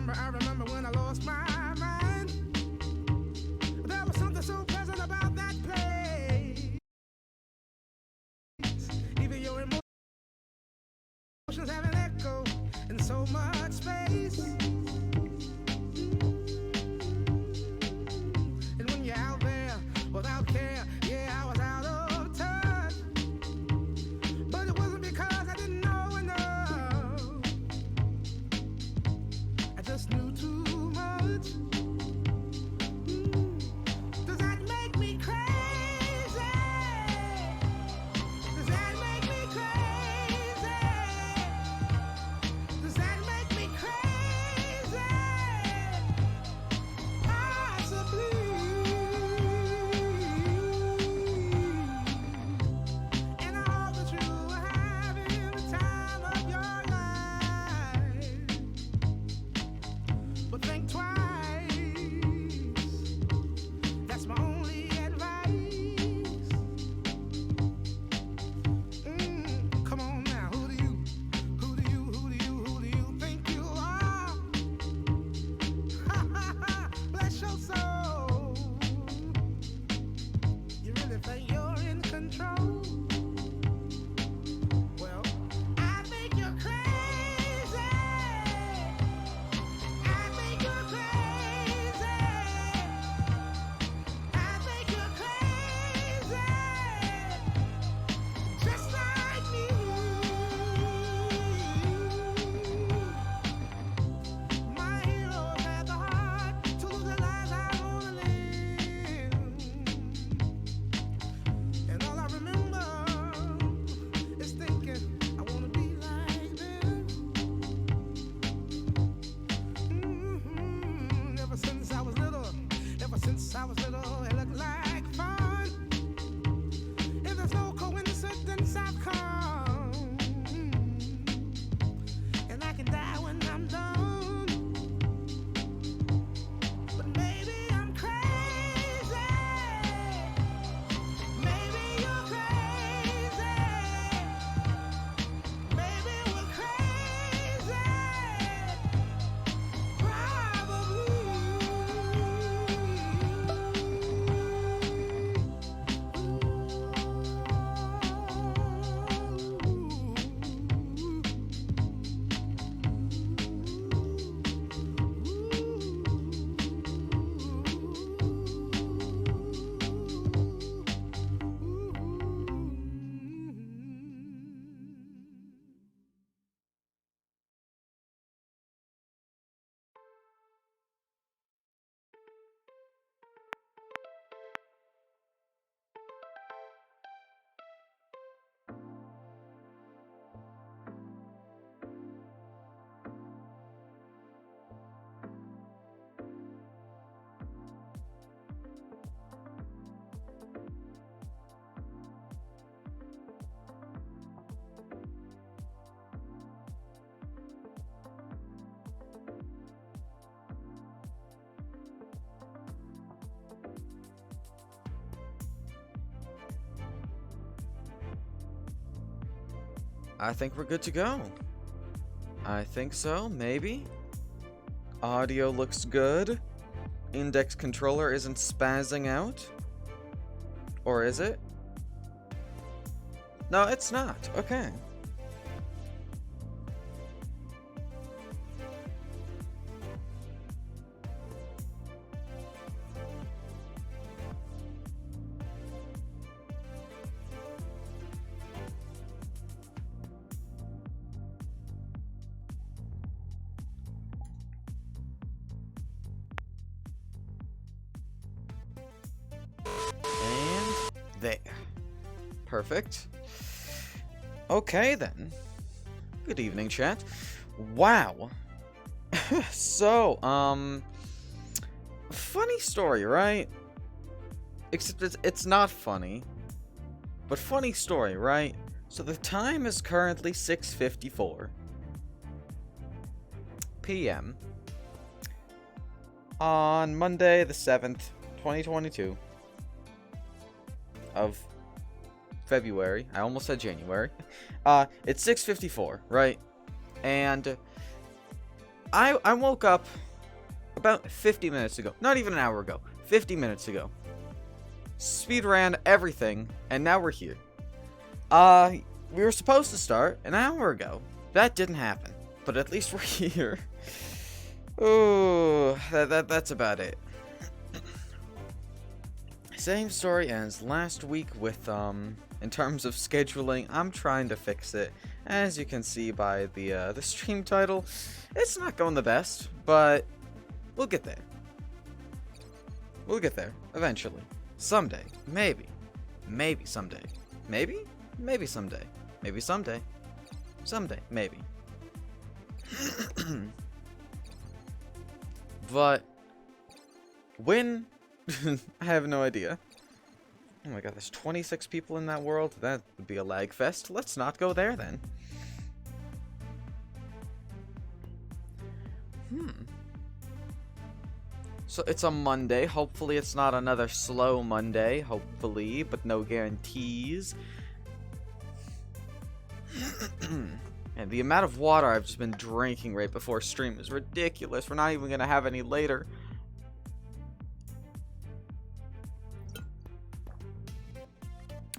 remember when I lost my mind. There was something so pleasant about that place. Even your emotions have an echo in so much space. And when you're out there without care, yeah, I was out of touch. But it wasn't because I didn't know enough. I just knew too much. Does that make me crazy? Does that make me crazy? Does that make me crazy? Possibly. And I hope that you are having the time of your life. But think twice. That's my only advice. Come on now, who do you think you are? Bless your soul. You really think you're in control? Well, I think you're crazy. I think you're crazy. I think you're crazy. Just like me. My heroes had the heart to lose their lives out on a limb. And all I remember is thinking, I wanna be like them. Ever since I was little, it looked like fun. If there's no coincidence, I've come. And I can die when I'm done. But maybe I'm crazy. Maybe you're crazy. Maybe we're crazy. I think we're good to go. I think so, maybe. Audio looks good. Index controller isn't spazzing out. Or is it? No, it's not. Okay. And there. Perfect. Okay then. Good evening, chat. Wow. So, funny story, right? Except it's not funny. But funny story, right? So the time is currently 6:54 p.m. on Monday the 7th, 2022 of February. I almost said January. It's 6:54, right? And I woke up about 50 minutes ago. Not even an hour ago. 50 minutes ago. Speed ran everything, and now we're here. We were supposed to start an hour ago. That didn't happen. But at least we're here. Oh, that's about it. Same story as last week with, in terms of scheduling, I'm trying to fix it. As you can see by the stream title, it's not going the best, but we'll get there. We'll get there, eventually. Someday. Maybe. Maybe someday. Maybe? Maybe someday. Maybe someday. Someday. Maybe. But when? I have no idea. Oh my god, there's 26 people in that world? That would be a lag fest. Let's not go there then. So it's a Monday. Hopefully it's not another slow Monday. Hopefully, but no guarantees. And the amount of water I've just been drinking right before stream is ridiculous. We're not even going to have any later.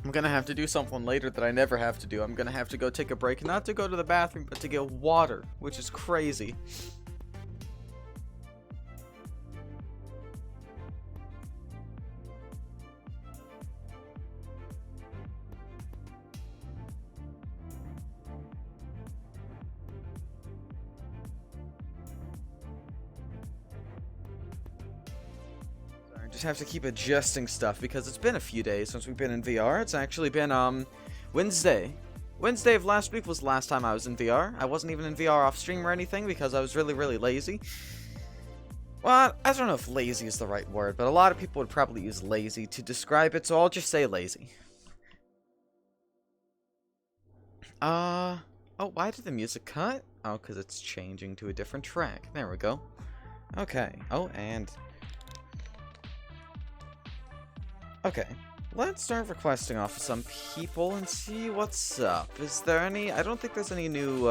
I'm going to have to do something later that I never have to do. I'm going to have to go take a break. Not to go to the bathroom, but to get water, which is crazy. Just have to keep adjusting stuff because it's been a few days since we've been in VR. It's actually been Wednesday. Wednesday of last week was the last time I was in VR. I wasn't even in VR off stream or anything because I was really lazy. Well, I don't know if lazy is the right word, but a lot of people would probably use lazy to describe it, so I'll just say lazy. Oh, why did the music cut? Oh, because it's changing to a different track. There we go. Okay. Oh, and okay, let's start requesting off of some people and see what's up. Is there any? I don't think there's any new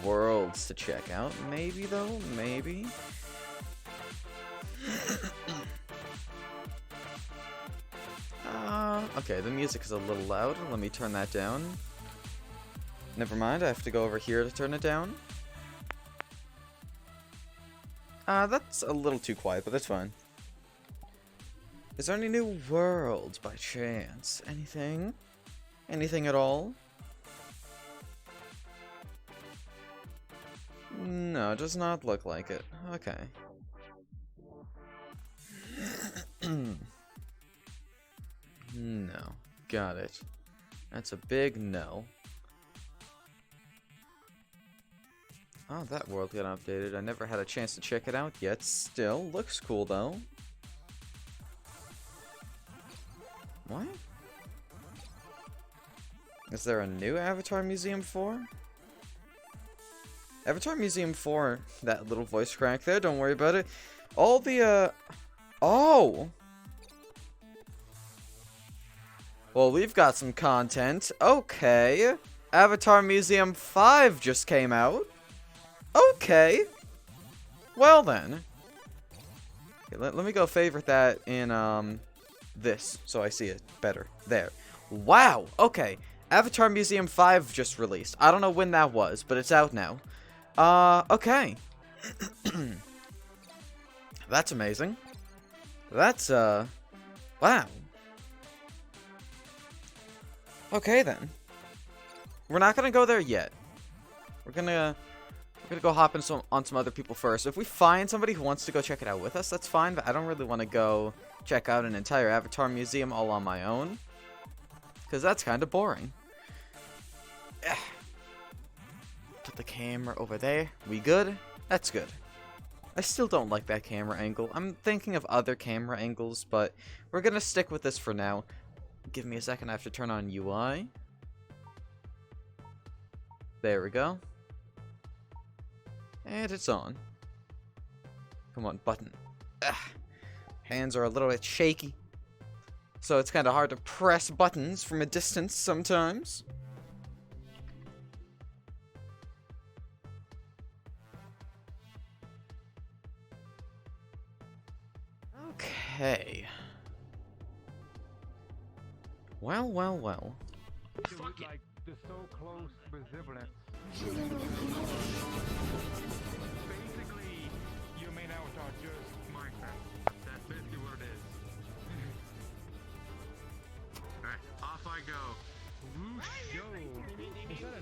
worlds to check out. Maybe though, maybe. Okay, the music is a little loud. Let me turn that down. Never mind, I have to go over here to turn it down. That's a little too quiet, but that's fine. Is there any new worlds by chance? Anything? Anything at all? No, it does not look like it. Okay. No. Got it. That's a big no. Oh, that world got updated. I never had a chance to check it out yet. Still, looks cool though. What? Is there a new Avatar Museum 4? Avatar Museum 4, that little voice crack there, don't worry about it. All the, oh! Well, we've got some content. Okay. Avatar Museum 5 just came out. Okay. Well then. Okay, let me go favorite that in, this, so I see it better. There. Wow! Okay. Avatar Museum 5 just released. I don't know when that was, but it's out now. Okay. That's amazing. That's, wow. Okay, then. We're not gonna go there yet. We're gonna go hop in on some other people first. If we find somebody who wants to go check it out with us, that's fine, but I don't really want to go check out an entire Avatar Museum all on my own. Because that's kind of boring. Put the camera over there. We good? That's good. I still don't like that camera angle. I'm thinking of other camera angles, but we're going to stick with this for now. Give me a second. I have to turn on UI. There we go. And it's on. Come on, button. Ugh. Hands are a little bit shaky. So it's kind of hard to press buttons from a distance sometimes. Okay. Well, well, well. Fuck it. Like the so close resemblance. Basically, you may now are just Minecraft. That's basically what it is. Alright, off I go. Whoosh, yo. Is that a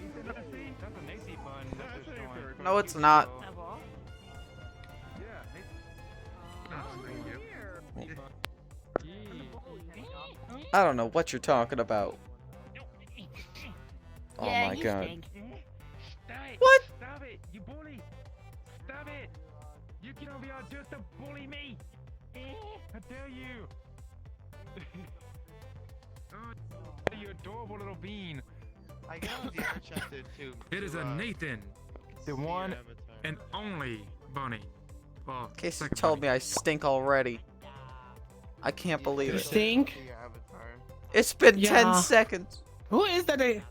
Nathan I see? That's a Nathan bun. That's just showing. No, it's not. Yeah, Nathan. I don't know what you're talking about. Oh Yeah, my you god. stink. Stop it! What? Stop it! You bully! Stop it! You cannot be out just to bully me! I tell you! Oh, you adorable little bean! I got on the air chat too. It is a Nathan, the one and only bunny. Well, Casey second told bunny. me I stink already. I can't believe You it. stink? It's been Yeah. 10 seconds. Who is that? It's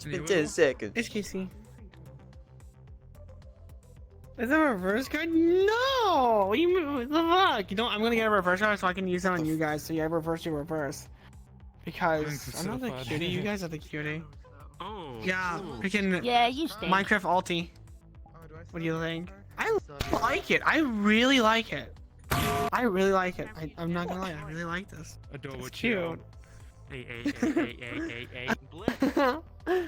been 10 seconds. It's Casey. Is that a reverse card? No! What do you mean? What the fuck? You know, I'm gonna get a reverse card so I can use it on you guys. So you have reverse to reverse. Because Thanks, I'm not the so cutie. You guys are the cutie. Oh. Yeah, cool. freaking Yeah, you stink. Minecraft ulti. What do you think? I like it. I really like it. I really like it. I'm not gonna lie. I really like this. Adorable It's cute. child. Hey.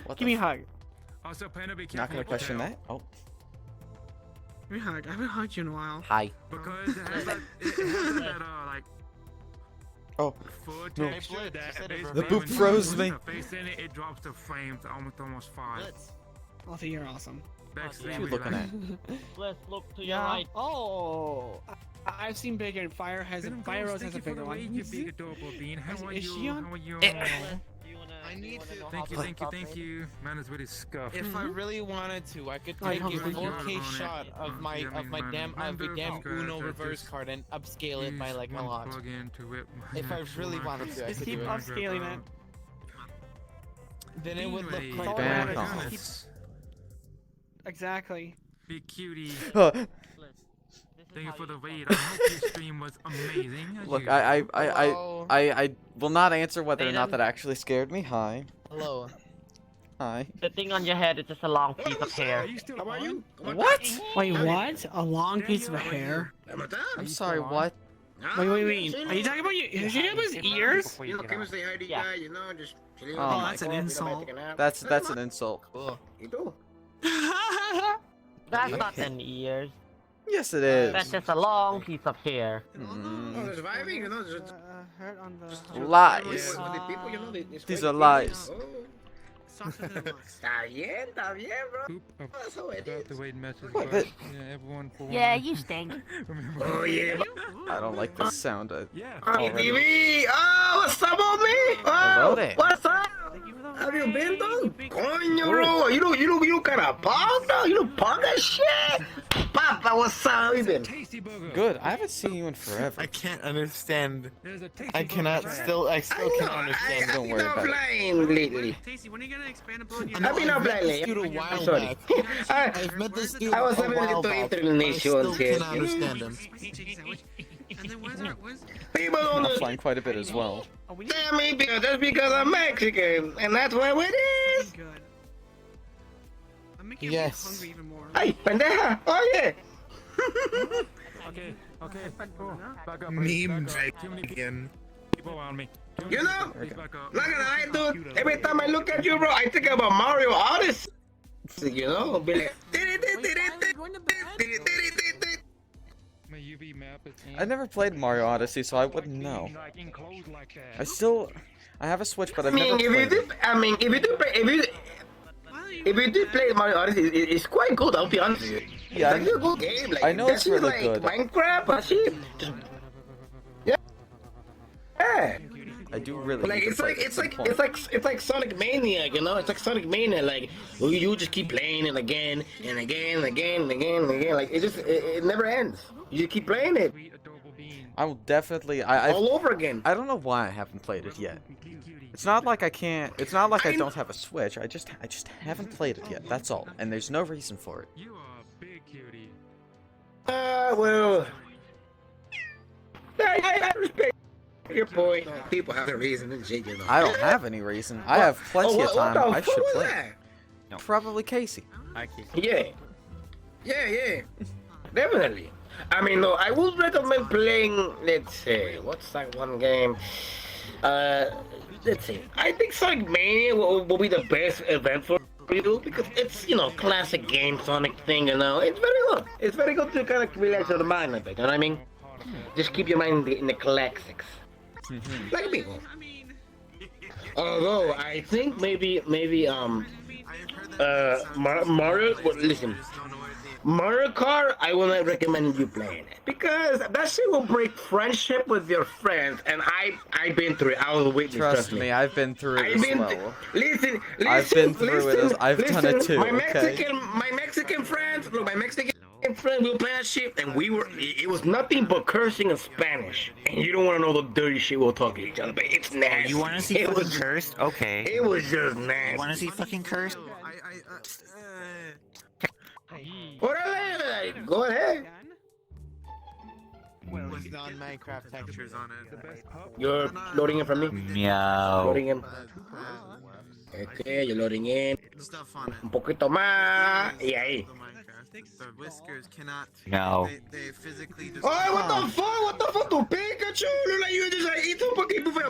What Give me a the hug. Also, Panda, be careful. Not gonna with question the that. Oh, Give me a hug. I haven't hugged you in a while. hi. Because it has that, like, Oh, foot no. texture Blitz, that you said it basically The boop when you froze put me. the face in it, it drops the flames almost 5. Blitz. Ulti, you're awesome. Basically, What you we looking like- at? Let's look to your Yeah. right. Oh, I've seen bigger. Fire Venom Fire Ghost, Rose thank has a you for bigger the one. raid, you big adorable bean. How are Is you? she on? How are you? I need to. Thank you. Man is really scuffed. If I really wanted to, I could Alright, take a hold on. 4K shot of my damn Uno reverse card and upscale it by like a lot. If I really wanted to, I Just could keep do it. upscaling it. Then it would look Anyway, like Bad that. comments. Exactly. Big cutie. Huh. Thank you for the raid. I hope your stream was amazing. as Look, usual. Hello. I will not answer whether or not that actually scared me. Hi. Hello. Hi. The thing on your head is just a long piece of Are hair. you still on? What? Wait, what? A long piece of hair? I'm sorry, what? Wait, are you talking about you? Is you talking about his ears? Before you get out. Yeah. Oh, Oh, that's an insult. That's an insult. Cool. That's not an ears. Yes, it is. That's just a long piece of hair. Mm, Hurt on the. lies. These are lies. Scoop about the raid message. Wait, but, but- yeah, everyone for Yeah, one. you stink. Remember. I don't like this sound. Yeah. Already. What's up, homie? Hello there. What's up? Thank you for the Have you raid. been though? You big- Coño, bro. You kind of punk though? You punk as shit? Papa, what's up? How you been? Tasty burger. Good. I haven't seen you in forever. I can't understand. There's a tasty I cannot burger. I still cannot understand. Don't I've worry been about it. offline lately. Tasty, when are you gonna expand upon your? I've been I've met offline this lately. dude a while I'm sorry. back. I've met this dude I was a having a while little back. I explanation still here. cannot understand him. And then where's People don't I'm understand flying quite a bit as well. Oh, we need me just because I'm Mexican, and that's why it is. good. I'm making Yes. me hungry even more. Ay, pendeja. Oye. Okay, cool. Back up. Meme please, back up. Drake Too many again. people around me. You know, Please back up. not gonna lie, dude. Every time I look at you, bro, I think about Mario Odyssey. You know, be like. My UV map is I never played Mario Odyssey, so I wouldn't know. Like enclosed like that. I have a Switch, but I I've never mean, if you played do, it. I mean, if you do play Mario Odyssey, it's quite good. I'll be honest with you. Yeah, It's like a good game. Like, I know it's that's really like good. Minecraft, but shit. Yeah. I do really. Like need to it's play like it it's at like some it's point. like it's like Sonic Mania, you know? It's like Sonic Mania, like you just keep playing it again and again and again and again and again. Like it never ends. You just keep playing it Sweet adorable bean. I will definitely. I all over again. I don't know why I haven't played it yet. It's not like I can't. It's not like I don't have a Switch. I just haven't played it yet. That's all. And there's no reason for it. You are a big cutie. Well, I respect your point. People have a reason and shit, you know. I don't have any reason. I have plenty of time. I should play. That? Probably Casey. Yeah. Definitely. I mean, no, I would recommend playing, let's say, what's that one game? Let's see. I think Sonic Mania will be the best event for you because it's, you know, classic game Sonic thing, you know. It's very good. It's very good to kind of relax your mind a bit, you know what I mean? Just keep your mind in the classics. Like me. Although, I think maybe, Mario, well, listen. Mario Kart, I will not recommend you playing it because that shit will break friendship with your friends, and I've been through it. I was a witness. Trust me, I've been through it as well. Listen, I've been through it. I've done it too. My Okay. Mexican friends, look, my Mexican friends, we were playing that shit, and it was nothing but cursing in Spanish, and you don't want to know the dirty shit we'll talk to each other, but it's nasty. You want to see fucking cursed? Okay. It was just nasty. You want to see fucking cursed? Orale, go ahead. With non-Minecraft textures on it. You're loading in from me? Meow. Loading in. Okay, you're loading in. Un poquito más. Y ahí. The whiskers cannot. No. They physically just. Oh, what the fuck? What the fuck? Tu Pikachu? Look like you just like eat un poquito for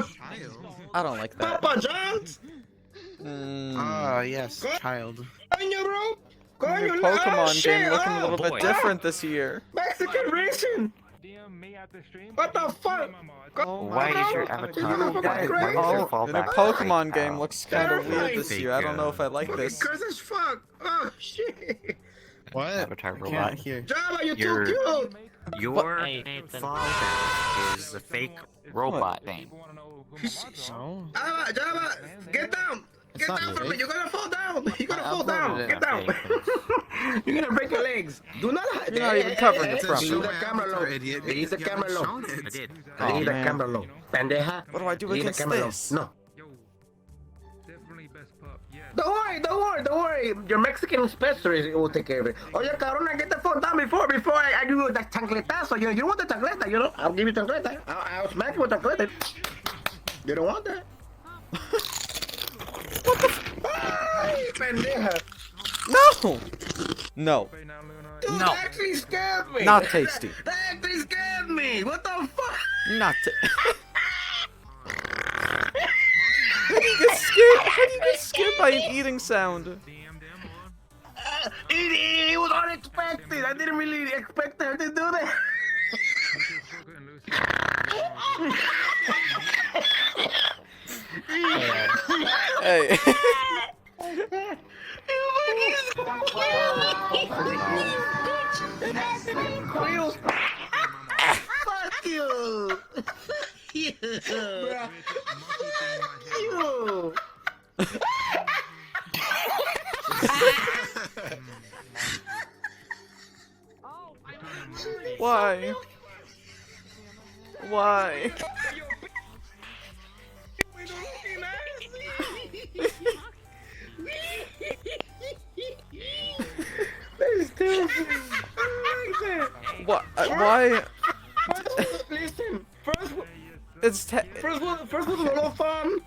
I don't like that. Papa John's. Ah, yes, child. Coño, bro. Your Coño, Pokemon game looking a little boy. bit different this year. Mexican racing. What the fuck? Why is your avatar? Why is your The new fallback? Pokemon game looks kind of weird this year. I don't know if I like this. Curse as fuck. Oh, shit. What? Avatar I robot. can't hear. Java, you're You're- too cute. Your Hey, Nathan. fallback is a fake robot thing. No. Java, get down. Get not down from me. fake. You're gonna fall down. You're gonna I fall down. uploaded it. Get down. You're gonna break your legs. Do not. You're not even covering the front. Leave the camera low. Idiot. Leave the camera low. I did. Oh, Leave the man. camera low. Pendeja. What do I do Leave the against camera low. this? No. Definitely best pup. Yeah. Don't worry. Your Mexican specialist will take care of it. Oh, yeah, cabrona, get the phone down before I do the chancletazo. You don't want the chancleta, you know? I'll give you chancleta. I'll smack you with chancleta. You don't want that. Ay, pendeja. No! No. Dude, No. that actually scared me. Not tasty. That actually scared me. What the fuck? Not How do you get scared? How do you get scared by an eating sound? It was unexpected. I didn't really expect her to do that. Hey. Fuck you. You. Why? Why? That's terrible. What? Why? Listen, It's first was a little fun.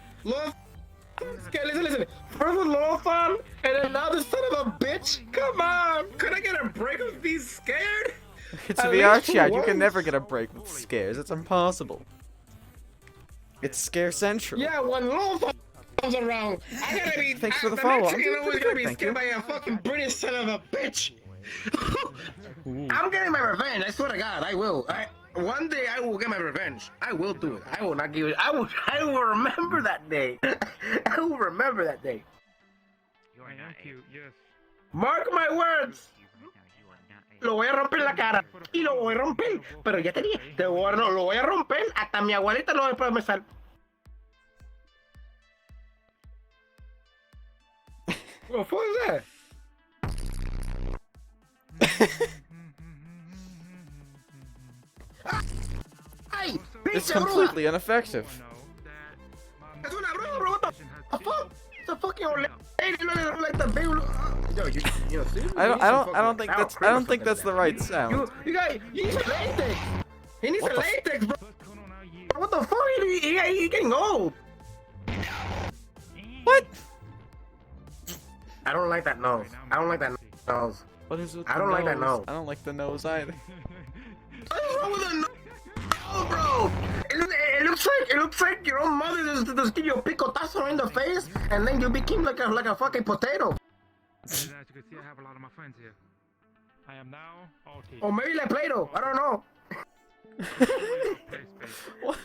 Okay, listen. First was a little fun, and then now this son of a bitch. Come on, could I get a break of being scared? It's At VR least for chat. You once. can never get a break with scares. It's impossible. It's scare central. Yeah, when little fun comes around, I gotta be. Thanks for the the follow. I'm Mexican doing always pretty gotta good, be thank scared you. by a fucking British son of a bitch. I'm getting my revenge. I swear to God, I will. One day I will get my revenge. I will do it. I will not give it. I will remember that day. I will remember that day. Thank you. Yes. Mark my words. Lo voy a romper en la cara. Y lo voy a romper. Pero ya te dije, lo voy a romper. Hasta mi abuelita lo va a empezar. What was that? Ay, It's pinche bruja. completely ineffective. Es una broma, bro. What the fuck? It's a fucking old lady. Look like the big. Yo, you know, see? I don't think that's the right sound. You need some latex. He needs some latex, bro. the fuck? He getting old. What? I don't like that nose. I don't like that nose. What is with I the don't like that nose? nose. I don't like the nose either. What's wrong with the nose? Oh, bro. It looks like your own mother just give you a picotazo in the face, and then you became like a fucking potato. As you can see, I have a lot of my friends here. I am now okay. Or maybe like Play-Doh. I don't know. What?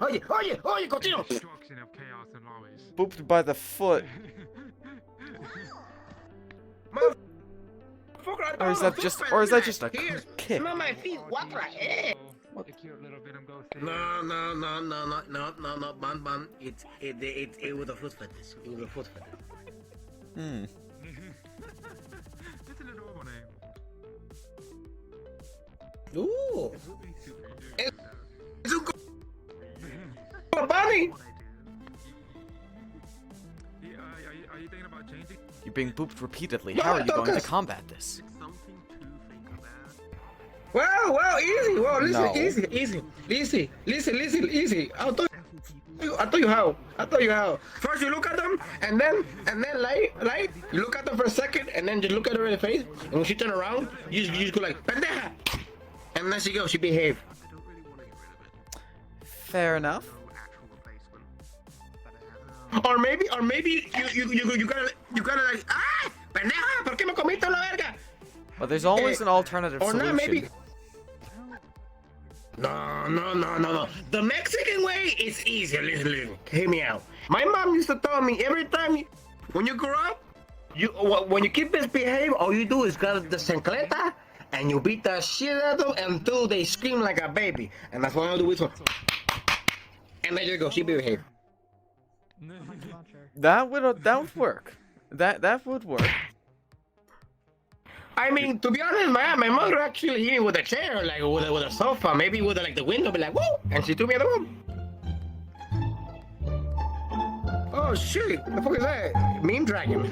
Oye, cochino. Destruction of chaos and always. Booped by the foot. Or is that just a kick? Smell my feet. What the heck? A cute little venom ghost. No, Bun. It was a foot fetish. It was a foot fetish. Hmm. It's an adorable name. Ooh. It's a good bunny. Are you thinking about changing? You're being booped repeatedly. How are you going to combat this? Well, easy. Well, listen, No. easy. I'll tell you how. First, you look at them, and then light. You look at them for a second, and then just look at her in the face. And when she turn around, you just go like, pendeja. And then she behave. Fair enough. Or maybe you gotta like, ah, pendeja, ¿por qué me comiste la verga? But there's always an alternative Or solution. not, maybe. No. The Mexican way is easy. Listen. Hear me out. My mom used to tell me every time when you grow up, when you keep misbehave, all you do is grab the chancleta and you beat the shit out of them until they scream like a baby. And that's what I do with one. And there you go. She behave. That would work. That would work. I mean, to be honest, my mother actually hit me with a chair, like with a sofa, maybe with like the window, be like, whoa, and she threw me in the room. Oh shit, the fuck is that? Meme Dragon.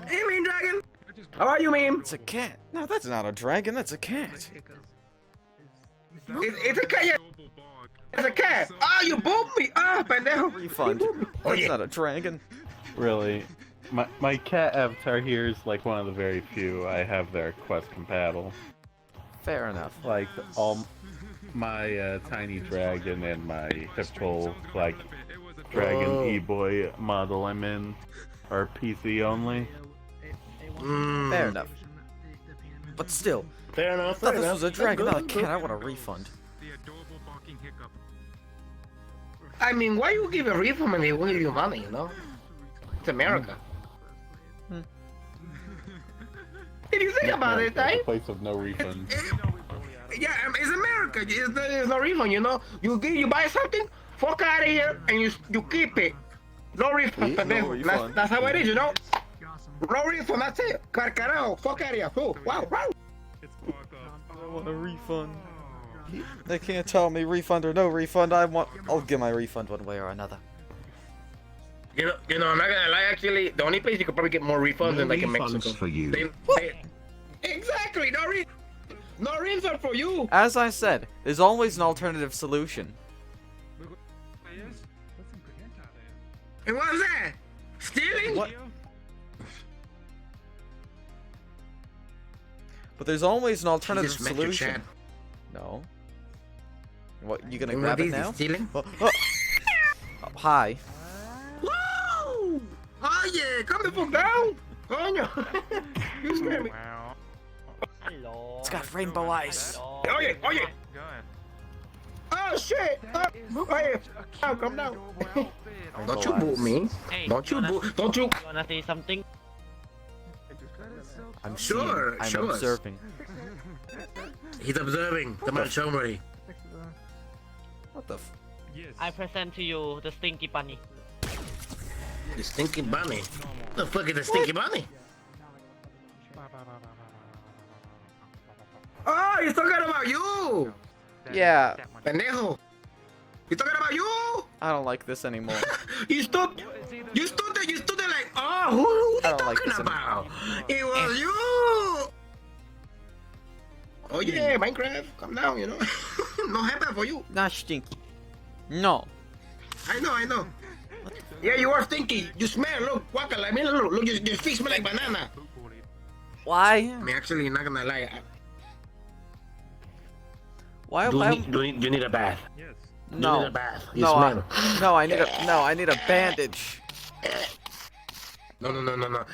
Hey, Meme Dragon. How are you, Meme? It's a cat. No, that's not a dragon. That's a cat. It's a cat. Yeah. It's a cat. Oh, you booped me. Ah, pendejo. Refund. Oh, That's yeah. not a dragon. Really? My cat avatar here is like one of the very few I have that are quest compatible. Fair enough. Like all my tiny dragon and my hippo like dragon E-boy model I'm in are PC only. Fair enough. But still, Fair enough. I thought this was a dragon, not a cat. I want a refund. The adorable barking hiccup. I mean, why you give a refund when they won't give you money, you know? It's America. If you think about it, A right? place of no refund. Yeah, it's America. There's no refund, you know? You buy something, fuck out of here, and you keep it. No refund. No pendejo. refund. That's how it is, you know? No refund, that's it. Carajo, fuck out of here. Fool. Wow. It's fucked up. I want a refund. They can't tell me refund or no refund. I'll get my refund one way or another. You know, I'm not gonna lie, actually, the only place you could probably get more refunds than like in Mexico. for you. Exactly, no refund for you. As I said, there's always an alternative solution. Yes? That's some good out there. And what is that? Stealing? What? But there's always an alternative just met your solution. chat. No. What, you gonna And grab what it is he, now? stealing? Oh, oh. Oh, hi. Woo! Oh yeah, come the fuck down! Coño! You scared me. Wow. Hello. It's got rainbow eyes. Oh yeah! Go ahead. Oh shit! Oh yeah! Oh, come down! Don't you boot me! Hey, Don't you boot! Don't you! You wanna say something? I'm Sure, seeing, I'm show us. observing. He's observing. Come on, show me. What the f- Yes. I present to you the stinky bunny. The stinky bunny. The fuck is the stinky bunny? Oh, he's talking about you! Yeah, Pendejo! He's talking about you! I don't like this anymore. You stood there like, oh, who I they don't like talking this about? It was you! Oh yeah, Minecraft. Calm down, you know. No happen for you. Not stinky. No. I know. Yeah, you are stinky. You smell. Look, guacala. I mean, look. Your feet smell like banana. Why? I mean, actually, not gonna lie. Why? Do you need a bath? Yes. No. You need a bath. You No, smell. I need a bandage. No.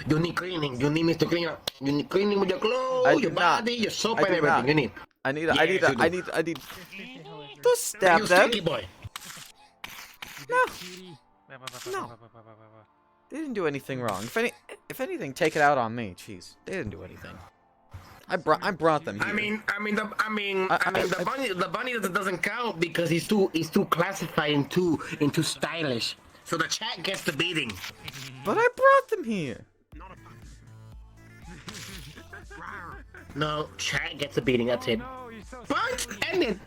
You need cleaning. You need me to clean your. You need cleaning with your clothes, I your do not. body, your soap, I and do everything. not. You need. I need Yes, you do. I need. Don't stab You them. stinky boy. No. They didn't do anything wrong. If anything, take it out on me. Jeez, they didn't do anything. I brought them here. The bunny doesn't count because he's too classified and too stylish. So the chat gets the beating. But I brought them here. No, chat gets the beating. That's it. No, you're so But ended.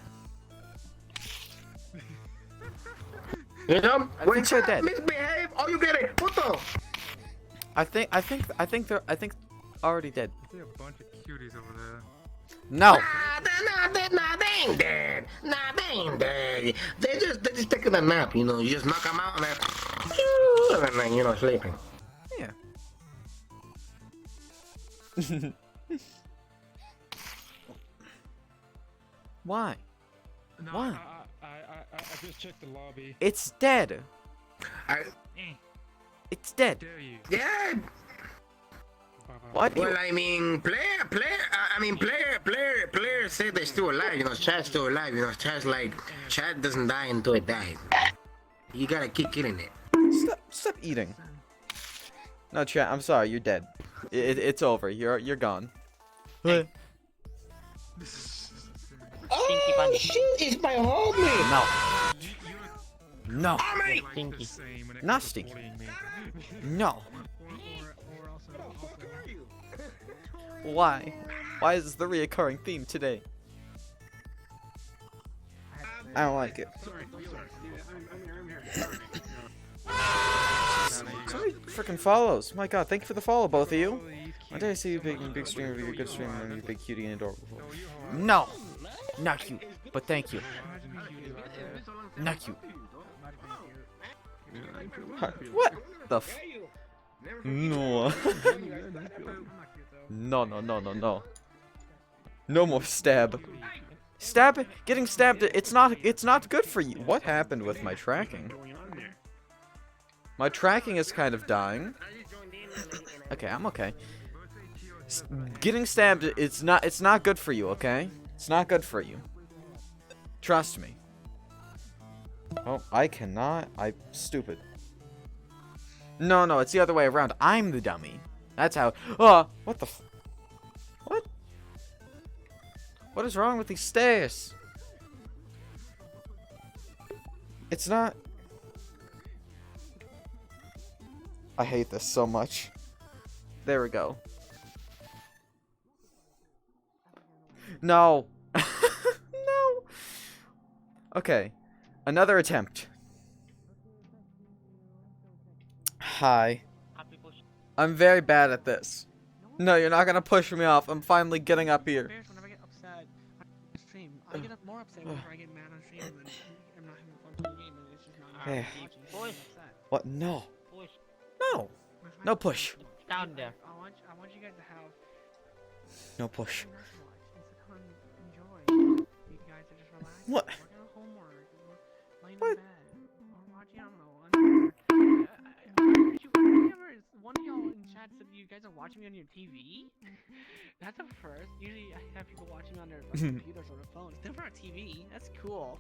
You know, when think they're chat dead. misbehave, oh, you get it. Puto. I think they're already dead. I see a bunch of cuties over there. No. They ain't dead. Nah, they ain't dead. They're just taking a nap. You know, you just knock them out and then you know, sleeping. Yeah. Why? No, Why? I just checked the lobby. It's dead. It's dead. Dare you? Yeah. Why do you? Well, I mean, player said they're still alive. You know, chat's still alive. You know, chat doesn't die until it dies. You gotta keep killing it. Stop eating. No, chat. I'm sorry. You're dead. It's over. You're gone. Oh shit! It's my homie. No. Homie. Stinky. Not stinky. No. Why? Why is this the reoccurring theme today? I don't like it. So many freaking follows. My god, thank you for the follow, both of you. One day I see you big streamer, be a good streamer, and you big cutie and adorable. No! Not cute, but thank you. Not cute. What the f- No. No. No more stab. Getting stabbed, it's not good for you. What happened with my tracking? My tracking is kind of dying. Okay, I'm okay. Getting stabbed, it's not good for you, okay? It's not good for you. Trust me. Oh, I cannot. I'm stupid. No, it's the other way around. I'm the dummy. That's how. Oh, what the f. What? What is wrong with these stairs? It's not. I hate this so much. There we go. No. No. Okay. Another attempt. Hi. I'm very bad at this. No, you're not gonna push me off. I'm finally getting up here. Whenever I get upset on stream, I get more upset whenever I get mad on stream and I'm not having fun playing the game and it's just not Hey. watching. What? No. Push No. No push. down there. I want you guys to have No push. something nice to watch and sit down and enjoy. You guys are just relaxing, What? working on homework, or laying What? in bed, or watching, I don't know, one of y'all in chat said you guys are watching me on your TV? That's a first. Usually I have people watching me on their computers or their phones. Never on TV. That's cool.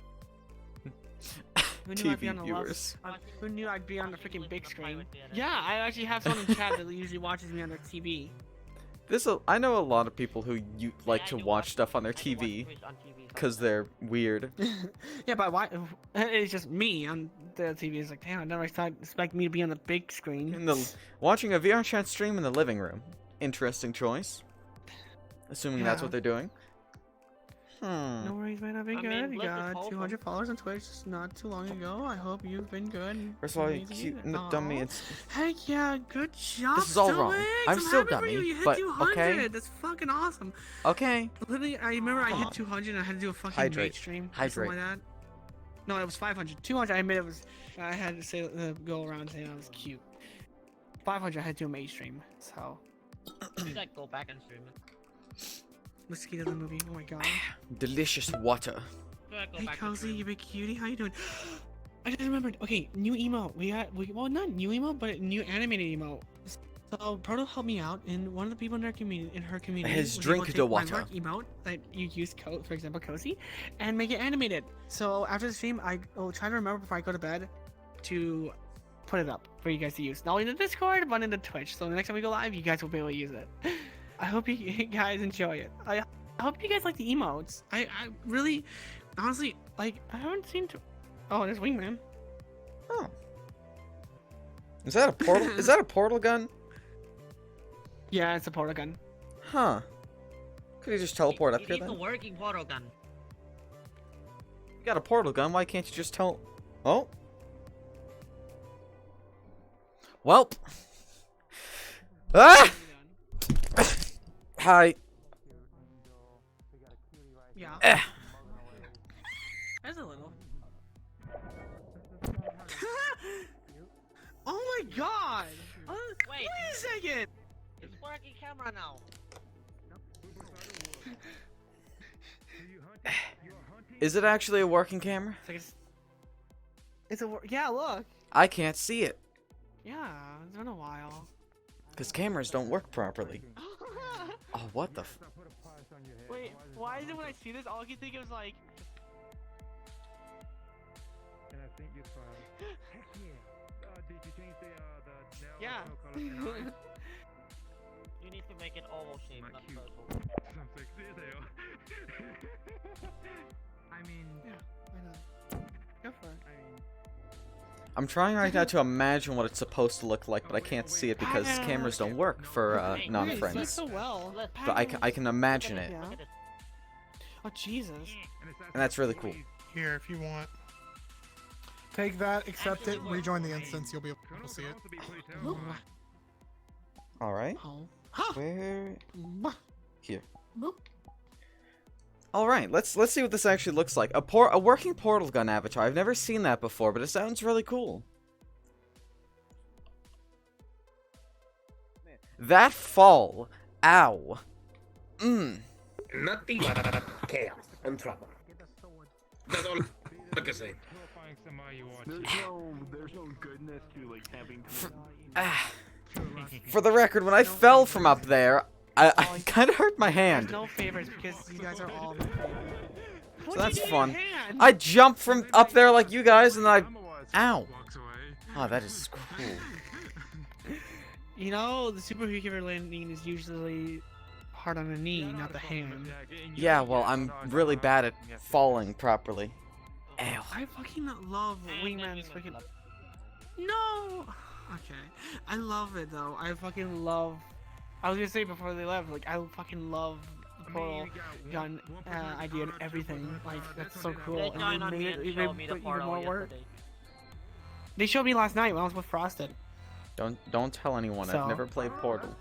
Who knew I'd be TV on the viewers. who knew I'd be on the freaking big screen? Yeah, I actually have someone in chat that usually watches me on their TV. I know a lot of people who like to watch stuff on their TV because they're weird. Yeah, but why? It's just me on the TV. It's like, damn, I never expect me to be on the big screen. Watching a VR chat stream in the living room. Interesting choice. Assuming that's Yeah. what they're doing. No worries, man. I've been I mean, good. You Blizzard got told 200 followers on Twitch not too long ago. I hope you've been good. and First of all, you amazing. cute Aw. dummy. It's Heck yeah, good job. This is all wrong. Stoics. I'm still happy for dummy, you. You hit but 200. okay. That's fucking awesome. okay. Literally, I remember I Come hit on. 200 and I had to do a fucking Hydrate. mate stream. Or Hydrate. something like that. No, it was 500. 200, I admit it was. I had to say, go around saying I was cute. 500, I had to do a mate stream. So. You like go back and stream it. Let's get to the movie. Oh my god. Delicious water. You like go Hey, back and Cozy, stream you big cutie. How you doing? I just remembered. Okay, new emote. Well, not new emote, but a new animated emote. So Proto helped me out, and one of the people in her community His was drink able to the take water. my work emote that you use, for example, Cozy, and make it animated. So after the stream, I will try to remember before I go to bed to put it up for you guys to use. Not only in the Discord, but in the Twitch. So the next time we go live, you guys will be able to use it. I hope you guys enjoy it. I hope you guys like the emotes. I really, honestly, like, I haven't seen. Oh, there's Wingman. Oh. Is that a portal? Is that a portal gun? Yeah, it's a portal gun. Huh. Could you just teleport up It here is a then? working portal gun. You got a portal gun, why can't you just tell... Oh. Welp. Ah! Hi. Yeah. Eh. There's a little. Oh my god! Wait. Wait a second! It's working camera now. Is it actually a working camera? It's a yeah. Look. I can't see it. Yeah, it's been a while. Because cameras don't work properly. Oh, what the f... Wait, why is it when I see this, all I can think is like... And I think you filed. Heck yeah. Did you change the nail Yeah. color and eyes? You need to make it oval shape, Not not cute. circle. Some sexy there. I mean, Yeah, why not? Go for it. I'm trying right now to imagine what it's supposed to look like, but I can't see it because cameras don't work for Wait, you non-friends. so well. But I can imagine it. Yeah. Look at it. Oh Jesus. And that's really cool. Here, if you want. Take that, accept it, rejoin the instance, you'll be able to see it. Alright. Oh. Where... Here. Alright, let's see what this actually looks like. A working portal gun avatar. I've never seen that before, but it sounds really cool. That fall. Ow. Nothing but chaos and trouble. That's all I can say. There's no goodness to like having. For the record, when I fell from up there, I kind of hurt my hand. There's no favorites because you guys are all. So that's fun. I jumped from up there like you guys, and then Ow. Oh, that is cool. You know, the superhero landing is usually hard on the knee, not the hand. Yeah, well, I'm really bad at falling properly. Ew. I fucking love Wingman's fucking. No. Okay, I love it though. I fucking love. I was gonna say before they left, like I fucking love the portal gun idea and everything. Like that's so cool. They joined on And me they and made showed me the even portal more work. yesterday. They showed me last night when I was with Frosted. Don't tell anyone. So- I've never played Portal.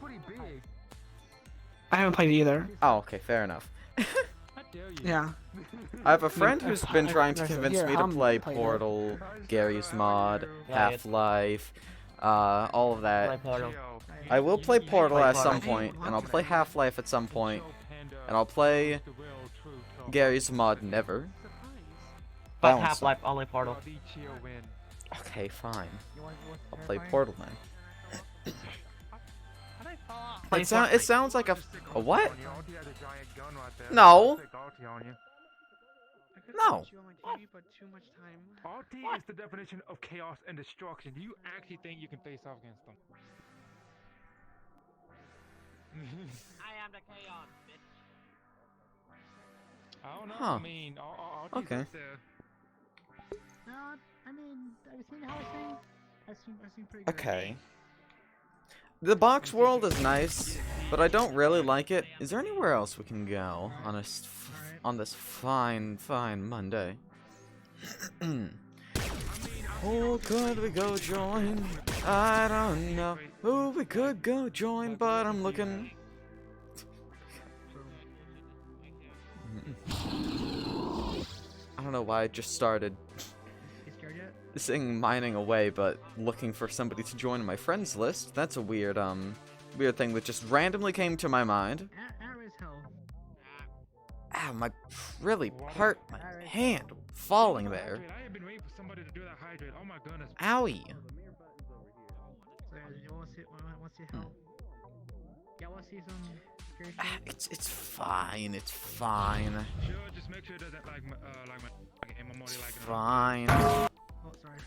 I haven't played either. Oh, okay, fair enough. Yeah. I have a friend who's been trying to I said, convince "Here, me to I'm play playing it." Portal, Gary's Mod, Yeah, Half-Life, all of Play that. portal. I will play Portal Play at some Portal. point, and I'll play Half-Life at some point, and I'll play Gary's Mod never. But Balance Half-Life only portal. Okay, fine. I'll play Portal then. It sounds like a what? No. No. RT is the definition of chaos and destruction. Do you actually think you can face off against them? I am the chaos, bitch. I don't know. Huh. I mean, RT Okay. No, I mean, I've seen how I've seen pretty good. Okay. The box world is nice, but I don't really like it. Is there anywhere else we can go on a on this fine Monday. Who could we go join? I don't know who we could go join, but I'm looking. I don't know why I just started singing Mining Away, but looking for somebody to join my friends list. That's a weird, weird thing that just randomly came to my mind. Ow, my really hurt my hand falling there. I have been waiting for somebody to do that hydrate. Oh my goodness. Owie. It's fine. It's fine. Sure, just make sure it doesn't like my It's fine. Oh, sorry.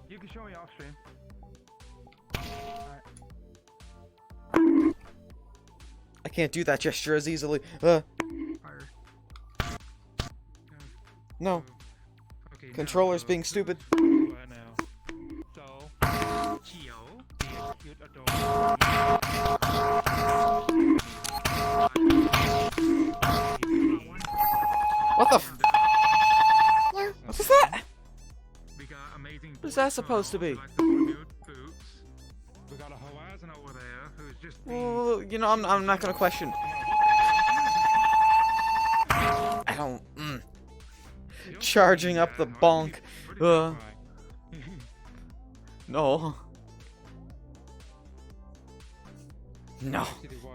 You can show me off stream. I can't do that gesture as easily. No. Okay, Controller's being stupid. What the f- What is that? What is that supposed to be? Well, you know, I'm not gonna question. I don't. Charging up the bonk. No. No.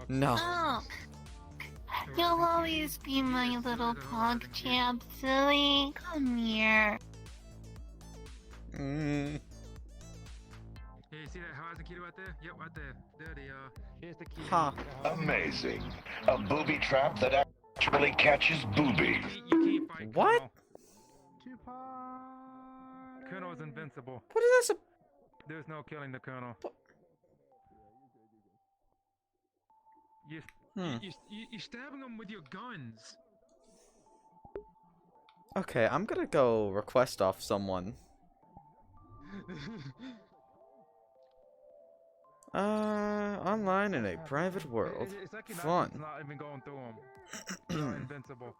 No. Oh, you'll always be my little pog champ, silly. Come here. Hey, you see that horizon key right there? Yep, right there. There they are. Here's the key. Huh. Amazing. A booby trap that actually catches boobies. You can't fight What? Colonel is invincible. What is this? There's no killing the Colonel. You're stabbing them with your guns. Okay, I'm gonna go request off someone. Online in a private world. It's like Fun. not even going through them. You're invincible.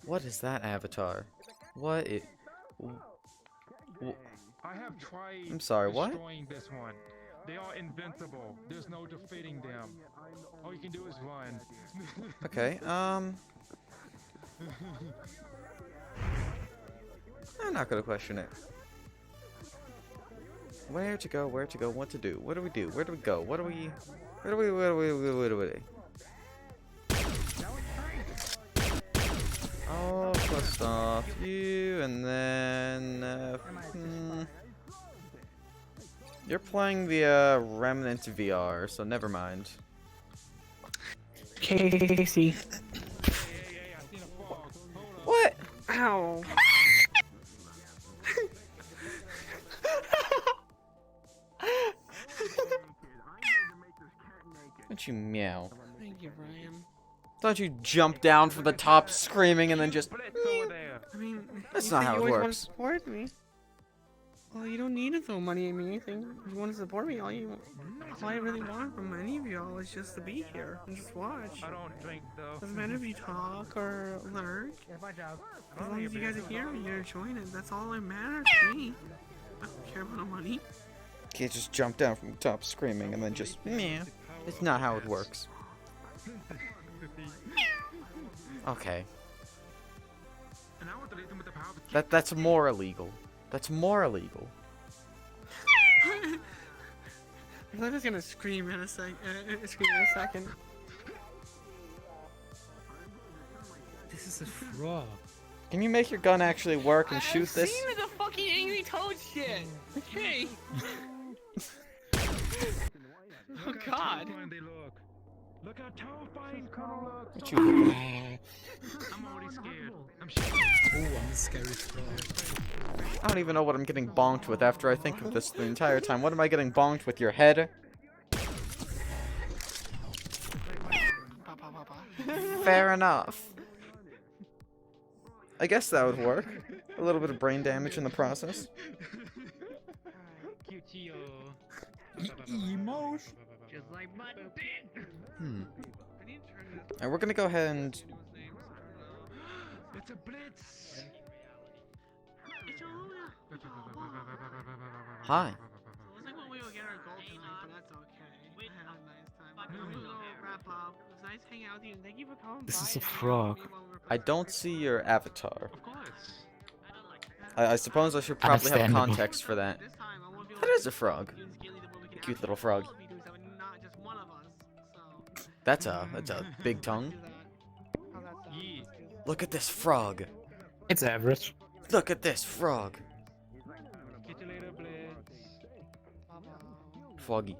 What is that avatar? What it? I have tried I'm sorry, what? destroying this one. They are invincible. There's no defeating them. All you can do is run. Okay, I'm not gonna question it. Where to go, what to do, what do we do, where do we go, where do we... Oh, first off you, and then... You're playing the, Remnant VR, so never mind. Casey. What? Ow. Don't you meow. Thank you, Brian. Don't you jump down from the top screaming and then just... I mean, That's you not said how you it always want to works. support me. Well, you don't need to throw money at me or anything. If you want to support me, all I really want from any of y'all is just to be here and just watch. I don't drink though. Doesn't matter if you talk or lurk. As long as you guys are here and you're enjoying it, that's all that matters to me. I don't care about no money. Can't just jump down from the top screaming and then just... Meow. It's not how it works. Okay. That's more illegal. That's more illegal. I thought I was gonna scream in a second. This is a fraud. Can you make your gun actually work and shoot this? I've seen the fucking angry toad shit. Okay. Oh God. Look how terrifying Colonel looks. What you looking at? I'm already scared. I'm scared. Oh, I'm a scary fraud. I don't even know what I'm getting bonked with after I think of this the entire time. What am I getting bonked with? Your head? Fair enough. I guess that would work. A little bit of brain damage in the process. Emotion. Just like my dick. Hmm. I need to And we're gonna go ahead and... It's a blitz! Hi. It was like when we would get our gold tonight, but that's okay. I had a nice time. We'll wrap up. It was nice hanging out with you. Thank you for coming by. This is a frog. I don't see your avatar. Of course. I suppose I should probably have Understandable. context for that. That is a frog. Cute little frog. That's a big tongue. Look at this frog. It's average. Look at this frog. Catch you later, Blitz. Froggy.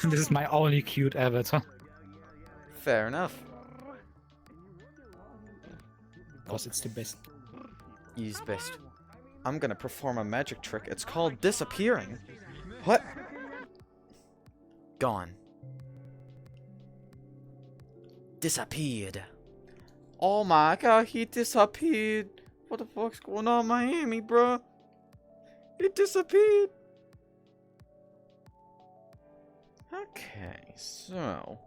This is my only cute avatar. Fair enough. Because it's the best. He's best. I'm gonna perform a magic trick. It's called disappearing. What? Gone. Disappeared. Oh my god, he disappeared. What the fuck's going on in Miami, bro? He disappeared. Okay, so...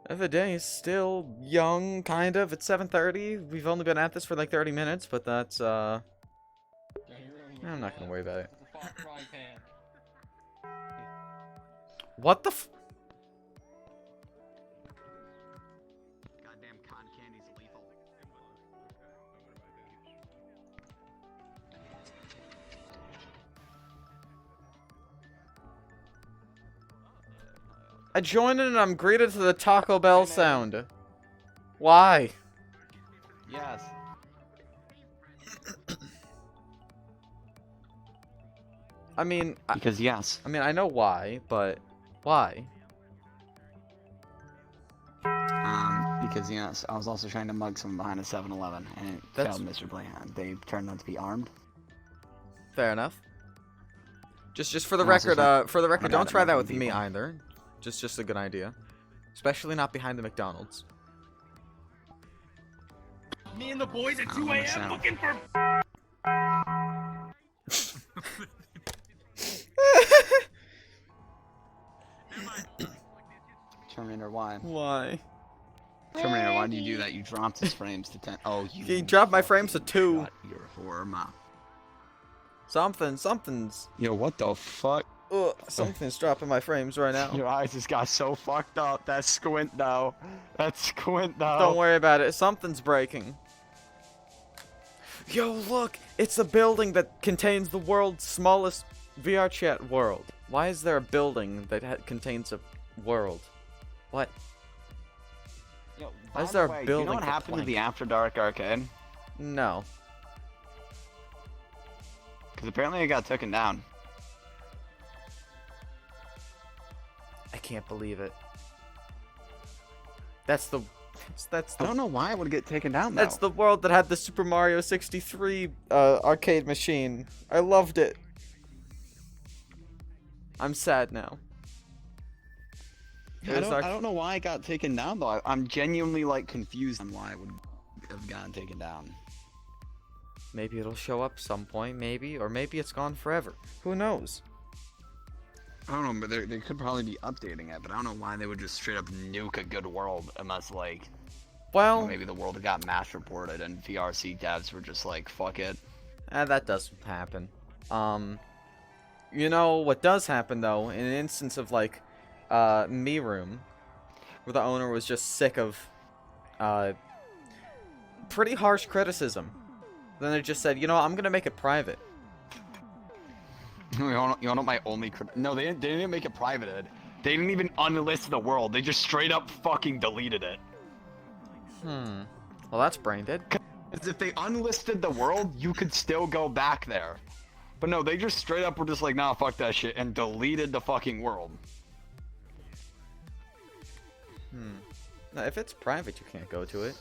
The day is still young, kind of. It's 7:30. We've only been at this for like 30 minutes, but that's, I'm not gonna worry about it. What the f- Goddamn cotton candy's lethal. I joined in and I'm greeted to the Taco Bell sound. Why? Yes. I mean... Because yes. I mean, I know why, but... Why? Because yes, I was also trying to mug someone behind a 7-Eleven, and it failed miserably. They turned out to be armed. Fair enough. Just for the And also record, try- don't try that with people. me either. Just a good idea. Especially not behind the McDonald's. Me and the boys at I 2 don't a.m. understand. looking for. Terminator, why? Why? Terminator, why do you do that? You dropped his frames to 10. Oh, you. He dropped my frames to 2. You're a whore, mom. Something's... Yo, what the fuck? Ugh, something's dropping my frames right now. Your eyes just got so fucked up. That squint though. That squint though. Don't worry about it. Something's breaking. Yo, look! It's a building that contains the world's smallest VR chat world. Why is there a building that contains a world? What? Yo, Why is by there the a way, building Do you know what for happened to plank? the After Dark arcade? No. Because apparently it got taken down. I can't believe it. That's the... I don't know why it would get taken down though. That's the world that had the Super Mario 63 arcade machine. I loved it. I'm sad now. I don't know why it got taken down though. I'm genuinely like confused on why it would have gotten taken down. Maybe it'll show up some point, maybe, or maybe it's gone forever. Who knows? I don't know, but they could probably be updating it, but I don't know why they would just straight up nuke a good world unless like, well, maybe the world got mass reported and VRC devs were just like, fuck it. That does happen. You know what does happen though, in an instance of like, Me Room, where the owner was just sick of, pretty harsh criticism. Then they just said, you know what, I'm gonna make it private. You know my only no, they didn't make it private. They didn't even unlist the world. They just straight up fucking deleted it. Well, that's Braindead. Because if they unlisted the world, you could still go back there. But no, they just straight up were just like, nah, fuck that shit, and deleted the fucking world. No, if it's private, you can't go to it.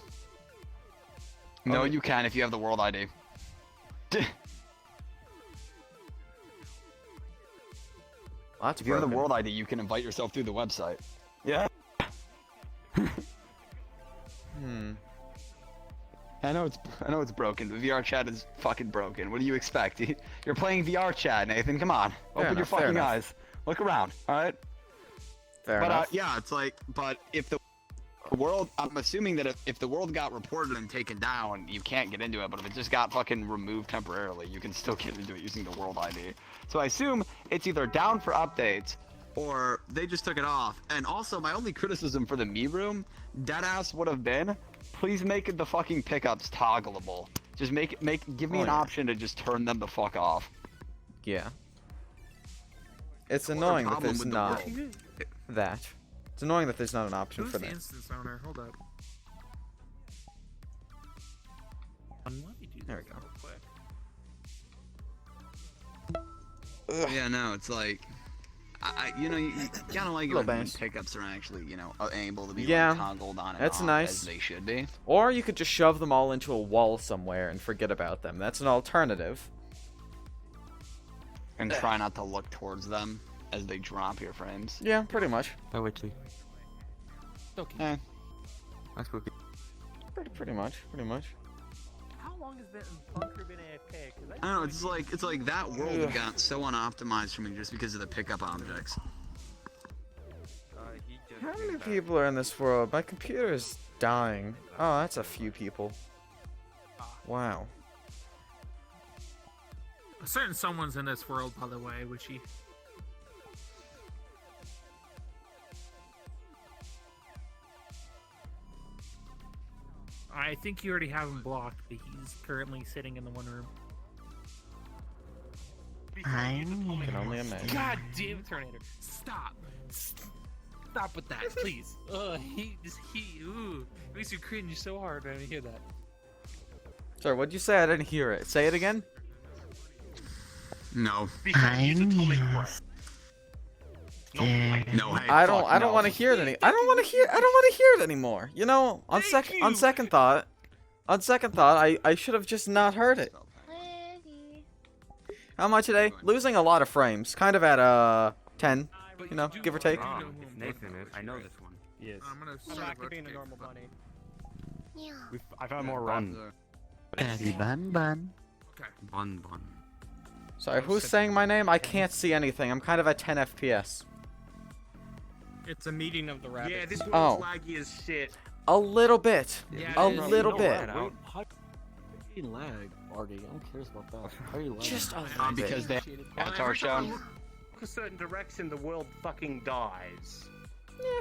No, you can if you have the world ID. Well, that's if you have the broken. world ID, you can invite yourself through the website. Yeah. I know it's broken. The VR chat is fucking broken. What do you expect? You're playing VR chat, Nathan. Come on. Open your fucking eyes. Look around. All right. Fair enough. Yeah, it's like, but if the world, I'm assuming that if the world got reported and taken down, you can't get into it. But if it just got fucking removed temporarily, you can still get into it using the world ID. So I assume it's either down for updates or they just took it off. And also, my only criticism for the me room, deadass would have been, please make the fucking pickups toggleable. Just give me an option to just turn them the fuck off. Yeah. It's annoying that there's not that. It's annoying that there's not an option for that. Instance owner? Hold up. There we go. Yeah, no, it's like, you kind of like it when pickups are actually, able to be like, toggled on and that's off nice. as they should be. Or you could just shove them all into a wall somewhere and forget about them. That's an alternative. And try not to look towards them as they drop your frames. Yeah, pretty much. Oh, wait, Okay. That's cookie. Pretty much. How long has Bunker been AFK? I don't know, it's like that world got so unoptimized for me just because of the pickup objects. How many people are in this world? My computer is dying. Oh, that's a few people. Wow. A certain someone's in this world, by the way, which he... I think you already have him blocked, but he's currently sitting in the one room. I can only imagine. God damn it, Tornado. Stop. Stop with that, please. Ooh. It makes you cringe so hard when I hear that. Sorry, what'd you say? I didn't hear it. Say it again? No. No, hey, I don't want to hear it I don't want to hear it anymore. You know, on second thought, I should have just not heard it. How am I today? Losing a lot of frames, kind of at 10, give or take. It's Nathan. I know this one. Yes. I'm back to being a normal bunny. Yeah. I've had more runs. Bun. Okay. Bun. Sorry, who's saying my name? I can't see anything. I'm kind of at 10 FPS. It's a meeting of the rabbits. Yeah, this one's laggy as shit. A little bit. Yeah, a little bit. How you lag, Artie? I don't care about that. How are you lagging? Just a little because they that's our show. Look a certain direction, the world fucking dies.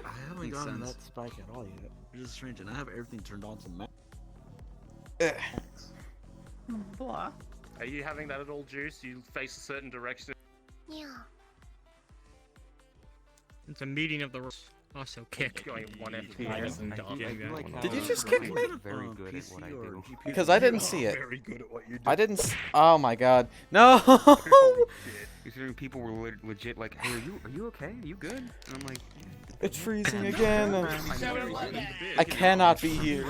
I haven't gotten that spike at all yet. It's just strange, and I have everything turned on to max. Blah. Are you having that at all, Juice? You face a certain direction? Yeah. It's a meeting of the also kick. Going 1 FPS and dumb. Did you just kick me? Very good at what I do. Because I didn't see it. Very good at what you do. I didn't. Oh my god. No! Considering people were legit like, hey, are you okay? Are you good? And I'm like, it's freezing again. I cannot be here.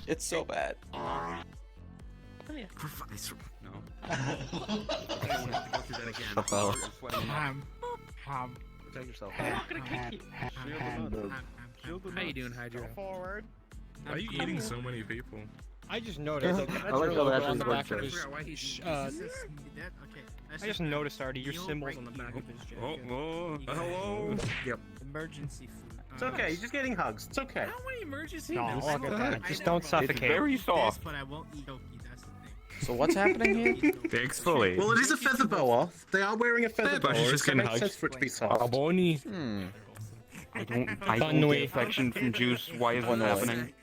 It's so bad. Come here. Protect yourself. I'm not gonna kick you. How you doing, Hydra? Forward. Why are you eating so many people? I just noticed. I like how that's on the back of his his. I just noticed, Artie, your symbols on the back of his jacket. Hello. Yep. Emergency food. It's okay. You're just getting hugs. It's okay. How many emergency No, foods? look at that. Just don't suffocate. It's very soft. But I won't eat Doki, that's the thing. So what's happening here? They exfoliate. Well, it is a feather boa. They are wearing a feather boa. She's just so it getting makes hugged. sense for it to be soft. Bonnie. I don't get affection from Juice. Why is this happening?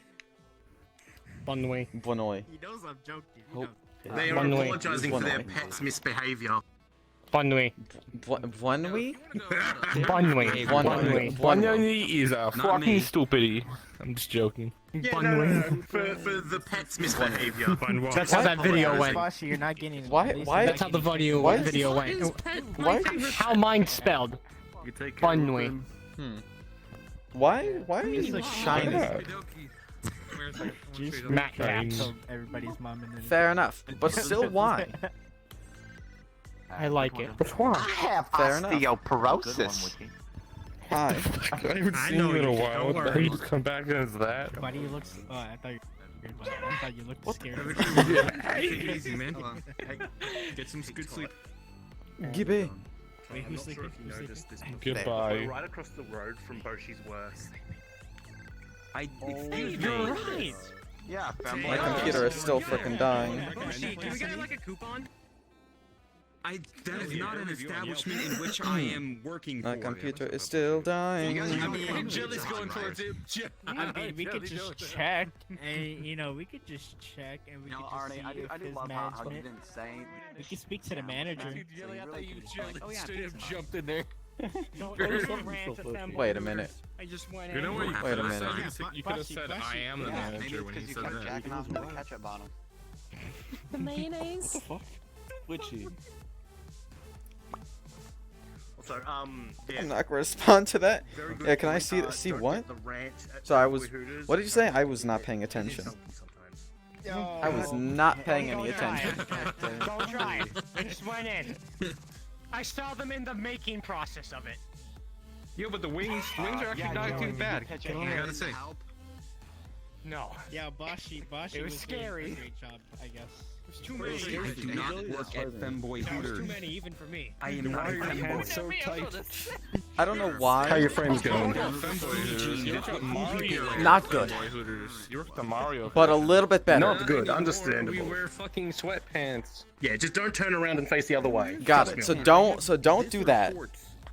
Bunway. Bunway. He knows I'm joking. They are Bunway. apologizing for their pet's misbehavior. Bunway. Bunway? Bunway. Bunway. Bunway is a fucking stupidity. I'm just joking. Yeah, no. For the pet's misbehavior. That's how that video went. You're not getting. Why? That's how the video went. Why? How mine spelled. Bunway. Why are you like shiny? Matt Caps. Everybody's mom and then. Fair enough, but still, why? I like it. I have Fair enough. osteoporosis. Hi. I haven't even seen you in a while. What the hell you just come back as that? Buddy looks. Oh, I thought you. I thought you looked scared. Take it easy, man. Get some good sleep. Gibby. Wait, I'm who's not sure if sleeping? you Who's noticed this. Goodbye. Right across the road from Boshi's worst. Excuse You're me. right. Yeah, My computer is still freaking dying. Boshi, can we get like a coupon? That is not an establishment in which I am working for. My computer is still dying. Jelly's going towards it. I mean, we could just check, and you know, we could just check, and we could just Arnie, see I if do his love how you management. didn't say. We could speak to the manager. Dude, Jelly, I thought you Oh, yeah, straight up pizza. jumped in there. Wait a minute. I just went You know what? Wait a minute. You could have said, "I am the manager" when you said that. Jacking off to the ketchup bottom. The mayonnaise? What the fuck? Witchy. So, yeah. I'm not gonna respond to that. Very good Yeah, can I point. see Don't what? get the rant at So I Boy was. Hooters. What did you say? I was not paying attention. I was not paying any attention. Don't try it. I just went in. I saw them in the making process of it. Yeah, but the wings are actually not too bad. I gotta say. No. Yeah, Boshi It was was scary. doing a great job, I guess. There's too many. I do not work at Femboy There's Hooters. too many even for me. I am not a femboy. So tight. I don't know why. How your frames going? Not good. You work at the Mario. But a little bit better. Not good, We understandable. wear fucking sweatpants. Yeah, just don't turn around and face the other way. Got Trust it. me So on don't do that.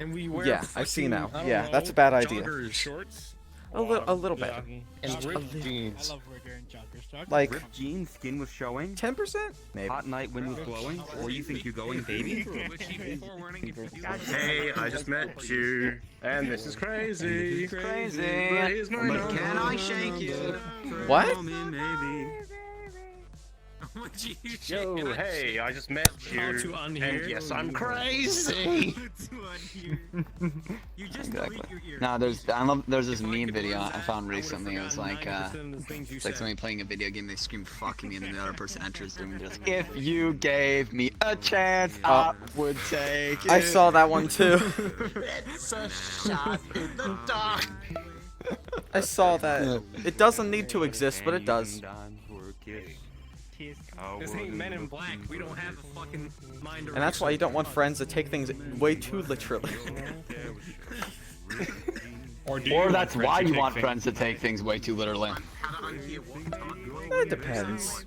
And we wear Yeah, I see now. fucking, Yeah, don't that's a know, bad idea. joggers, shorts. A little bit. And ripped I jeans. love wearing joggers. Joggers Like Ripped jeans, skin was showing. 10%? Maybe. Hot night, wind was blowing. Or you think you're going, baby? Hey, I just met you, and this is crazy. Crazy. But here's my But number. can I shake you? What? Maybe. Yo, hey, I just met you, and yes, I'm crazy. You just Exactly. delete your ear. No, there's this meme video I found recently. It was like it's like somebody playing a video game. They scream "fuck me" and then the other person enters doing just "if you gave me a chance, I would take it." I saw that one too. It's a shot in the dark. I saw that. It doesn't need to exist, but it does. This ain't Men in Black. We don't have a fucking mind. And that's why you don't want friends that take things way too literally. Or that's why you want friends to take things way too literally. It depends.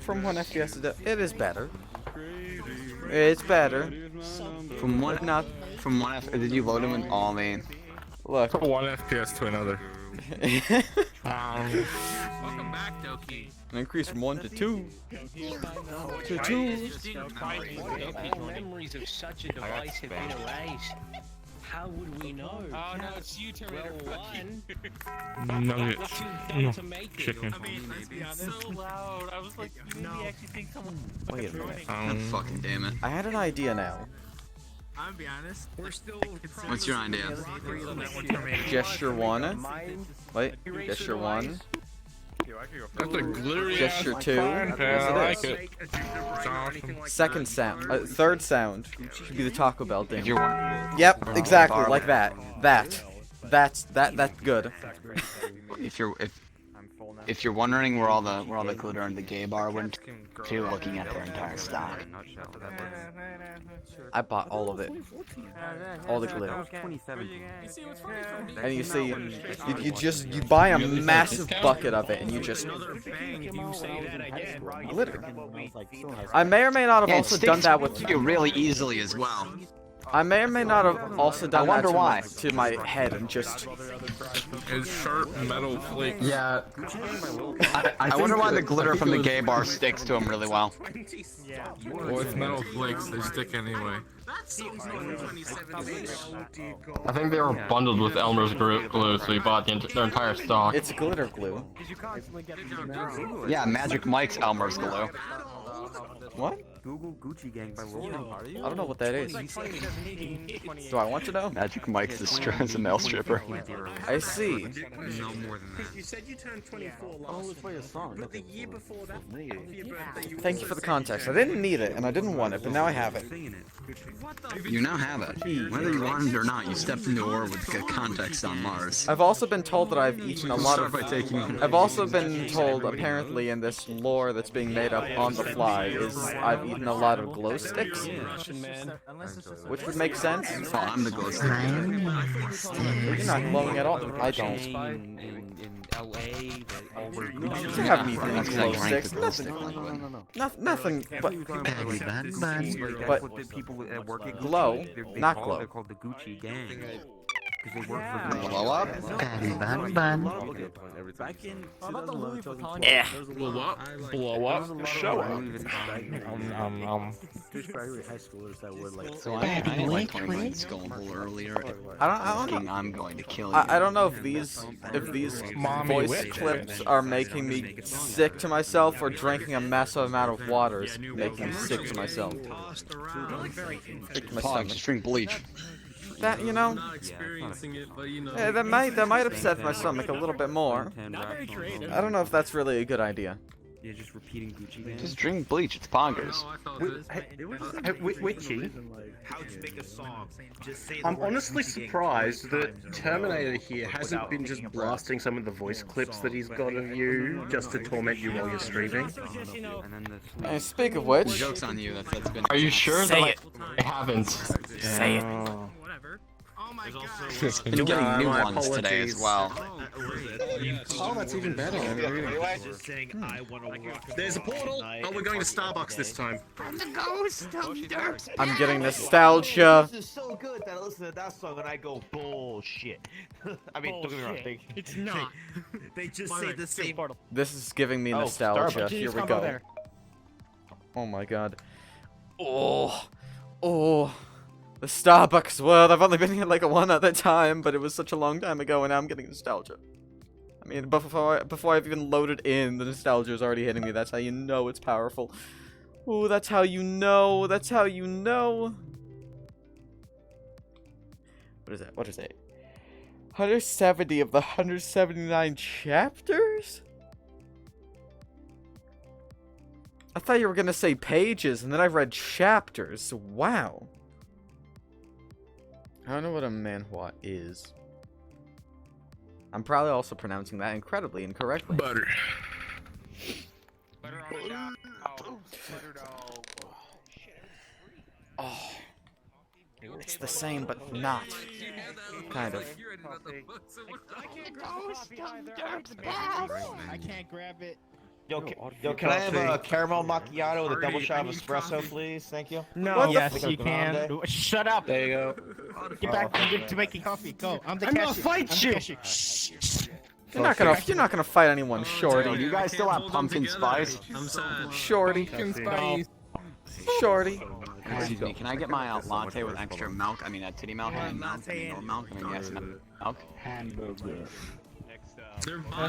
From 1 FPS to it is better. It's better. From one not. From one F. Did you load them in all the? Look. From 1 FPS to another. Welcome back, Doki. An increase from 1 to 2. To 2. Memories of such a device have been erased. How would we know? Oh no, it's you, Terminator. Well, one. Nuggets. What you've done to make it. Chicken. I mean, let's be honest. So loud. I was like, you made me actually think someone. Wait a minute. Fucking damn it. I had an idea now. I'm be honest. We're still. What's your idea? Gesture 1. Wait. Gesture 1. That's a glittery Gesture ass 2. fine pan. Yes, I like it it. It's awesome. is. Second sound. Third sound should be the Taco Bell ding. You're one. Yep, exactly, like that. That's good. If you're wondering where all the glitter in the gay bar went to, looking at their entire stock. I bought all of it. All the glitter. And you see, you buy a massive bucket of it and you just glitter. I may or may not have also done that with you really easily as well. I may or may not have also done that to my head and just. It's sharp metal flakes. Yeah. I wonder why the glitter from the gay bar sticks to him really well. Well, it's metal flakes. They stick anyway. I think they were bundled with Elmer's glue, so you bought their entire stock. It's glitter glue. Yeah, Magic Mike's Elmer's glue. What? Google Gucci Gang by Lil Pump. I don't know what that is. It's like 2017, 2018. Do I want to know? Magic Mike's a male stripper. I see. No more than that. You said you turned 24 last Oh, let's play a song. but the year before that, for your birthday, you Thank you for the context. I didn't need it, and I didn't want it, but now I have it. You now have it. Whether you wanted it or not, you stepped into a war with context on Mars. I've also been told that I've eaten a lot of. Start by taking- I've also been told, apparently, in this lore that's being made up on the fly, is I've eaten a lot of glow sticks, which would make sense. Oh, I'm the glow stick. You're not glowing at all. I don't. In LA, You haven't eaten any glow sticks. Nothing. But people that work at glow, Gucci, not they're glow. called the Gucci Gang. Because they work for Gucci. Blow up. Back in How about the Louis Vuitton? Yeah. Blow up. Blow up. Show up. There's probably high schoolers that would like. So I like 21 skull hole earlier. I don't know. I'm going to kill you. I don't know if these voice clips are making me sick to myself or drinking a massive amount of water is making me sick to myself. Sick to my Pog, stomach. just drink bleach. That, you know, that might upset my stomach a little bit more. I don't know if that's really a good idea. Yeah, just repeating Gucci Gang. Just drink bleach. It's poggers. Witchy, I'm honestly surprised that Terminator here hasn't been just blasting some of the voice clips that he's got of you just to torment you while you're streaming. Hey, speak of which, Joke's on you. That's been. Are you sure Say that I haven't? say it. Been getting new ones today as well. Oh, that's even better. There's a portal. Oh, we're going to Starbucks this time. I'm the ghost of Dirk's I'm getting nostalgia. This is so good that I listen to that song and I go bullshit. I mean, don't get me wrong. It's not. They just say the same. This is giving me nostalgia. Here we go. Oh my god. Oh. The Starbucks world. I've only been here like one other time, but it was such a long time ago, and now I'm getting nostalgia. I mean, before I've even loaded in, the nostalgia is already hitting me. That's how you know it's powerful. Ooh, that's how you know. That's how you know. What is that? What is it? 170 of the 179 chapters? I thought you were gonna say pages, and then I read chapters. Wow. I don't know what a manhwa is. I'm probably also pronouncing that incredibly incorrectly. Butter. Oh. It's the same, but not. Kind of. I can't grab it. Yo, can I have a caramel macchiato with a double shot of espresso, please? Thank you. No. Yes, you can. Shut up. There you go. Get back to making coffee. Go. I'm the I'm cashier. gonna fight you. You're not gonna fight anyone, Shorty. You guys still have pumpkin spice? Shorty. Shorty. Excuse me, can I get my latte with extra milk? I mean, titty milk and milk. I mean, no milk. I mean, yes, milk. Hamburger.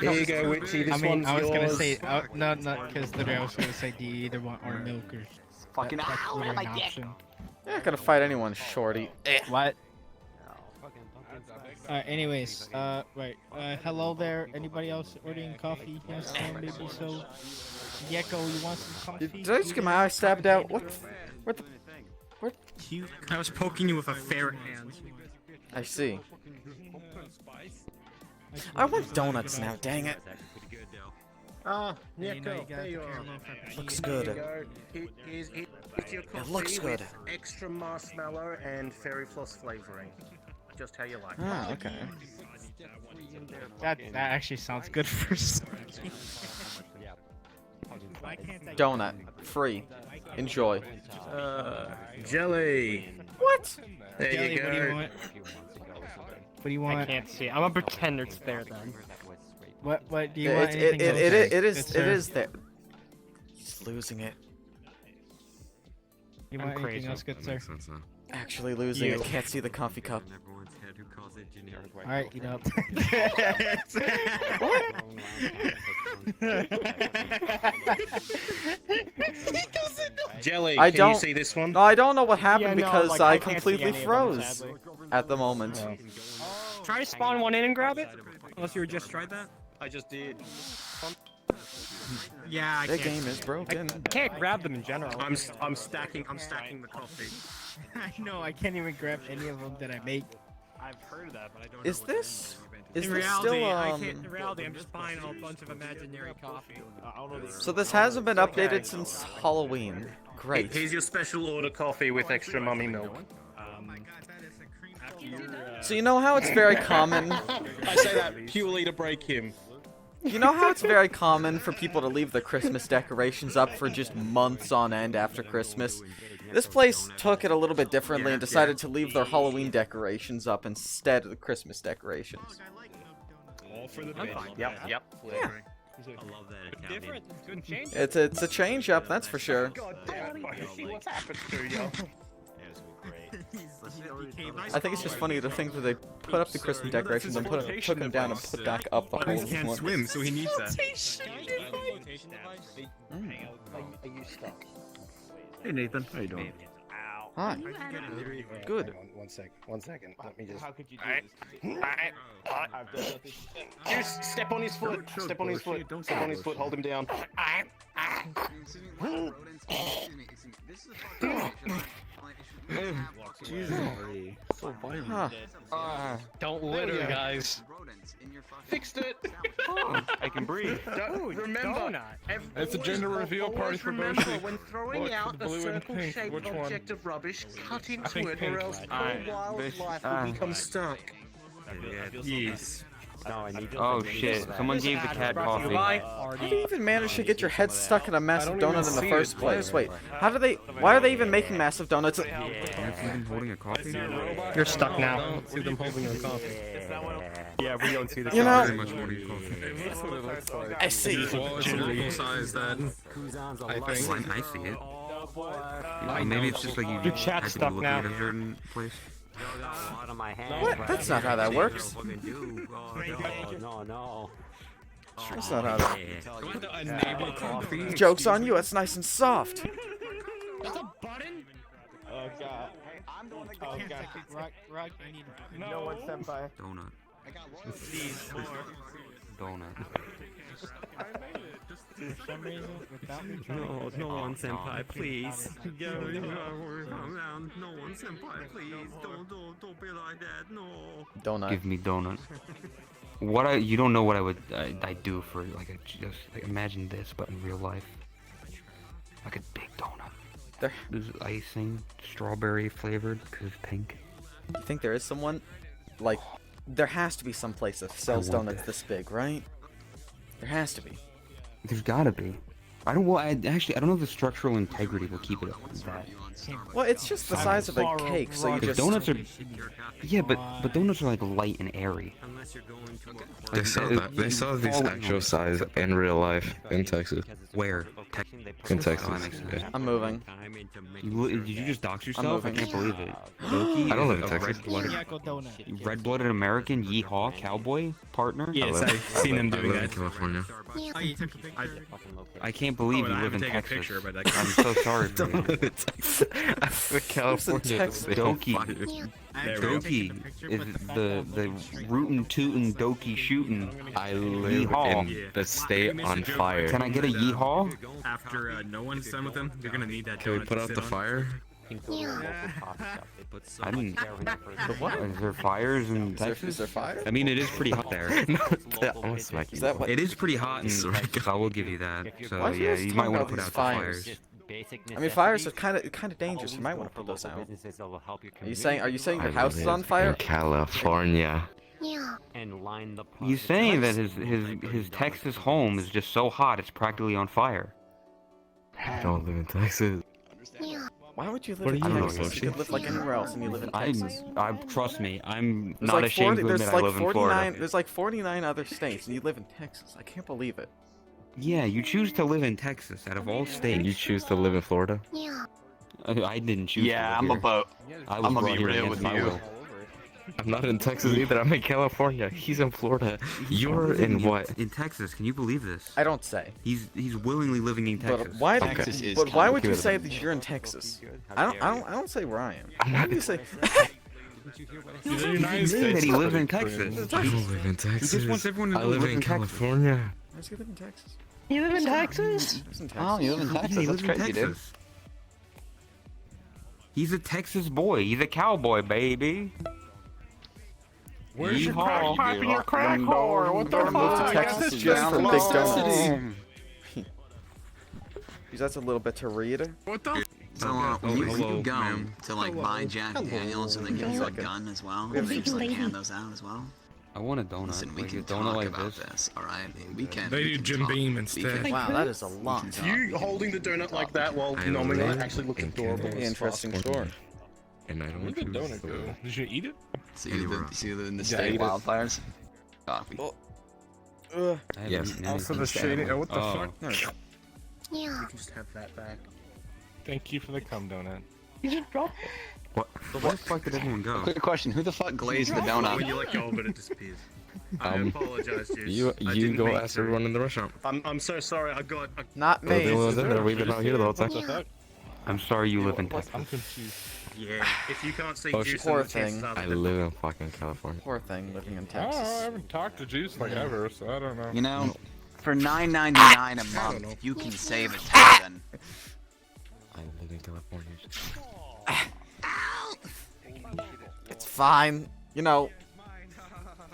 Here you go, Witchy. This one's I was gonna yours. say no, because literally I was gonna say do you either want our milk or Fucking that's ow, literally my an dick. option. You're not gonna fight anyone, Shorty. What? Anyways, right. Hello there. Anybody else ordering coffee? Yes, maybe so. Gecko, you want some coffee? Did I just get my eye stabbed out? What the? I was poking you with a ferret hand. I see. I want donuts now, dang it. Ah, You know, Nico, you got there you the are. caramel frappuccino. Looks good. There you go. Here's your coffee looks good. with extra marshmallow and fairy floss flavoring. Just how you like. Ah, okay. That actually sounds good for some. Donut. Free. Enjoy. Jelly. What? There Jelly, you go. what do you want? What do you want? I can't see. I'm gonna pretend it's there then. What do you want? It Anything else? is there. He's losing it. You want I'm anything crazy. else, good sir? actually losing. I can't see the coffee cup. Alright, you know. Jelly, I can don't you see this one? No, I don't know what happened Yeah, no, because like, I I can't see completely any of them, froze sadly. at the moment. Try to spawn one in and grab it. Unless you just tried that. I just did. Yeah, I The can't. game is broken. I can't grab them in general. I'm stacking the coffee. I know, I can't even grab any of them that I make. I've heard of that, but I don't Is this in this reality, still I can't. In reality, I'm just buying a bunch of imaginary coffee. So this hasn't been updated since Halloween. Great. Here's your special order coffee with extra mummy milk. So you know how it's very common. I say that purely to break him. You know how it's very common for people to leave their Christmas decorations up for just months on end after Christmas? This place took it a little bit differently and decided to leave their Halloween decorations up instead of the Christmas decorations. All for the Yep. Yeah. I love that. Different. Good change. It's a change up, that's for sure. God damn it, I see what's happened to you. I think it's just funny to think that they put up the Christmas decorations and took them down and put back up the whole He can't one. swim, so he needs that. Are you stuck? Hey Nathan, how you doing? Hi. Good. One second. Let me just. How could you do this? Just step on his foot. Step on his foot. Step on his foot. Hold him down. Jesus. So violent. Huh. Don't litter, guys. Fixed it. I can breathe. Remember, It's a gender reveal party for remember Boshi. when throwing Look, out a blue and pink. circle-shaped Which one? object of rubbish, cut into think it, pink. or else all wildlife will become stuck. Yes. Oh shit! Someone gave the cat coffee. How do you even manage to get your head stuck in a massive donut in the first place? Wait, why are they even making massive donuts? Holding a coffee? You're stuck now. Don't see them holding a coffee. Yeah, we don't see the You know- Very much holding a coffee. I see. Well, it's a normal size then. I think. I see it. Maybe it's just like you Your chat's had to be stuck looking now. at a certain place. What? That's not how that works. No. That's not how that. Enable coffee. Joke's on you. It's nice and soft. That's a button. Oh god. Oh god, Rock, I need. No one senpai. Donut. Donut. For some reason, without me trying No, to. no one senpai, please. No one senpai, please. Don't be like that. No. Donut. Give me donut. You don't know what I'd do for like just like imagine this but in real life. Like a big donut. There. This is icing, strawberry flavored because it's pink. You think there is someone? Like, there has to be some place that sells want donuts this big, right? There has to be. There's gotta be. I don't know if the structural integrity will keep it up with that. Well, it's just the size of a cake, so you Because just. donuts are, yeah, but donuts are like light and airy. They sell that. They sell these actual size in real life in Texas. Where? In Texas. Oh, that makes sense. I'm moving. Did you just dox yourself? I moving. can't believe it. Loki I don't is live in a Texas. Yako donut. red-blooded American yeehaw cowboy partner. Yes, I've seen them doing that in California. I can't believe you live in Texas. I'm so sorry for you. The California. Doki. Doki is the rootin' tootin' Doki shootin'. I live in the state on fire. Can I get a yeehaw? After no one's done with them, you're gonna need that. Can we put out the fire? I didn't. The what? Is there fires in Is Texas? there fire? I mean, it is pretty hot there. Is that what? It is pretty hot in Texas. I will give you that. So Why are you yeah, guys you might talking want about to put these out fires? the fires. I mean, fires are kind of dangerous. You might want to put those out. Are you saying your house is on fire? In California. Yeah. He's saying that his Texas home is just so hot it's practically on fire. I don't live in Texas. Yeah. Why would you What live are in you doing, Texas? Yoshi? You could live like anywhere else, and you live in Texas. Trust me, I'm There's not like ashamed 40, to there's admit like I live in 49. Florida. There's like 49 other states, and you live in Texas. I can't believe it. Yeah, you choose to live in Texas out of all states. You choose to live in Florida? Yeah. I didn't choose. Yeah, I'm about. I'm gonna be real with you. I'm not in Texas either. I'm in California. He's in Florida. You're in what? In Texas. Can you believe this? I don't say. He's willingly living in Texas. But why? Texas is But why would you complicated. say that you're in Texas? I don't say where I am. Why do you say? He's in the United He said States. that he lives in Texas. I don't live in Texas. He just wants everyone to I know live he in lives California. Why does he live in Texas? You live in Texas? He lives in Texas. Oh, you live in Yeah, Texas? he That's lives in crazy, dude. Texas. He's a Texas boy. He's a cowboy, baby. Where's your Yeehaw. crack pipe and your crack whore? What the Move to fuck? Texas just for big donuts. Because that's a little bit to read. What the? So, when you go to like buy Jack Daniels and they give you a gun as well, We have they some just like hand those out as well. I want a donut. Listen, we like can a donut talk like about this. this, alright? We can. They we do can Jim talk. Beam We instead. can- Wow, that is a lot. You holding the donut like that while I nomming live it actually looks in adorable. Canada. Interesting story. And I don't Where'd the choose donut the- go? Did you eat it? See you in the Yeah, state eat it. wildfires. Coffee. Ugh. I Yes. haven't Also eaten the since shady. then. What the Oh. fuck? There we go. Yeah. You can just have that back. Thank you for the cum donut. You just dropped it. What? Where the fuck did everyone go? Quick question: who the fuck glazed the donut? When you let go of it, it disappears. I apologize, Juice. I You didn't go mean ask to. everyone in the restaurant. I'm so sorry. Not They're the me. only ones in there. We've been out here the whole time. Yeah. I'm sorry you live in Texas. I'm confused. Yeah, if you can't say Oh, Juice, poor then the chances thing. are I that- live in fucking California. Poor thing living in I don't know. I Texas. haven't talked to Juice like ever, so I don't know. You know, for $9.99 a month, you can save a Texan. I live in California. It's fine. You know,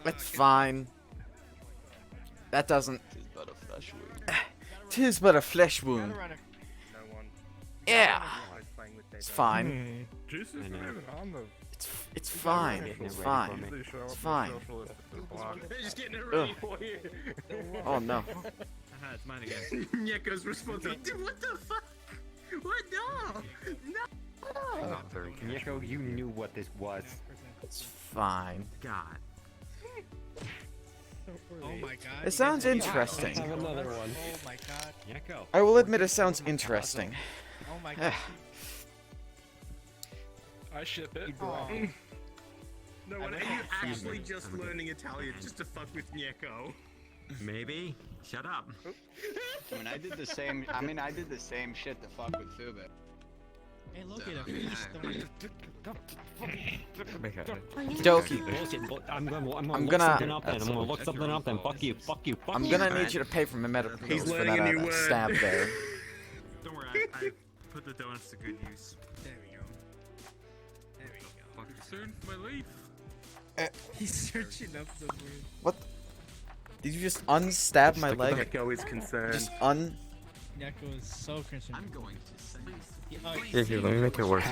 it's fine. That doesn't. Tis but a flesh wound. Yeah. It's fine. Juice isn't even on the. It's fine. It's fine. It's fine. They're just getting it Ugh. ready for you. Oh no. Haha, it's mine again. Nyeko's responsible. Dude, what the fuck? What? No! No! Not very good. Nico, you knew what this was. It's fine. God. Oh my god. It sounds interesting. Have another one. Oh my god. Nico. I will admit it sounds interesting. Oh my god. I ship it. Oh. No, are you actually just learning Italian just to fuck with Nyeko? Maybe. Shut up. I mean, I did the same. I did the same shit to fuck with Fube. Hey, look at a feast. Doki. I'm gonna I'm look gonna- something up then. I'm gonna look something up then. Fuck you, fuck you, fuck I'm you. gonna need you to pay for my medical He's bills for learning that a new word. stab there. Don't worry, I put the donuts to good use. There we go. There we go. Fuck concerned for my life. He's searching up the word. What? Did you just unstab my leg? Neko is concerned. Just Neko is so concerned. I'm going to say. Here, let me make it worse.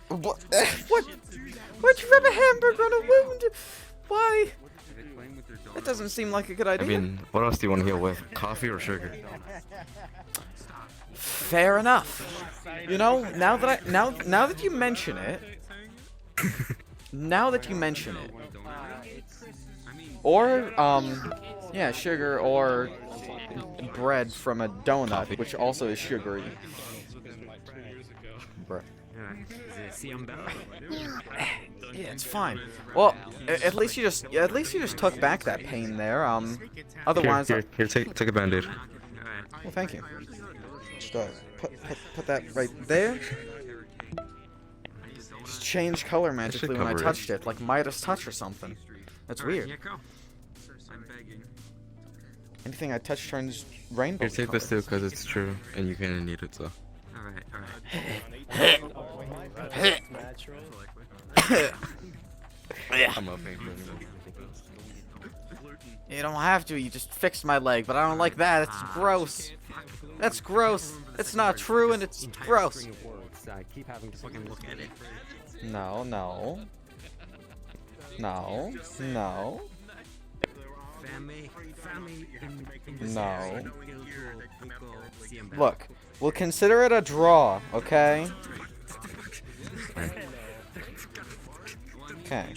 What? What? Why'd you rub a hamburger on a wound? Why? That doesn't seem like a good I idea. mean, what else do you want to heal with? Coffee or sugar? Fair enough. You know, now that you mention it, or yeah, sugar or bread from a donut, which also is sugary. Bruh. Yeah, it's fine. Well, at least you just took back that pain there. Otherwise. Here, take a band-aid. Well, thank you. Just put that right there. Just changed color magically when I cover it. touched it, like Midas touch or something. That's weird. I'm begging. Anything I touch turns rainbow. Here, take this too, because it's true, and you kind of need it, so. Alright. I'm up, man. You don't have to. You just fixed my leg, but I don't like that. It's gross. That's gross. It's not true, and it's gross. I keep having to fucking look at it. No, no. No, no. No. Look, we'll consider it a draw, okay? Okay.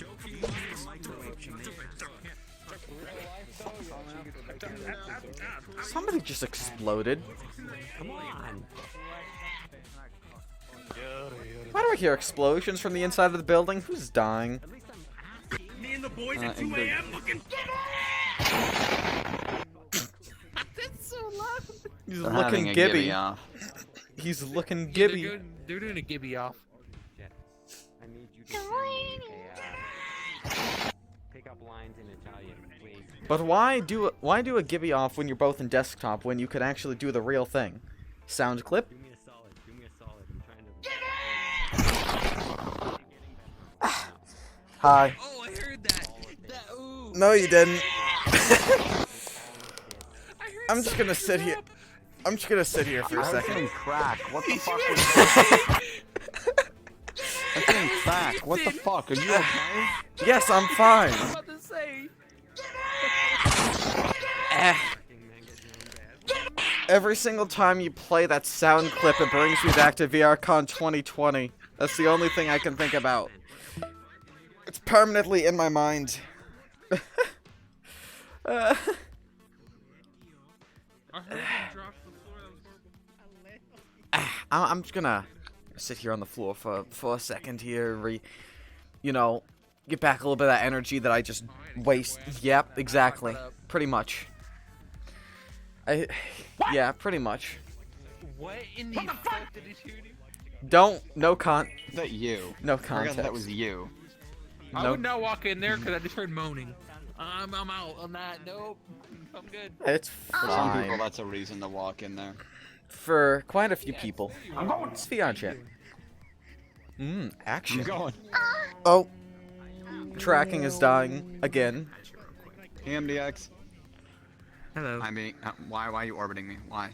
Somebody just exploded. Come on. do I hear explosions from the inside of the building? Who's dying? Me and the boys at 2 a.m. looking. That's so loud. He's They're looking having a gibby. gibby off. He's looking Yeah, gibby. they're doing a gibby off. I need you to pick up lines in Italian, please. But why do a gibby off when you're both in desktop when you could actually do the real thing? Sound clip? Do me a solid. Do me a solid. I'm trying to. Hi. Oh, I heard that. Ooh. No, you didn't. I'm just gonna sit here. I'm just gonna sit here for a second. I'm crack. What the fuck was that? I'm getting crack. What the fuck? Are you okay? Yes, I'm fine. I was about to say. Every single time you play that sound clip, it brings me back to VRCon 2020. That's the only thing I can think about. It's permanently in my mind. I'm just gonna sit here on the floor for a second here, you know, get back a little bit of that energy that I just waste. Yep, exactly. Pretty much. Yeah, pretty much. What in the fuck did he shoot you? No Is that you? No I forgot context. that was you. I would not walk in there because I just heard moaning. I'm out on that. Nope. I'm good. It's For some fine. people, that's a reason to walk in there. For quite a few people. It's VR chat. Action. I'm going. Oh. Tracking is dying again. AMDX. Hello. I mean, why are you orbiting me? Why?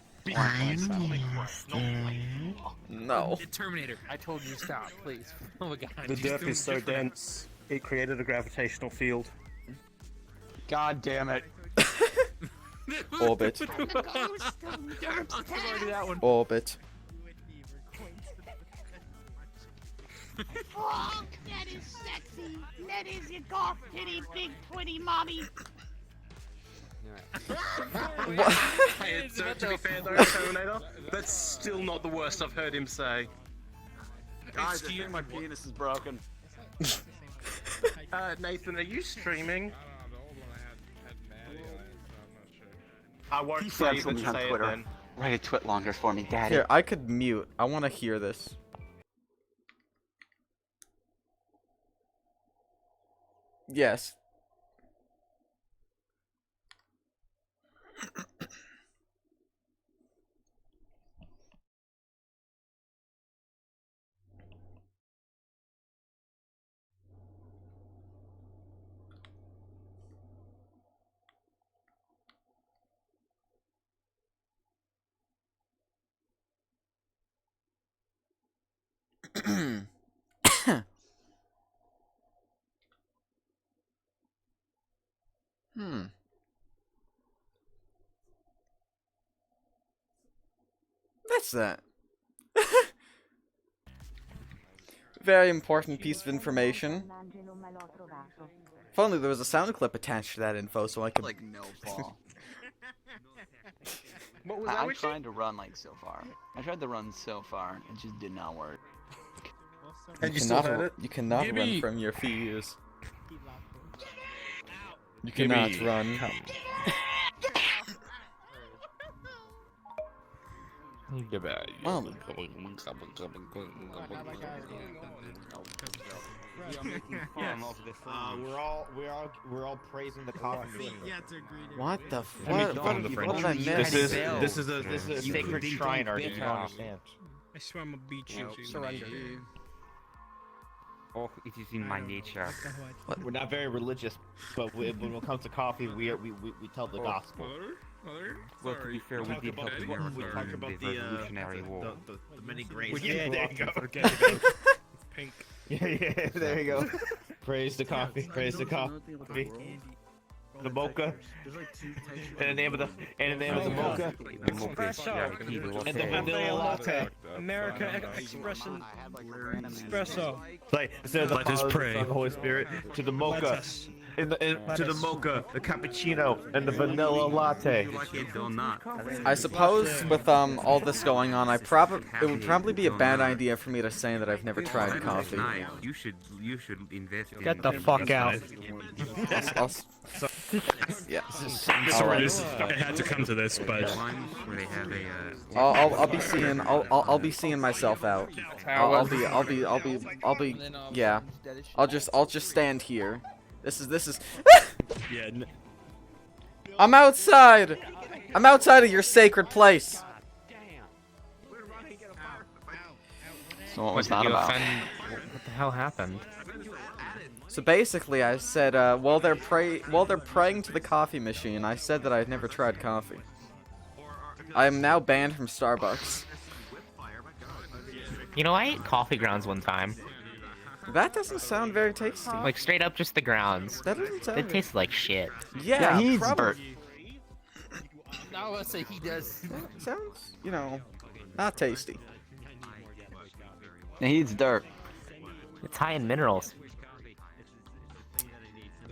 No. Terminator. I told you to stop, please. Oh my god. The dirt is so dense, it created a gravitational field. God damn it. Orbit. Orbit. Oh, that is sexy. That is your golf titty, big twitty mommy. Hey, so to be fair though, Terminator, that's still not the worst I've heard him say. Guys, I think my penis is broken. Nathan, are you streaming? I won't say it, but say it then. Write a twit longer for me, Daddy. Here, I could mute. I want to hear this. Yes. That's that. Very important piece of information. If only there was a sound clip attached to that info so I could... Like, no ball. What was that I'm with trying to run, like, so far. I tried to run so far, it just did not work. And you still had it? You cannot Give run me- from your fears. You cannot run. We're all praising the coffee. What the fuck? What did I miss? This is a sacred shrine, Artie. You don't understand. I swear I'm gonna beat you. Surrender. Oh, it is in my nature. We're not very religious, but when it comes to coffee, we tell the gospel. Well, to be fair, we did help America during the Revolutionary War. The many grains. Yeah, there you go. It's pink. Yeah, there you go. Praise the coffee. Praise the coffee. The mocha. In the name of the mocha. The mocha is And the vanilla latte. America Expression Espresso. Like instead of the Let us Father, pray. the Son, and the Holy Spirit, to the mocha, to the mocha, the cappuccino, and the vanilla latte. I suppose with all this going on, it would probably be a bad idea for me to say that I've never tried coffee. You should invest. Get the fuck out. Yeah. Sorry, it had to come to this, but I'll be seeing myself out. I'll be yeah. I'll just stand here. This is yeah. I'm outside. I'm outside of your sacred place. So what was that about? What the hell happened? So basically, I said, while they're praying to the coffee machine, I said that I'd never tried coffee. I am now banned from Starbucks. You know, I ate coffee grounds one time. That doesn't sound very tasty. Like straight up just the grounds. That doesn't sound. It tastes like shit. Yeah, he eats probably. dirt. I was say he does. Sounds, you know, not tasty. Yeah, he eats dirt. It's high in minerals.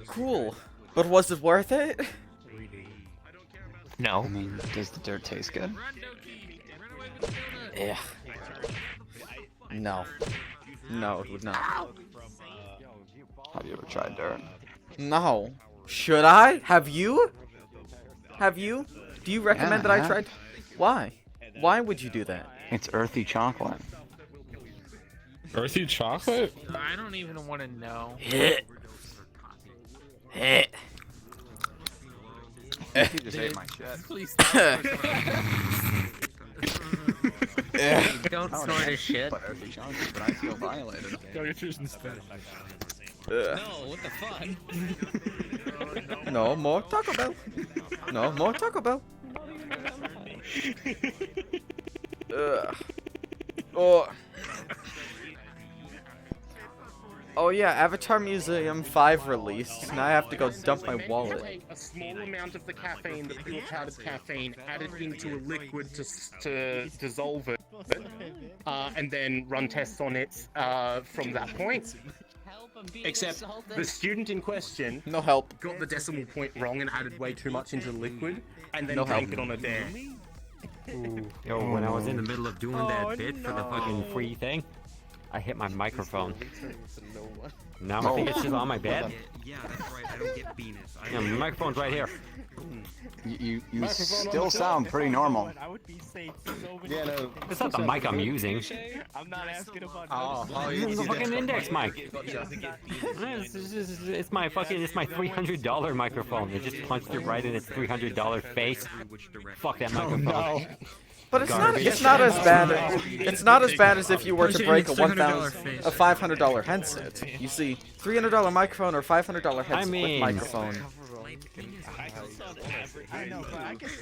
Cool. But was it worth it? No. I mean, does the dirt taste good? Yeah. No. No, it would not. Have you ever tried dirt? No. Should I? Have you? Have you? Do you recommend that I tried? Why? Why would you do that? It's earthy chocolate. Earthy chocolate? I don't even want to know. You just ate my shit. Please stop. Don't snort his shit. But earthy chocolate, but I feel violated. Go get yours instead. No, what the fuck? No, more Taco Bell. No, more Taco Bell. Oh. Oh yeah, Avatar Museum 5 released. Now I have to go dump my wallet. A small amount of the caffeine, the pure powdered caffeine, added into a liquid to dissolve it, and then run tests on it from that point. Except the student in question no help got the decimal point wrong and added way too much into the liquid, and then no drank help. it on a dare. Yo, when I was in the middle of doing that bit for the fucking free thing, I hit my microphone. Now I think it's just on my bed. Yeah, that's right. I don't get Venus. Yeah, my microphone's right here. You still sound pretty normal. I would be safe so Yeah, no. It's not the mic I'm using. I'm not asking about It's the fucking index mic. It's my $300 microphone. They just punched it right in its $300 face. Fuck that microphone. But it's not as bad. It's not as bad as if you were to break a $500 headset. You see, $300 microphone or $500 headset with microphone.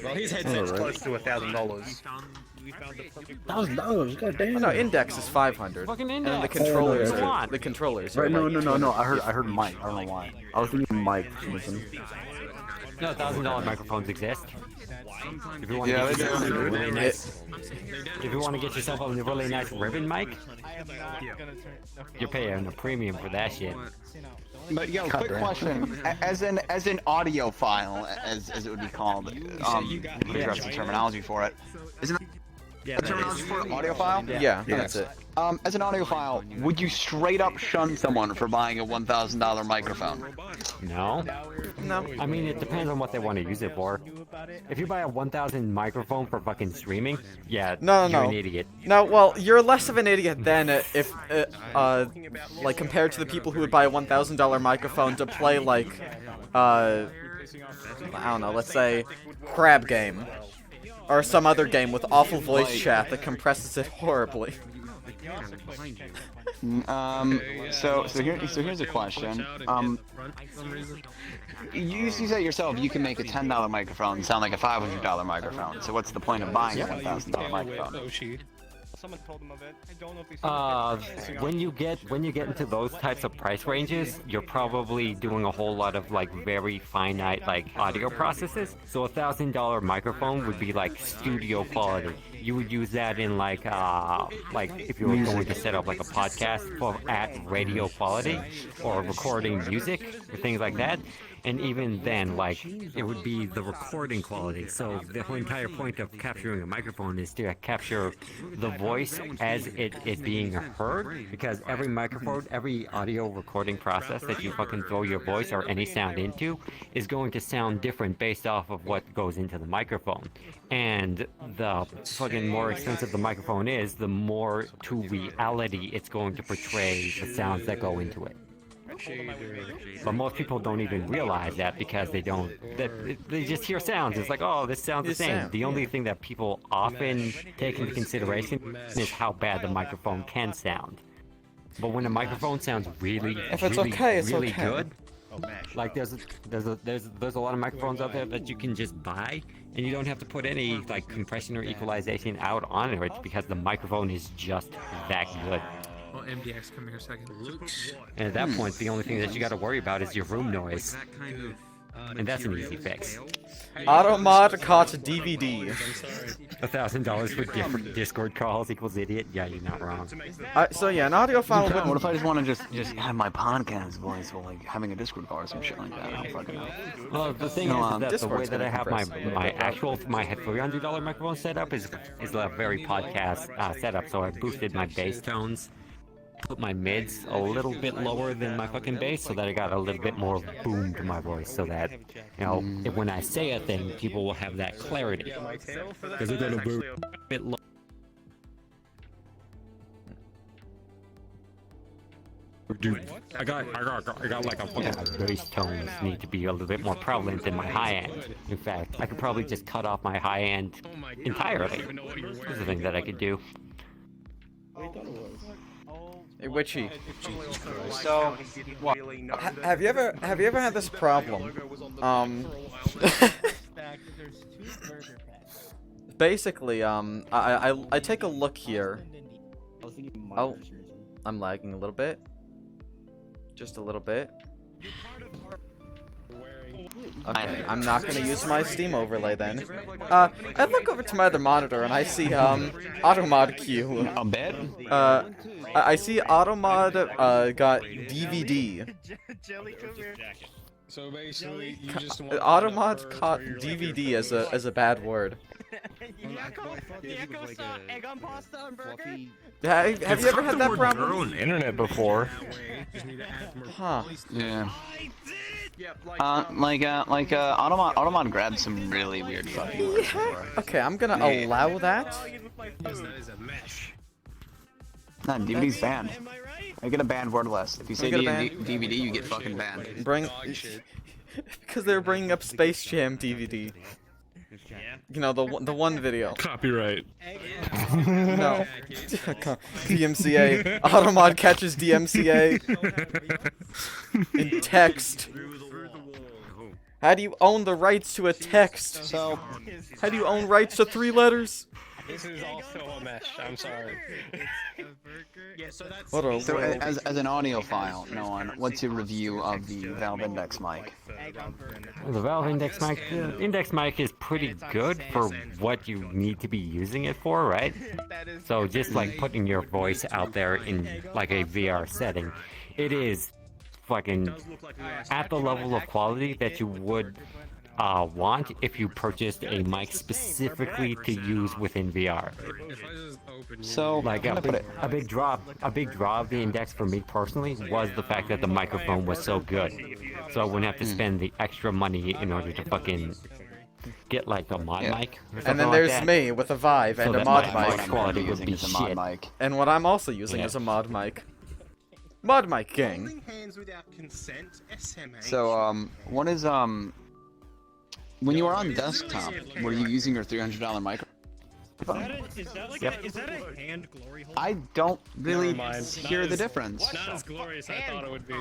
Well, his headset's close to $1,000. $1,000, goddamn. Oh, no, index is 500. Fucking and then the index. controllers Come are on. the controllers. Are Right, like no. I heard Mike. I don't know why. I was thinking Mike for some reason. No, $1,000 microphones exist. If you want to Yeah, get they yourself do. a really nice, if you want to get yourself a really nice ribbon mic, you're paying a premium for that shit. But yo, quick question: as an audiophile, as it would be called, address the terminology for it. Isn't that terminology for audiophile? Yeah, that's it. As an audiophile, would you straight up shun someone for buying a $1,000 microphone? No. No. I mean, it depends on what they want to use it for. If you buy a 1,000 microphone for fucking streaming, yeah, you're an idiot. No, well, you're less of an idiot than if, like, compared to the people who would buy a $1,000 microphone to play, like, I don't know, let's say, Crab Game. Or some other game with awful voice chat that compresses it horribly. So here's a question. You said yourself you can make a $10 microphone sound like a $500 microphone. So what's the point of buying a $1,000 microphone? Someone told them of it. I don't know if they when you get into those types of price ranges, you're probably doing a whole lot of like very finite like audio processes. So $1,000 microphone would be like studio quality. you would use that in like if you were going to set up like a podcast for at radio quality or recording music or things like that. And even then, like, it would be the recording quality. So the whole entire point of capturing a microphone is to capture the voice as it being heard. Because every microphone, every audio recording process that you fucking throw your voice or any sound into is going to sound different based off of what goes into the microphone. And the fucking more expensive the microphone is, the more to reality it's going to portray the sounds that go into it. But most people don't even realize that because they just hear sounds. It's like, oh, this sounds the same. The only thing that people often take into consideration is how bad the microphone can sound. But when a microphone sounds really good, like there's a lot of microphones out there that you can just buy, and you don't have to put any like compression or equalization out on it because the microphone is just that good. Well, MDX, come here a second. And at that point, the only thing that you got to worry about is your room noise. And that's an easy fix. Automod caught DVD. $1,000 for different Discord calls equals idiot. Yeah, you're not wrong. So yeah, an audio file. What if I just want to just have my podcast voice while like having a Discord call or some shit like that? I don't fucking know. Well, the thing is that the way that I have my $300 microphone set up is a very podcast setup. So I boosted my bass tones, put my mids a little bit lower than my fucking bass so that I got a little bit more boom to my voice so that, you know, when I say a thing, people will have that clarity. Because they're gonna boom a bit low. Dude, I got like a fucking bass tones need to be a little bit more prevalent than my high end. In fact, I could probably just cut off my high end entirely. This is the thing that I could do. Hey, Witchy. So, have you ever had this problem? Basically, I take a look here. Oh, I'm lagging a little bit. Just a little bit. Okay, I'm not gonna use my Steam overlay then. I look over to my other monitor and I see Automod Q. I'm bad. I see Automod got DVD. So basically, you just want Automod caught DVD as a bad word. Egg on pasta and burger? Have you ever had that problem? On internet before. Huh. Yeah. Automod grabbed some really weird fucking words before. Okay, I'm gonna allow that. that is a mesh. Nah, DVD's banned. I get a banned word list. If you say DVD, you get fucking banned. Because they're bringing up Space Jam DVD. You know, the one video. Copyright. No. DMCA. Automod catches DMCA. In text. How do you own the rights to a text? So, how do you own rights to 3 letters? This is also a mesh. I'm sorry. So as an audio file, what's your review of the Valve Index mic? The Valve Index mic, Index mic is pretty good for what you need to be using it for, right? So just like putting your voice out there in like a VR setting, it is fucking at the level of quality that you would want if you purchased a mic specifically to use within VR. So like a big draw of the Index for me personally was the fact that the microphone was so good, so I wouldn't have to spend the extra money in order to fucking get like a mod mic. And then there's like me with a Vive and a mod mic. Quality would be shit. And what I'm also using is a mod mic. Mod mic gang. So what is when you were on desktop, were you using your $300 microphone? Is that a hand glory hole? I don't really hear the difference. Not as glorious as I thought it would be.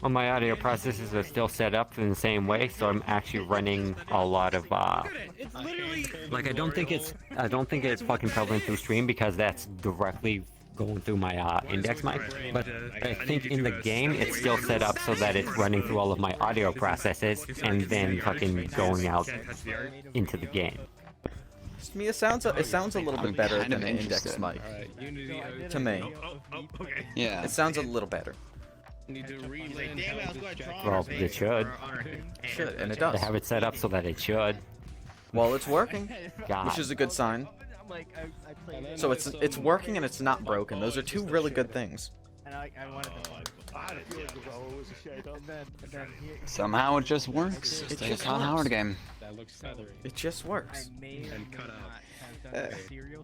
Well, my audio processors are still set up in the same way, so I'm actually running a lot of like I don't think it's fucking prevalent through stream because that's directly going through my Index mic, but I think in the game it's still set up so that it's running through all of my audio processes and then fucking going out into the game. To me, it sounds a little bit better kind than of an Index interested. mic. To me. Yeah. It sounds a little better. Well, it should. Should, and it does. They have it set up so that it should. Well, it's working, God. which is a good sign. So it's working and it's not broken. Those are two really good things. Somehow it just works. It's like a Todd Howard game. It just works.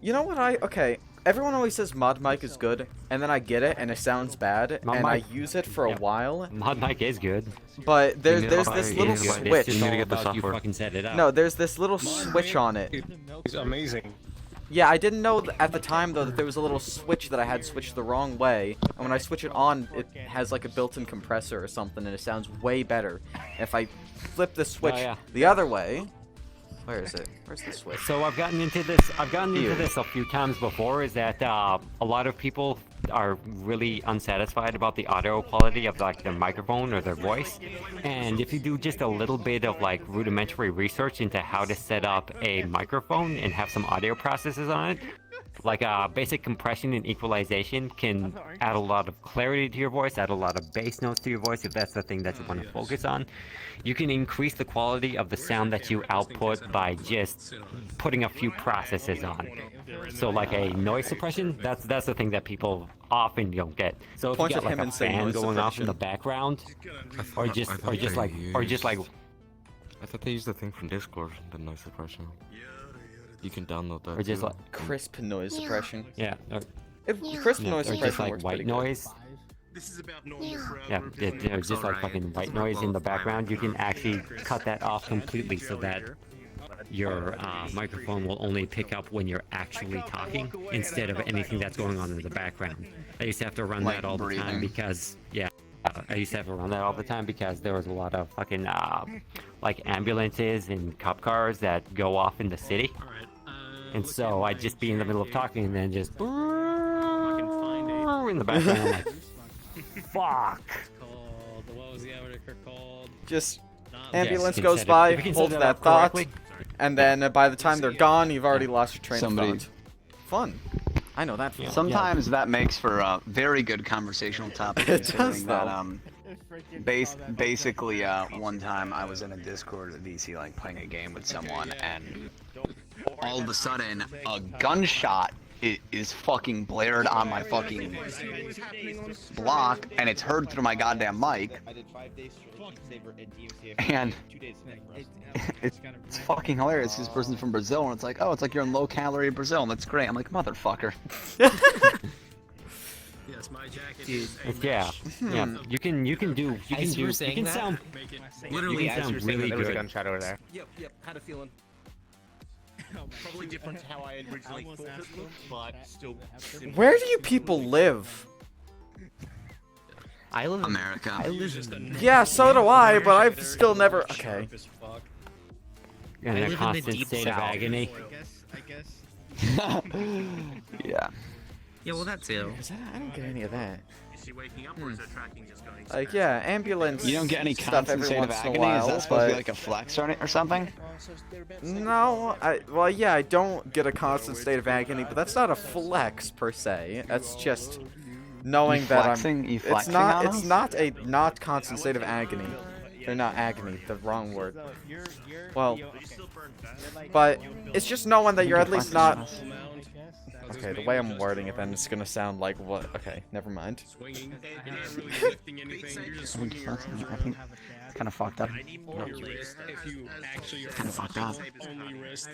You know what okay, everyone always says mod mic is good, and then I get it, and it sounds bad, and I use it for a while. Mod mic is good. But there's this little switch. It's all about you fucking set it up. No, there's this little switch on it. It's amazing. Yeah, I didn't know at the time, though, that there was a little switch that I had switched the wrong way. And when I switch it on, it has like a built-in compressor or something, and it sounds way better. If I flip the switch the other way... Where is it? Where's the switch? So I've gotten into this a few times before, is that a lot of people are really unsatisfied about the audio quality of like their microphone or their voice. And if you do just a little bit of like rudimentary research into how to set up a microphone and have some audio processes on it, like basic compression and equalization can add a lot of clarity to your voice, add a lot of bass notes to your voice if that's the thing that you want to focus on. You can increase the quality of the sound that you output by just putting a few processes on. So like a noise suppression, that's the thing that people often don't get. So if you got like a fan going off in the background, or just like I thought they used the thing from Discord, the noise suppression. You can download that. Or just like crisp noise suppression. Yeah. Crisp noise or suppression just like works white pretty good. noise. This is about normal Yeah, just like fucking white noise in the background. You can actually cut that off completely so that your microphone will only pick up when you're actually talking instead of anything that's going on in the background. I used to have to run that all the time because, I used to have to run that all the time because there was a lot of fucking, like ambulances and cop cars that go off in the city. And so I'd just be in the middle of talking and then just in the background, like, fuck. What was the amateur called? Just Yes, ambulance you can goes set it- by, if you can holds set it that up thought, correctly. and then by the time they're gone, you've already lost your train of thought. Fun. I know that feeling. Sometimes that makes for a very good conversational topic. It does, considering that, though. basically, one time I was in a Discord at VC, like playing a game with someone, and all of a sudden, a gunshot is fucking blared on my fucking block, and it's heard through my goddamn mic. And it's fucking hilarious. This person's from Brazil, and it's like, oh, it's like you're in low-calorie Brazil, and that's great. I'm like, motherfucker. Yes, my jacket Dude, is yeah. You can sound literally you can sound really there was a good. gunshot over there. Yep, had a feeling. Probably different to how I originally thought it would, but still. Where do you people live? I live in America. Yeah, so do I, but I've still never. Okay. In I a live in the constant deep state of south. agony. Yeah. Yeah, well, that's it. I don't get any of that. Is she waking up or is her tracking just going? Like, yeah, ambulance. You don't get any stuff constant every state of once in a agony? while, Is that supposed to be but- like a flex or something? No, well, yeah, I don't get a constant state of agony, but that's not a flex per se. That's just knowing that I'm. You It's flexing not. on It's us? not a not constant state of agony. They're not agony. The wrong word. Well, but it's just knowing that you're at least not. Okay, the way I'm wording it, then it's gonna sound like what? Okay, never mind. Swinging, you're not really lifting anything, you're just swinging. It's kind of fucked up. If you actually are Kinda fucked up. only wrist.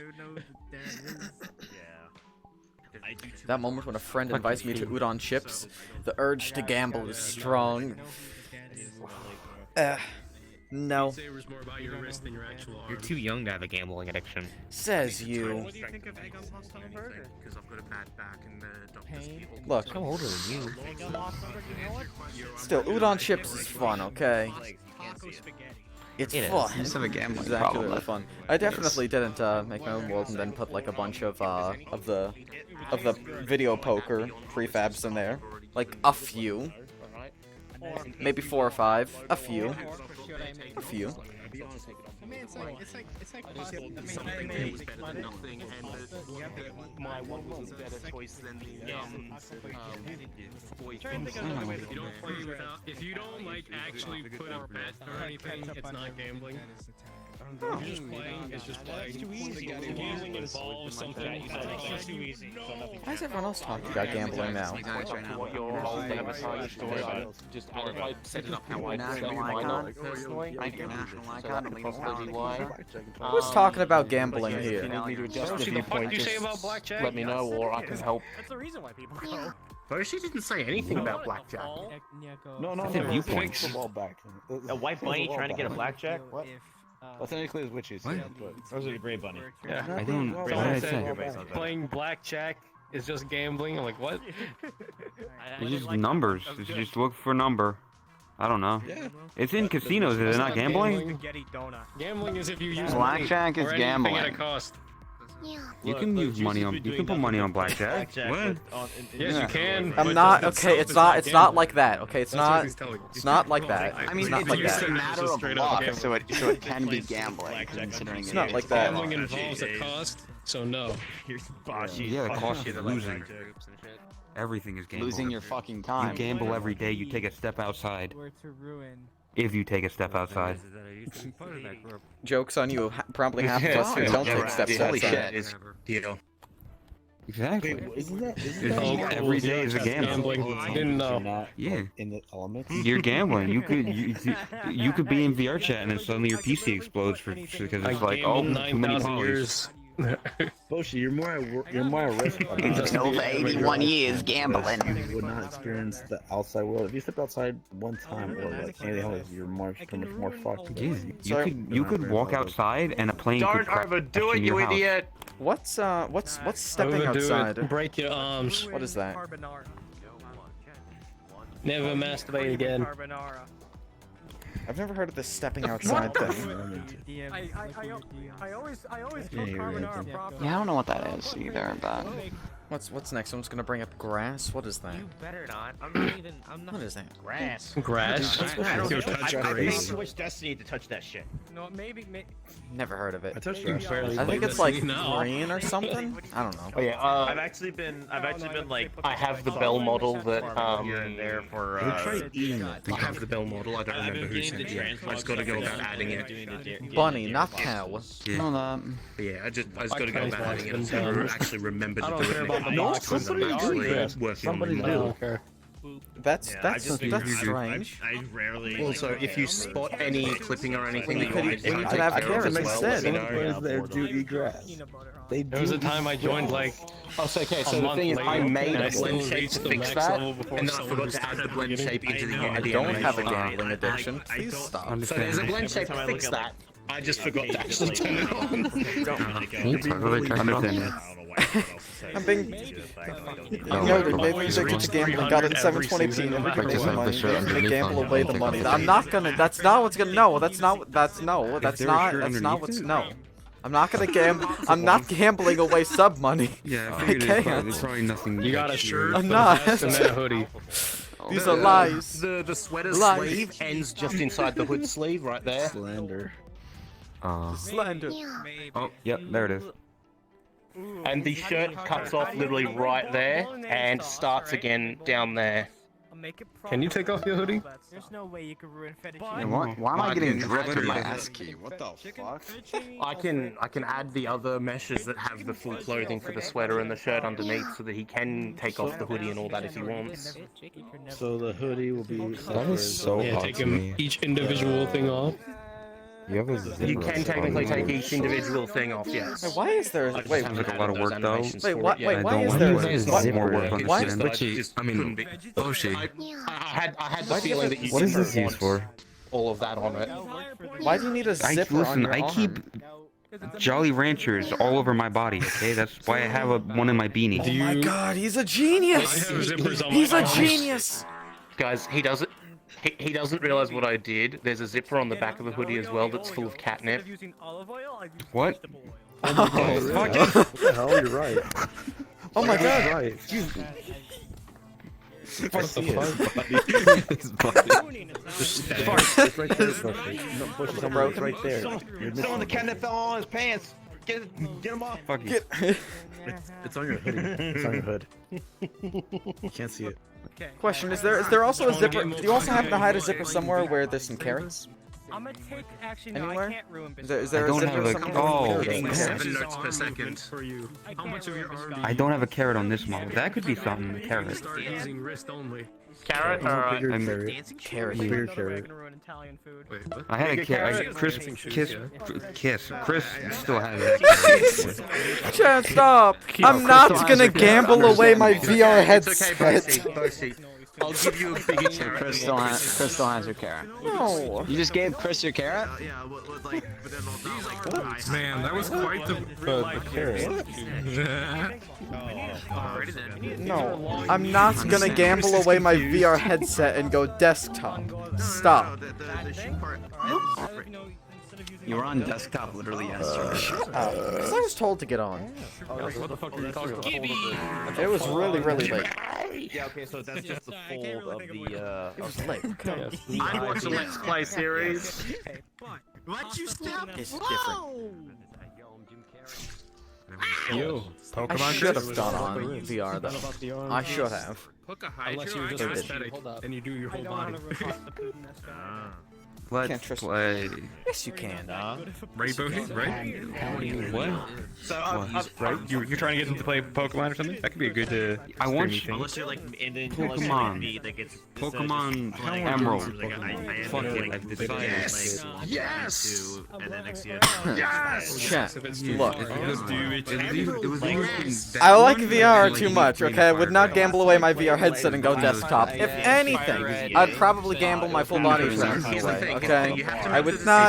That moment when a friend invites me to udon chips, the urge to gamble is strong. No. More about your wrist than your actual arm. You're too young to have a gambling addiction. Says you. What do you think of egg on toast on a burger? Because I've got a bad back and don't piss people. Look. I'm older than you. Still, udon chips is fun, okay? It's It is. fun. You just have a gambling It's actually problem. really fun. I definitely didn't make my own world and then put like a bunch of the video poker prefabs in there. Like a few. Maybe 4 or 5. A few. Be honest. I mean, it's like Something there was better than nothing, and my one was a better choice than the boy. If you don't like actually put a bet or anything, it's not gambling. Oh. You're just playing. It's just playing. It's too easy. Gambling involves something. It's too easy. Why is everyone else talking about gambling now? What your whole Avatar story about? Just I set it up how I personally. I get national icon. Possibly why. Who's talking about gambling here? If you need me to adjust the What viewpoint, did you say just about blackjack? let me know, or I can help. That's the reason why people go. Hershey didn't say anything about blackjack. No, That's in viewpoints. A while back. A white bunny trying to get a blackjack? What? Well, technically it's witches. What? Yeah, but Or was it a gray bunny? Yeah. I don't. What did I say? Playing blackjack is just gambling. I'm like, what? It's just numbers. It's just look for number. I don't know. Yeah. It's in casinos. Is it not gambling? Gambling is if you use Blackjack money is or gambling. anything at a cost. You can use money on. You can put money on blackjack. What? Yes, you can. I'm but not that's okay. It's not. It's not like that. Okay, it's That's what not. he's telling you. It's not like that. I mean, it's not it's like just that. a matter of Straight up luck, gambling. so it can be gambling, considering It's not like that. Gambling involves a cost, so no. Yeah, the cost is losing. Everything is gambling. losing your fucking You time. gamble every day. You take a step outside. Were to ruin. If you take a step outside. Joke's on you. Probably half of us who don't take steps Holy outside. shit. Is deal. Exactly. Isn't that Every day is a gamble. Didn't know. not Yeah. in the elements? You're gambling. You could be in VR chat and then suddenly your PC explodes because it's like, oh, too many 9,000 polys. years. Boshi, you're more at risk. Over 81 years gambling. You would not experience the outside world. If you step outside one time or like anything else, you're much more fucked. Yeah, you could walk outside and a plane could crash overdo it, in your you house. idiot! What's stepping Overdo it. outside? Break your arms. What is that? Never masturbate again. I've never heard of this stepping outside thing. I always cook Yeah, you're right, carbonara then. properly. Yeah, I don't know what that is either, but What's next? Someone's gonna bring up grass. What is that? You better not. I'm not. What is that? Grass. Grass. Yo, touch I grace. switched Destiny to touch that shit. No, maybe. Never heard of it. I touched You grass. barely I play think it's this like now. green or something. I don't know. Oh yeah, I've actually been like. I have the Bell model that here and there for. Try eating it. I have the Bell model. I don't remember who sent it. I just got to go about adding it. Bunny, not cow. no, that. But yeah, I just got to go I've about adding it. been I done. actually remembered I to don't do care it. about the No, box. I'm actually working on Somebody the I model. don't care. That's just figured that's strange. I rarely. Also, if you spot any clipping or anything that you want when you could have carrots instead. Somebody's there to eat grass. They There was do a time I joined like Oh, so okay, so a the month thing is, later, I made and I a still blend shape reached to the fix max that, level before And then I someone forgot who to add the started blend getting shape into the I Unity don't have a animation. gambling addiction. Please stop. So there's a blend shape Every to time I fix look at, that. I just forgot to actually turn it on. I'm being noted. Maybe we should get to gambling. Got it in 720p. Never give me money. They gamble away the money. I'm not gonna. That's not what's gonna. No. That's not. That's no. That's not. That's not what's. No. I'm not gonna gamble. I'm not gambling away sub money. Yeah, I I figured it's can't. probably nothing. You got a shirt, I'm but not. a vest and then a hoodie. These are lies. The sweater's Lies. sleeve ends just inside the hood sleeve right there. Slander. Slander. Oh, yep, there it is. and the shirt cuts off literally right there and starts again down there. Can you take off your hoodie? There's no way you could ruin Yeah, fettuccine. why am I getting can- dripped with my S key? What the fuck? I can add the other meshes that have the full clothing for the sweater and the shirt underneath so that he can take off the hoodie and all that if he wants. So the hoodie will be. That is so Yeah, hot take to him me. each individual thing off. You have a zipper You can technically on take your each individual thing off, yes. Wait, why is there? Wait, Sounds like a lot of work though. wait, what? Wait, why is I there? don't want to What? more work on Why? this end. Oshi. I had the Why do you feeling have- that you What is didn't this used want for? all of that on it. Why do you need a zipper on your I arm? keep Jolly Ranchers all over my body, okay? That's why I have one in my beanie. Oh my god, he's a genius! I have zippers on He's my a arms. genius! Guys, he doesn't realize what I did. There's a zipper on the back of the hoodie as well that's full of catnip. Using olive oil, I use What? What the hell? You're right. Oh my god! Right. Excuse me. I see it. It's right there, Buffy. Bush is broken. right there. Someone the cat that fell on his pants. Get him off. Fuck you. It's on your hoodie. It's on your hood. You can't see it. Question: Is there also a zipper? Do you also happen to hide a zipper somewhere where there's some carrots? I'm gonna take actually no, Anywhere? I can't ruin Is there a zipper somewhere? Oh, Hitting 7 notes per second. How much of your I don't have a carrot on this model. That could be something. A carrot. Start using wrist only. Carrot or Carrot. Weird carrot. Wait, what? I had a carrot. Chris still has it. Chad, stop! I'm not gonna gamble away my VR headset. Boshi. I'll give you a bigger carrot. Crystal has your carrot. No. You just gave Chris your carrot? Yeah, like, but then also, like, man, that was quite the carrot. Alrighty then. No, I'm not gonna gamble away my VR headset and go desktop. Stop. You were on desktop literally yesterday. Shut up. Because I was told to get on. What the fuck are you talking about? It was really late. Yeah, okay, so that's just the fold of the, It was late. I watch a Let's Play series. What you stop? It's different. Yo, I Pokemon should have gone on VR though. I should have. Hook a Unless you were hydro, just aesthetic, and you do your whole body. Let's Can't trust play. Yes, you can. Right, Boshi? Right? What? So, Right? You're trying to get him to play Pokemon or something? That could be a good I want streamy thing. unless you're like, and then Pokemon. Pokemon Emerald. Fuck it, like, I've decided. Yes! and then next year. Yes! Chat, look. It was even I like VR too much, okay? I would not gamble away my VR headset and go desktop. If anything, I'd probably gamble my full body strength away, okay? I would not.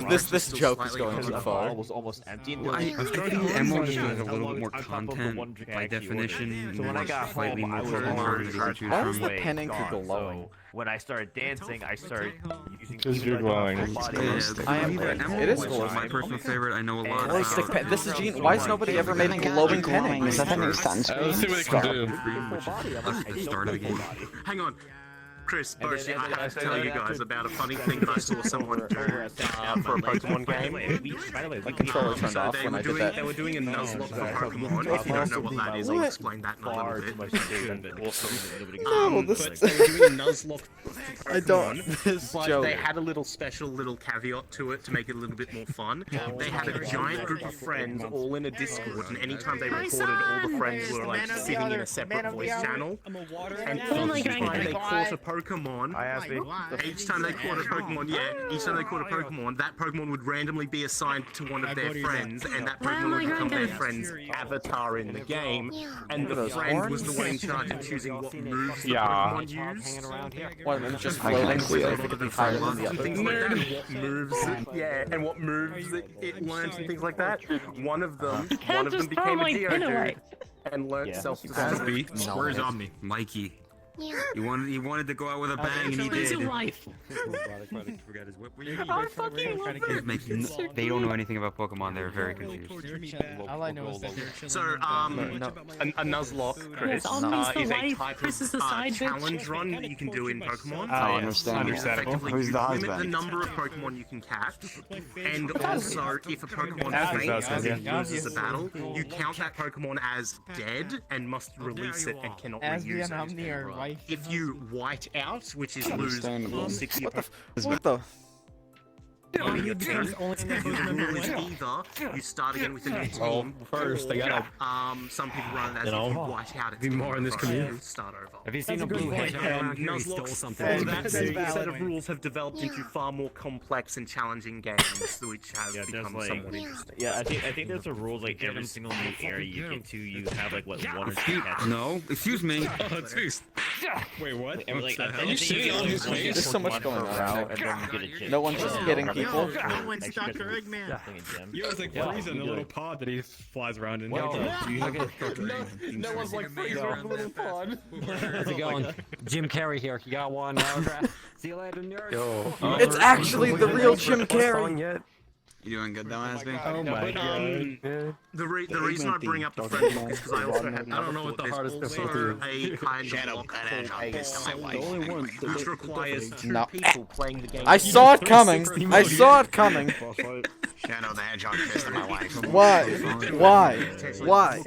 This joke is going too far. Was almost empty. I was trying to use Emerald just has a little more content by definition. So when I got slightly home, more I was Pokemon to choose Why is from. the pen anchor glowing? When I started dancing, I started using. Because you're glowing. I am glowing. It is glowing. My personal favorite. I know a lot. Glow stick pen. This is Gene. Why has nobody ever made glowing pen anchors? Is that the new sunscreen? Let's see what they can do. The start of the game. Hang on. Chris, Boshi, I have to tell you guys about a funny thing that I saw someone do for a Pokemon game. My controller turned off when I did that. They were doing a Nuzlocke for Pokemon. If you don't know what that is, I'll explain that in a little bit. No, this. But they were doing a Nuzlocke for Pokemon, I don't. This but joke. they had a little caveat to it to make it a little bit more fun. They had a giant group of friends all in a Discord, and anytime they recorded, all the friends were like sitting in a separate voice channel. And each time they caught a Pokemon, each time they caught a Pokemon, that Pokemon would randomly be assigned to one of their friends, and that Pokemon would become their friend's avatar in the game. And the friend was the one in charge of choosing what moves the Pokemon used. One of them just floating significantly higher than the other. Things like that. What moves and what moves it learns and things like that. One of them became a Geodude and learned self-defense. Where is Omni? Mikey. He wanted to go out with a bang, and he did. They don't know anything about Pokemon. They're very confused. All I know is that So, a Nuzlocke, Chris, is a type of challenge run that you can do in Pokemon. Understandable. Who's the Limit the husband? number of Pokemon you can catch, and also if a Pokemon faints as it loses a battle, you count that Pokemon as dead and must release it and cannot reuse it. Omni are wife. If you white out, which is lose all 6 of your What the? the rule is either you start again with a new team, first they gotta some people run it as if you white out. It's be more in this community. Start over. Have you seen a blue head? That set of rules have developed into far more complex and challenging games, which have become somewhat interesting. Yeah, I think there's a rules like every single new area you get to, you have like what 1 or 2 catches. No, excuse me. Wait, what? Like, Are you shitting on his face? There's so much going on. And then you get a gym. No one's just hitting people. No one's Dr. Eggman. Yo, it's like freezing a little pod that he flies around in. No one's like freezing a little pod. How's it going? Jim Carrey here. You got one autograph? See you later, nerd. It's actually the real Jim Carrey. You doing good though, Asby? Oh my god. The reason I bring up the friend block is because I also had I don't know what the hardest also a kind of block which requires two people playing the game. I saw it coming. I saw it coming. Shadow the Hedgehog kissed my wife. Why? Why? Why?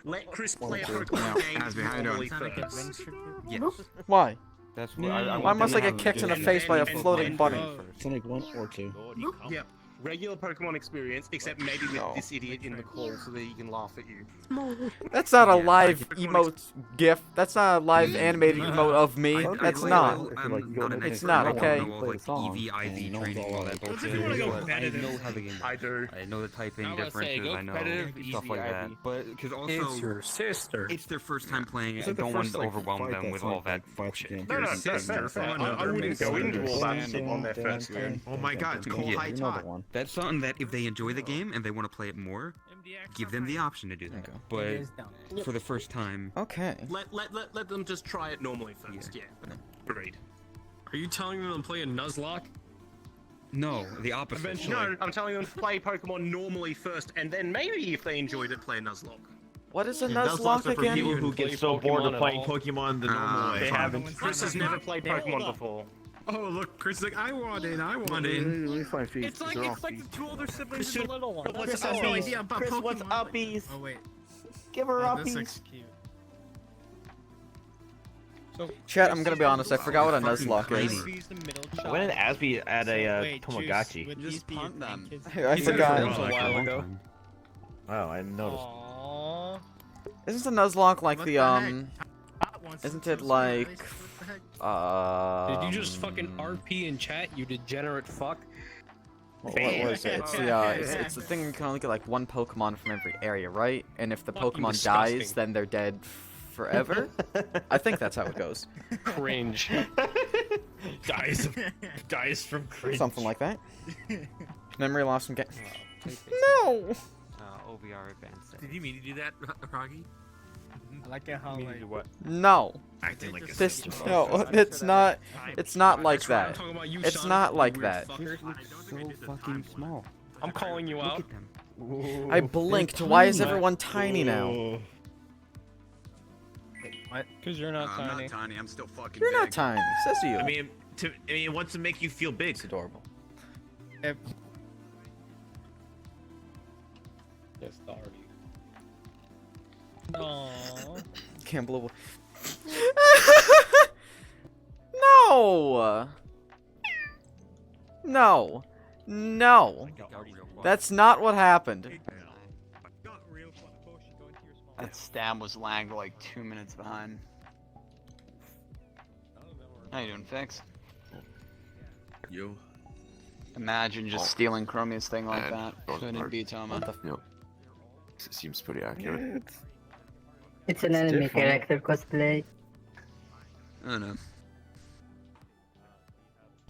Let Chris play a Pokemon game. Asby, how you doing? Yes. Why? That's Why must I get kicked in the face by a floating bunny? Sonic 1 or 2. Yep. Regular Pokemon experience, except maybe with this idiot in the call so that he can laugh at you. That's not a live emote gif. That's not a live animated emote of me. That's not. It's not, okay? I know how the game. I do. I know the typing differences. I know stuff like that. But because also, It's your sister. it's their first time playing it. I don't want to overwhelm them with all that bullshit. No, I wouldn't go into all that shit on their first game. Oh my god, it's Cole High Tot. That's something that if they enjoy the game and they want to play it more, give them the option to do that. But for the first time, okay. Let them just try it normally first. Yeah. Agreed. Are you telling them to play a Nuzlocke? no, the opposite. Eventually. No, I'm telling them to play Pokemon normally first, and then maybe if they enjoyed it, play a Nuzlocke. What is a Nuzlocke Nuzlocke for again? people who get so bored of playing Pokemon the normal way. They haven't. Chris has never played Pokemon before. Oh look, Chris is like, I want in. Let me find feet. It's like the two older siblings and the little one. Chris has no idea about Pokemon. What's uppies? Oh wait. Give her Oh, this uppies. looks cute. So, Chat, I'm gonna be honest, I forgot what a Nuzlocke is. When did Asby add a Tamagotchi? You just punt them. I forgot. A while ago. Wow, I didn't notice. Isn't the Nuzlocke like the Isn't it like Did you just fucking RP in chat, you degenerate fuck? What was it? It's the it's the thing you can only get like one Pokemon from every area, right? And if the Fucking Pokemon disgusting. dies, then they're dead forever. I think that's how it goes. Cringe. dies from cringe. Something like that. Memory loss from game. No. OVR advanced. Did you mean to do that, Rocky? I like it how like What? No. Acting like a This no, it's not. It's not like that. It's not like that. So fucking small. I'm calling you out. I blinked. Why is everyone tiny now? What? Because you're not I'm tiny. not tiny. I'm still fucking You're big. not tiny. Says you. I mean, it wants to make you feel big. It's adorable. Yes, already. Aww. Can't blow. No. No. No. That's not what happened. That stab was lagged like 2 minutes behind. How you doing, Fix? Yo. Imagine just stealing Chromia's thing like that. Couldn't be Toma. Yep. Seems pretty accurate. It's an anime character cosplay. I know.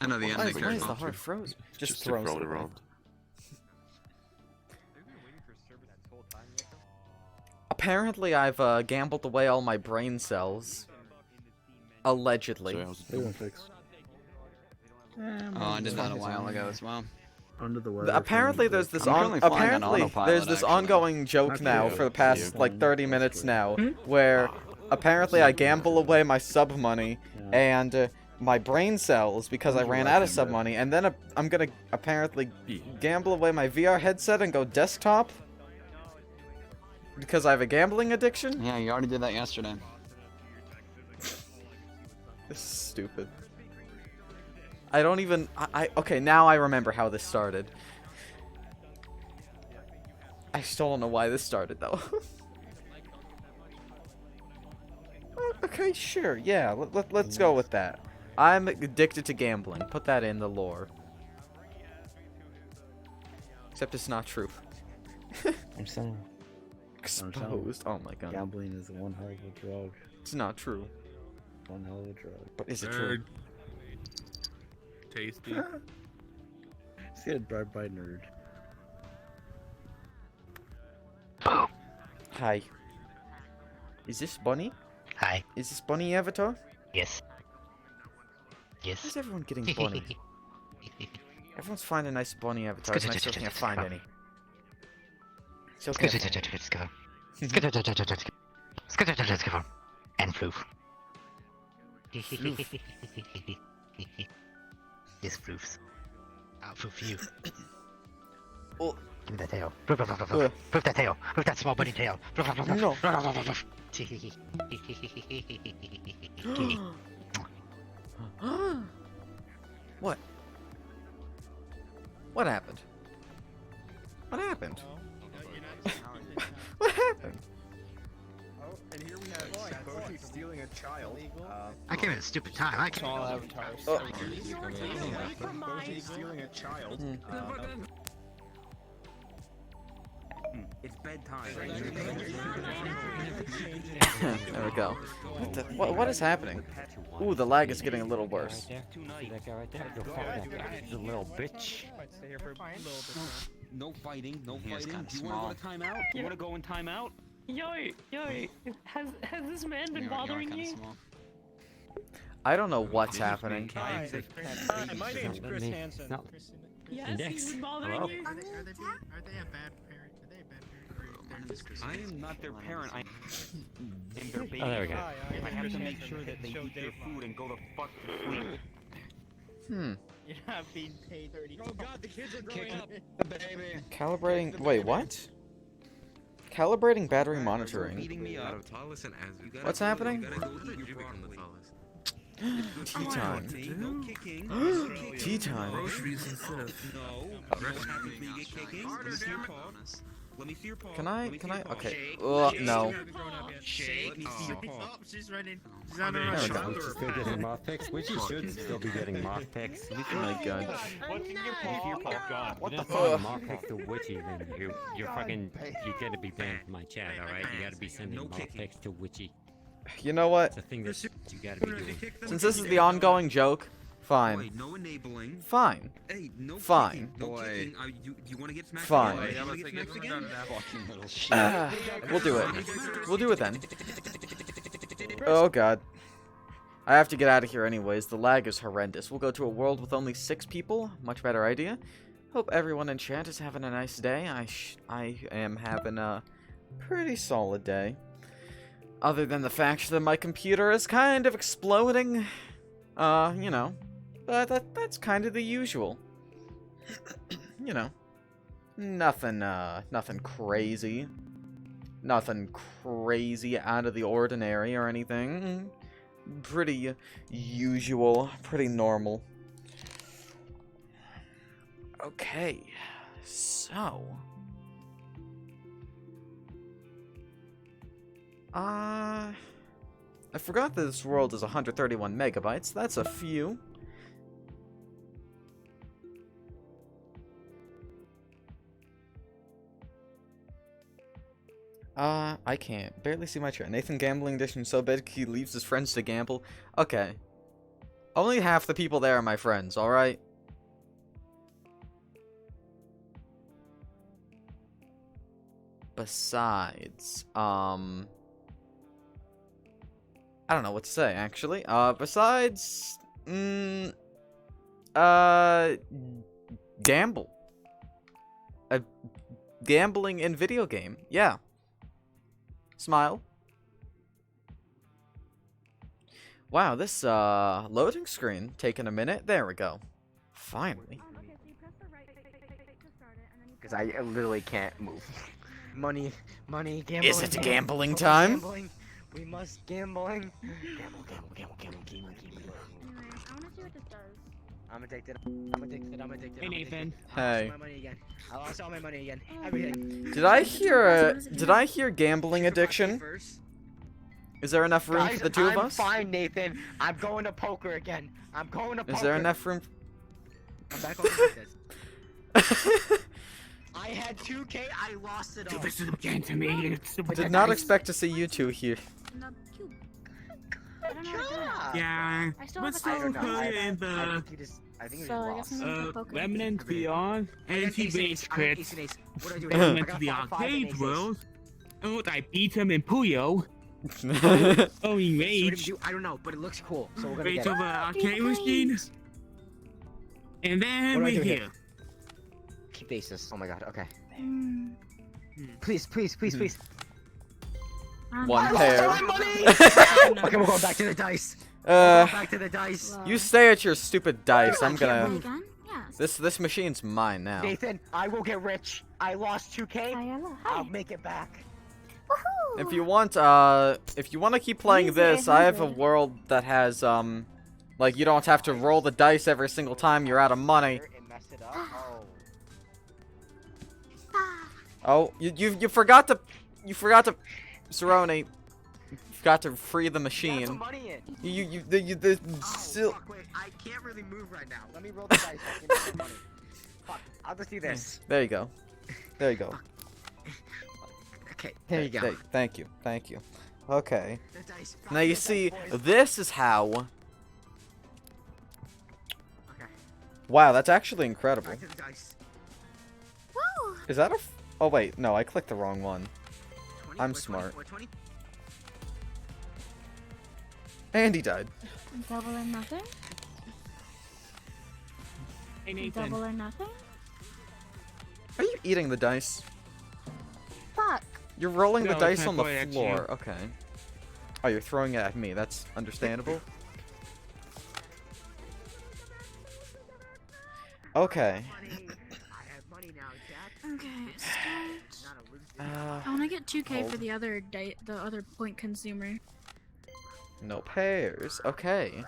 I know the Why ending is the heart frozen? Just throw throws it it around. Apparently, I've gambled away all my brain cells. Allegedly. Oh, I did that a while ago as well. Under the weather. Apparently, there's this ongoing joke now for the past like 30 minutes now, where apparently I gamble away my sub money and my brain cells because I ran out of sub money, and then I'm gonna apparently gamble away my VR headset and go desktop because I have a gambling addiction. Yeah, you already did that yesterday. This is stupid. I don't even. Okay, now I remember how this started. I still don't know why this started though. Okay, sure, yeah. Let's go with that. I'm addicted to gambling. Put that in the lore. Except it's not true. I'm saying. Exposed. Oh my god. Gambling is one hell of a drug. It's not true. One hell of a drug. But is it true? Tasty. See a drive-by nerd. Hi. Is this Bunny? Hi. Is this Bunny Avatar? Yes. Yes. Why is everyone getting Bunny? Everyone's finding nice bunny avatars, and I still can't find any. So careful. And floof. This floofs. I'll floof you. Oh. Give me that tail. Floof that tail. Floof that small bunny tail. No. What? What happened? What happened? What happened? Oh, and here we have Boji stealing a child. I gave it a stupid time. I can't. All avatars. Oh. Boji stealing a child. It's bedtime. There we go. What is happening? Ooh, the lag is getting a little worse. See that guy right there? Go follow that guy. He's a little bitch. No fighting, no He is fighting. kinda Do you want to go to timeout? You want to go in timeout? Yo, has this man been bothering you? I don't know what's happening. Hi, my name's Chris Hansen. No. Yes, he's been bothering Hello? you. Are they a bad parent? Are they a bad parent? I am not their parent. I am their baby. Oh, there we go. Hi, I have Chris to make Hansen. sure that they Show eat their Dave food and go the fuck to sleep. You're not being paid 30. Oh god, the kids are growing up. Baby. Calibrating. Wait, what? Calibrating battery monitoring. Beating me up. What's happening? Tea time. Tea time. Groceries instead of no. Let me see your paw. Can I? Okay. Shake. No. Shake. Oh, she's running. She's on her own. Still getting moth picks, which you should still be getting moth picks. Oh my god. What the fuck? Moth picks to Witchy, then you're fucking, you gotta be banned from my chat, alright? You gotta be sending moth picks to Witchy. You know what? It's a thing that you gotta be doing. Since this is the ongoing joke, fine. Boy, no enabling. Fine. Hey, no Fine. kicking, no kicking. You want to get smacked Fine. again? You wanna get smacked again? Fucking little shit. We'll do it. We'll do it then. Oh god. I have to get out of here anyways. The lag is horrendous. We'll go to a world with only 6 people. Much better idea. Hope everyone in chat is having a nice day. I am having a pretty solid day. Other than the fact that my computer is kind of exploding. You know. But that's kind of the usual. You know. Nothing crazy. Nothing crazy out of the ordinary or anything. Pretty usual, pretty normal. Okay, so... I forgot that this world is 131 megabytes. That's a few. I can't. Barely see my chat. Nathan gambling addiction so bad he leaves his friends to gamble. Okay. Only half the people there are my friends, alright? Besides, I don't know what to say, actually. Besides, gamble. Gambling in video game, yeah. Smile. Wow, this, loading screen taking a minute. There we go. Finally. Because I literally can't move. Money, gambling. Is it gambling time? Gambling. We must gambling. Gamble. Anyway, I wanna see what this does. I'm addicted. Hey, Nathan. Hey. My money again. I lost all my money again. Everything. Did I hear gambling addiction? Is there enough room for the two of us? I'm fine, Nathan. I'm going to poker again. I'm going to poker. Is there enough room? I'm back on this. I had 2K. I lost it all. Do this again to me. Did not expect to see you two here. Yeah. Let's put in the Remnant Beyond anti-base crits. And went to the arcade world. Oh, I beat him in Puyo. Oh, in Rage. I don't know, but it looks cool. So we're gonna Rage get over arcade machine. And then What do I we do here. here? Keep bases. Oh my god, okay. Please, please, please, please. One pair. Okay, we're going back to the dice. Back to the dice. You stay at your stupid dice. I'm Play gonna. again? This machine's mine now. Nathan, I will get rich. I lost 2K. I'll make it back. If you want to keep playing Easy, this, I have a 800. world that has like you don't have to roll the dice every single time you're out of money. Oh, you forgot to Cerrone, you forgot to free the machine. The still. Fuck, wait, I can't really move right now. Let me roll the dice. I can get the money. Fuck, I'll just do this. There you go. There you go. Okay, there you go. Thank you. Thank you. Okay. The dice. Now you see, this is how. Wow, that's actually incredible. Back to the dice. Is that a? Oh wait, no, I clicked the wrong one. I'm smart. And he died. Double or nothing? Hey, Nathan. Double or nothing? Are you eating the dice? Fuck. You're rolling the No, dice it's on not the going at floor. you. Okay. Oh, you're throwing it at me. That's understandable. Okay. Okay, start. I want to get 2K for the other point consumer. No pairs. Okay.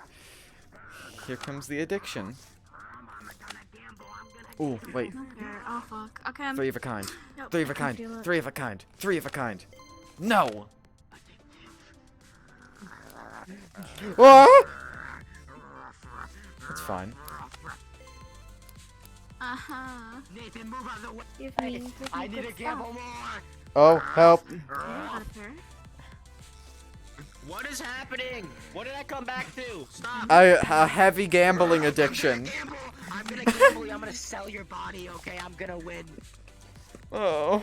Here comes the addiction. Ooh, wait. Okay, oh fuck. Okay, I'm... Three of a kind. Nope, Three of a I can kind. feel it. Three of a kind. Three of a kind. No! Ah! It's fine. Uh-huh. Nathan, move out of the way. Give me I need good to gamble stuff. more. Oh, help. Okay, I got a pair. What is happening? What did I come back to? Stop. A heavy gambling addiction. I'm gonna gamble. I'm gonna sell your body. Okay, I'm gonna win. Oh.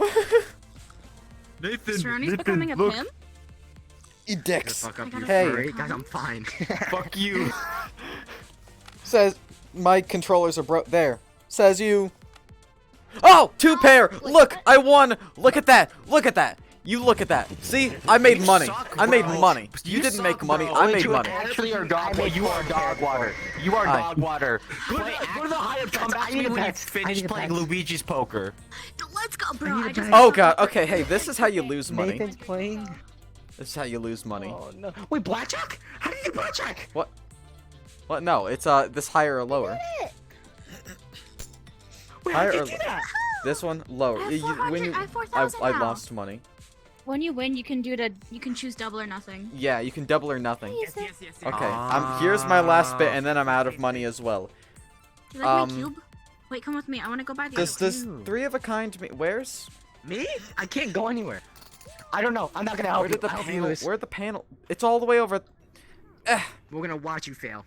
Nathan, Cerrone's becoming a pimp? Eat dicks. Fuck up, I you gotta furry. fuck Guys, him. I'm fine. Fuck you. Says my controllers are broke. There. Says you. Oh, two pair. Look, I won. Look at that. Look at that. You look at that. See, I made money. I made money. You didn't make money. I made money. Actually, are dog. You are dog water. You are dog water. Go to the higher come back to me when you finish playing Luigi's poker. Let's go, bro. I just Oh god. Okay, hey, this is how you lose money. Nathan's playing. This is how you lose money. Oh no. Wait, blackjack? How do you get blackjack? What? What? No, it's this higher or lower. Wait, Higher how'd or you do that? this one lower. I have You- 400, when you, I have 4,000 I now. lost money. When you win, you can choose double or nothing. Yeah, you can double or nothing. Yes, Okay, here's my last bit, and then I'm out of money as well. Do you like my cube? Wait, come with me. I want to go buy the Does other this one. three of a kind where's? Me? I can't go anywhere. I don't know. I'm not gonna help Where you. did the I hope you panel? lose. Where'd the panel? It's all the way over. We're gonna watch you fail.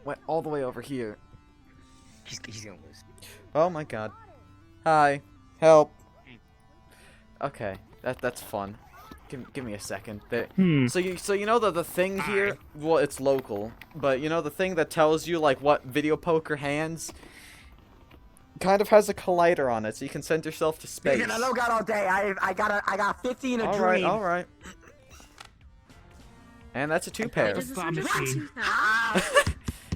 Went all the way over here. He's gonna lose. Oh my god. Hi. Help. Okay, that's fun. Give me a second. There. So you know the thing here. Well, it's local, but you know the thing that tells you like what video poker hands. Kind of has a collider on it, so you can send yourself to space. Nathan, I don't got all day. I got 50 in a dream. Alright, alright. And that's a two pair.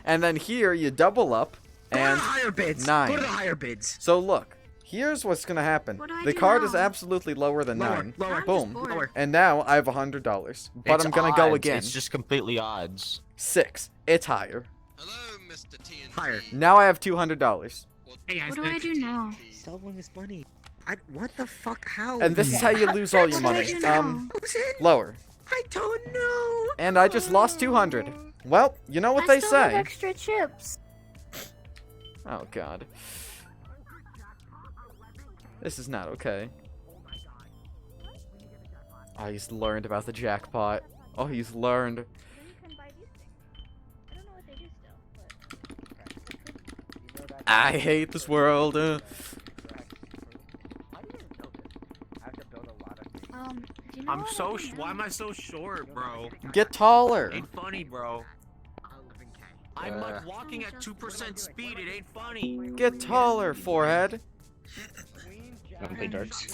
And then here you double up Go to and the higher bids. 9. Go to the higher bids. So look, here's what's gonna happen. What do I The do card now? is absolutely lower than Lower, 9. lower, Boom. lower. And now I have $100. But I'm gonna go again. It's just completely odds. 6. It's higher. Higher. Now I have $200. Hey, What do I do now? Selling this money. What the fuck? How? And this is how you lose all your What do I money. do now? Lower. I don't know. And I just lost 200. Well, you know what I they still have say. extra chips. Oh god. This is not okay. Oh, he's learned about the jackpot. Oh, he's learned. I hate this world. Do you know I'm what so. I do Why now? am I so short, bro? Get taller. Ain't funny, bro. I'm like walking at 2% speed. It ain't funny. Get taller, forehead. Wanna play darts?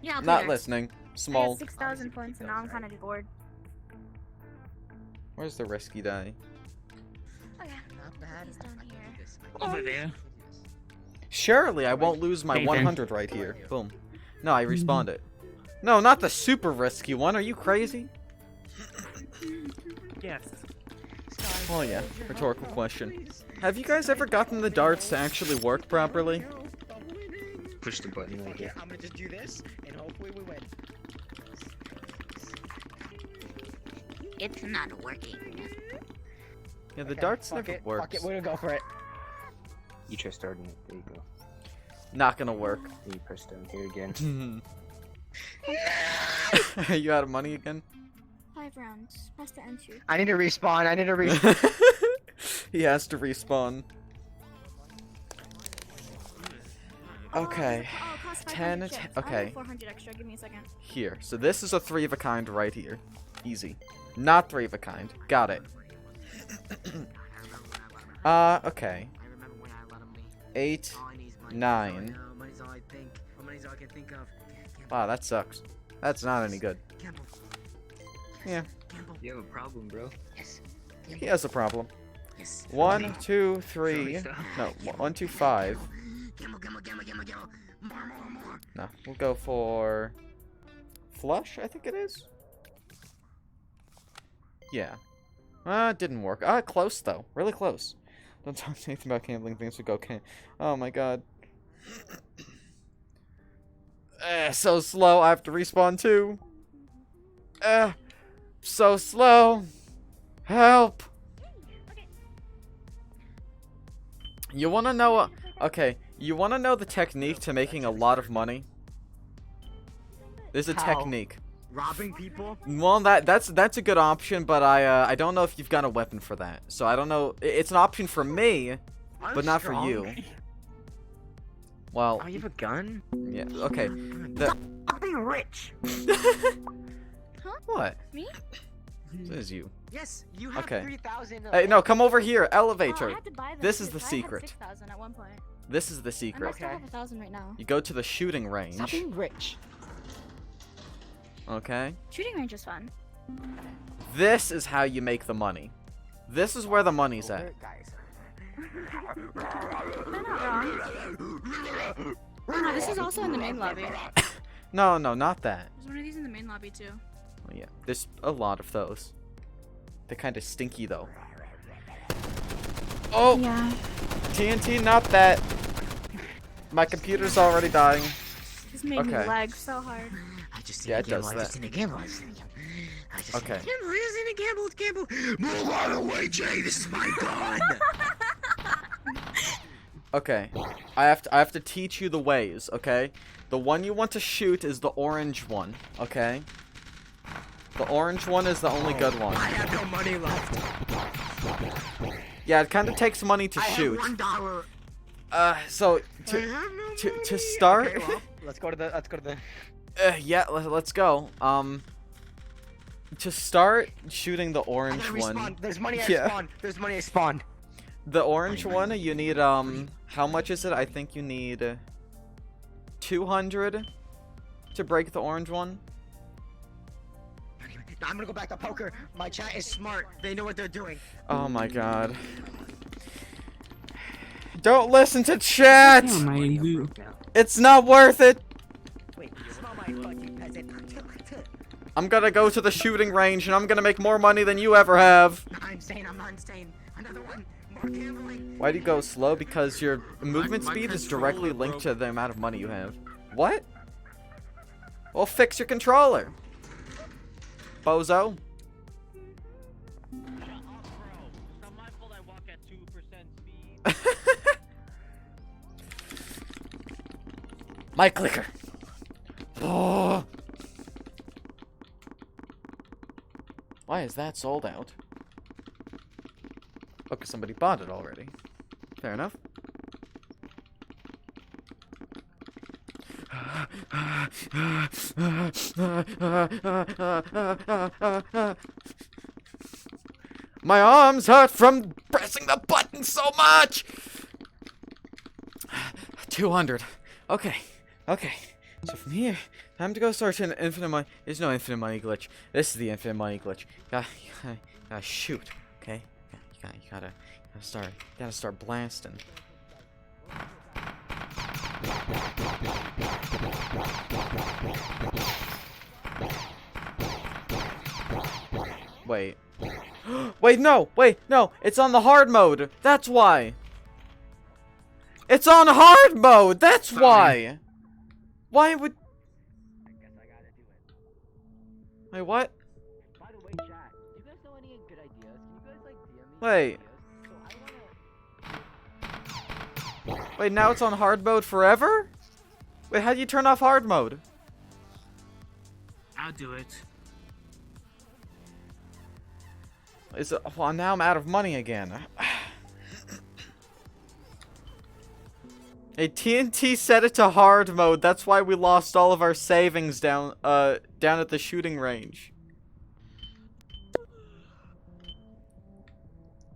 Yeah, I'll play Not darts. listening. I Small. had 6,000 points and now I'm kind of bored. Where's the risky die? Okay. Not bad. He's down here. Over there. Surely I won't lose my Hey, then. 100 right here. Boom. No, I respawned it. No, not the super risky one. Are you crazy? Yes. Oh yeah, rhetorical question. Have you guys ever gotten the darts to actually work properly? Push the button right here. I'm gonna just do this, and hopefully we win. It's not working. Yeah, the darts Fuck never it, works. fuck it, we're gonna go for it. You try starting it. There you go. Not gonna work. You press down here again. Are you out of money again? 5 rounds. Press the enter. I need to respawn, I need to respawn. He has to respawn. Okay. Oh, it costs 10, 500 chips. okay. I have 400 extra. Give me a second. Here. So this is a 3 of a kind right here. Easy. Not 3 of a kind. Got it. Okay. 8, 9. Wow, that sucks. That's not any good. Yeah. You have a problem, bro. Yes. He has a problem. Yes. 1, 2, 3. No, 1, 2, 5. No, we'll go for flush, I think it is. Yeah. Didn't work. Close though. Really close. Don't talk to anything about gambling. Things would go Oh my god. So slow. I have to respawn too. So slow. Help. You wanna know? Okay. You wanna know the technique to making a lot of money? There's a How? technique. Robbing people? Well, that's a good option, but I don't know if you've got a weapon for that. So I don't know. It's an option for me, but not for you. Well. Oh, you have a gun? Yeah. Okay. I'll be rich. Huh? What? Me? This is you. Yes, you have Okay. 3,000. Hey, no, come over here. Oh, I Elevator. had to buy them This too, is the 'cause I secret. had 6,000 at one point. This is the And I secret. still have 1,000 right now. You go to the shooting Stop range. being rich. Okay. Shooting range is fun. This is how you make the money. This is where the money's at. Guys. They're not wrong. No, this is also in the main lobby. No, not that. There's one of these in the main lobby too. Oh, yeah, there's a lot of those. They're kind of stinky though. Oh! Yeah. TNT, not that. My computer's already dying. This made me Okay. lag so hard. Yeah, it does that. Okay. Gamble. Move out of the way, Jay. This is my gun. Okay. I have to teach you the ways, okay? The one you want to shoot is the orange one, okay? The orange one is the only good one. I have no money left. Yeah, it kind of takes money to I shoot. have $1. So to start. Okay, well, let's go to the. Yeah, let's go. To start shooting the orange I gotta one. respawn. There's money I Yeah. spawned. There's money I spawned. The orange one, you need how much is it? I think you need 200 to break the orange one. I'm gonna go back to poker. My chat is smart. They know what they're doing. Oh my god. Don't listen to chat. It's not worth it. Wait, smell my fucking peasant. I'm gonna go to the shooting range and I'm gonna make more money than you ever have. I'm insane. I'm not insane. Another one. More gambling. Why do you go slow? Because your movement speed is directly linked to the amount of money you have. What? Well, fix your controller. Bozo. My clicker. Oh. Why is that sold out? Okay, somebody bought it already. Fair enough. My arms hurt from pressing the button so much! 200. Okay. Okay. So from here, time to go search an infinite money. There's no infinite money glitch. This is the infinite money glitch. Gotta shoot. Okay? You gotta start blasting. Wait. Wait, no! Wait, no! It's on the hard mode! That's why! It's on hard mode! That's why! Why would... Wait, what? By the way, chat, do you guys know any good ideas? Can you guys, like, DM me Wait. ideas? Wait, now it's on hard mode forever? Wait, how do you turn off hard mode? I'll do it. Well, now I'm out of money again. Hey, TNT set it to hard mode. That's why we lost all of our savings down at the shooting range.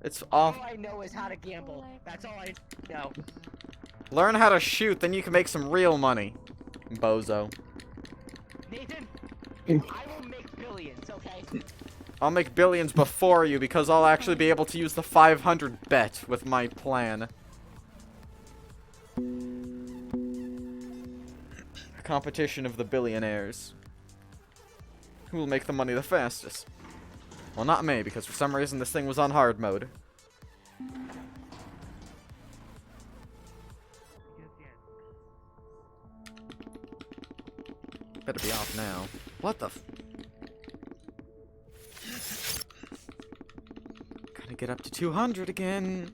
It's off. All I know is how to gamble. That's all I know. Learn how to shoot, then you can make some real money. Bozo. Nathan, I will make billions, okay? I'll make billions before you because I'll actually be able to use the 500 bet with my plan. A competition of the billionaires. Who will make the money the fastest? Well, not me, because for some reason this thing was on hard mode. Better be off now. What the f... Gotta get up to 200 again.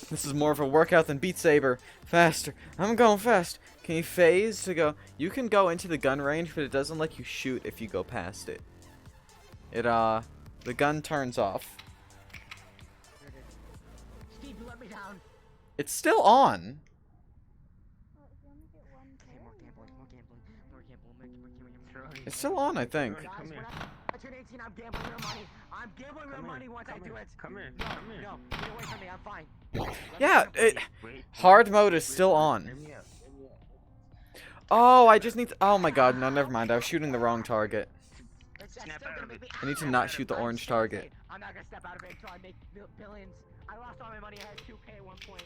This is more of a workout than Beat Saber. Faster. I'm going fast. Can you phase to go? You can go into the gun range, but it doesn't let you shoot if you go past it. The gun turns off. Steve, you let me down. It's still on. It's still on, I think. Come here. I'm gambling your money. I'm gambling your money once I do it. Come here. No, get away from me. I'm fine. Yeah, hard mode is still on. Oh, I just need to... Oh my god, no, never mind. I was shooting the wrong target. I need to not shoot the orange target. I'm not gonna step out of it until I make billions. I lost all my money. I had 2K at one point.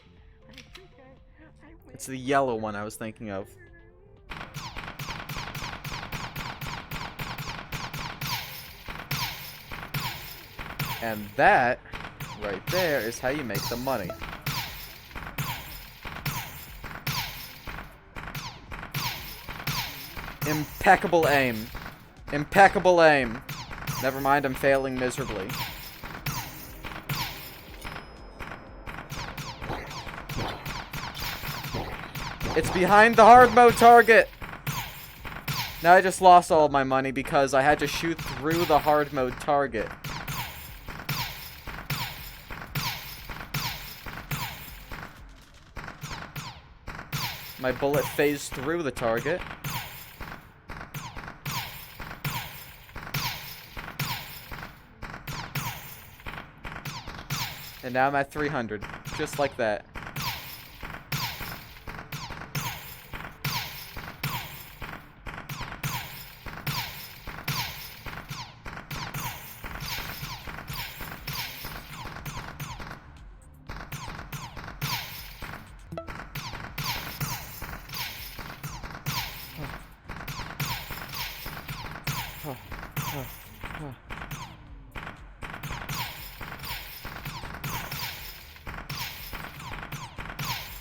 I had 2K. I win. It's the yellow one I was thinking of. And that, right there, is how you make the money. Impeccable aim. Impeccable aim. Never mind, I'm failing miserably. It's behind the hard mode target! Now I just lost all of my money because I had to shoot through the hard mode target. My bullet phased through the target. And now I'm at 300. Just like that.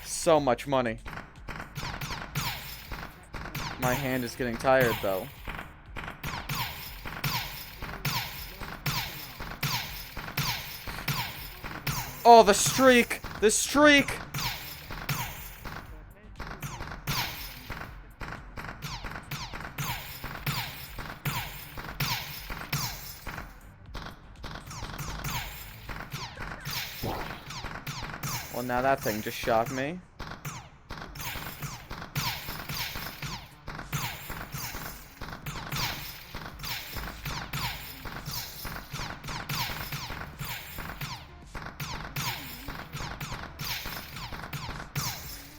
So much money. My hand is getting tired though. Oh, the streak! The streak! Well, now that thing just shot me.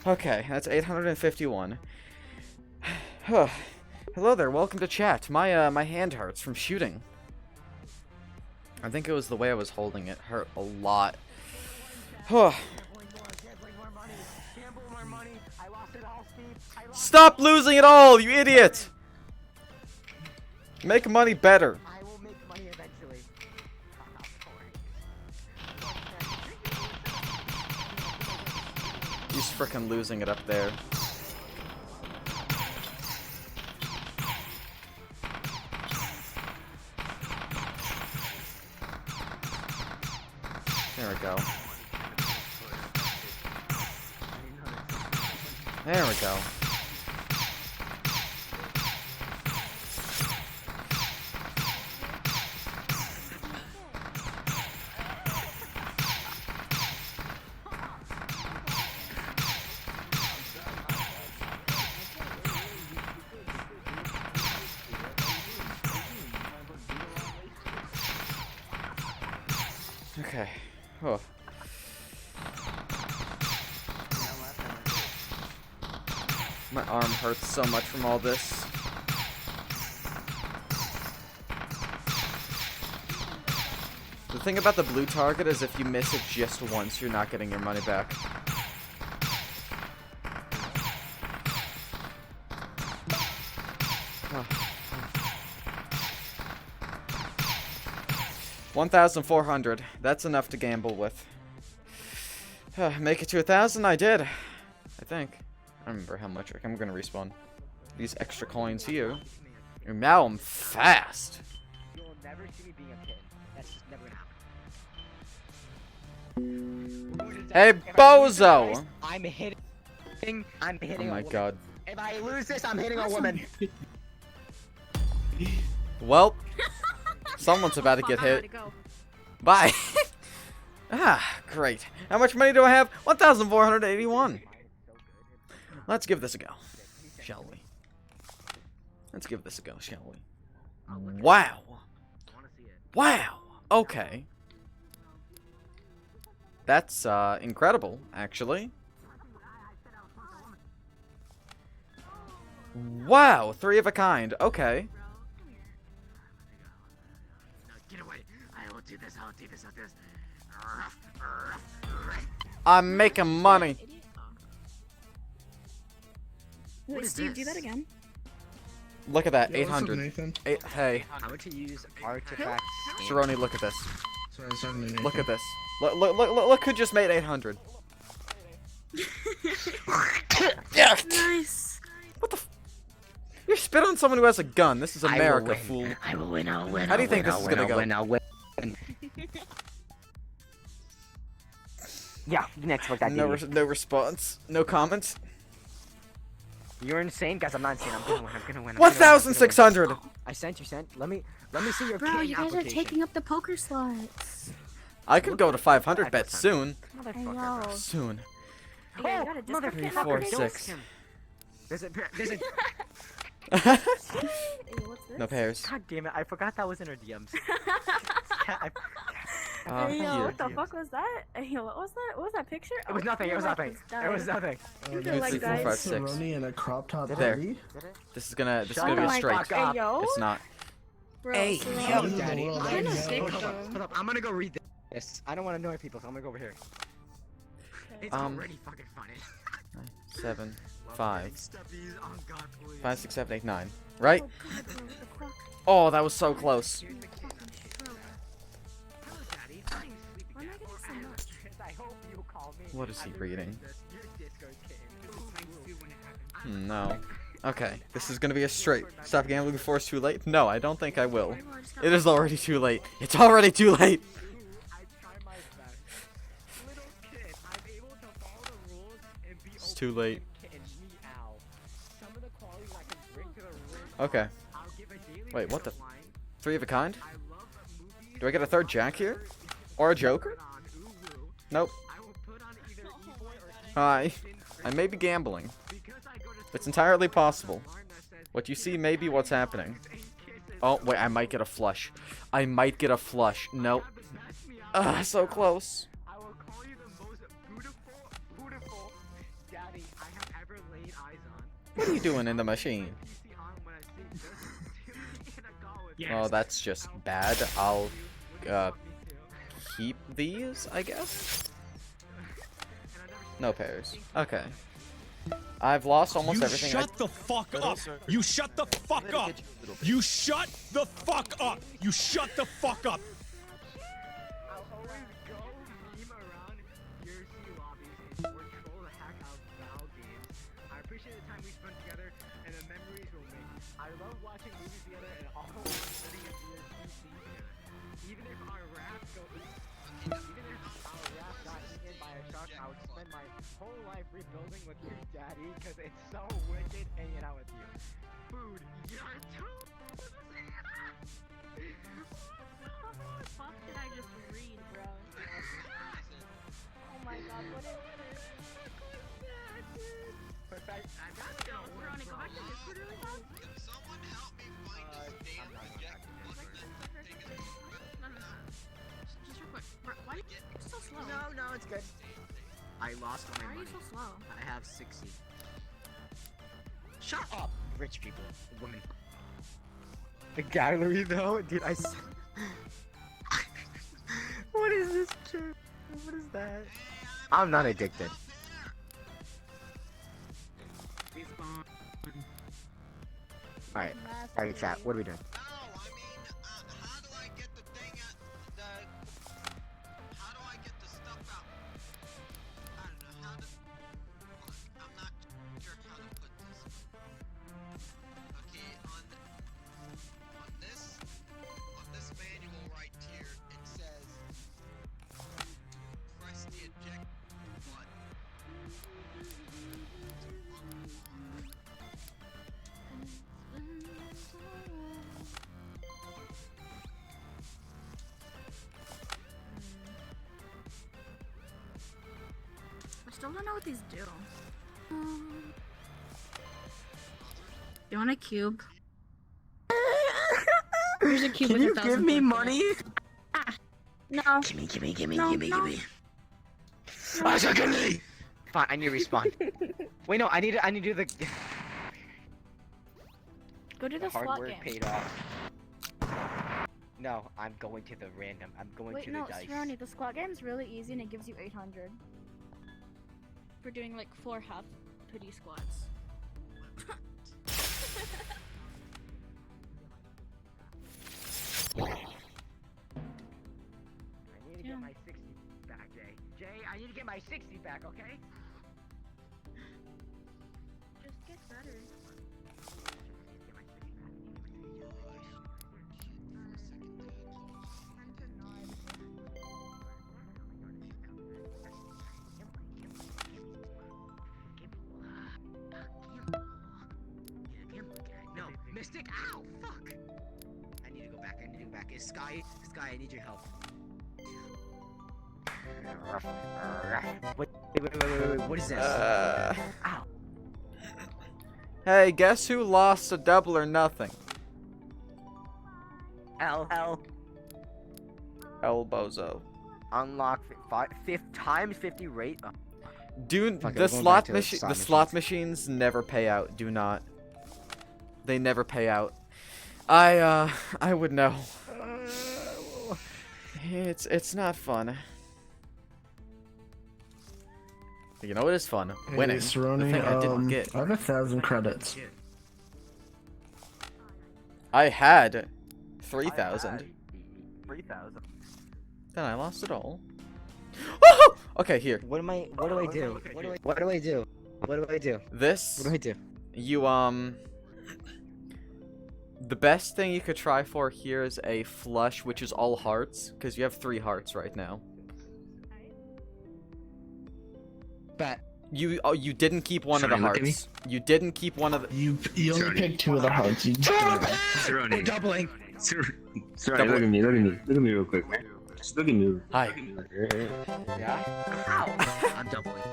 Okay, that's 851. Hello there, welcome to chat. My hand hurts from shooting. I think it was the way I was holding it. Hurt a lot. Stop losing it all, you idiot! Make money better. I will make money eventually. He's frickin' losing it up there. There we go. There we go. Okay. Oh. My arm hurts so much from all this. The thing about the blue target is if you miss it just once, you're not getting your money back. Oh. 1,400. That's enough to gamble with. Make it to 1,000? I did. I think. I don't remember how much. I'm gonna respawn. These extra coins here. And now I'm fast. You'll never see me being a kid. That's just never gonna happen. Hey, bozo! I'm hitting. I'm hitting. Oh my god. If I lose this, I'm hitting a woman. Well, someone's about to get hit. Bye. Ah, great. How much money do I have? 1,481. Let's give this a go, shall we? Let's give this a go, shall we? Wow. Wow. Okay. That's incredible, actually. Wow, 3 of a kind. Okay. Get away. I will do this. I'll do this. I'll do this. I'm making money. Wait, Steve, do that again. Look at that, Yo, what's up, 800. Nathan? Hey, How would you use artifacts? Sharoni, look at this. Sorry, I was talking to Nathan. Look at this. Look who just made 800. Yeah. Nice. What the? You spit on someone who has a gun. This is America, fool. I will win. I'll win. How do you think this is gonna go? I'll win. Yeah, next fuck that. No response. No comments. You're insane, guys. I'm not insane. I'm gonna win. I'm gonna win. 1,600. I sent. Let me see your Bro, key you guys are application. taking up the poker slots. I could go to 500 bets soon. I know. Soon. Oh, you got a Discord 3, fan? 4, 6. There's a. Hey, what's this? No pairs. God damn it! I forgot that was in her DMs. Hey, yo, here. what the fuck was that? Hey, yo, what was that? What was that picture? It was Oh, nothing. It your was mic nothing. died. It was nothing. You Two, feel like three, four, guys. five, six. Cerrone in a crop top There. hoodie. This is gonna Shut be a the straight. fuck up. Hey, yo. It's not. Bro, Hey, Serrone. yo, Daddy. daddy. Hold Kinda on, sick, hold though. Hold up. I'm gonna go read this. I don't want to annoy people, so I'm gonna go over here. It's already fucking funny. 7, 5, Steppies, oh God, please. 5, 6, 7, 8, 9. Right? Oh, God, bro, what the fuck? Oh, that was so close. Fucking stroke. Why am I getting so much? I hope you call me. What is he reading? Your Discord No. Okay, this is gonna be a straight. Stop gambling before it's too late? No, I don't think I will. It is already too late. It's already too late! It's too late. Okay. Wait, what the? 3 of a kind? Do I get a 3rd jack here? Or a joker? Nope. Hi. I may be gambling. It's entirely possible. What you see may be what's happening. Oh, wait, I might get a flush. I might get a flush. Nope. So close. I will call you the most beautiful daddy I have ever laid eyes on. What are you doing in the machine? Oh, that's just bad. I'll, keep these, I guess? No pairs. Okay. I've lost almost everything. Shut the fuck up! You shut the fuck up! You shut the fuck up! You shut the fuck up! I'll always go beam around your sea lobbies or troll the heck out of Val games. I appreciate the time we spent together and the memories we'll make. I love watching movies together and always sitting at the scene together. Even if our raft got eaten by a shark, I would spend my whole life rebuilding with your daddy because it's so wicked hanging out with you. Food, you're too. What the fuck did I just read, bro? Oh my god, what is this? I got to go. Ronnie, go back to Discord really fast. Someone help me find this damn reject button. Just real quick. Why are you so slow? No, it's good. I lost all my Why are money. you so slow? I have 60. Shut up, rich people, women. The gallery though, dude, what is this shit? What is that? I'm not addicted. Alright, alright chat, what are we doing? I still don't know what these do. You want a cube? Here's a cube Can with you 1,000 give me points in it. money? No. Gimme. No. Fine, I need to respawn. Wait, no, I need to do the Go to the hard slot work game. paid off. No, I'm going to the random. I'm going Wait, to no, the dice. Cerrone, the squat game's really easy and it gives you 800. For doing like 4 half pity squats. I need to get my 60 back, Jay. Jay, I need to get my 60 back, okay? Just get better. No, Mystic, ow, fuck! I need to go back, Sky, I need your help. Wait, what is this? Ow. Hey, guess who lost a double or nothing? L. Bozo. Unlock 5 times 50 rate. Dude, Fuck it, the we're going back slot to the slot slot machines never pay out. Do not. They never pay out. I would know. It's not fun. You know what is fun? Hey, Winning. Cerrone, The thing I didn't get. I have 1,000 credits. I had 3,000. 3,000. Then I lost it all. Oh! Okay, here. What do I do? What do I do? This. What do I do? You the best thing you could try for here is a flush, which is all hearts, because you have 3 hearts right now. Bet. You didn't keep one of Sorry, the look at me. hearts. You didn't keep one of the. You only picked 2 of the hearts. You We're doubling. Sorry, look at me real quick, man. Just look at me. Hi. Yeah? Ow! I'm doubling.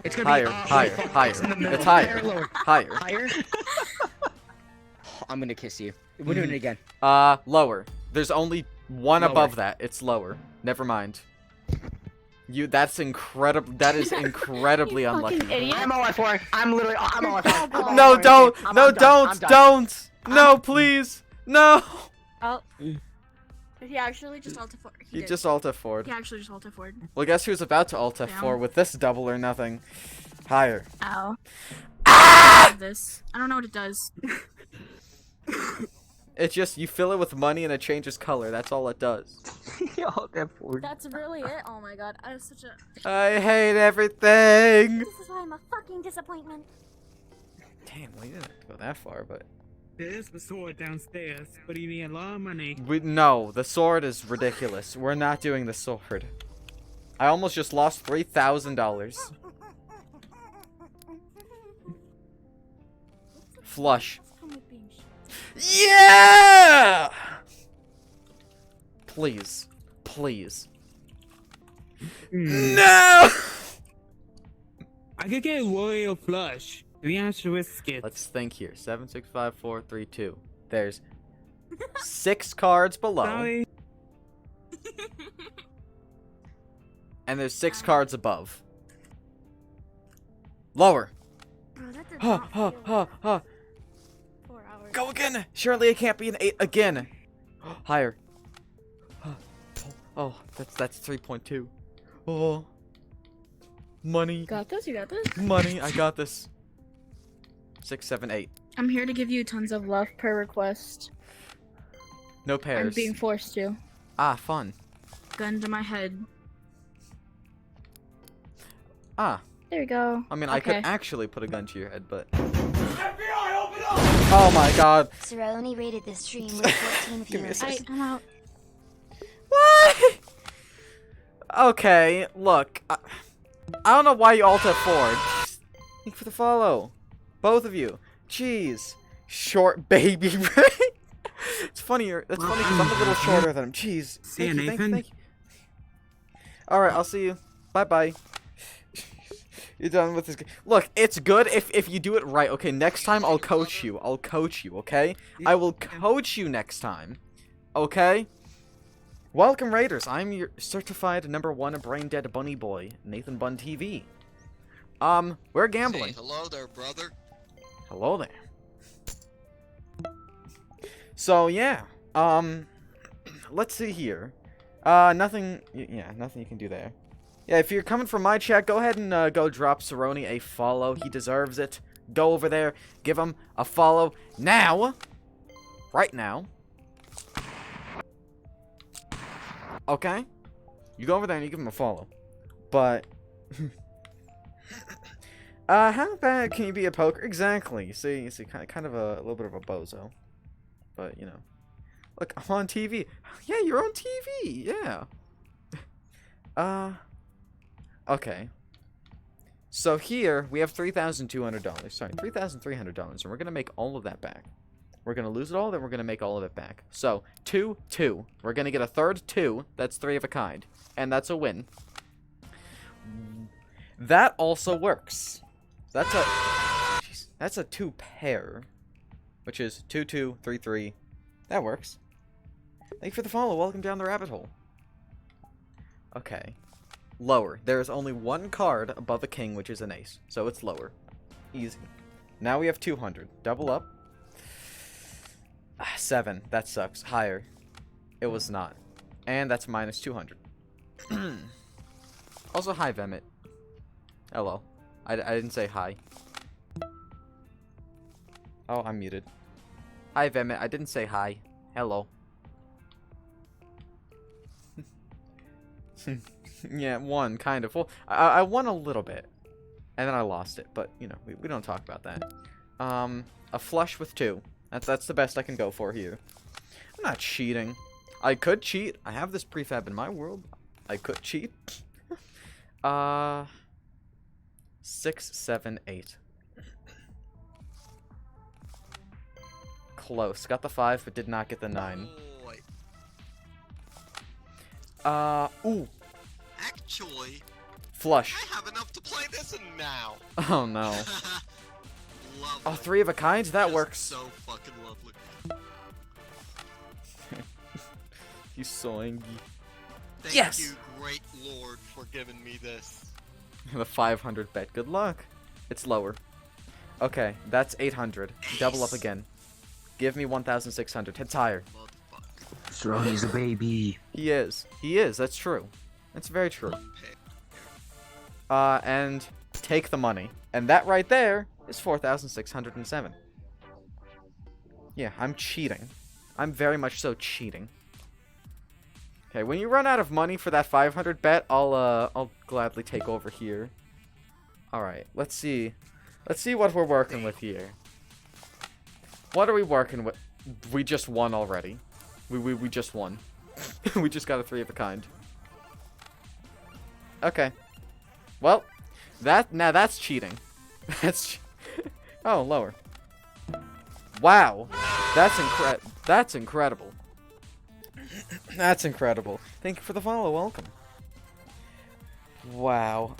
It's gonna Higher, be higher, higher. It's in the middle. It's higher. Higher, lower. Higher. Higher. I'm gonna kiss you. We're doing it again. Lower. There's only one Lower. above that. It's lower. Never mind. That's incredible. That is incredibly unlucky. I'm all at 4. I'm literally. I'm all at 4. No, don't. No, don't. No, please. No. Oh. He actually just alt F4. He just alt F4'd. He actually just alt F4'd. Well, guess who's about to alt F4 with this double or nothing? Higher. Ow. This. I don't know what it does. It's just, you fill it with money and it changes color. That's all it does. That's really it. Oh my god. I was such a. I hate everything. This is why I'm a fucking disappointment. Damn, well, you didn't have to go that far, but. There's the sword downstairs, but you need a lot of money. No, the sword is ridiculous. We're not doing the sword. I almost just lost $3,000. Flush. Yeah! Please. Please. No! I could get a royal flush. We have to risk it. Let's think here. 7, 6, 5, 4, 3, 2. There's 6 cards below. Sorry. And there's 6 cards above. Lower. Go again! Surely it can't be an 8 again. Higher. Oh, that's 3.2. Oh. Money. Got this? You got this? Money, I got this. 6, 7, 8. I'm here to give you tons of love per request. No pairs. I'm being forced to. Ah, fun. Gun to my head. Ah. There we go. I mean, okay. I could actually put a gun to your head, but... FBI, open up! Oh my god. Cerrone rated this stream with 14 Give me a views. second. I'm out. What? Okay, look. I don't know why you alt F4. Thank you for the follow. Both of you. Jeez. Short baby brain. It's funnier. That's funny because I'm a little shorter than him. Jeez. See you, Thank you, Nathan. thank you. Alright, I'll see you. Bye-bye. You're done with this game. Look, it's good if you do it right. Okay, next time I'll coach you. I'll coach you, okay? I will coach you next time. Okay? Welcome, Raiders. I'm your certified #1 Braindead Bunny Boi, Nathan Bun TV. We're gambling. Say hello there, brother. Hello there. So, yeah. Let's see here. Nothing you can do there. Yeah, if you're coming from my chat, go ahead and go drop Cerrone a follow. He deserves it. Go over there, give him a follow now. Right now. Okay? You go over there and you give him a follow. But... how bad can you be a poker? Exactly. You see, kind of a little bit of a bozo. But, you know. Look, I'm on TV. Yeah, you're on TV. Yeah. Okay. So here, we have $3,200. Sorry, $3,300. And we're going to make all of that back. We're going to lose it all, then we're going to make all of it back. So, 2, 2. We're going to get a third 2. That's 3 of a kind. And that's a win. That also works. That's a... Jeez, that's a 2 pair. Which is 2, 2, 3, 3. That works. Thank you for the follow. Welcome down the rabbit hole. Okay. Lower. There is only 1 card above a king, which is an ace. So it's lower. Easy. Now we have 200. Double up. 7. That sucks. Higher. It was not. And that's minus 200. Also, hi, Vemit. Hello. I didn't say hi. Oh, I'm muted. Hi, Vemit. I didn't say hi. Hello. Yeah, 1, kind of. Well, I won a little bit. And then I lost it. But, you know, we don't talk about that. A flush with 2. That's the best I can go for here. I'm not cheating. I could cheat. I have this prefab in my world. I could cheat. 6, 7, 8. Close. Got the 5, but did not get the 9. Ooh. Actually... Flush. I have enough to play this now. Oh no. Oh, 3 of a kind? That works. So fucking lovely. He's so angry. Thank Yes! you, great lord, for giving me this. The 500 bet. Good luck. It's lower. Okay, that's 800. Double up again. Give me 1,600. It's higher. So he's a baby. He is. He is. That's true. That's very true. And take the money. And that right there is 4,607. Yeah, I'm cheating. I'm very much so cheating. Okay, when you run out of money for that 500 bet, I'll gladly take over here. All right, let's see. Let's see what we're working with here. What are we working with? We just won already. We just won. We just got a 3 of a kind. Okay. Well, now that's cheating. Oh, lower. Wow. That's incredible. That's incredible. Thank you for the follow. Welcome. Wow.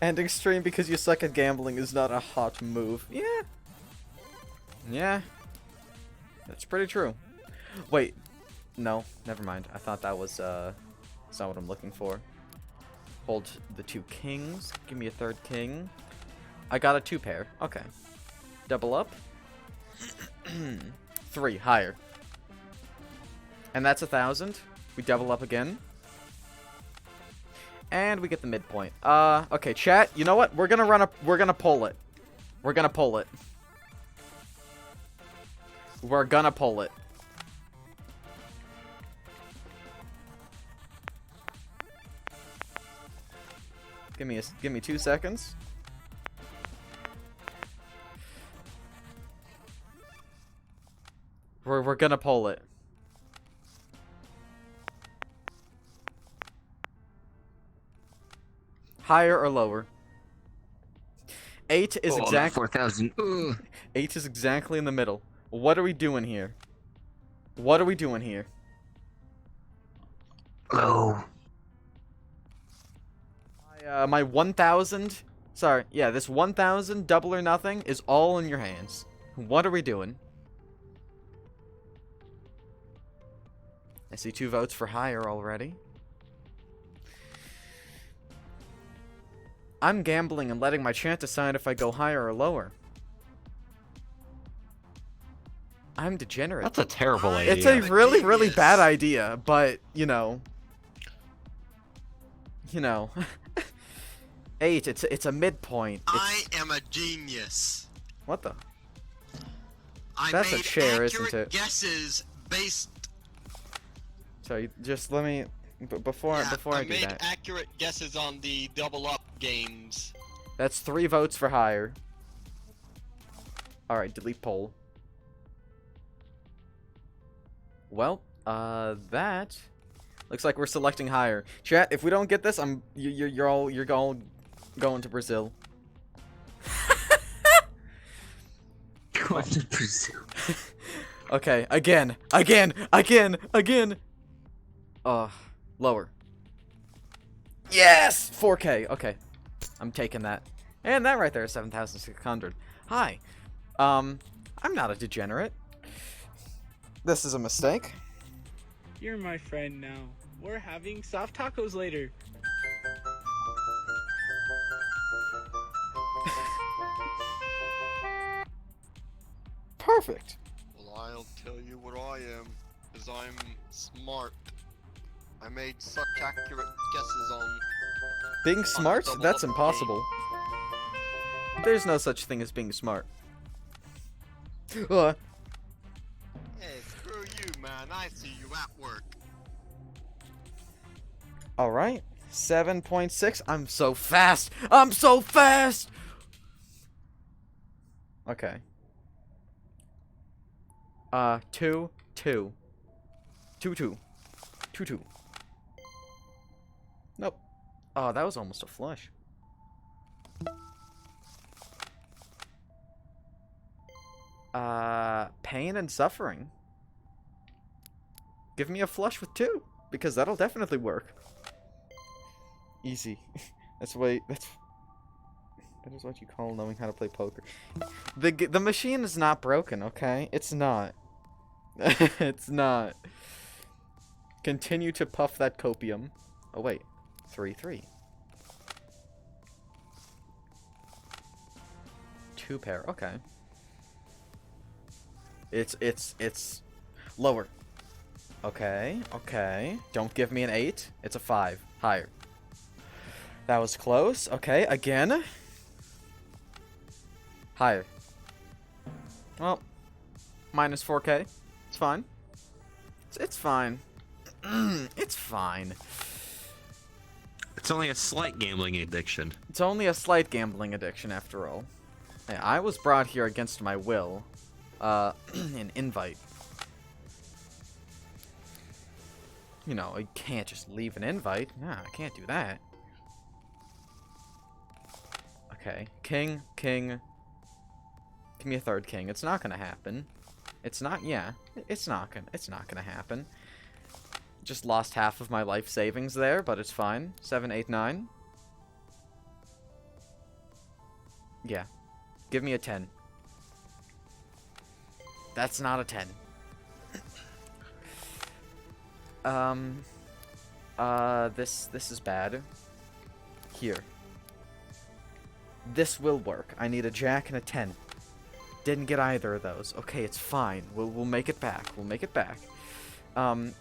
Ending stream because you suck at gambling is not a hot move. Yeah. Yeah. That's pretty true. Wait. No, never mind. I thought that was that's not what I'm looking for. Hold the 2 kings. Give me a 3rd king. I got a 2 pair. Okay. Double up. 3 higher. And that's 1,000. We double up again. And we get the midpoint. Okay, chat, you know what? We're gonna pull it. We're gonna pull it. We're gonna pull it. Give me 2 seconds. We're gonna pull it. Higher or lower? 8 is exactly 4,000. 8 is exactly in the middle. What are we doing here? What are we doing here? Low. My 1,000. Sorry, yeah, this 1,000 double or nothing is all in your hands. What are we doing? I see 2 votes for higher already. I'm gambling and letting my chat decide if I go higher or lower. I'm degenerate. That's a terrible idea. It's a really, really bad idea, but, you know. 8, it's a midpoint. I am a genius. What the? I That's made a chair, isn't accurate it? guesses based. Sorry, just let me before I do I made that. accurate guesses on the double up games. That's 3 votes for higher. All right, delete poll. Well, that looks like we're selecting higher. Chat, if we don't get this, you're all going to Brazil. Going to Brazil. Okay, again. Lower. Yes! 4K. Okay. I'm taking that. And that right there is 7,600. Hi. I'm not a degenerate. This is a mistake. You're my friend now. We're having soft tacos later. Perfect. Well, I'll tell you what I am, is I'm smart. I made such accurate guesses on. Being smart? double That's up impossible. There's no such thing as being smart. Uh. Hey, screw you, man. I see you at work. Alright. 7.6. I'm so fast. I'm so fast. Okay. 2, 2. 2, 2. 2, 2. Nope. Oh, that was almost a flush. Pain and suffering. Give me a flush with 2, because that'll definitely work. Easy. That is what you call knowing how to play poker. The machine is not broken, okay? It's not. It's not. Continue to puff that copium. Oh wait, 3-3. 2 pair. Okay. It's lower. Okay, okay. Don't give me an 8. It's a 5. Higher. That was close. Okay, again. Higher. Well, minus 4K. It's fine. It's fine. It's fine. It's only a slight gambling addiction. It's only a slight gambling addiction after all. Hey, I was brought here against my will. An invite. You know, you can't just leave an invite. Nah, I can't do that. Okay, king. Give me a 3rd king. It's not gonna happen. It's not gonna happen. Just lost half of my life savings there, but it's fine. 7, 8, 9. Yeah. Give me a 10. That's not a 10. This is bad. Here. This will work. I need a jack and a 10. Didn't get either of those. Okay, it's fine. We'll make it back. We'll make it back.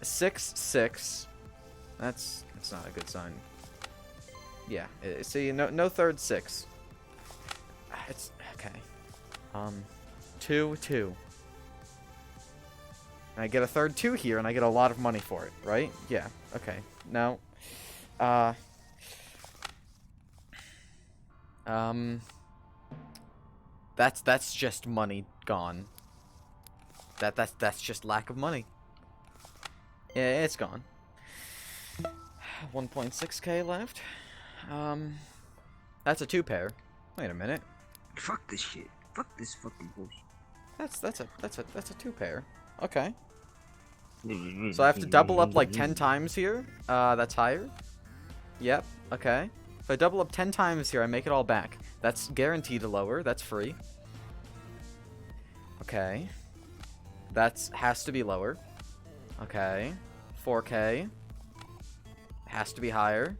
6, 6. That's not a good sign. Yeah. See, no 3rd 6. It's okay. 2, 2. And I get a 3rd 2 here, and I get a lot of money for it, right? Yeah. Okay. No. That's just money gone. That's just lack of money. Yeah, it's gone. 1.6K left. That's a 2 pair. Wait a minute. Fuck this shit. Fuck this fucking bullshit. That's a 2 pair. Okay. So I have to double up like 10 times here. That's higher. Yep. Okay. If I double up 10 times here, I make it all back. That's guaranteed to lower. That's free. Okay. Has to be lower. Okay. 4K. Has to be higher.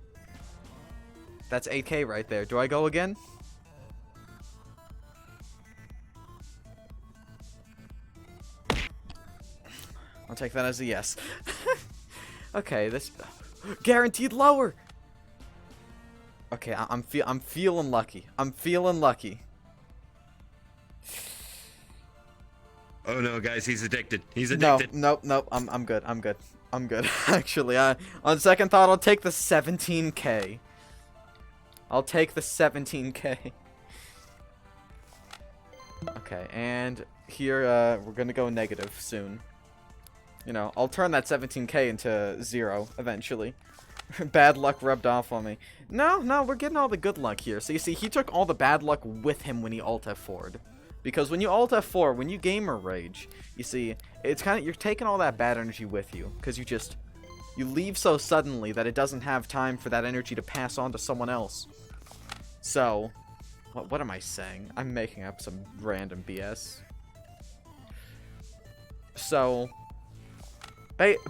That's 8K right there. Do I go again? I'll take that as a yes. Okay, this guaranteed lower. Okay, I'm feeling lucky. I'm feeling lucky. Oh no, guys, he's addicted. He's addicted. Nope. I'm good. I'm good. Actually, on second thought, I'll take the 17K. I'll take the 17K. Okay, and here we're gonna go negative soon. You know, I'll turn that 17K into 0 eventually. Bad luck rubbed off on me. No, we're getting all the good luck here. So you see, he took all the bad luck with him when he alt F4'd. Because when you alt F4, when you gamer rage, you see, it's kind of, you're taking all that bad energy with you. Because you leave so suddenly that it doesn't have time for that energy to pass on to someone else. So, what am I saying? I'm making up some random BS. So,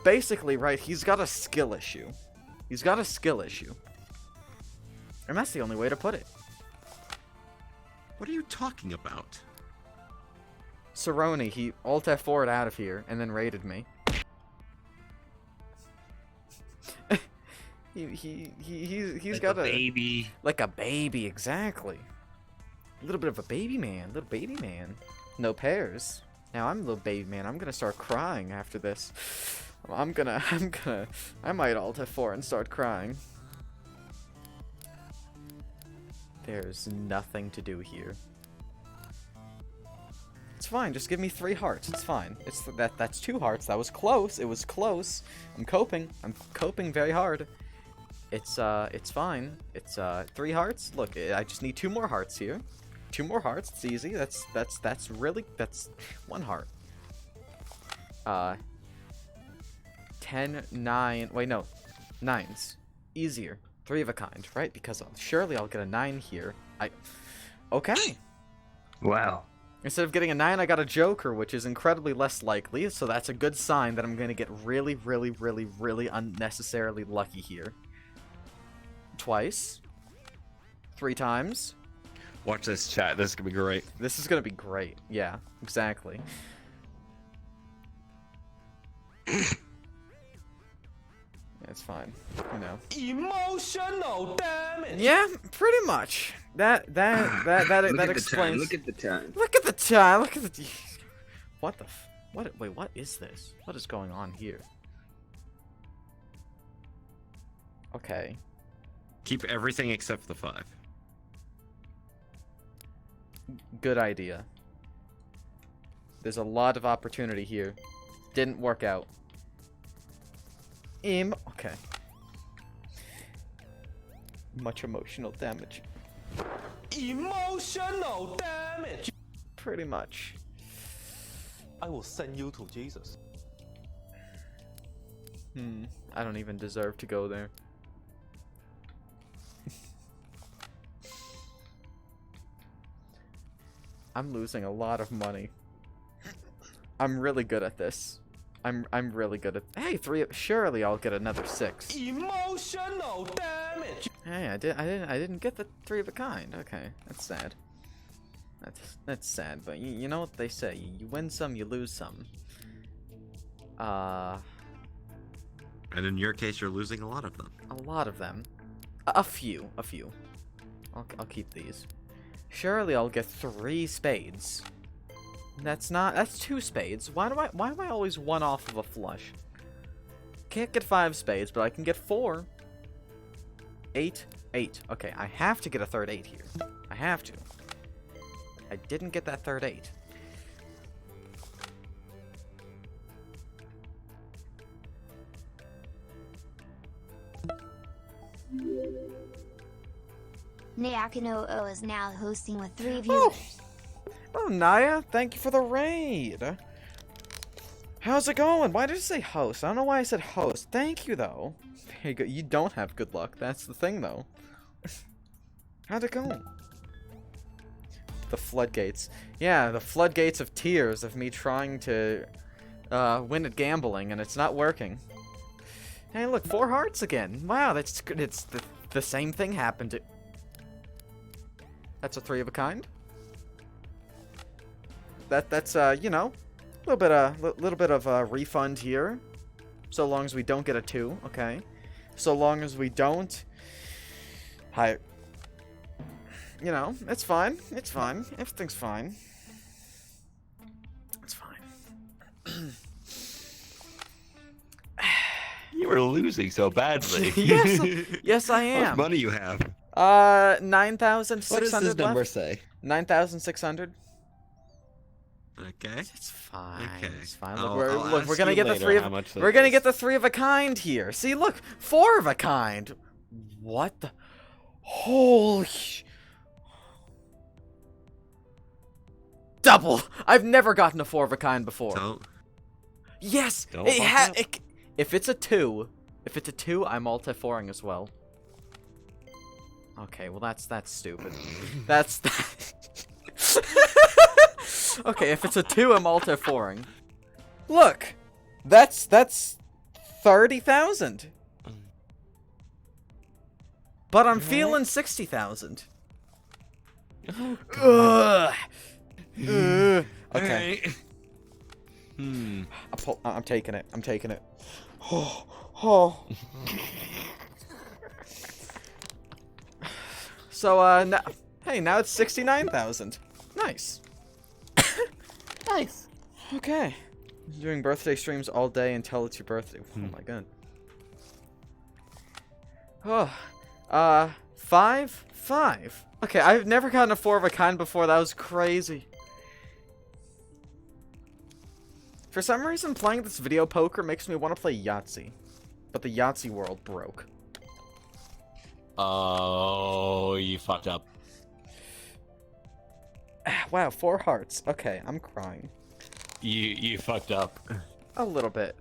basically, right, he's got a skill issue. He's got a skill issue. And that's the only way to put it. What are you talking about? Cerrone, he alt F4'd out of here and then raided me. He's like got a baby. Like a baby, exactly. A little bit of a baby man, little baby man. No pairs. Now I'm a little baby man. I'm gonna start crying after this. I might alt F4 and start crying. There's nothing to do here. It's fine, just give me 3 hearts, it's fine. That's 2 hearts, that was close, it was close. I'm coping very hard. It's fine. It's 3 hearts. Look, I just need 2 more hearts here. 2 more hearts, it's easy. That's 1 heart. 10, 9, wait no, 9s. Easier. 3 of a kind, right? Because surely I'll get a 9 here. Okay. Wow. Instead of getting a 9, I got a Joker, which is incredibly less likely, so that's a good sign that I'm going to get really, really, really, really unnecessarily lucky here. Twice. 3 times. Watch this, chat. This is gonna be great. This is gonna be great. Yeah, exactly. It's fine. You know. Emotional damage. Yeah, pretty much. That explains. Look at the time. Look at the time. Look at the. What the? What? Wait. What is this? What is going on here? Okay. Keep everything except the 5. Good idea. There's a lot of opportunity here. Didn't work out. Okay. Much emotional damage. Emotional damage. Pretty much. I will send you to Jesus. I don't even deserve to go there. I'm losing a lot of money. I'm really good at this. I'm really good at. Hey, 3. Surely I'll get another 6. Emotional damage. Hey, I didn't get the 3 of a kind. Okay, that's sad. That's sad. But you know what they say: you win some, you lose some. And in your case, you're losing a lot of them. A lot of them. A few. I'll keep these. Surely I'll get 3 spades. That's 2 spades. Why am I always 1 off of a flush? Can't get 5 spades, but I can get 4. 8. Okay, I have to get a third 8 here. I have to. I didn't get that third 8. Nayakino is now hosting with 3 viewers. Oh, Naya, thank you for the raid. How's it going? Why did it say host? I don't know why I said host. Thank you, though. There you go. You don't have good luck. That's the thing, though. How'd it go? The floodgates. Yeah, the floodgates of tears of me trying to win at gambling, and it's not working. Hey, look, 4 hearts again. Wow, it's the same thing happened to... That's a 3 of a kind. That's you know, a little bit of a refund here, so long as we don't get a 2, okay? So long as we don't, you know, it's fine. It's fine. Everything's fine. It's fine. You were losing so badly. Yes, I am. How much money you have? 9,600. What does this number left. say? 9,600. Okay. It's fine. Okay. It's fine. I'll Look, we're ask gonna you get the later 3 how of. much We're gonna get the 3 of a kind here. See, look, 4 of a kind. What the? Holy. Double. I've never gotten a 4 of a kind before. Don't. Yes. Don't if it's a 2, I'm multi-4ing as well. Okay, well that's stupid. That's okay, if it's a 2, I'm multi-4ing. Look, that's 30,000. But I'm feeling 60,000. Ugh. Okay. I'm taking it. I'm taking it. Oh. So now, hey, now it's 69,000. Nice. Nice. Okay. Doing birthday streams all day until it's your birthday. Oh my god. Oh. 5. Okay, I've never gotten a 4 of a kind before. That was crazy. For some reason, playing this video poker makes me want to play Yahtzee. But the Yahtzee world broke. Oh, you fucked up. Wow, 4 hearts. Okay, I'm crying. You fucked up. A little bit.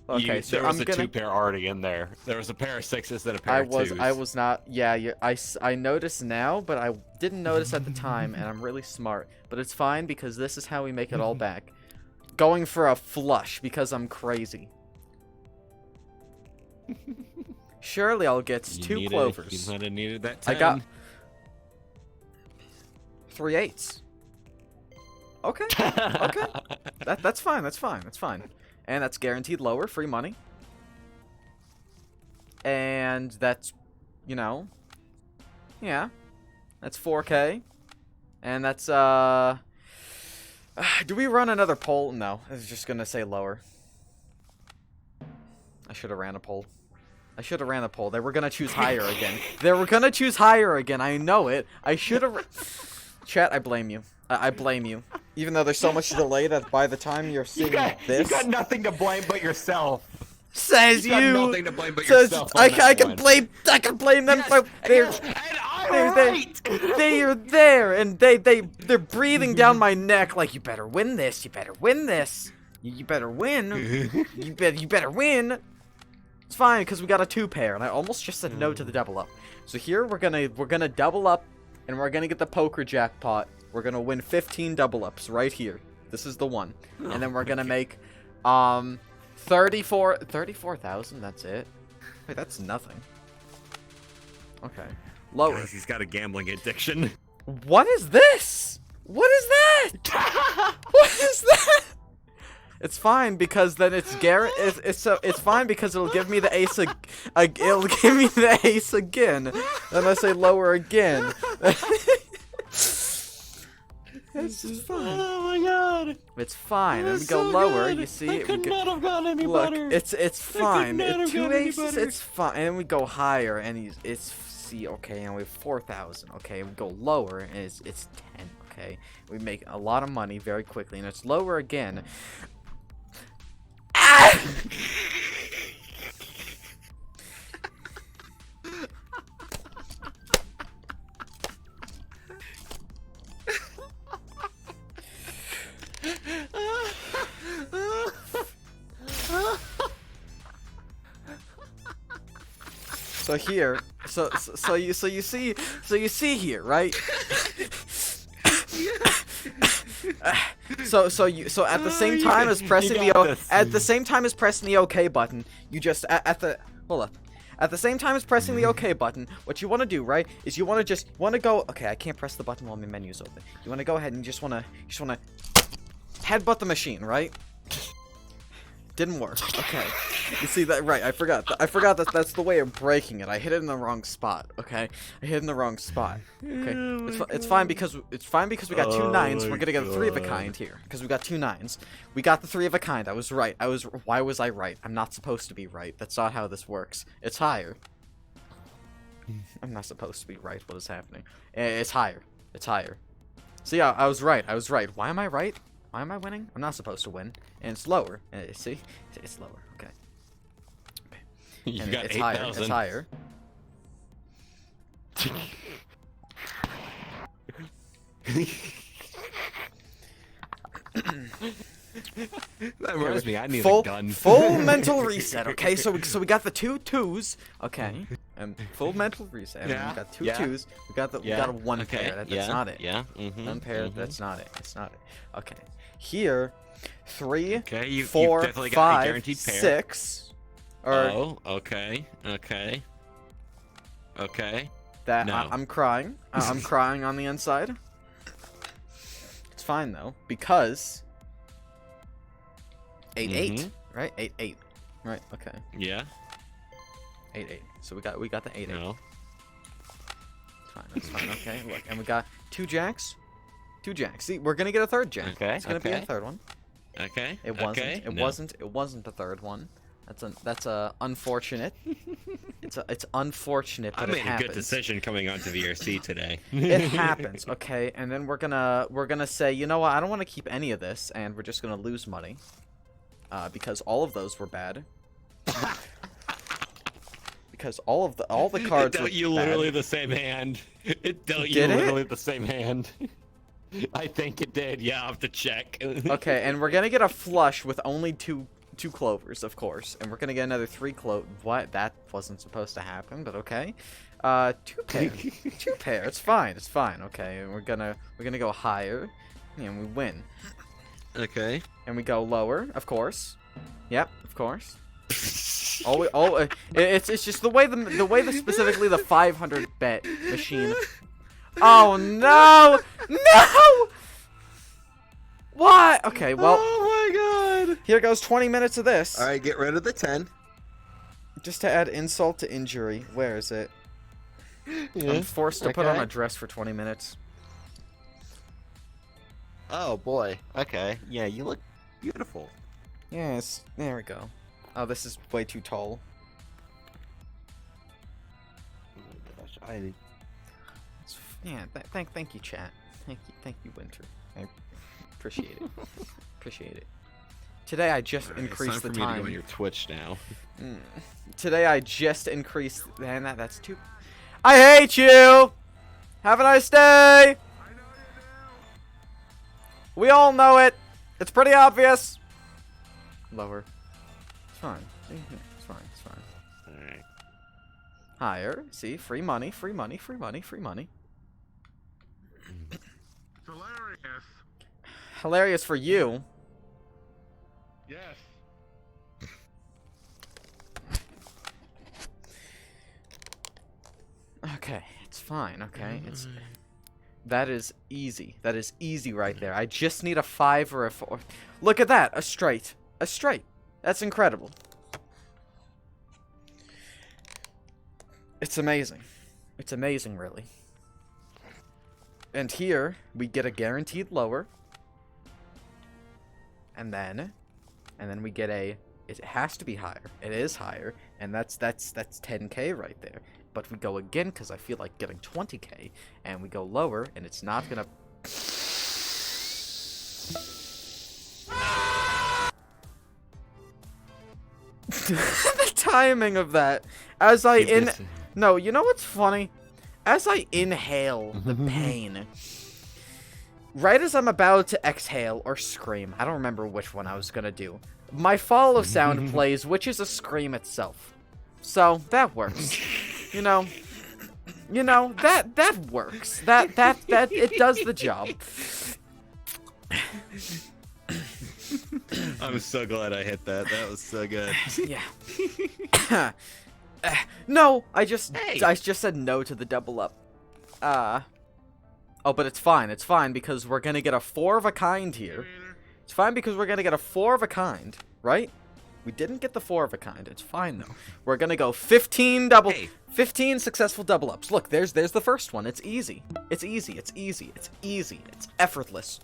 Okay, so there was I'm a gonna. 2-pair already in there. There was a pair of 6s and a pair of 2s. I was not. Yeah, I noticed now, but I didn't notice at the time, and I'm really smart. But it's fine because this is how we make it all back. Going for a flush because I'm crazy. Surely I'll get two clovers. You might have needed that 10. I got 3 8s. Okay. Okay. That's fine. That's fine. That's fine. And that's guaranteed lower, free money. And that's, you know, yeah. That's 4K. And that's, do we run another poll? No. I was just gonna say lower. I should have ran a poll. I should have ran a poll. They were gonna choose higher again. They were gonna choose higher again. I know it. I should have... Chat, I blame you. I blame you. Even though there's so much delay that by the time you're seeing this... You got nothing to blame but yourself. Says you! Got nothing to blame but says, yourself I can blame them for... They're there, and they're breathing down my neck like, you better win this, you better win this. You better win. you better win. It's fine, because we got a 2-pair, and I almost just said no to the double up. So here, we're gonna double up, and we're gonna get the poker jackpot. We're gonna win 15 double ups right here. This is the one. And then we're gonna make 34,000, that's it. Wait, that's nothing. Okay. Lower. Guys, he's got a gambling addiction. What is this? What is that? What is that? It's fine because then it's it's fine because it'll give me the ace it'll give me the ace again. Then I say lower again. It's just fine. Oh my god. It's fine. And we That's go so lower. good. You see, I could not have gotten any better. It's fine. I could not have 2 gotten any aces. better. It's fine. And we go higher, and it's see. Okay, and we have 4,000. Okay, we go lower, and it's 10. Okay, we make a lot of money very quickly, and it's lower again. Ah! So here, so you see here, right? So at the same time as pressing the OK button, you just at the same time as pressing the OK button, what you want to do, right, is you want to go. Okay, I can't press the button while my menu's open. You want to go ahead and you just want to headbutt the machine, right? Didn't work. Okay. You see that? Right. I forgot that that's the way of breaking it. I hit it in the wrong spot. Okay. I hit it in the wrong spot. Okay. It's fine because we got 2 9s. We're gonna get a 3 of a kind here because we got 2 9s. We got the 3 of a kind. I was right. Why was I right? I'm not supposed to be right. That's not how this works. It's higher. I'm not supposed to be right. What is happening? It's higher. It's higher. So yeah, I was right. Why am I right? Why am I winning? I'm not supposed to win. And it's lower. See? It's lower. Okay. You and got it's 8,000. higher. It's higher. That reminds me, I need a gun. Full mental reset. Okay, so we got the 2 2s. Okay, and full mental reset. Yeah. We got 2 2s. We got a 1 Okay. pair. That's not it. Yeah. 1 pair. That's not it. It's not it. Okay. Here, 3, Okay, you 4, definitely got a 5, guaranteed pair. 6. Oh, okay. That No. I'm crying. I'm crying on the inside. It's fine though because 8 8, right? 8 8, right? Okay. Yeah. 8 8. So we got the 8 8. No. It's fine. That's fine. Okay. Look, and we got 2 jacks. 2 jacks. See, we're gonna get a 3rd jack. Okay. It's gonna be a 3rd one. Okay. It wasn't. Okay. It No. wasn't. It wasn't the 3rd one. That's unfortunate. It's unfortunate, but I it made a happens. good decision coming onto VRC today. It happens, okay? And then we're gonna say, you know what? I don't want to keep any of this, and we're just gonna lose money, because all of those were bad. Because all the cards. It dealt were you bad. literally the same hand. It dealt you Did it? literally the same hand. I think it did. Yeah, I'll have to check. Okay, and we're gonna get a flush with only two 2 clovers, of course. And we're gonna get another 3 What? That wasn't supposed to happen, but okay. 2 pair. 2 pair. It's fine. It's fine. Okay. And we're gonna go higher. And we win. Okay. And we go lower, of course. Yep, of course. It's just the way the specifically the 500 bet machine. Oh no! No! What? Okay, well. Oh my god! Here goes 20 minutes of this. All right, get rid of the 10. Just to add insult to injury. Where is it? Yeah, I'm forced to put on a dress for 20 minutes. Oh boy. Okay. Yeah, you look beautiful. Yes. There we go. Oh, this is way too tall. Oh my gosh, Yeah. Thank you, chat. Thank you, Winter. I appreciate it. Appreciate it. Today I just increased the time. It's time for me to time. go on your Twitch now. Today I just increased. Man, that's too. I hate you. Have a nice day. We all know it. It's pretty obvious. Lower. It's fine. It's fine. It's fine. Alright. Higher. See? Free money. Free money. Free money. Free money. It's hilarious. Hilarious for you. Yes. Okay. It's fine. Okay. It's. That is easy. That is easy right there. I just need a 5 or a 4. Look at that. A straight. A straight. That's incredible. It's amazing. It's amazing, really. And here, we get a guaranteed lower. And then we get a... It has to be higher. It is higher. And that's 10k right there. But we go again because I feel like getting 20k. And we go lower, and it's not gonna... The timing of that. As I No, you know what's funny? As I inhale the pain, right as I'm about to exhale or scream, I don't remember which one I was gonna do, my follow sound plays, which is a scream itself. So, that works. You know, that works. That it does the job. I'm so glad I hit that. That was so good. Yeah. No, I just said no to the double up. Oh, but it's fine. It's fine because we're gonna get a 4 of a kind here. It's fine because we're gonna get a 4 of a kind, right? We didn't get the 4 of a kind. It's fine though. We're gonna go 15 successful double ups. Look, there's the first one. It's easy. It's easy. It's easy. It's easy. It's effortless.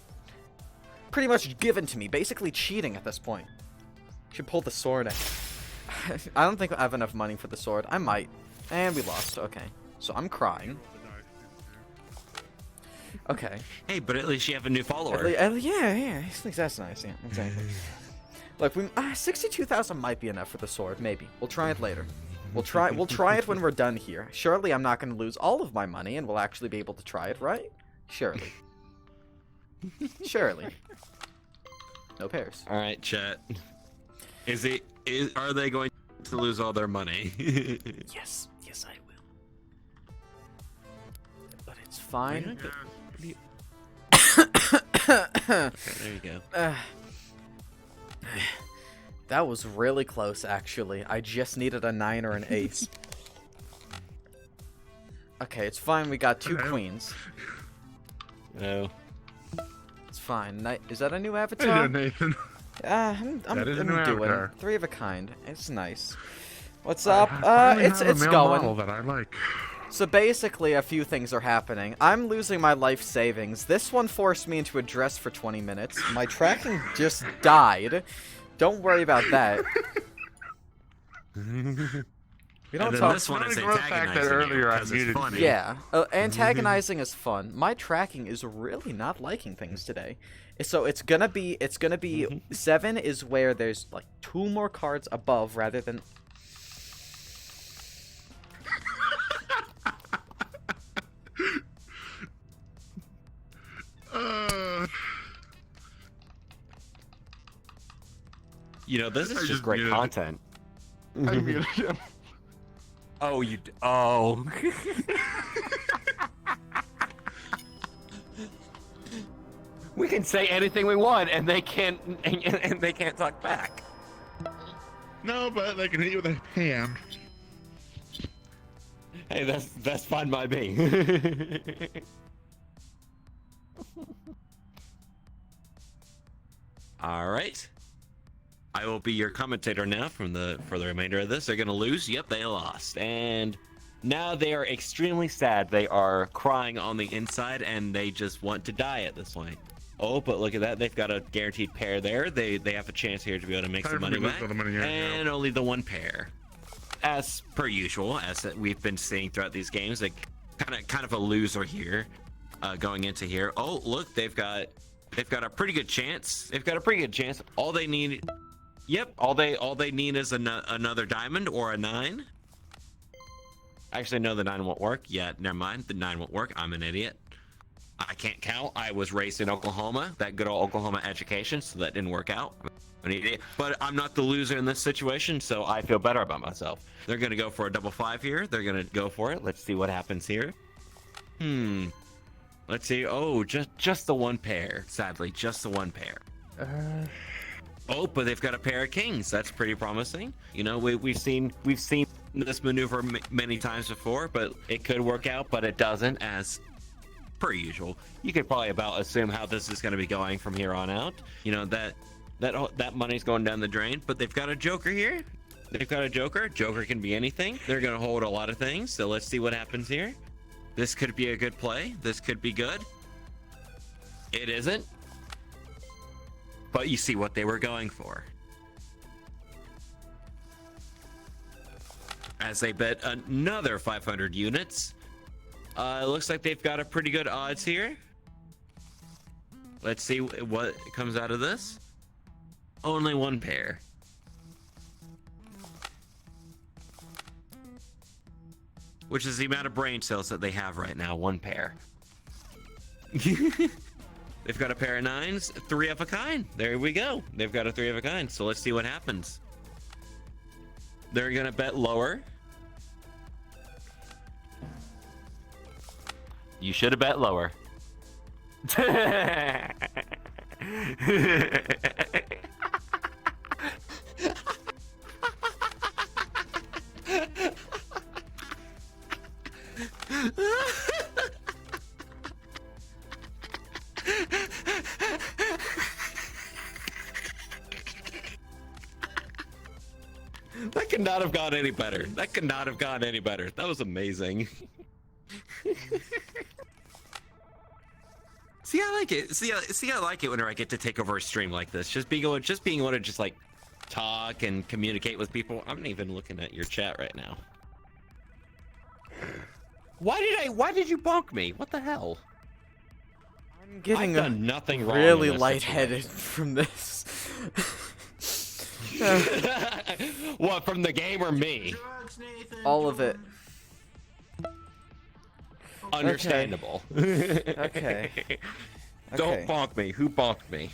Pretty much given to me. Basically cheating at this point. Should pull the sword out. I don't think I have enough money for the sword. I might. And we lost. Okay. So I'm crying. Okay. Hey, but at least you have a new follower. Yeah. That's nice. Yeah, exactly. Look, 62,000 might be enough for the sword. Maybe. We'll try it later. We'll try it when we're done here. Surely I'm not going to lose all of my money, and we'll actually be able to try it, right? Surely. Surely. No pairs. All right, chat. Are they going to lose all their money? Yes, I will. But it's fine. Okay, there you go. That was really close, actually. I just needed a 9 or an 8. Okay, it's fine. We got 2 queens. No. It's fine. Is that a new avatar? Hey there, Nathan. I'm doing avatar. 3 of a kind. It's nice. What's up? It's going. Model that I like. So basically, a few things are happening. I'm losing my life savings. This one forced me into a dress for 20 minutes. My tracking just died. Don't worry about that. We don't talk. This one is antagonizing you because it's funny. Yeah, antagonizing is fun. My tracking is really not liking things today. So it's gonna be 7 is where there's like 2 more cards above rather than. You know, this is Just just great great content. I muted him. Oh, oh. We can say anything we want, and they can't, and they can't talk back. No, but they can hit you with a ham. Hey, that's fine by me. All right. I will be your commentator now for the remainder of this. They're gonna lose. Yep, they lost, and now they are extremely sad. They are crying on the inside, and they just want to die at this point. Oh, but look at that. They've got a guaranteed pair there. They have a chance here to be able to make some money back. And only the one pair. As per usual, as we've been seeing throughout these games, like kind of a loser here going into here. Oh, look, they've got a pretty good chance. They've got a pretty good chance. All they need, yep, all they need is another diamond or a 9. Actually, no, the 9 won't work. Yeah, never mind. The 9 won't work. I'm an idiot. I can't count. I was raised in Oklahoma, that good old Oklahoma education, so that didn't work out. I'm an idiot. But I'm not the loser in this situation, so I feel better about myself. They're going to go for a double 5 here. They're going to go for it. Let's see what happens here. Let's see. Oh, just the one pair. Sadly, just the one pair. Oh, but they've got a pair of kings. That's pretty promising. You know, we've seen this maneuver many times before, but it could work out, but it doesn't, as per usual. You could probably about assume how this is going to be going from here on out. You know, that money's going down the drain, but they've got a joker here. They've got a joker. Joker can be anything. They're going to hold a lot of things, so let's see what happens here. This could be a good play. This could be good. It isn't. But you see what they were going for. As they bet another 500 units. It looks like they've got a pretty good odds here. Let's see what comes out of this. Only one pair. Which is the amount of brain cells that they have right now, one pair. They've got a pair of 9s, 3 of a kind. There we go. They've got a 3 of a kind. So let's see what happens. They're gonna bet lower. You should have bet lower. That could not have gone any better. That could not have gone any better. That was amazing. See, I like it. See, I like it whenever I get to take over a stream like this. Just being able to just like talk and communicate with people. I'm not even looking at your chat right now. Why did you bonk me? What the hell? I'm getting I've done nothing wrong. Really lightheaded from this. What, from the game or me? All of it. Understandable. Okay. Don't bonk me. Who bonked me?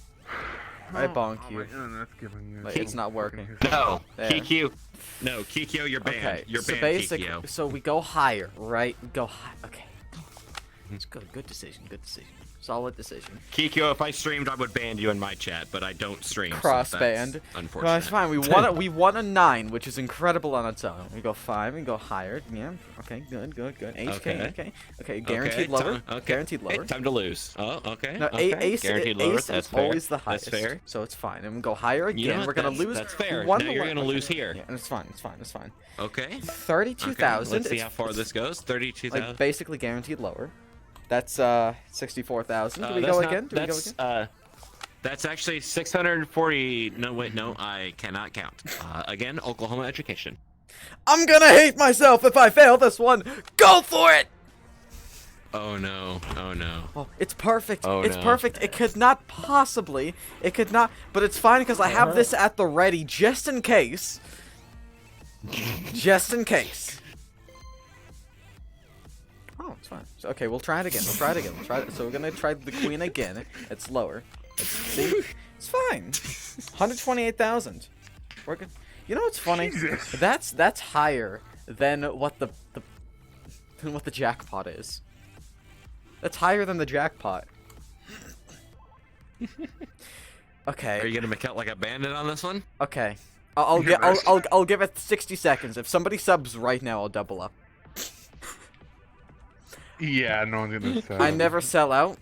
I bonk you. My internet's giving you. But it's not working. No, There. Kikyo. No, Kikyo, you're banned. Okay, You're so banned, Kikyo. so we go higher, right? Go high. Okay. It's good. Good decision. Good decision. Solid decision. Kikyo, if I streamed, I would ban you in my chat, but I don't stream. Cross so band. that's unfortunate. No, it's fine. We won a 9, which is incredible on its own. We go 5 and go higher. Yeah. Okay. Good. HK. Okay. Guaranteed lower. Guaranteed lower. Hey, time to lose. Oh, okay. No, okay. ace Guaranteed lower. Ace That's is fair. always the highest. That's fair. So it's fine. And we go higher again. You know what? We're gonna lose. That's fair. Now you're gonna lose here. Yeah, and it's fine. It's fine. Okay. 32,000. Let's see how far this goes. 32,000. Like basically guaranteed lower. That's 64,000. Do we That's go not- again? Do we go again? That's actually 640. No, wait, no, I cannot count. Again, Oklahoma education. I'm gonna hate myself if I fail this one. Go for it. Oh no! Oh no! Oh, it's perfect. Oh, It's no. perfect. It could not possibly. It could not. But it's fine because I have this at the ready just in case. Just in case. Oh, it's fine. So, okay, we'll try it again. So we're gonna try the queen again. It's lower. See? It's fine. 128,000. We're good. You know what's funny? That's higher than what the jackpot is. That's higher than the jackpot. Okay. Are you gonna make out like a bandit on this one? Okay. I'll give it 60 seconds. If somebody subs right now, I'll double up. Yeah, no one's gonna sell. I never sell out,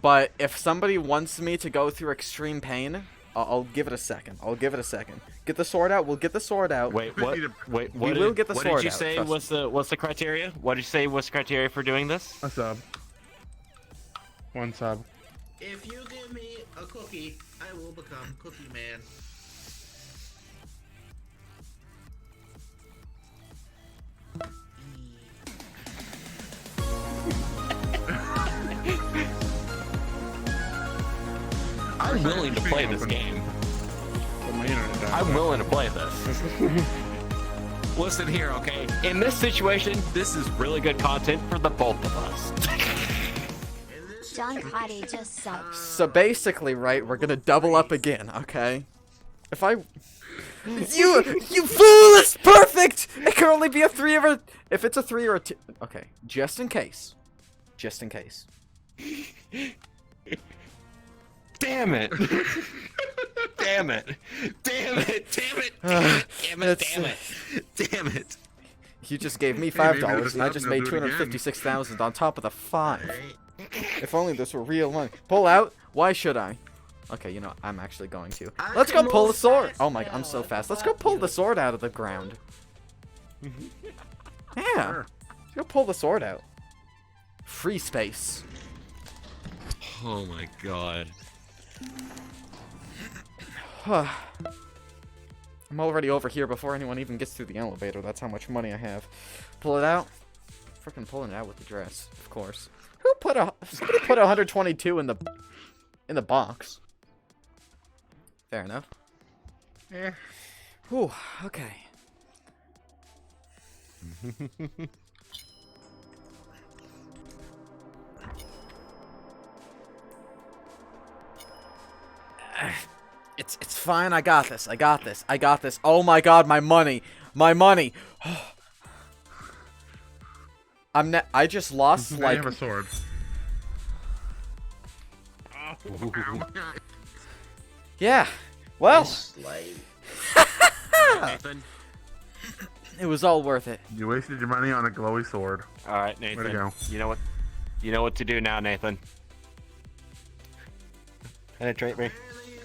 but if somebody wants me to go through extreme pain, I'll give it a second. I'll give it a second. Get the sword out. We'll get the sword out. Wait, what? Wait, we will get the sword out. What did you say was what's the criteria? What did you say was the criteria for doing this? A sub. 1 sub. If you give me a cookie, I will become Cookie Man. I'm willing to play this game. I'm willing to play this. Listen here, okay? In this situation, this is really good content for the both of us. John Cotty just sucks. So basically, right, we're gonna double up again, okay? If I... You fool! It's perfect! It can only be a 3 or a... If it's a 3 or a 2... Okay, just in case. Just in case. Damn it! Damn it! Damn it! Damn it! Damn it! Damn it! Damn it! Damn it! You just gave me $5 and I just made 256,000 on top of the 5. If only this were real money. Pull out? Why should I? Okay, you know, I'm actually going to. Let's go pull the sword! Oh my, I'm so fast. Let's go pull the sword out of the ground. Yeah. Let's go pull the sword out. Free space. Oh my god. I'm already over here before anyone even gets through the elevator. That's how much money I have. Pull it out. Freaking pulling it out with the dress, of course. Somebody put 122 in the box. Fair enough. Yeah. Whew, okay. It's fine. I got this. I got this. I got this. Oh my god, my money. My money. I just lost like... I have a sword. Yeah. Well. Nathan. It was all worth it. You wasted your money on a glowy sword. All right, Nathan. Way to go. You know what? You know what to do now, Nathan. Penetrate me. You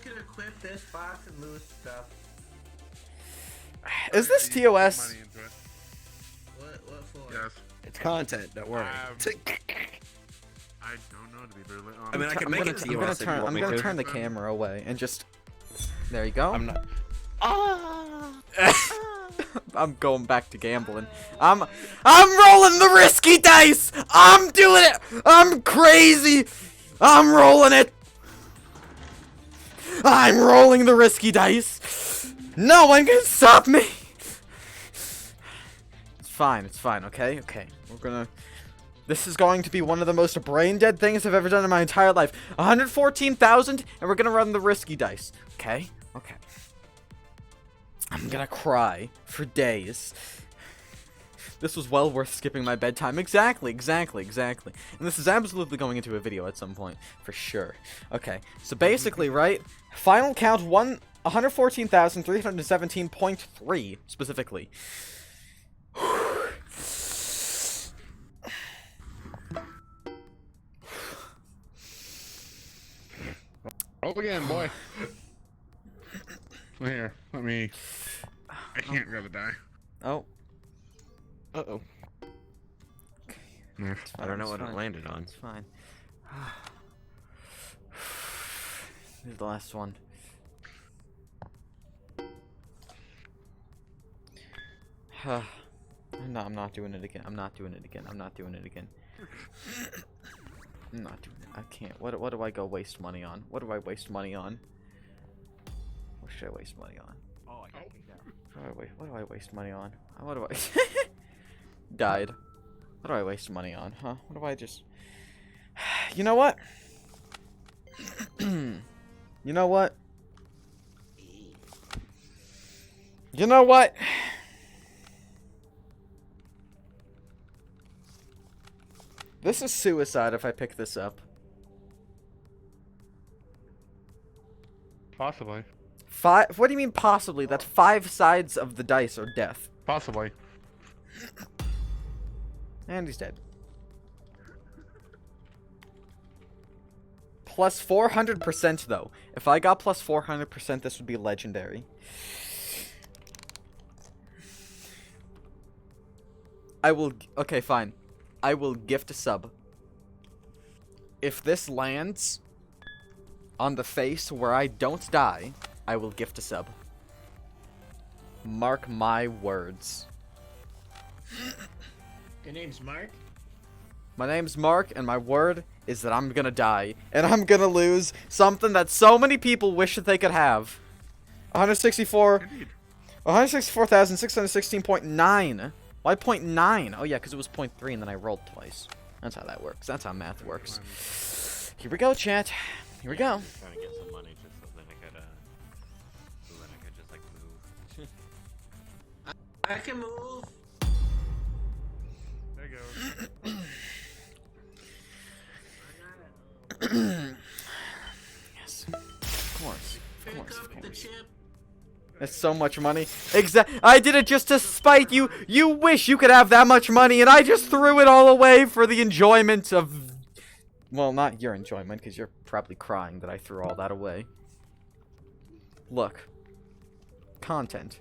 can equip this box and lose stuff. Is this TOS? What for? Yes. It's content. Don't worry. I don't know, to be brutally honest. I mean, I can make it TOS. I'm gonna turn the camera away and just. There you go. I'm not. I'm going back to gambling. I'm rolling the risky dice. I'm doing it. I'm crazy. I'm rolling it. I'm rolling the risky dice. No one can stop me. It's fine. It's fine. Okay. Okay. We're gonna. This is going to be one of the most brain dead things I've ever done in my entire life. 114,000, and we're gonna run the risky dice. Okay. Okay. I'm gonna cry for days. This was well worth skipping my bedtime. Exactly. And this is absolutely going into a video at some point, for sure. Okay, so basically, right? Final count 114,317.3, specifically. Roll again, boy. Here, let me... I can't grab the die. Oh. Uh-oh. Yeah. I don't know what it landed on. It's fine. Here's the last one. No, I'm not doing it again. I'm not doing it again. I'm not doing it again. I'm not doing it. I can't. What do I go waste money on? What do I waste money on? What should I waste money on? Oh, I can't take that. What do I waste money on? What do I... Died. What do I waste money on, huh? What do I just... You know what? You know what? You know what? This is suicide if I pick this up. Possibly. Five? What do you mean possibly? That's 5 sides of the dice are death. Possibly. And he's dead. Plus 400% though. If I got plus 400%, this would be legendary. I will... Okay, fine. I will gift a sub. If this lands on the face where I don't die, I will gift a sub. Mark my words. Your name's Mark? My name's Mark, and my word is that I'm gonna die. And I'm gonna lose something that so many people wish that they could have. 164,616.9. Why 0.9? Oh yeah, because it was 0.3 and then I rolled twice. That's how that works. That's how math works. Here we go, chat. Here we go. Trying to get some money just so then I could just like move. I can move. There you go. Yes. Of course. Of course. Of The course. chip. That's so much money. I did it just to spite you. You wish you could have that much money, and I just threw it all away for the enjoyment of... Well, not your enjoyment, because you're probably crying that I threw all that away. Look. Content.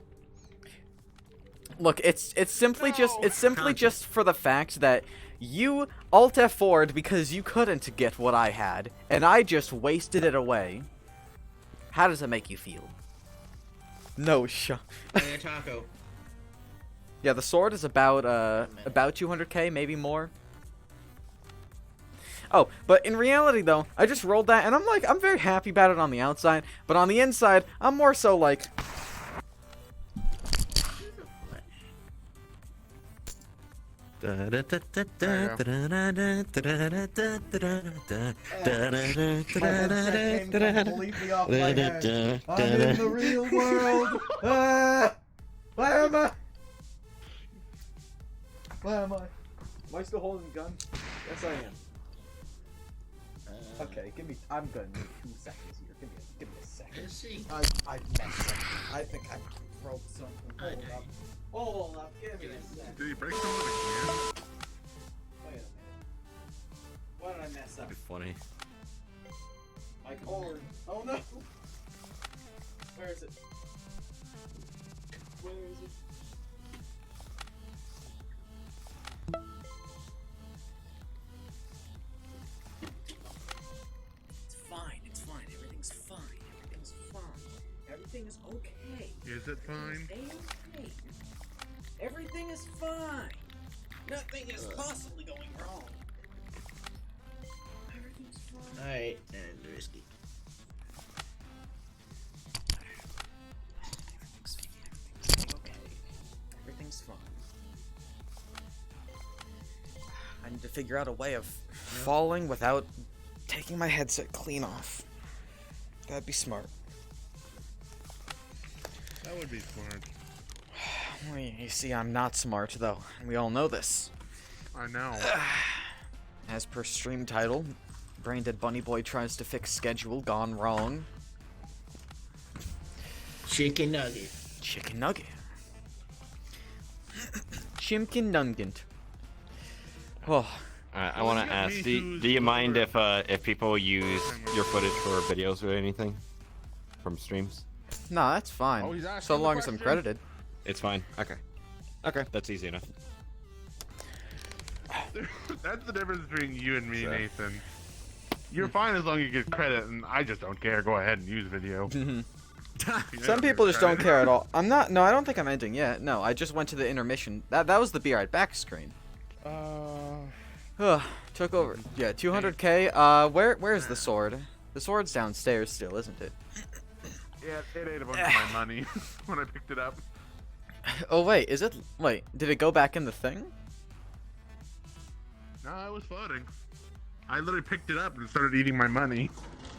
Look, it's simply just for the fact that you Alt F4'd because you couldn't get what I had, and I just wasted it away. How does it make you feel? No shot. Hey, Taco. Yeah, the sword is about 200k, maybe more. Oh, but in reality though, I just rolled that and I'm very happy about it on the outside, but on the inside, I'm more so like completely off my head. I'm in the real world. Where am I? Where am I? Am I still holding the gun? Yes, I am. Okay, I'm gonna need 2 seconds here. Give me a second. I messed something. I think I broke something. Hold up. Give me a second. Did you break something again? Wait a minute. What did I mess up? That'd be funny. My cord. Oh no! Where is it? Where is it? It's fine. It's fine. Everything's fine. Everything's fine. Everything is okay. Is it fine? Okay. Everything is fine. Nothing is possibly going wrong. Everything's fine. Alright, and risky. Okay. Everything's fine. I need to figure out a way of falling without taking my headset clean off. That'd be smart. That would be smart. Well, you see, I'm not smart, though. And we all know this. I know. As per stream title, Braindead Bunny Boi tries to fix schedule gone wrong. Chicken nugget. Chicken nugget. Chimkin nugget. Oh. I want to ask, do you mind if people use your footage for videos or anything from streams? No, that's fine. Oh, he's asking so the long as I'm question? credited. It's fine. Okay. Okay, that's easy enough. That's the difference between you and me, So. Nathan. You're fine as long as you get credit, and I just don't care. Go ahead and use video. Some people just don't care at all. I'm not. No, I don't think I'm ending yet. No, I just went to the intermission. That was the be right back screen. Took over. Yeah, 200k. Where's the sword? The sword's downstairs still, isn't it? Yeah, it ate a bunch of my money when I picked it up. Oh wait, is it? Wait, did it go back in the thing? No, I was floating. I literally picked it up and started eating my money.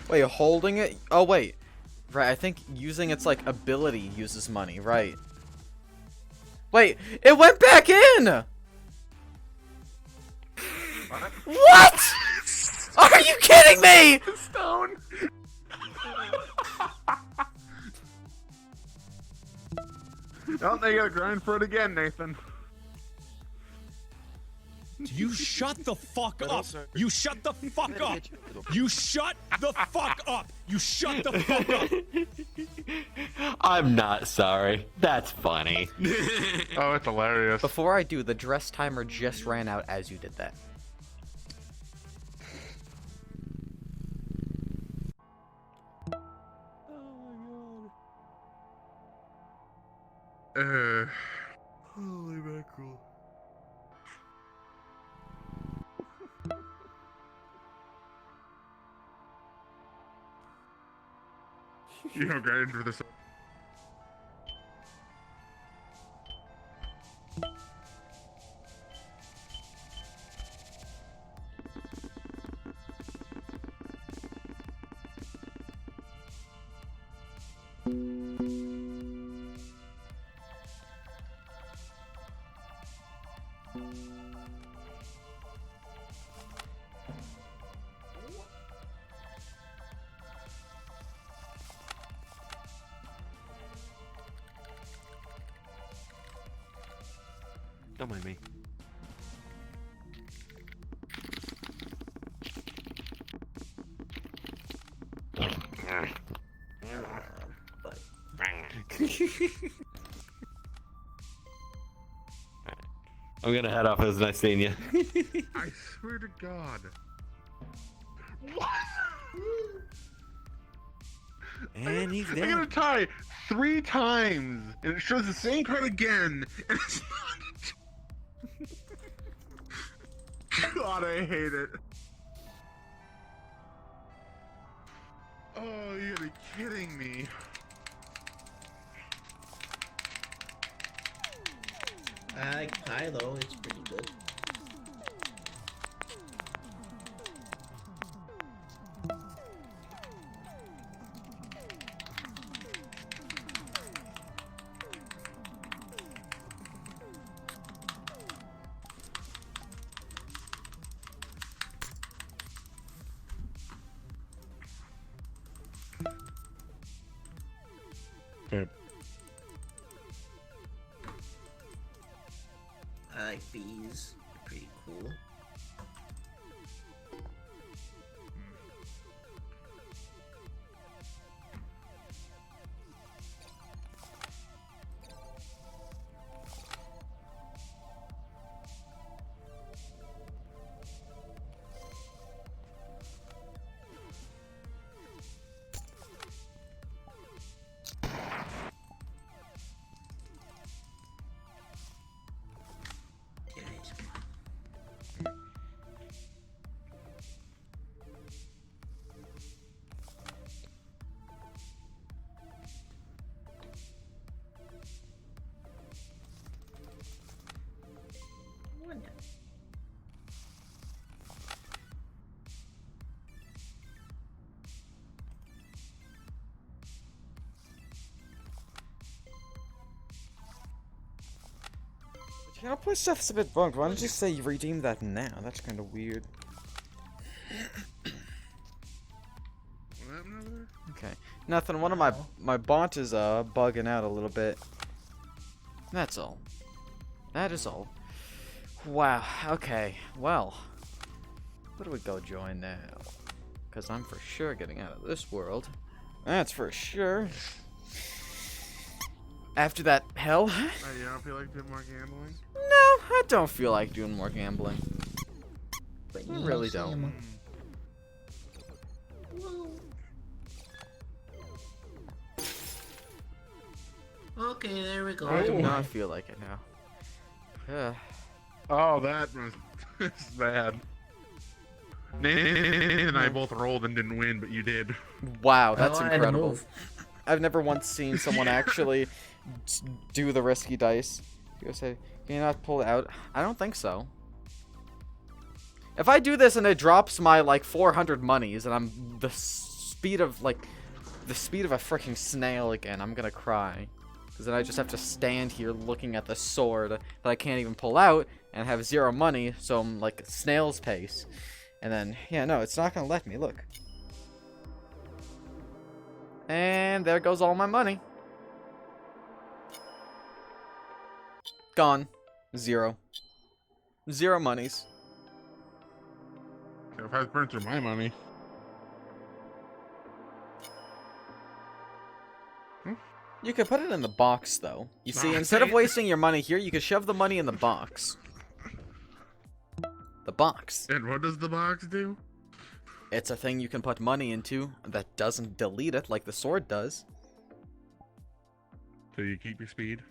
Wait, holding it? Oh wait, right. I think using its like ability uses money, right? Wait, it went back in! What? Are you kidding me? Stone. Oh, they gotta grind for it again, Nathan. You shut the fuck up! You shut the fuck up! You shut the fuck up! You shut the fuck up! I'm not sorry. That's funny. Oh, it's hilarious. Before I do, the dress timer just ran out as you did that. Holy mackerel. You know, grind for this. Don't mind me. I'm gonna head off. It was nice seeing you. I swear to God. What? And he's I dead. got a tie 3 times, and it shows the same card again, and it's not. God, I hate it. Oh, you gotta be kidding me. Hi though, it's pretty good. I like bees. They're pretty cool. You know, my stuff's a bit bugged. Why don't you say you redeem that now? That's kind of weird. Okay, nothing. One of my bot is bugging out a little bit. That's all. That is all. Wow. Okay. Well, where do we go join now? Because I'm for sure getting out of this world. That's for sure. After that hell. You don't feel like doing more gambling? No, I don't feel like doing more gambling. I really don't. Okay, there we go. I do not feel like it now. Oh, that was that's bad. Nathan and I both rolled and didn't win, but you did. Wow, that's incredible. I've never once seen someone actually do the risky dice. You say, can you not pull it out? I don't think so. If I do this and it drops my like 400 monies and I'm the speed of a freaking snail again, I'm gonna cry. Because then I just have to stand here looking at the sword that I can't even pull out and have 0 money, so I'm like snail's pace. And then, yeah, no, it's not gonna let me, look. And there goes all my money. Gone. 0. 0 monies. If I burn through my money. You could put it in the box, though. You see, instead of wasting your money here, you could shove the money in the box. The box. And what does the box do? It's a thing you can put money into that doesn't delete it like the sword does. So you keep your speed?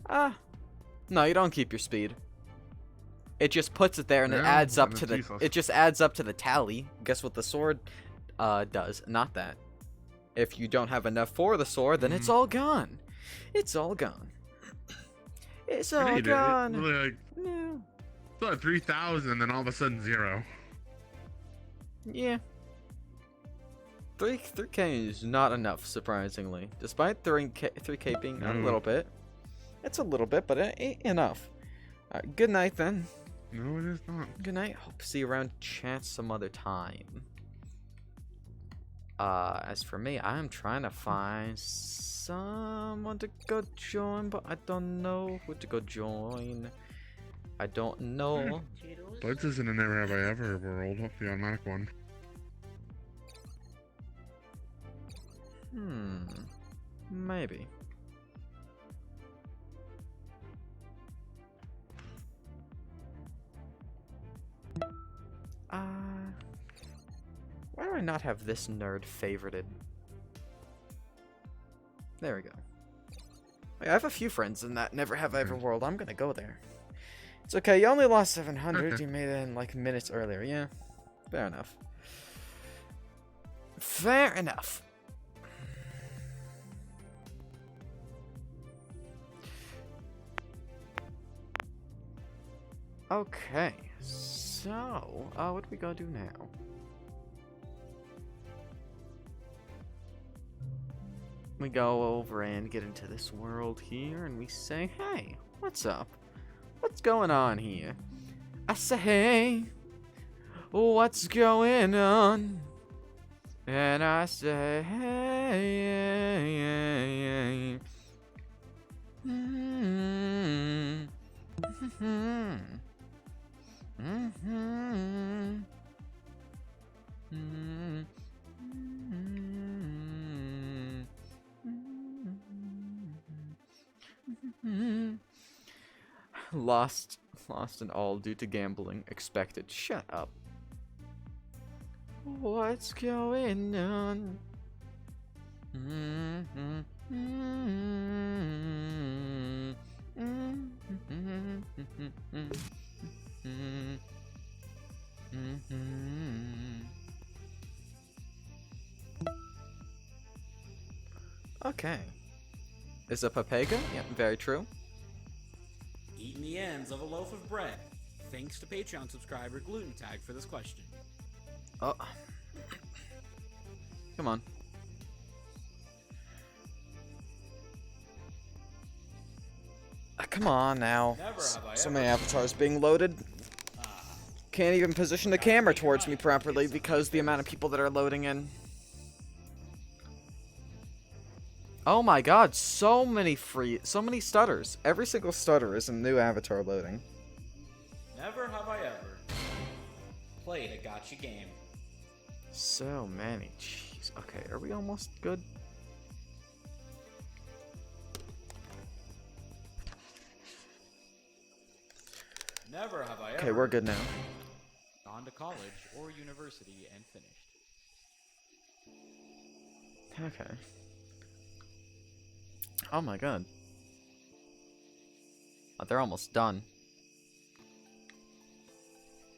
No, you don't keep your speed. It just puts it there and it adds up to the it just adds up to the tally. Guess what the sword does? Not that. If you don't have enough for the sword, then it's all gone. It's all gone. It's all gone. Like, no. It's like 3,000, then all of a sudden 0. Yeah. 3K is not enough, surprisingly. Despite 3K being a little bit. It's a little bit, but it ain't enough. Good night, then. No, it is not. Good night. Hope to see you around chat some other time. As for me, I'm trying to find someone to go join, but I don't know who to go join. I don't know. Blitz isn't a Never Have I Ever world, the automatic one. Maybe. Why do I not have this nerd favorited? There we go. Wait, I have a few friends in that Never Have I Ever world. I'm gonna go there. It's okay, you only lost 700. You made it in like minutes earlier. Yeah, fair enough. Fair enough. Okay, so, what do we gotta do now? We go over and get into this world here, and we say, hey, what's up? What's going on here? I say, hey, what's going on? And I say, hey, Lost and all due to gambling. Expected. Shut up. What's going on? Okay. Is a Papega? Yeah, very true. Eating the ends of a loaf of bread. Thanks to Patreon subscriber Gluten Tag for this question. Oh. Come on. Come on now. So many avatars being loaded. Can't even position the camera towards me properly because the amount of people that are loading in. Oh my god, so many stutters. Every single stutter is a new avatar loading. Never have I ever played a gacha game. So many. Jeez. Okay, are we almost good? Never have I ever. Okay, we're good now. Gone to college or university and finished. Okay. Oh my god. Oh, they're almost done.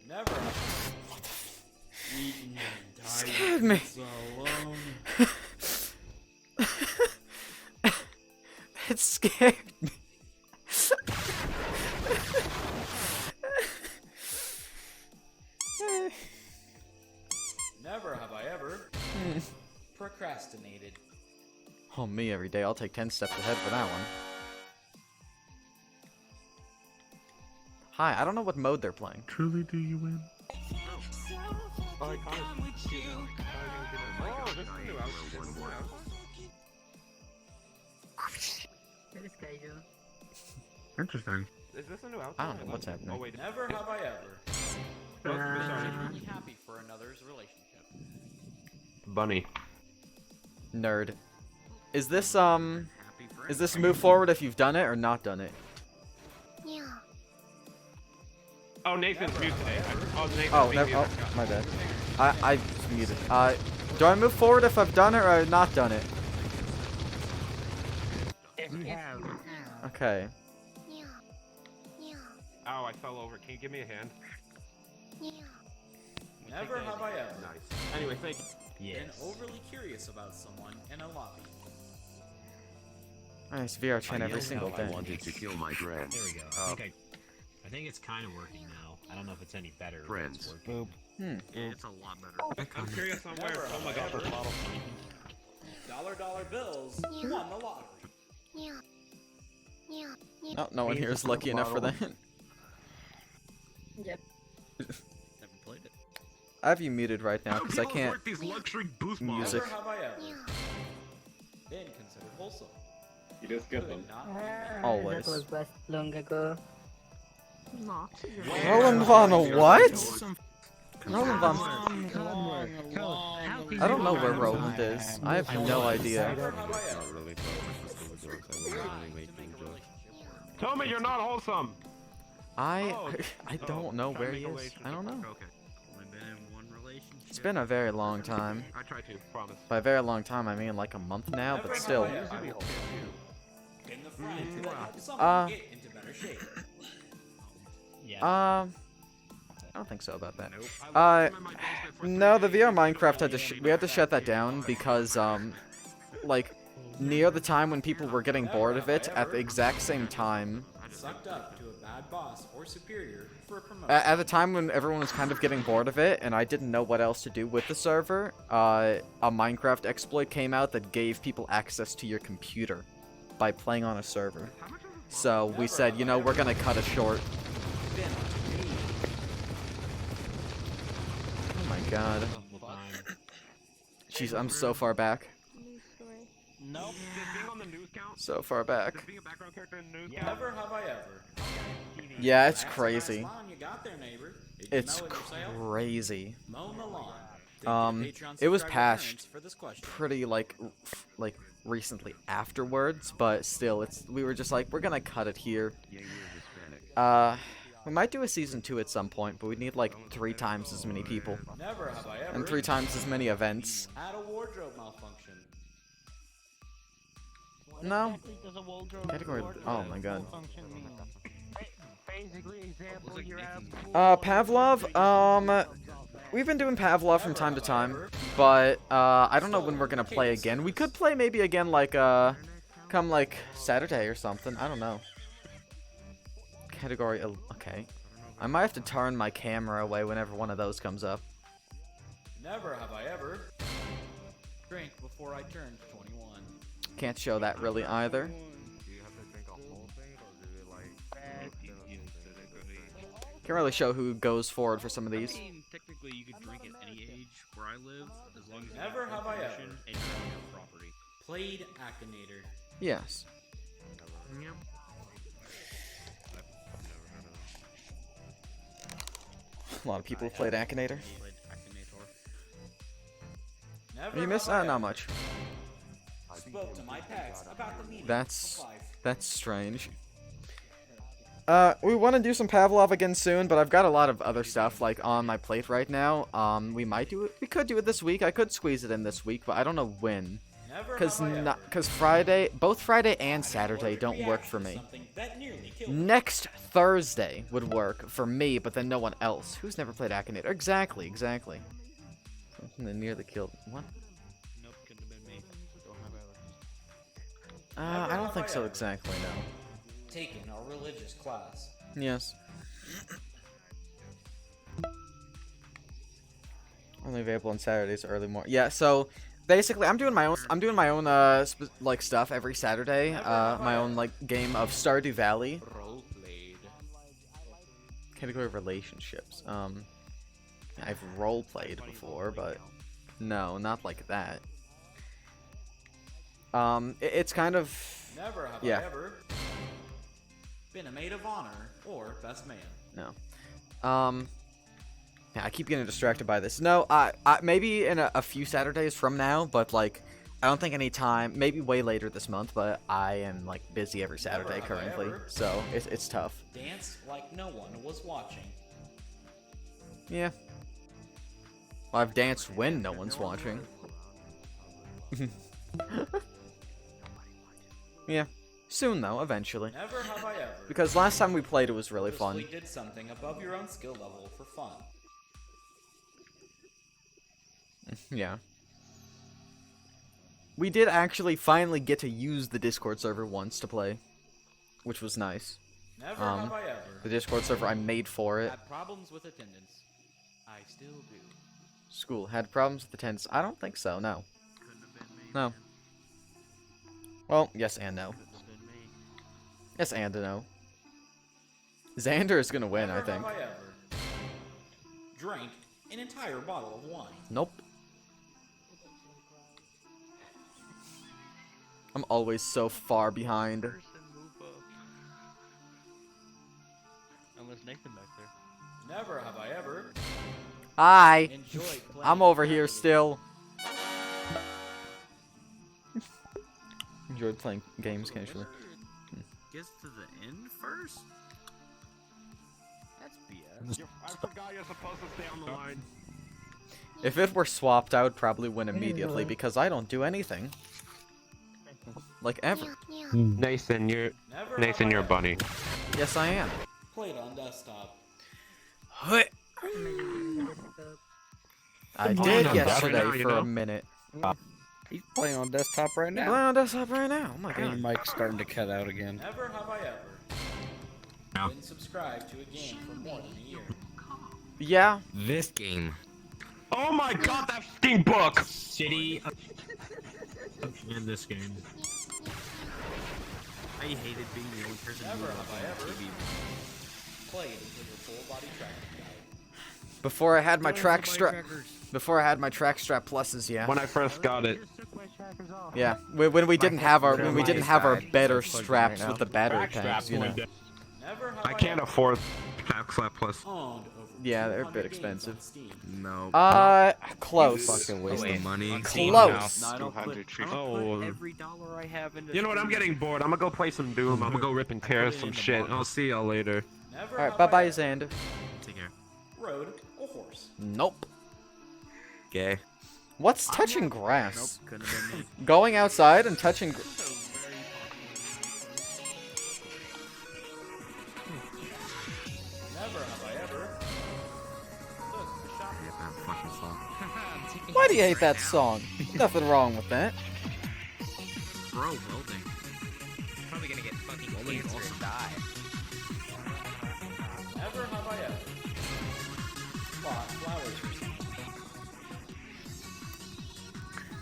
Never have eaten Scared me. alone. It scared me. Never have I ever procrastinated. Oh, me every day. I'll take 10 steps ahead for that one. Hi, I don't know what mode they're playing. Truly, do you win? Oh, I kind of. Oh, this is new outfit. Interesting. Is this a new outfit? I don't know what's happening. Oh, wait. Never have I ever been happy for another's relationship. Bunny. Nerd. Is this move forward if you've done it or not done it? Yeah. Oh, Nathan's mute today. Nathan's Oh, my bad. I muted. Do I move forward if I've done it or I've not done it? If you have. Okay. Oh, I fell over. Can you give me a hand? Yeah. Never have I ever Nice. Anyway, thank you. been overly curious about someone in a lobby. I use VR chat every single day. I wanted to kill my friend. There we go. I think it's kind of working now. I don't know if it's any better. Friends. It's a lot better. I'm curious on where. Oh my god, this model. Dollar bills won the lottery. Yeah. Yeah. Oh, no one here is lucky enough for that. Yep. Never played it. I have you muted right now because I can't. These luxury booth Music. Never have I ever been considered wholesome. You just get them. Always. That was best long ago. Roland Von what? Roland Von. I don't know where Roland is. I have no idea. Tell me you're not wholesome. I don't know where he is. I don't know. Only been in one relationship. It's been a very long time. I try to, promise. By a very long time, I mean like a month now, but still. Been the friend that helped someone get into better shape. Yeah. I don't think so about that. No, the VR Minecraft had to we had to shut that down because like near the time when people were getting bored of it, at the exact same time. Sucked up to a bad boss or superior for a promotion. At the time when everyone was kind of getting bored of it, and I didn't know what else to do with the server, a Minecraft exploit came out that gave people access to your computer by playing on a server. So we said, you know, we're gonna cut it short. Oh my god. Jeez, I'm so far back. Nope. So far back. Never have I ever. Yeah, it's crazy. You got there, neighbor. Did you It's mow it yourself? crazy. Mow the lawn. It was subscriber patched for this question. pretty like recently afterwards, but still, we were just like, we're gonna cut it here. We might do a season 2 at some point, but we need like 3 times as many people. Never have I ever. And 3 times as many events. Had a wardrobe malfunction. No. Category. Oh my god. Pavlov. We've been doing Pavlov from time to time, but I don't know when we're gonna play again. We could play maybe again like come like Saturday or something. I don't know. Category. Okay. I might have to turn my camera away whenever one of those comes up. Never have I ever. Drink before I turned 21. Can't show that really either. Do you have to drink a whole thing, or do you like? Can't really show who goes forward for some of I these. mean, technically, you could drink at any age where I live, as long as you Never have have I ever. permission and you're on your property. Played Akinator. Yes. A lot of people have played Akinator. Never You missed have I not ever. much. Spoke to my pets about the meaning That's of life. strange. We want to do some Pavlov again soon, but I've got a lot of other stuff like on my plate right now. We might do it. We could do it this week. I could squeeze it in this week, but I don't know when. Because Friday, both Friday and Saturday don't work for me. Next Thursday would work for me, but then no one else. Who's never played Akinator? Exactly, exactly. Something near the kill. What? Nope, couldn't have been me. I don't think so exactly, no. Taking a religious class. Yes. Only available on Saturdays early morning. Yeah, so basically, I'm doing my own like stuff every Saturday. My own like game of Stardew Valley. Category of relationships. I've role played before, but no, not like that. It's kind of Never have yeah. I ever been a maid of honor or best man. No. Yeah, I keep getting distracted by this. No, maybe in a few Saturdays from now, but like, I don't think any time. Maybe way later this month, but I am like busy every Saturday currently, so it's tough. Dance like no one was watching. Yeah. Well, I've danced when no one's watching. Yeah. Soon though, eventually. Never have I ever. Because last time we played, it was really fun. Purposely did something above your own skill level for fun. Yeah. We did actually finally get to use the Discord server once to play, which was nice. Never have I ever. The Discord server I made for it. Had problems with attendance. I still do. School had problems with attendance. I don't think so. No. No. Well, yes and no. Yes and no. Xander is gonna win, I think. Never have I ever drank an entire bottle of wine. Nope. I'm always so far behind. Unless Nathan back there. Never have I ever. Hi. Enjoyed playing I'm over here still. Enjoyed playing games casually. Gets to the end first? That's BS. I forgot you're supposed to stay on the line. If it were swapped, I would probably win immediately because I don't do anything. Like ever. Nathan, you're a bunny. Yes, I am. Played on desktop. I did yesterday for a minute. He's playing on desktop right now. Playing on desktop right now. Oh my And your god. mic's starting to cut out again. Never have I ever been subscribed to a game for more than a year. Yeah. This game. Oh my god, that fucking book! City in this game. I hated being the only person who Never was have on I ever TV. played with your full body tracking guide. Before I had my Join track the strap. trackers. Before I had my track strap pluses, yeah. When I first got it. Yeah. When we didn't have our better It's plugged in straps right with now. the battery Track packs, strap you know. plugged in. Never have I can't afford Pack Slap Plus. owned over Yeah, they're a 200 bit games expensive. on Steam. No. Close. Fucking waste of money. Close. No, I don't put every dollar I have into. You know what? I'm getting bored. I'm gonna go play some Doom. I'm gonna go rip and tear some shit. I'll see y'all later. Never Alright, have bye I bye, ever Xander. Take care. rode a horse. Nope. Gay. What's touching grass? Nope, couldn't have been me. Going outside and touching. Never have I ever took the shop. Hate that fucking song. Why do you hate that song? Nothing wrong with that. Bro, welding. Probably gonna get fucking cancer and die. Never have I ever bought flowers for someone.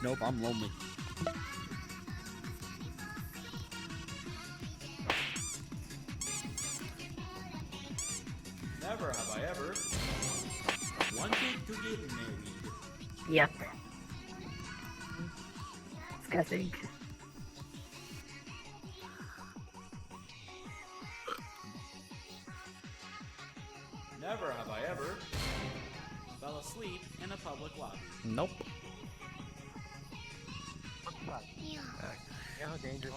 Nope, I'm lonely. Never have I ever wanted to get married. Yep. Disgusting. Never have I ever fell asleep in a public lobby. Nope.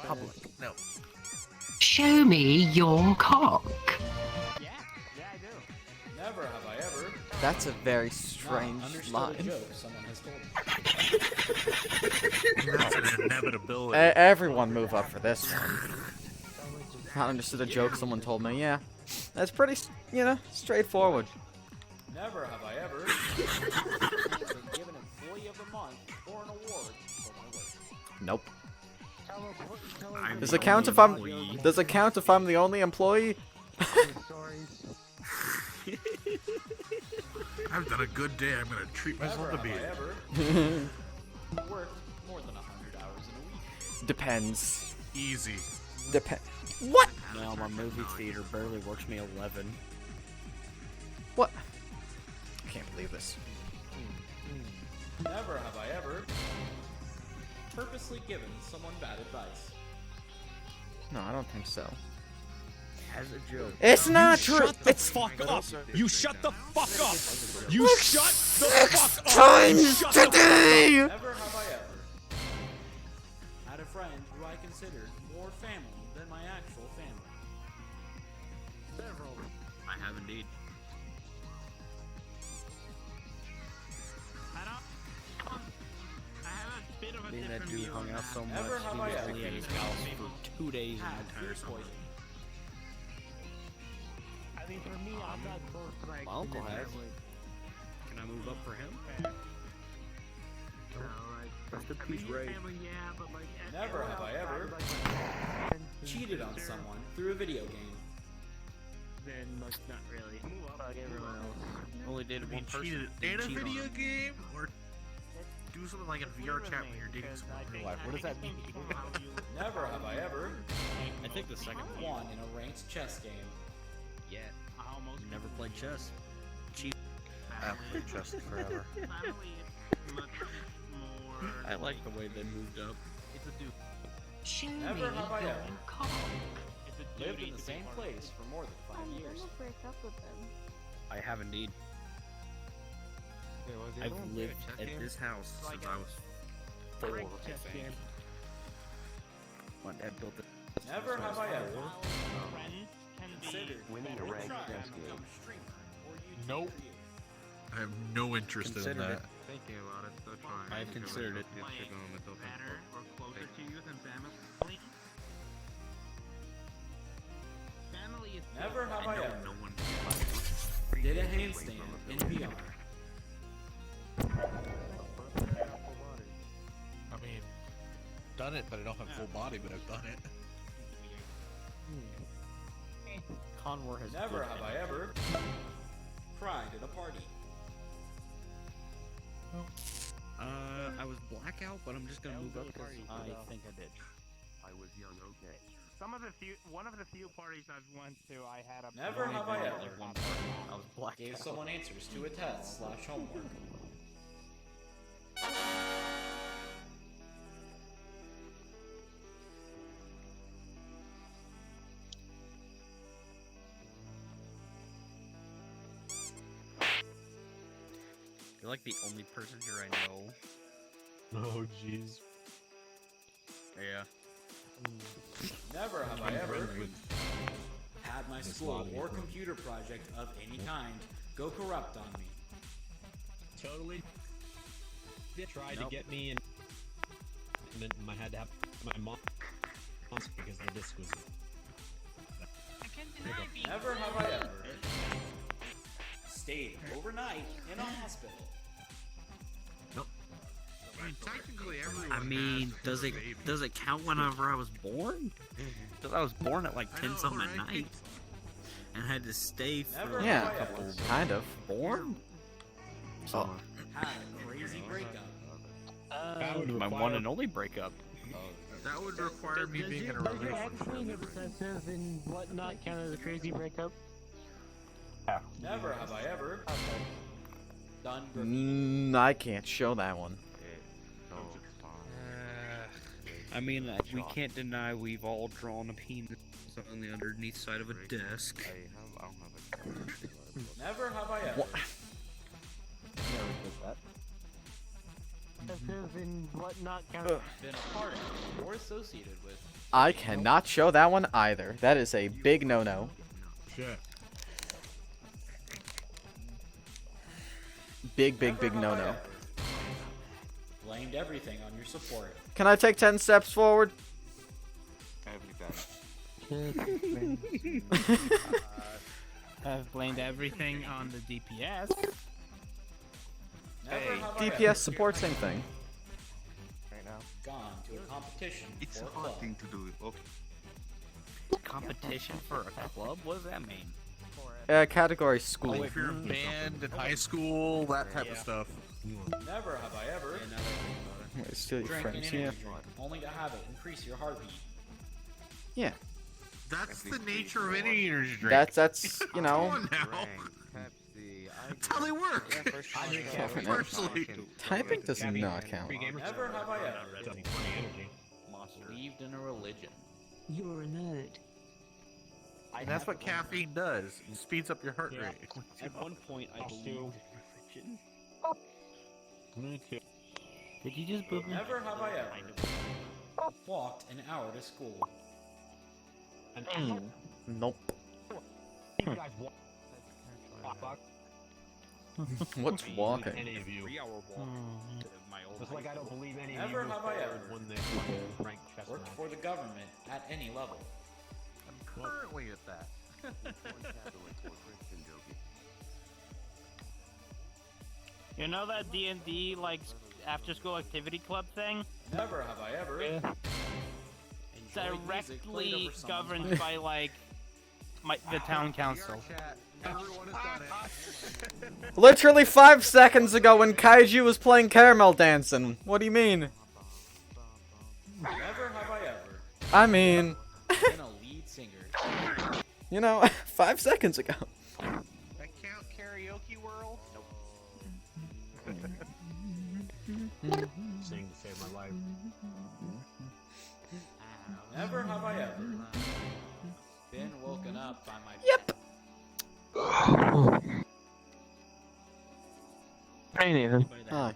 Public. No. Show me your cock. Never have I ever That's a very not strange understood line. a joke someone has told me. That's an inevitability. Everyone move up for this one. Not understood a joke someone told me. Yeah, that's pretty, straightforward. Never have I ever been given Employee of the Month or an award for my work. Nope. I'm Does the it count only if I'm? employee. Does it count if I'm the only employee? I've done a good day. I'm gonna treat myself Never to have I beer. ever worked more than 100 hours in a week. Depends. Easy. Depend. What? No, my movie theater barely works me 11. What? I can't believe this. Never have I ever purposely given someone bad advice. No, I don't think so. As a joke. It's not true. Shut the fuck up. You shut the fuck up. You shut the fuck up. Times Shut the fuck today. up. Never have I ever had a friend who I considered more family than my actual family. Several. I have indeed. Me and that dude hung out so much, he was only at his house for 2 days in the entire summer. I mean, for me, I'm not close to like. My uncle has. Can I move up for him? Rest in peace, Ray. Yeah, but like. Never have I ever cheated on someone through a video game. Then, like, not really. Like everyone else. Only dated one person. Cheated in a video game? Or do something like a VR chat when you're dating someone in real life. What does that mean? Never have I ever I think the second one in a ranked chess game. Yeah. Never played chess. Cheat. I've played chess forever. I like the way they moved up. It's a dude. Never have I ever lived in the same place for more than 5 years. Break up with them. I have indeed. I've lived at this house since I was 4, I think. My dad built it. Never have I ever considered winning a ranked chess game. Nope. I have no interest in Considered that. it. Thinking about it, still trying. I've considered it. Better or closer to you than family. Family is. Never have I ever No one. did a handstand in VR. I mean, done it, but I don't have full body, but I've done it. Conwar has Never have I ever cried at a party. I was blackout, but I'm just gonna move up because I think I did. I was young, okay. One of the few parties I've went to, I had a. Never have I ever Like one party, I was blackout. gave someone answers to a test/homework. You're like the only person here I know. Oh, jeez. Yeah. Never have I ever had my school or computer project of any kind go corrupt on me. Totally. They tried to get me and I had to have my mom because the disc was. Never have I ever stayed overnight in a hospital. I mean, technically everyone. I mean, does it count whenever I was born? Because I was born at like 10 something at night, and had to stay for Yeah, a couple. kind of. Born? Oh. Had a crazy breakup. My one and only breakup. That would require me being in a relationship. Actually obsessive and whatnot count as a crazy breakup? Never have I ever done. I can't show that one. I mean, we can't deny we've all drawn a penis on the underneath side of a desk. Never have I ever. Obsessive and whatnot count. Been a part of or associated with. I cannot show that one either. That is a big no-no. Shit. Big Never no-no. have I ever blamed everything on your support. Can I take 10 steps forward? I've blamed everything on the DPS. Never have I DPS ever support, same thing. gone to a competition It's for a a club. hard thing to do. Okay. Competition for a club? What does that mean? Category school. Like if you're in band in high school, that type of stuff. Never have I ever I'm gonna steal your Drink an friends. energy Yeah. drink, only to have it increase your heartbeat. Yeah. That's the nature of any energy drink. That's you know. Come on now. That's how they work. Personally. Typing does not count. Never have I ever believed in a religion. You're a nerd. And that's what caffeine does. It speeds up your heart rate. At one point, I believed. Me too. Did you just boop me? Never have I ever walked an hour to school. Nope. You guys walk. What's walking? Any of you. 3-hour walk. Just like I don't believe any of you. Never have I ever when they rank chess worked match. for the government at any level. I'm currently at that. You know that D&D like after school activity club thing? Never have I ever Directly governed by like the town council. Literally 5 seconds ago when Kaiju was playing Caramel Dancing. What do you mean? Never have I ever I mean, been a lead singer. you know, 5 seconds ago. That count karaoke world? Sing to save my life. Never have I ever been woken up by my Yep. Hey Nathan. Hi.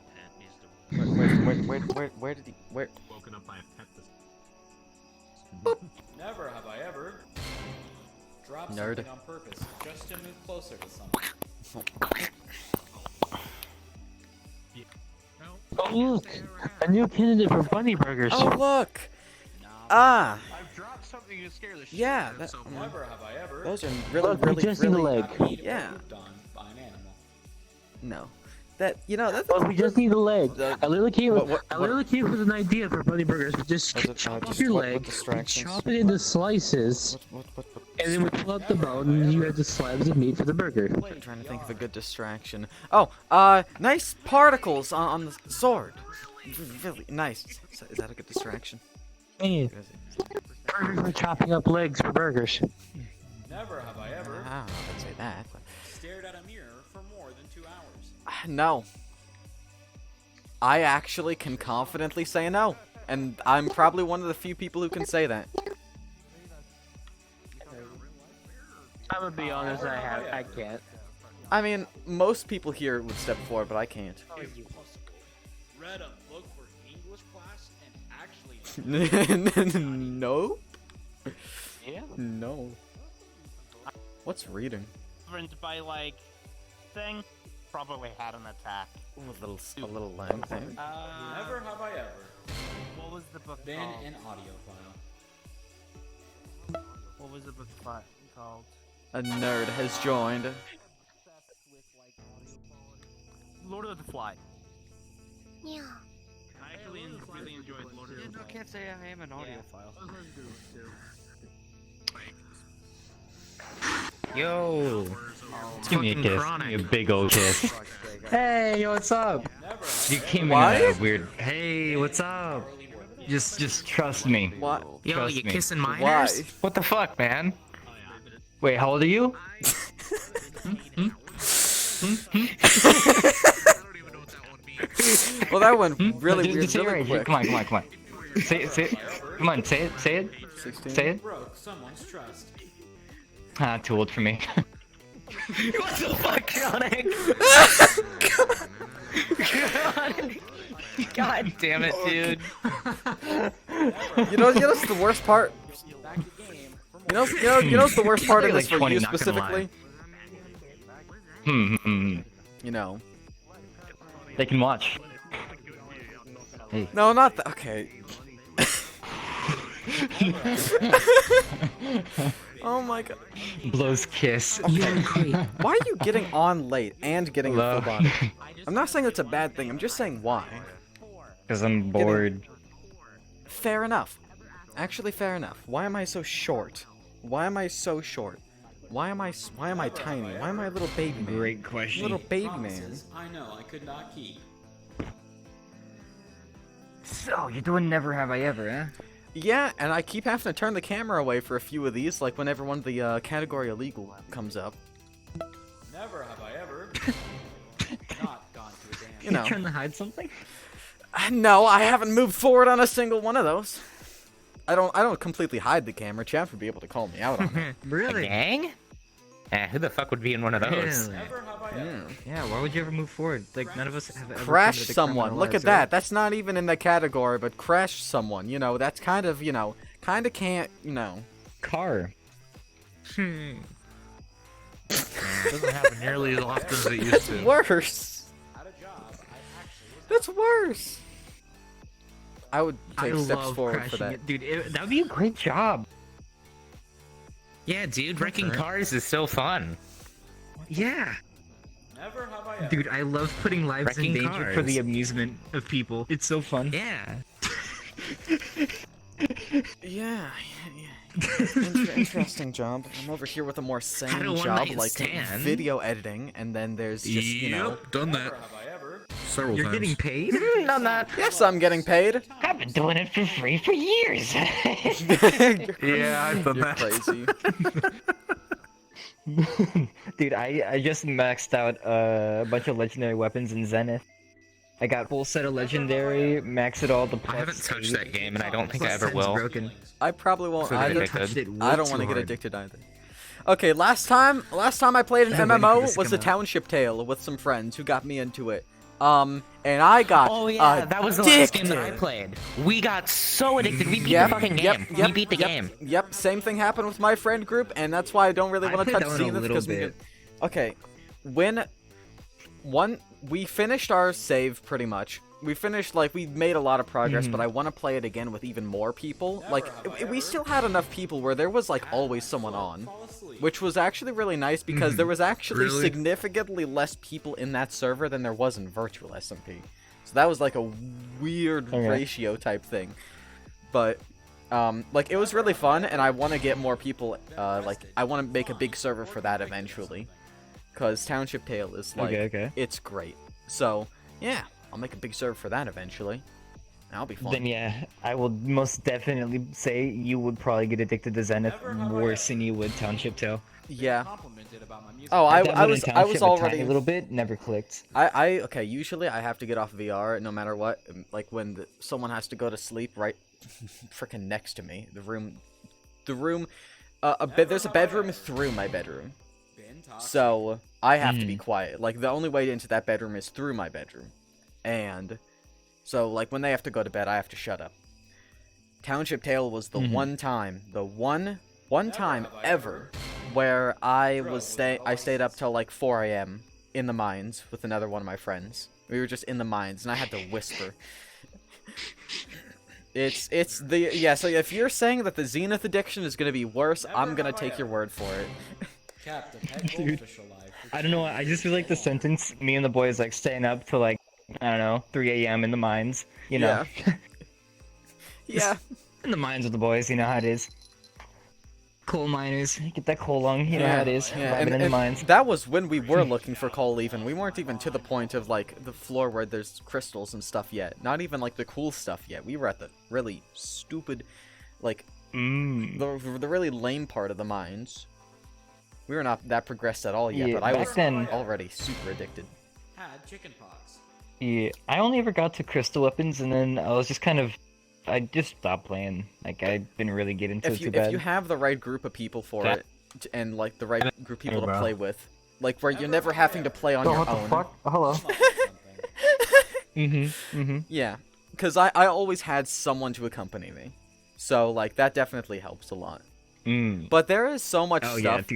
Where did he? Where? Woken up by a pet this. Never have I ever dropped Nerd. something on purpose just to move closer to someone. Oh look, a new candidate for bunny burgers. Oh look! Ah, I've dropped something to scare the shit yeah. out of That, someone. Never have I ever those are really, Look, we really, just need a really. leg. Yeah. pooped on by an animal. No. That you know that. Well, we just need a leg. I literally came What- I literally came up with an idea for bunny burgers. We just chop off your leg, and chop it into slices, and then we pull out the bone, and you have the slabs of meat for the burger. I'm trying to think of a good distraction. Oh, nice particles on the sword. Really nice. Is that a good distraction? Hey, burgers for chopping up legs for burgers. Never have I ever I would say that. But... stared at a mirror for more than 2 hours. No. I actually can confidently say no. And I'm probably one of the few people who can say that. I'm gonna be honest, I can't. I mean, most people here would step forward, but I can't. Read a book for English class and actually Nope. Yeah. No. What's reading? Governed by like thing, probably had an attack. A little lame thing. never have I ever What was the book been called? an audiophile. What was the book called? A nerd has joined. Lord of the Fly. Yeah. I actually really enjoyed Lord of the Flies. I can't say I am an audiophile. Yo, give me a kiss. Give me a big old kiss. Hey, what's up? You came in a weird. Hey, what's up? Just trust me. What? Yo, Trust you me. kissing Why? minors? What the fuck, man? Wait, how old are you? Well, that went really No, weird, just say really it. quick. Come on. Say it. Come on, say it. 16. Say it. Broke someone's trust. Ah, too old for me. What the fuck, Sonic? God damn it, dude. You know what's the worst part? You know what's the worst part of this for you specifically? You know. They can watch. Hey. No, not that. Okay. Oh my god. Blows kiss. Okay. Why are you getting on late and getting a Hello? full body? I'm not saying it's a bad thing. I'm just saying why. Because I'm bored. Fair enough. Actually, fair enough. Why am I so short? Why am I so short? Why am I tiny? Why am I a little baby man? Great question. Little baby man. Promises I know I could not keep. So, you're doing Never Have I Ever, huh? Yeah, and I keep having to turn the camera away for a few of these, like whenever one of the category illegal comes up. Never have I ever not gone to a dance. You know. You trying to hide something? No, I haven't moved forward on a single one of those. I don't completely hide the camera. Chaps would be able to call me out on it. Really? A gang? Who the fuck would be in one of those? Yeah, why would you ever move forward? Like, none of us have ever Crash committed a someone. criminal Look at acts, that. right? That's not even in the category, but crash someone. You know, that's kind of, you know, kind of can't, you know. Car. Doesn't happen nearly as often as it used to. That's worse. That's worse. I would take steps forward for that. Dude, that would be a great job. Yeah, dude, wrecking cars is so fun. Yeah. Never have I ever. Dude, I love putting lives in Wrecking danger for cars. the amusement of people. It's so fun. Yeah. Yeah. Interesting job. I'm over here with a more sane Had a job, one-night like stand. video editing, and then there's just, you know. Done that. Several You're times. getting paid? Done that. Yes, I'm getting paid. I've been doing it for free for years. Yeah, I've done You're that. crazy. Dude, I just maxed out a bunch of legendary weapons in Zenith. I got full set of legendary, maxed it all to plus I haven't touched 8. that game, and I don't think I Plus ever 10's will. broken. I probably won't So either. addicted. I don't want to get addicted either. Okay, last time I played an I've been waiting for MMO this to was the come out. Township Tale with some friends who got me into it. And I got Oh yeah, that was the last game that I addicted. played. We got so addicted, we beat Yep, the fucking yep, game. yep, We beat the yep, game. Yep, same thing happened with my friend group, and that's why I don't really I want to played touch that one a Zenith little because bit. Okay, we finished our save pretty much. We finished, like, we made a lot of progress, but I want to play it again with even more people. Like, we still had enough people where there was, like, always someone on. Which was actually really nice because there was actually Really? significantly less people in that server than there was in virtual SMP. So that was, like, a weird ratio type thing. But, like, it was really fun, and I want to get more people, like, I want to make a big server for that eventually. Because Township Tale is, like, it's great. So, yeah, I'll make a big server for that eventually. That'll be fun. Then yeah, I will most definitely say you would probably get addicted to Zenith worse than you would Township Tale. Yeah. Complimented about my music. Oh, I dabbled in was Township a already tiny little bit, never clicked. Okay, usually I have to get off VR no matter what. Like when someone has to go to sleep right freaking next to me. There's a bedroom through my bedroom. So I have to be quiet. Like the only way into that bedroom is through my bedroom. And so like when they have to go to bed, I have to shut up. Township Tale was the one time ever where I stayed up till like 4 a.m. in the mines with another one of my friends. We were just in the mines and I had to whisper. So if you're saying that the Zenith addiction is gonna be worse, I'm gonna take your word for it. Captain, head Dude, goldfish alive. I don't know, I just feel like the sentence, me and the boys like staying up till like, I don't know, 3 a.m. in the mines, you know? Yeah. In the mines with the boys, you know how it is. Coal miners, get that coal lung, you know how it is, vibing in the mines. That was when we were looking for coal even. We weren't even to the point of like the floor where there's crystals and stuff yet. Not even like the cool stuff yet. We were at the really stupid, like, the really lame part of the mines. We were not that progressed at all yet, Yeah, but I back was then- already super addicted. Had chickenpox. Yeah, I only ever got to crystal weapons, and then I just stopped playing. Like, I didn't really get into it too bad. If you have the right group of people for it, and like the right group of people to play with, like where you're never having to play on your own. Hello. Yeah, because I always had someone to accompany me, so like that definitely helps a lot. But there is so much stuff,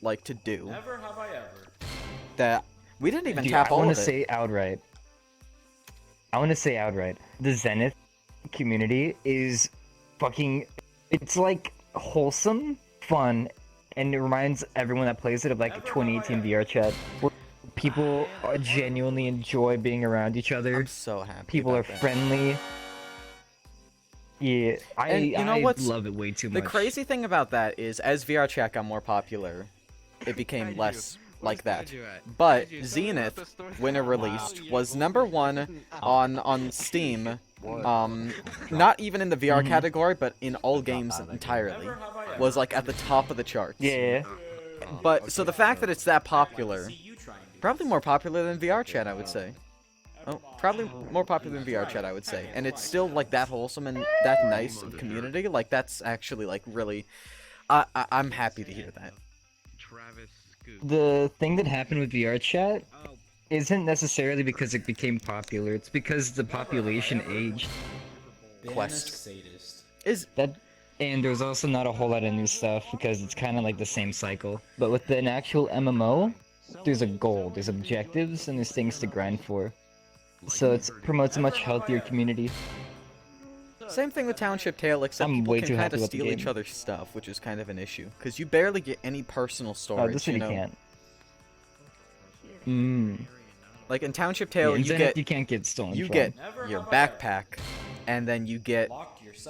like to do. Never have I ever. That we didn't even Dude, tap all of it. I want to say outright, the Zenith community is fucking, it's like wholesome, fun, and it reminds everyone that plays it of like 2018 VR chat, where people genuinely enjoy being around each other. I'm so happy. People are friendly. Yeah, I love it way too much. The crazy thing about that is, as VR chat got more popular, it became less like that. But Zenith, when it released, was #1 on Steam not even in the VR Mhm. category, but in all games entirely, was like at the top of the charts. Yeah. But so the fact that it's that popular, probably more popular than VR chat, I would say. Oh, probably more popular than VR chat, I would say. And it's still like that wholesome and that nice of community. Like that's actually like really, I'm happy to hear that. The thing that happened with VR chat isn't necessarily because it became popular. It's because the population aged. Quest. Is that, and there's also not a whole lot of new stuff because it's kind of like the same cycle. But with an actual MMO, there's a goal, there's objectives, and there's things to grind for. So it promotes a much healthier community. Same thing with Township Tale, except I'm people way can too kind happy of with the steal game. each other's stuff, which is kind of an issue. Because you barely get any personal storage, Oh, this you one know? you can't. Mm. Like in Township Tale, Yeah, in you Zenith, get you can't get stolen you from. get your backpack, and then you get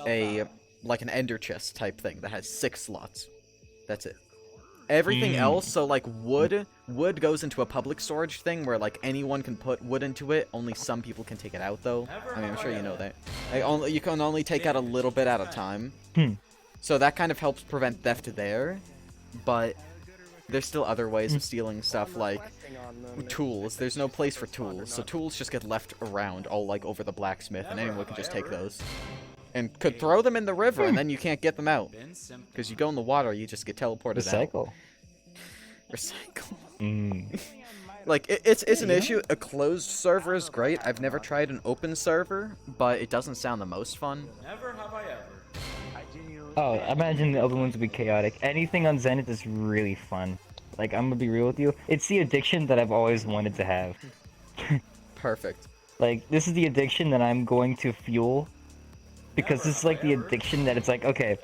a like an ender chest type thing that has 6 slots. That's it. Everything else, so like wood goes into a public storage thing where like anyone can put wood into it. Only some people can take it out though. I mean, I'm sure you know that. You can only take out a little bit at a time. So that kind of helps prevent theft there, but there's still other ways of stealing stuff like tools. There's no place for tools, so tools just get left around all like over the blacksmith, and anyone can just take those. And could throw them in the river, and then you can't get them out. Because you go in the water, you just get teleported Recycle. out. Recycle. Like, it's an issue. A closed server is great. I've never tried an open server, but it doesn't sound the most fun. Never have I ever. Oh, I imagine the other ones would be chaotic. Anything on Zenith is really fun. Like, I'm gonna be real with you. It's the addiction that I've always wanted to have. Perfect. Like, this is the addiction that I'm going to fuel. Because this is like the addiction that it's like, okay,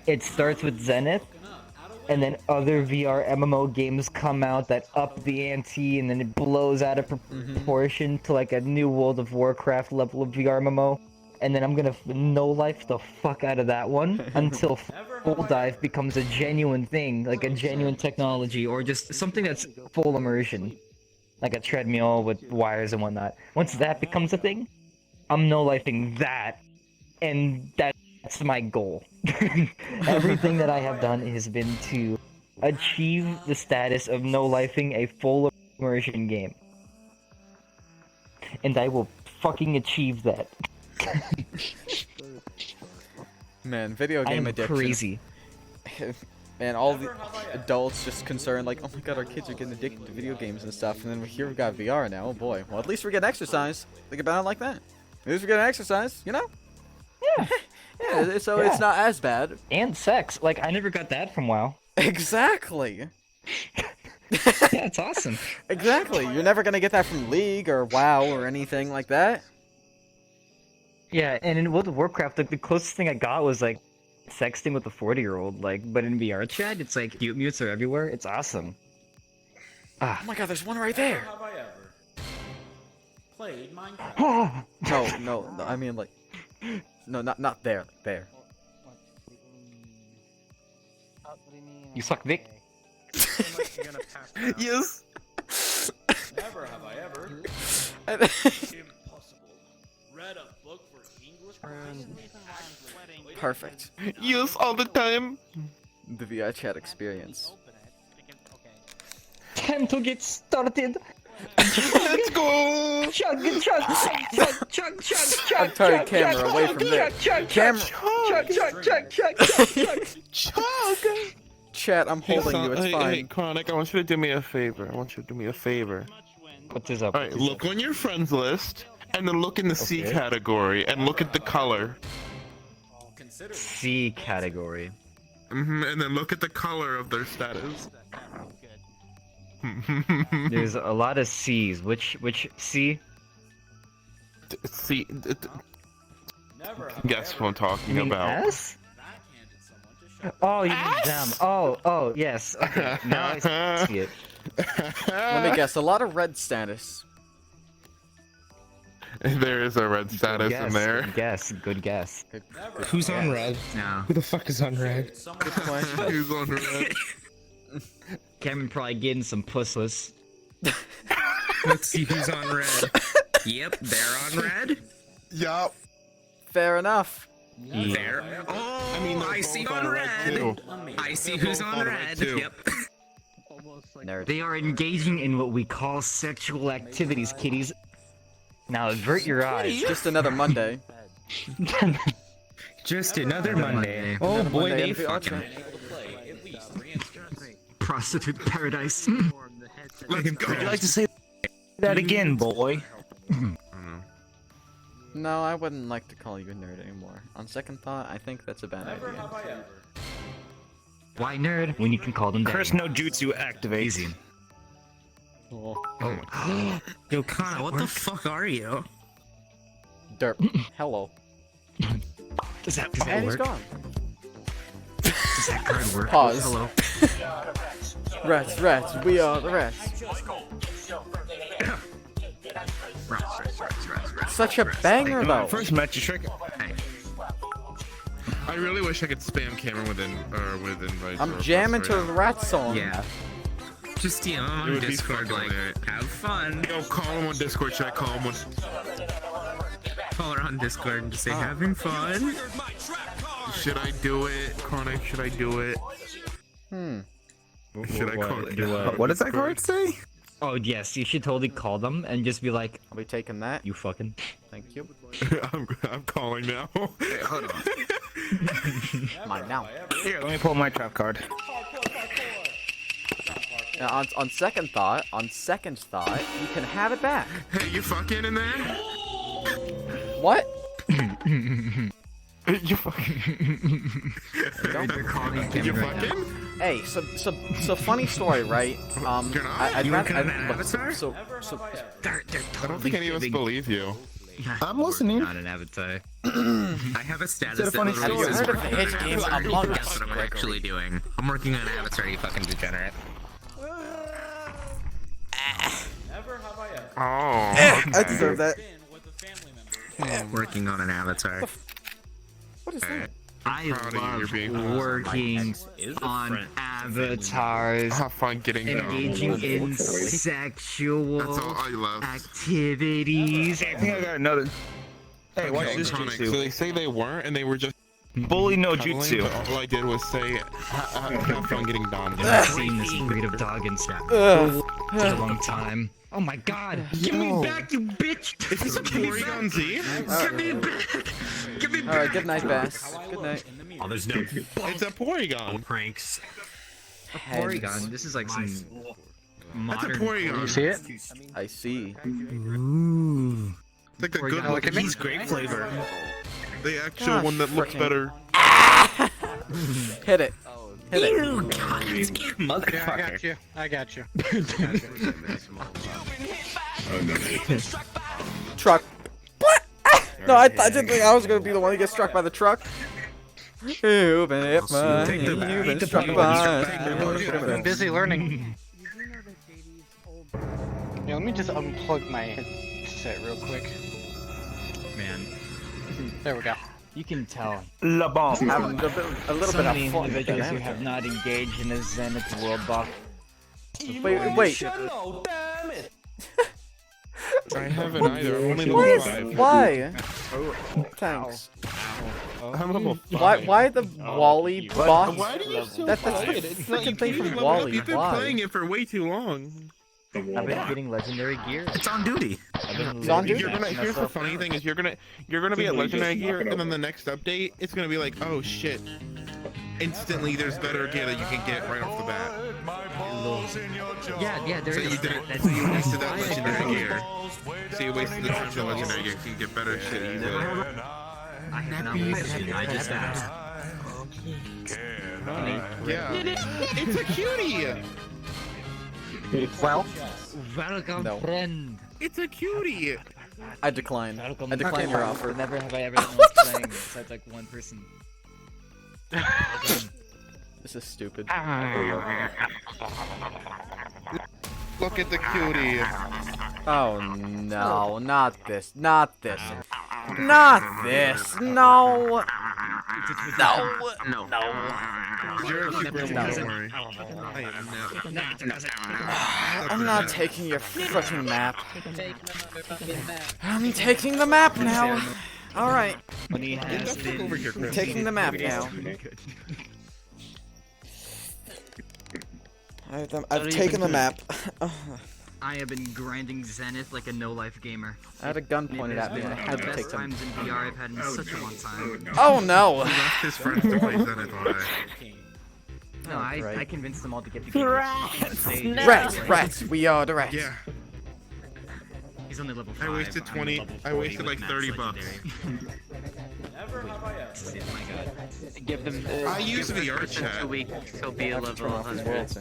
it starts with Zenith, and then other VR MMO games come out that up the ante, and then it blows out of proportion to like a new World of Warcraft level of VR MMO. And then I'm gonna no-life the fuck out of that one until full dive becomes a genuine thing, like a genuine technology, or just something that's full immersion, like a treadmill with wires and whatnot. Once that becomes a thing, I'm no-lifing that, and that's my goal. Everything that I have done has been to achieve the status of no-lifing a full immersion game. And I will fucking achieve that. Man, video game addiction. Crazy. Man, all the adults just concerned like, oh my god, our kids are getting addicted to video games and stuff, and then here we've got VR now. Oh boy. Well, at least we're getting exercise. Think about it like that. At least we're getting exercise, you know? Yeah. Yeah, so it's not as bad. And sex. Like, I never got that from WoW. Exactly. Yeah, it's awesome. Exactly. You're never gonna get that from League or WoW or anything like that. Yeah, and in World of Warcraft, like, the closest thing I got was, like, sexting with a 40-year-old, like, but in VR chat, it's like, cute mutes are everywhere. It's awesome. Oh my god, there's one right there! Have I ever played Minecraft? No, I mean, like... No, not there. There. You suck dick? Yes! Never have I ever. Impossible. Read a book for English Perfect. Yes, all the time. The VR chat experience. Time to get started. Let's go. Chug. I'm turning camera away from there. Camera. Chug. Chat, I'm holding you. It's fine. Hey, Chronic, I want you to do me a favor. What's this up? Alright, look on your friends list, and then look in the C category, and look at the color. C category. And then look at the color of their status. There's a lot of C's. Which C? C. Guess what I'm talking about. S? Oh, you mean them. Oh, yes. Okay, now I see it. Let me guess, a lot of red status. There is a red status in there. Good guess. Who's on red? No. Who the fuck is on red? Good question. Who's on red? Cameron probably getting some pussless. Let's see who's on red. Yep, they're on red. Yup. Fair enough. There. Oh, I mean, I see on red. I see who's on red. Yep. Nerd. They are engaging in what we call sexual activities, kiddies. Now avert your eyes. Just another Monday. Just another Monday. Oh Oh boy, boy, Monday they in the fucking. Prostitute paradise. Let's go. Would you like to say that again, boy? No, I wouldn't like to call you a nerd anymore. On second thought, I think that's a bad idea. Why nerd when you can call them Chris no jutsu activate. Easy. Oh. Yo, Kana, what the fuck are you? Derp. Hello. Does that And he's work? gone. Does that card work? Pause. Hello. Rats, we are the rats. Such a banger though. First met you, Trick. I really wish I could spam Cameron with invites. I'm jamming to the rat song. Yeah. Just, you know, It on would be Discord, fucking like, lit. have fun. Yo, call him on Discord. Should I call him on? Call her on Discord and just say, having fun. Should I do it, Chronic? Should I do it? Should I call it? What does that card say? Oh yes, you should totally call them and just be like, I'll be taking that. you fucking. Thank you. I'm calling now. Hey, hold on. Mine now. Here, let me pull my trap card. Now, on second thought, you can have it back. Hey, you fucking in there? What? You fucking. You fucking? Hey, so funny story, right? You're not? I'd You rather. working on an avatar? I don't think any of us believe you. I'm listening. Not an avatar. I have a status Is that a funny that story? says Have you heard of working hit on an games avatar. Among Guess Us, what I'm Gregory? actually doing? I'm working on an avatar, you fucking degenerate. Oh. I deserve that. Working on an avatar. What is that? I Proud of you, love you're being working on avatars, Have fun getting engaging in sexual That's all I love. activities. I think I got another. Hey, watch this Chronic. So jutsu. they say they weren't, and they were just Bully no cuddling, jutsu. but all I did was say, have fun getting dominated. I've seen this breed of dog in stuff Ugh. for a long time. Oh my god! Give me back, you bitch! Is this a Porygon Z? Give me back! Give me back! All right, good night, Bass. Good night. Oh, there's no It's a Porygon. pranks. Porygon. This is like some That's a modern. Porygon. You see it? I see. Ooh. It's like a good Look at me. He's grape flavor. The actual Gosh, one that looks frickin'. better. Hit it. Hit it. Ew, God, Motherfucker. I got you. Truck. What? No, I didn't think I was gonna be the one to get struck by the truck. You've been hit by. You've been struck by. I'm busy learning. Yeah, let me just unplug my headset real quick. Man, There we go. you can tell. La bomb. Having a little So bit many of fun. individuals who have not engaged in a Zenith World Buff. Wait. I haven't either. I'm only Why? level 5. Why? Thanks. I'm level 5. Why the Wally box? Why do you still That's play the it? It's freaking like, thing you from level Wally. up. You've been Why? playing it for way too long. I've been getting legendary gear. It's on duty. It's on duty. Here's the funny thing is you're gonna be at legendary gear, and then the next update it's gonna be like, oh shit! Instantly, there's better gear that you can get right off the bat. Yeah, there So is. you didn't. So you wasted that legendary gear. So you wasted the time for legendary gear. So you get better shit easily. I have not wasted it. I just asked. Yeah. It's a cutie. Well, Welcome, No. friend. It's a cutie. I decline. Welcome. I decline your Okay, offer. Never have I ever done what's playing besides like one person. This is stupid. Look at the cutie. Oh no, not this. Not this. Not this. No. No. You're a super No. don't worry. I am not. I'm not taking your fucking map. I'm taking the map now. Alright. I'm taking the map now. I've taken the map. I have been grinding Zenith like a no-life gamer. I had a gun pointed at me and I had to the take best them. times in VR I've had in such a long time. Oh no! His friends to play Zenith on. No, I Right. convinced them all to get together. Rats, we are the rats. Yeah. He's only level 5. I wasted 20. I wasted like 30 bucks. Never have I ever. Oh my god. Give them. I use VR chat. 2 weeks. He'll be a level 100.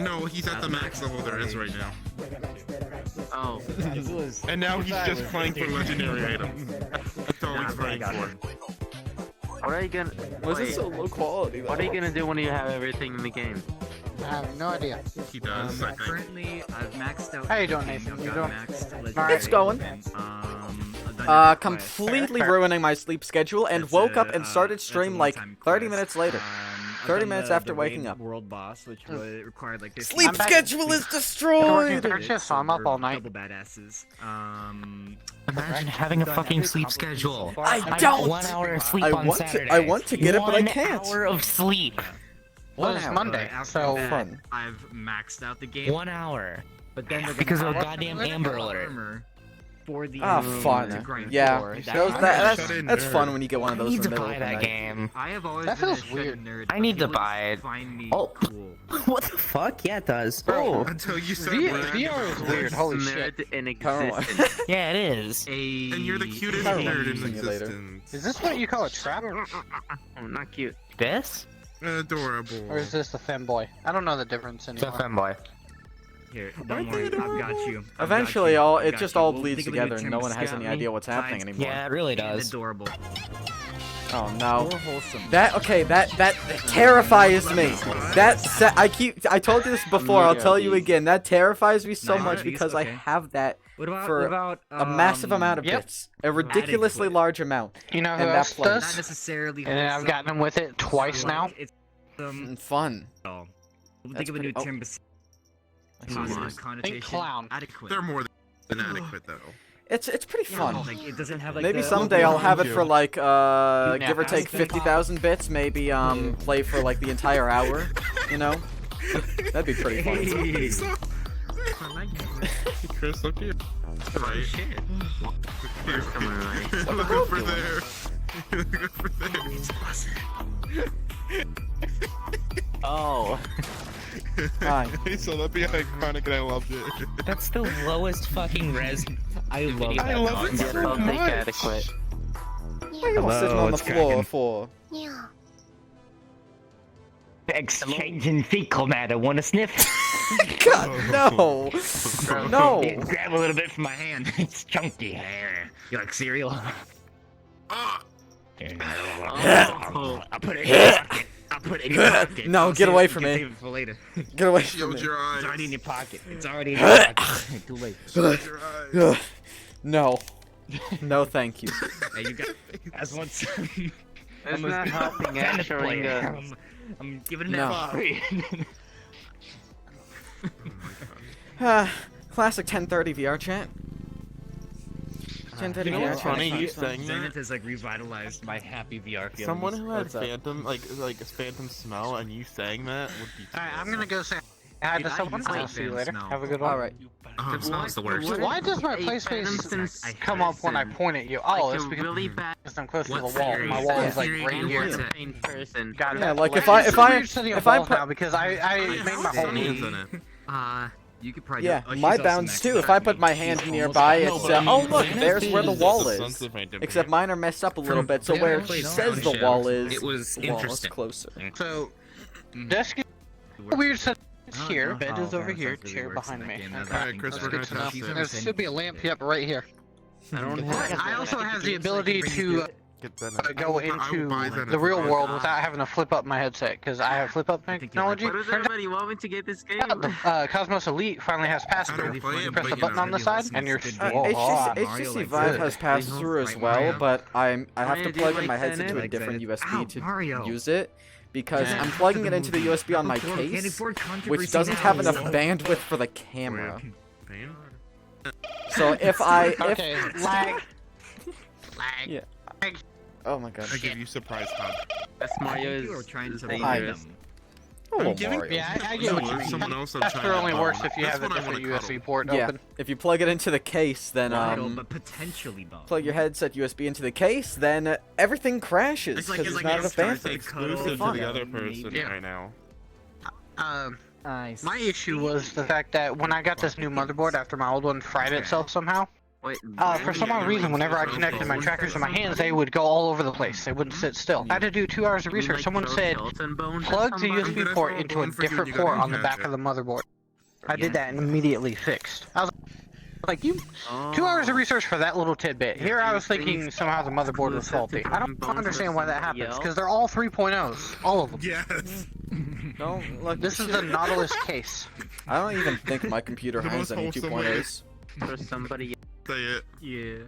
No, he's at the max level there is right now. Oh. And now he's just playing for legendary items. That's all he's playing for. What are you gonna? Was it so low quality though? What are you gonna do when you have everything in the game? I have no idea. He does, I think. Currently, I've maxed out. How you doing, Nathan? You doing? It's going. Completely ruining my sleep schedule and woke up and started stream like 30 minutes later. 30 minutes after waking up. World boss, which required like this. Sleep schedule is destroyed! So I'm up all night. Double badasses. Imagine having a fucking sleep schedule. I don't! 1 hour of sleep I on want Saturday. to, I want to get it, but I 1 can't. hour of sleep. Well, it's Monday, so fun. I've maxed out the game. 1 hour. But then Because of a goddamn Amber Alert. For the Fun. Yeah, that's fun when you get one of those in the middle of the night. Game. I have always That been a feels shit weird. nerd. I need to People buy it. Find me Oh. cool. What the fuck? Yeah, it does. Oh. Until you said VR is weird. Holy shit. In Come existence. Yeah, it is. And you're the cutest Power nerd in Simulator. existence. Is this what you call a trap? Oh, not cute. This? Adorable. Or is this the femboy? I don't know the difference anymore. It's a femboy. Here, don't worry, I've got you. Eventually, it just all bleeds together and no one has any idea what's happening anymore. Yeah, it really does. Adorable. Oh no. That terrifies me. I told you this before, I'll tell you again. That terrifies me so much because I have that for a massive amount of bits. A ridiculously large amount. You know who and else that plays. does? Not necessarily. And I've gotten him with it twice now. It's fun. Think of a new term. Think clown. Adequate. They're more than adequate though. It's pretty fun. Like, it doesn't have like Maybe the, someday I'll have it for like give or take 50,000 bits. Maybe play for like the entire hour. You know, that'd be pretty fun. Chris, look here. Right. Shit. Look over there. Look over there. Oh. Hi. So that'd be iconic and I loved it. That's the lowest fucking res. I love that. I love it so much. Adequate. What are you all sitting on the floor for? Yeah. Exchanging fecal matter. Wanna sniff? God, no! No! Yeah, grab a little bit from my hand. It's chunky. You like cereal? Oh. I'll put it in your pocket. I'll put it in your pocket. No, get away from me. Save it for later. Get away from Shield me. your eyes. It's already in your pocket. It's already in your pocket. Too late. Shield your eyes. No. No, thank you. Hey, you got. That's what's. It's not helping out showing I'm giving it No. out free. Classic 1030 VR chat. 1030 You know VR what's chat. funny? You is fun. saying Zenith that? has like revitalized my happy VR feelings. Someone who had What's up? phantom, like a phantom smell, and you saying that would be. Alright, I'm gonna go say hi to someone. I'll see you later. Have a good one. Alright. Oh, smells the worst. Why does my play space come up when I point at you? Oh, it's because I'm close to the wall. My wall is like right here. Got it. Yeah, like if It's I weird setting up if I walls put now because I made my whole Stains in it. You could probably. yeah, oh, she's my also bounds maxed too. out. If I put my hand nearby, it's oh look, there's where the wall is. Sons of Phantom. Except mine are messed up a little bit, so where she says the wall is, It was the wall is interesting. closer. So, desk is weird set here. no. Bed is Oh, over okay, here. that's really Chair works in behind that me. game. Now Okay. that I Alright, think Chris, about we're it. gonna Good to know. test it. There should be a lamp, yep, right here. I don't I also have the ability to Get that. go I will into buy that the if real I- world without having to flip up my headset, because I have flip up technology. What does everybody want me to get this game? Cosmos Elite finally has pass I through. don't play it, Press but the you button know. on the side, and you're. HTC Vive has passed through as well, but I have to plug in my headset to a different USB to use it because I'm plugging it into the USB on my case, which doesn't have enough bandwidth for the camera. So if I lag. Yeah. Oh my god. I give you surprise hug. That's Mario's dangerous. Oh, giving- Mario. Yeah, I get what you mean. Someone else I'm That's trying for to only bone. works if you That's have a when I different wanna USB cuddle. port Yeah, open. if you plug it into the case, then but potentially bomb. plug your headset USB into the case, then everything crashes because there's not enough bandwidth. Exclusive to the other person right now. My issue was the fact that when I got this new motherboard after my old one fried itself somehow, for some odd reason, whenever I connected my trackers to my hands, they would go all over the place. They wouldn't sit still. I had to do 2 hours of research. Someone said, plug the USB port into a different port on the back of the motherboard. I did that and immediately fixed. I was like, 2 hours of research for that little tidbit. Here I was thinking somehow the motherboard was faulty. I don't understand why that happens, because they're all 3.0s. All of them. Yes. No, look, this is the Nautilus case. I don't even think my computer The has most any wholesome 2.0s. For somebody. Say it. Yeah.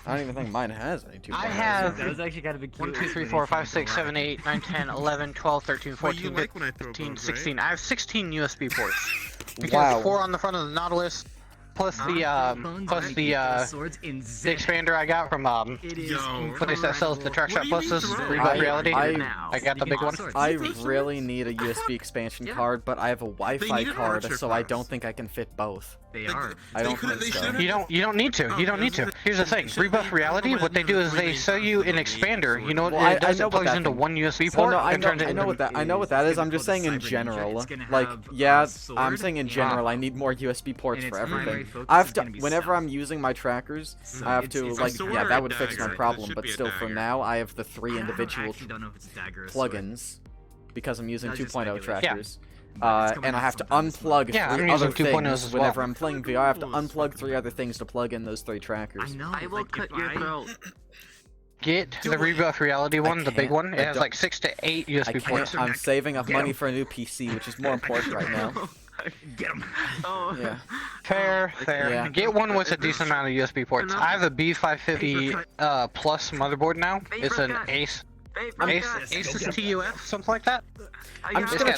I don't even think mine has any 2.0s. I have That was actually kind of a cute 1, 2, 3, 4, 5, 6, 7, 8, 9, 10, 11, 12, 13, Well, you 14, like when I throw 15, bombs, 16. right? I have 16 USB ports. Because Wow. 4 on the front of the Nautilus, plus the expander I got from place that sells the truck shop. Plus this is Rebuff Reality. I got the big one. I really need a USB expansion card, but I have a Wi-Fi card, so I don't think I can fit both. They are. I don't think so. You don't need to. You don't need to. Here's the thing. Rebuff Reality, what they do is they sell you an expander. You know what it does? It plugs into one USB port and turns it into... I know what that is. I'm just saying in general. Like, yeah, I'm saying in general, I need more USB ports for everything. I have to, whenever I'm using my trackers, I have to, like, yeah, that would fix my problem, but still for now, I have the 3 individual plugins because I'm using 2.0 trackers. And I have to unplug 3 other things whenever I'm playing VR. I have to unplug 3 other things to plug in those 3 trackers. I will cut your throat. Get the Rebuff Reality one, the big one. It has like 6 to 8 USB ports. I'm saving up money for a new PC, which is more important right now. Get him. Oh. Yeah. Fair. Yeah. Get one with a decent amount of USB ports. I have a B550 Plus motherboard now. It's an Asus TUF, something like that. I'm just gonna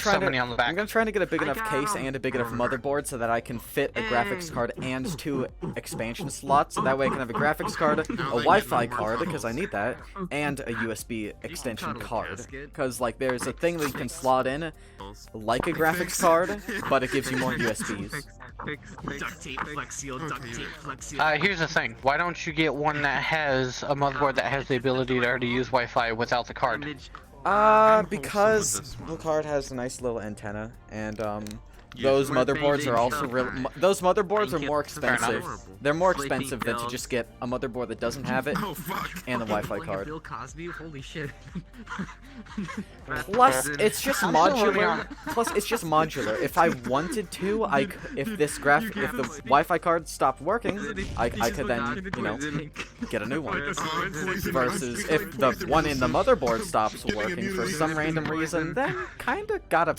try to get a big enough case got and a big enough motherboard so that I can fit a graphics card and 2 expansion slots. So that way I can have a graphics card, a Wi-Fi card because I need that, and a USB extension card. Because like there's a thing that you can slot in, like a graphics card, but it gives you more USBs. Duct tape, flex seal, duct tape, flex seal. Here's the thing. Why don't you get one that has a motherboard that has the ability to already use Wi-Fi without the card? Because the card has a nice little antenna, and those motherboards are also those motherboards are more expensive. They're more expensive than to just get a motherboard that doesn't have it and a Wi-Fi card. Bill Cosby, holy shit. Plus, it's just modular. If I wanted to, if the Wi-Fi card stopped working, I could then, you know, get a new one. Versus if the one in the motherboard stops working for some random reason, then kinda gotta,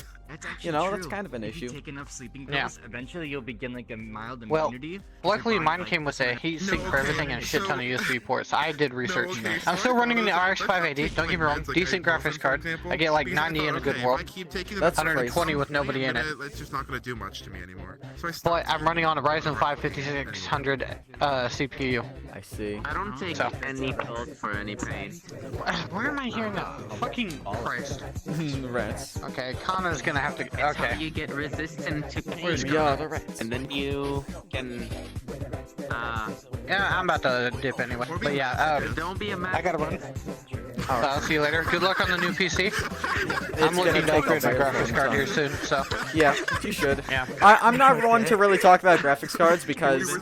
you know, that's kind of an issue. Take enough sleeping pills, eventually you'll begin like a mild Well, immunity. luckily mine came with a heatsink for everything and a shit ton of USB ports. I did research. I'm still running the RX 580, don't get me wrong, decent graphics card. I get like 90 in a good world. That's 120 with nobody in it. It's just not gonna do much to me anymore. So I But I'm running on a Ryzen 5 5600 CPU. I see. I don't take any pills for any pain. Where am I hearing that? Fucking Christ. Rats. Okay, Connor's gonna have to. Okay. You get resistant to pain. Yeah, the rats. And then you can. Yeah, I'm about to dip anyway. But yeah, don't be a man. I gotta run. I'll see you later. Good luck on the new PC. I'm looking to upgrade my graphics card here soon, so. Yeah, you should. Yeah. I'm not one to really talk about graphics cards because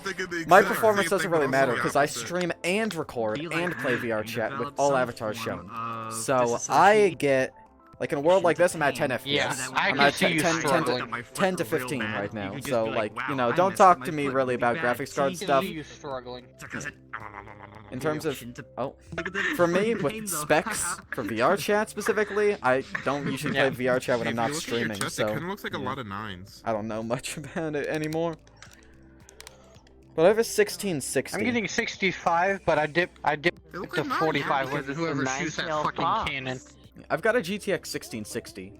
my performance doesn't really matter because I stream and record and play VR chat with all avatars shown. So I get, like in a world like this, I'm at 10 FPS. Yeah, I I'm can at see you struggling. 10 to 15 right now. So like, you know, don't talk to me really about graphics card stuff. You struggling. In terms of, for me, with specs, for VR chat specifically, I don't usually play VR chat when I'm not streaming, so it kind of looks like a lot of 9s. I don't know much about it anymore. But I have a 1660. I'm getting 65, but I dip to 45 with whoever shoots that fucking cannon. I've got a GTX 1660.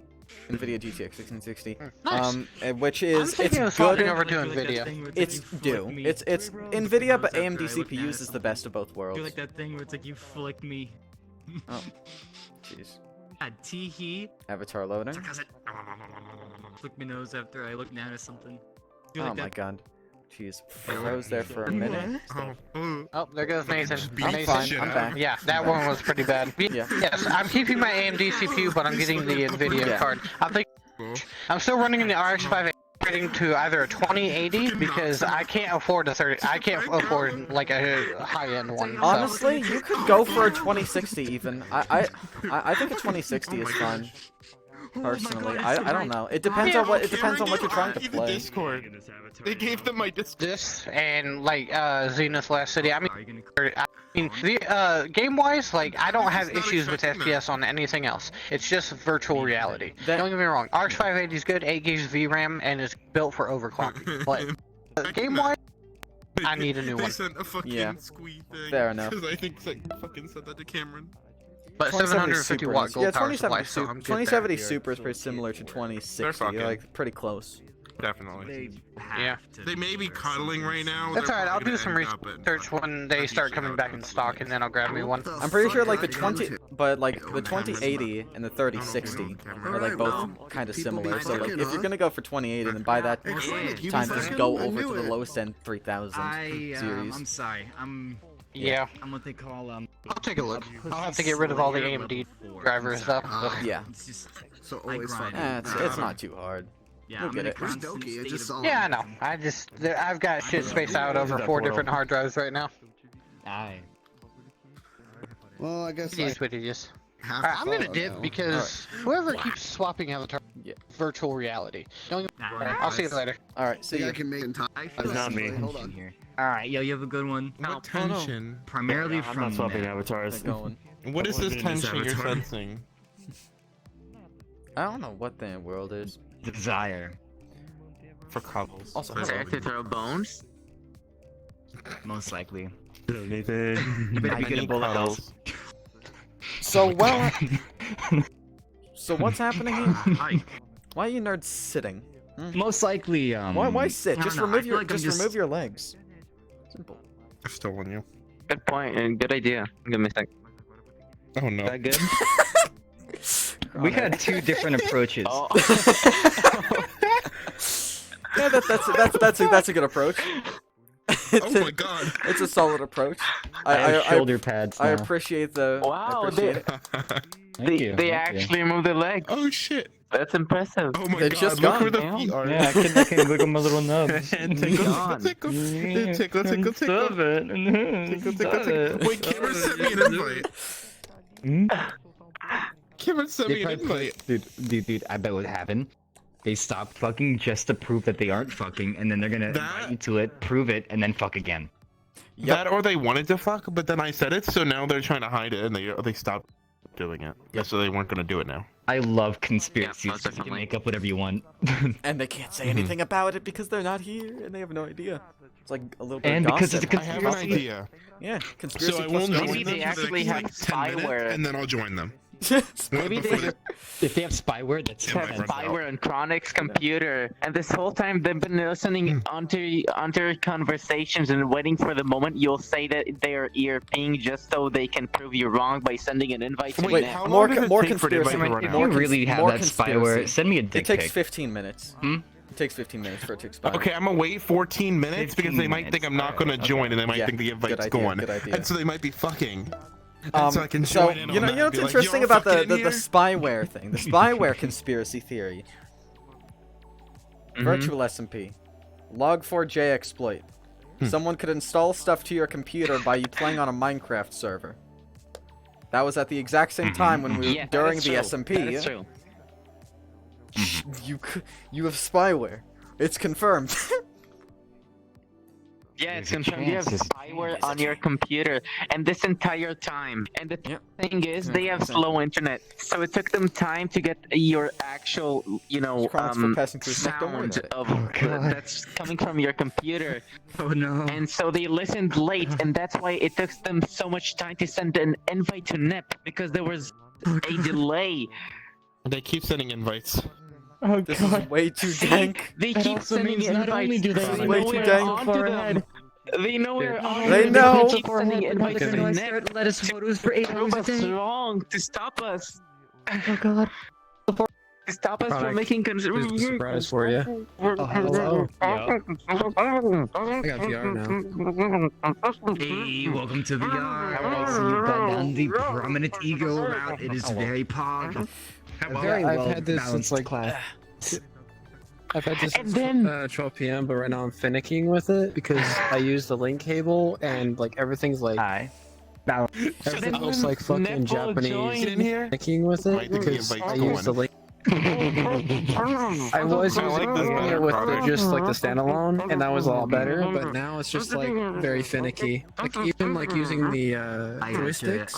NVIDIA GTX 1660. Nice. Which I'm is thinking it's of swapping good. over to NVIDIA. It's due. It's NVIDIA, but AMD CPUs is the best of both worlds. Do like that thing where it's like you flick me. Oh, jeez. Teehee. Avatar loading. Flick my nose after I look down at something. Do Oh like my that. god. Jeez, froze there for a minute. Oh, there goes Nathan. I'm fine. I'm back. Yeah, that one was pretty bad. Yeah. Yes, I'm keeping my AMD CPU, but I'm getting the NVIDIA card. I'm still running the RX 580 to either a 2080 because I can't afford a 30. I can't afford like a high-end one. So. Honestly, you could go for a 2060 even. I think a 2060 is fine. Personally, I don't know. It depends on what you're trying to play. Discord. They gave them my Discord. This and like Zenith Last City. I mean, the game-wise, like I don't have issues with FPS on anything else. It's just virtual reality. Don't get me wrong. RX 580 is good, 8 gigs VRAM, and it's built for overclocking. But game-wise, I need a new one. They sent a fucking squee thing. Fair enough. Because I think Zach fucking said that to Cameron. But 750 watt gold power supply, 2070 Super is pretty similar to 2060, like pretty close. Definitely. Yeah. They may be cuddling right now. That's They're alright, I'll probably do gonna some end up research when they start coming back in stock, and then I'll grab me one. I'm pretty sure like the 2080 and the 3060 are like both kind of similar. So like if you're gonna go for 2080, then by that time just go over to the lowest end 3000 series. I'm sorry. Yeah. I'm what they call I'll take a look. I'll have to get rid of all the AMD drivers though. Yeah. It's just So always fun. It's not too hard. Yeah, You'll get it. Yeah, I know. I've got shit spaced out over 4 different hard drives right now. Aye. Well, I guess It is what it is. Alright, I'm gonna dip because whoever keeps swapping avatar, virtual reality. I'll see you later. Alright, see I you. can make in time. It's not me. Hold on. Alright, yo, you have a good one. What tension? Primarily I'm from not swapping avatars. What is this tension you're sensing? I don't know what the world is. Desire. For couples. Also, Desire to throw bones? Most likely. Nathan. You better be good at bullet cuddles. bills. So so what's happening here? Why are you nerds sitting? Most likely, Why sit? I don't Just know, I remove feel your like I'm remove your legs. Simple. I've stolen you. Good point and good idea. Give me a sec. Oh no. Is that good? We had 2 different approaches. Oh. Yeah, that's a good approach. Oh my god. It's a solid approach. I have shoulder pads I now. appreciate the. Wow, Thank you. they thank you. actually removed the leg. Oh shit. That's impressive. Oh my They've god. just Look gone. where the Damn. feet are. Yeah, I can wiggle my little nubs. Tickle. Stop it. Wait, Cameron sent me an invite. Cameron sent me an invite. Dude, I bet what happened. They stopped fucking just to prove that they aren't fucking, and then they're gonna invite you to it, prove it, and then fuck again. That or they wanted to fuck, but then I said it, so now they're trying to hide it, and they stopped doing it. Yeah, so they weren't gonna do it now. I love conspiracies. most You can definitely. make up whatever you want. And they can't say anything about it because they're not here and they have no idea. It's like a little bit And of because gossip. it's a I have an conspiracy. idea. Yeah, conspiracy So I plus won't gossip. join Maybe them they for actually like have 10 minutes, spyware. and then I'll join them. Maybe If they have spyware, that's Yeah, my fantastic. friend. spyware on Chronic's computer, and this whole time they've been listening onto conversations and waiting for the moment you'll say that they're ERPing just so they can prove you wrong by sending an invite to Wait, Nat. how more long does it more take for the conspiracy. invite to run If out? you really have more that conspiracy. spyware, send me a It dick takes pic. 15 minutes. It takes 15 minutes for it to expire. Okay, I'm gonna wait 14 minutes because 15 they might think I'm not gonna minutes. join, and they might Yeah, think the good invite's idea, gone, good idea. and so they might be fucking. And so I can so join in you on know that what's and be like, interesting "Y'all about the fucking in here?" spyware thing, the spyware conspiracy theory. Virtual SMP, Log4j exploit. Someone could install stuff to your computer by you playing on a Minecraft server. That was at the exact same time when we Yeah, during that the is true. SMP. That is true. You have spyware. It's confirmed. Yeah, it's There's a confirmed you have chance. spyware on your computer, and this entire time. And the thing is, they have slow internet, so it took them time to get your actual, Chronic's for passing through Snick, don't worry sound about it. of that's coming from your computer. Oh no. And so they listened late, and that's why it took them so much time to send an invite to NIP, because there was a delay. They keep sending invites. Oh This god. is way too dank. They keep sending not only invites. do they This is They way know too we're dank. onto them. They know we're on. They them. know. Keep sending invites They're to gonna Nick start lettuce photos for 8 prove hours a us day. wrong to stop us. Oh god. To stop us from Product making Here's a surprise for you. Oh, hello. I got VR now. Hey, welcome to VR. I see you've gone down the prominent ego route. It is very pog. Very I've well had this since balanced like class. I've had this And since then- 12 p.m. But right now I'm finicking with it because I use the link cable and like everything's like everything looks like fucking Netball Japanese. joined. in here? Finicking with it because I use the link. I was I like this using better it with product. just like the standalone, and that was a lot better. But now it's just like very finicky. Like even like using the joysticks.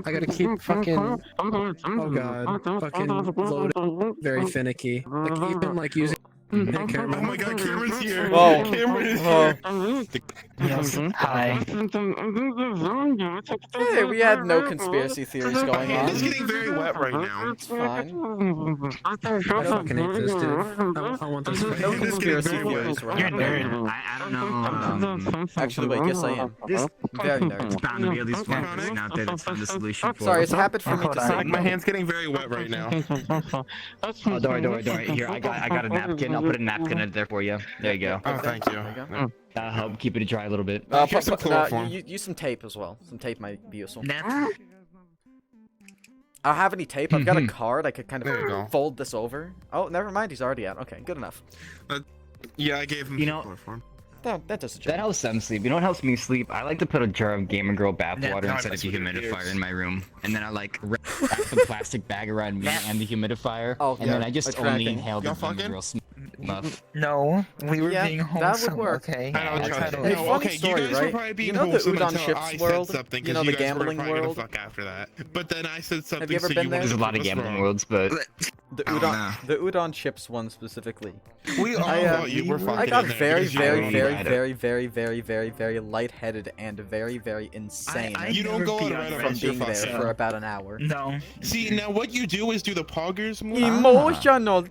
I gotta keep fucking. Oh god, fucking loading. Very finicky. Like even like using. Hey, Cameron. Oh my god, Cameron's here. Whoa. Cameron is Whoa. here. Yes. Hi. Hey, we had no conspiracy theories My going hand on. is getting very wet right now. It's fine. I fucking hate this, dude. I want this. No conspiracy theories You're a around. nerd. I don't know. Actually, wait, yes I am. This Very It's nerd. bound to be at least one person out there that's found a solution for Sorry, it. it's a habit for me to say Like my no. hand's getting very wet right now. Oh, don't worry. Here, I got a napkin. I'll put a napkin in there for you. There you go. Oh, thank you. There you go. That'll help keep it dry a little bit. Here's some chloroform. Use some tape as well. Some tape might be useful. Nap. I don't have any tape. I've got a card. I could kind There you go. of fold this over. Oh, never mind. He's already out. Okay, good enough. Yeah, I gave him You some know- chloroform. That does the That job. helps them sleep. You know what helps me sleep? I like to put a jar of Gamer Girl bathwater God, instead of that's a what it humidifier is. in my room, and then I like wrap the plastic bag around me and the humidifier, Oh, and then yeah, I just like only fracking. inhale the Y'all Gamer fucking? Girl snuff. No, we were Yeah, being that wholesome. would work. Okay. I know, That's trust how me. it Hey, No, funny okay, story, you guys right? were probably being You know the wholesome Udon until Chips I world? said something, You know 'cause the guys were gambling probably gonna world? fuck after that. But then I said something, you ever so been you there? wanted There's a to lot of prove us gambling wrong. worlds, but The Oh, udon, no. the udon chips one specifically. We all thought you were fucking I got in there very, because you very, were very, on very, very, very, very, very lightheaded and very, very insane You don't go on right from about your being there fucking. for about an hour. No. See, now what you do is do the poggers move. Emotional And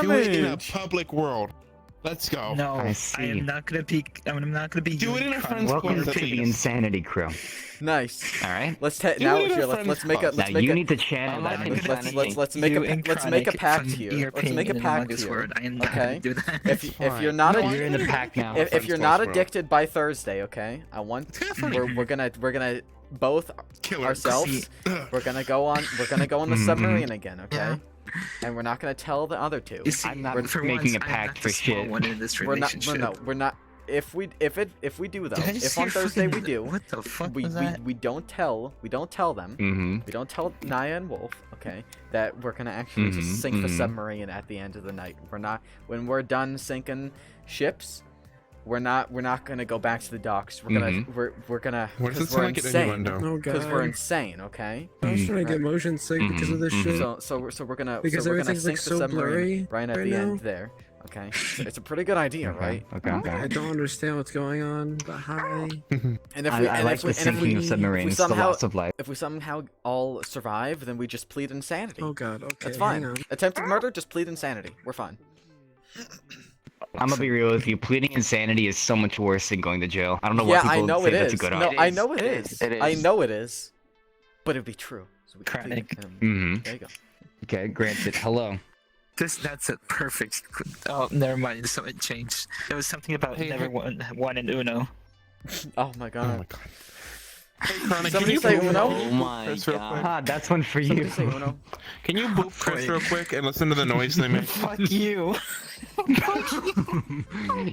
do it in a damage. public world. Let's go. No, I I see. am not gonna be. I'm not gonna be. Do it in a friend's welcome club. to That's the it. Insanity Crew. Nice. All right. Let's Do now it in a here. friend's Let's make a club. let's Now make you a need to channel that. let's insanity. let's make a You and let's make a Chronic pact from here. your Let's make a opinion pact amongst here. word. I am not Okay. gonna do that. If you're not No, You're in the pack now. if you're Friends not Plus, bro. addicted by Thursday, okay? I want we're gonna both Killer. ourselves. We're gonna go on the submarine again, okay? Yeah. And we're not gonna tell the other two. You see, I'm not for making once, a I'm pact not for the small shit. one in this We're not. relationship. We're not. If we do though, Did I just if hear on Thursday we fucking- do, What the fuck we was that? we don't tell them. Mm-hmm. We don't tell Naya and Wolf, okay, that we're gonna actually just Mhm, sink the mhm. submarine at the end of the night. We're not when we're done sinking ships. We're not gonna go back to the docks. We're gonna we're gonna Why does it because sound we're like an insane. innuendo? Oh Because we're god. insane, okay? I was trying to get Right. motion sick because of this shit. So we're gonna Because we're gonna everything's, like, sink the so submarine blurry right at right the now. end there. Okay, it's a pretty good idea, right? Okay. I don't understand what's going on, but hi. And if I, we I and like if we the and if sinking we of submarines, the somehow- loss of life. if we somehow all survive, then we just plead insanity. Oh god, okay. That's hang fine. on. Attempted murder, just plead insanity. We're fine. I'm gonna be real with you. Pleading insanity is so much worse than going to jail. I don't know why Yeah, people I know say it that's is. a good No, idea. I know it is. It I is. know it is. But it'd be true. So we can plead Chronic. Mhm. There you go. Okay, granted. Hello. That's a perfect. Oh, never mind. Something changed. There was something about Hey, never won in Uno. Oh my Oh god. my god. Hey, Chronic, Somebody can you say boop Uno? Oh my Chris real quick? Ah, that's one for you. Somebody say Uno. Can you boop Chris real quick and listen to the noise they make? Fuck you.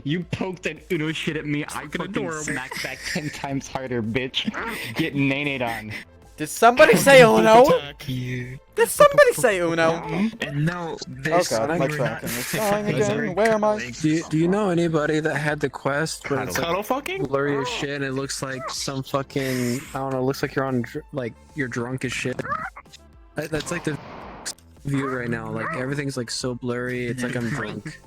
You poked that Uno shit at me. I fucking smacked back 10 times harder, bitch. Get nay-nayed on. Did somebody say Uno? Attack. You. Did somebody say Uno? And no, Oh this god, my you're tracking not- is dying again. Where am I? Do you know anybody that had the quest where it's like Cuddle fucking? blurry as shit and it looks like some fucking I don't know, it looks like you're on like you're drunk as shit. That's like the view right now. Like everything's like so blurry. It's like I'm drunk.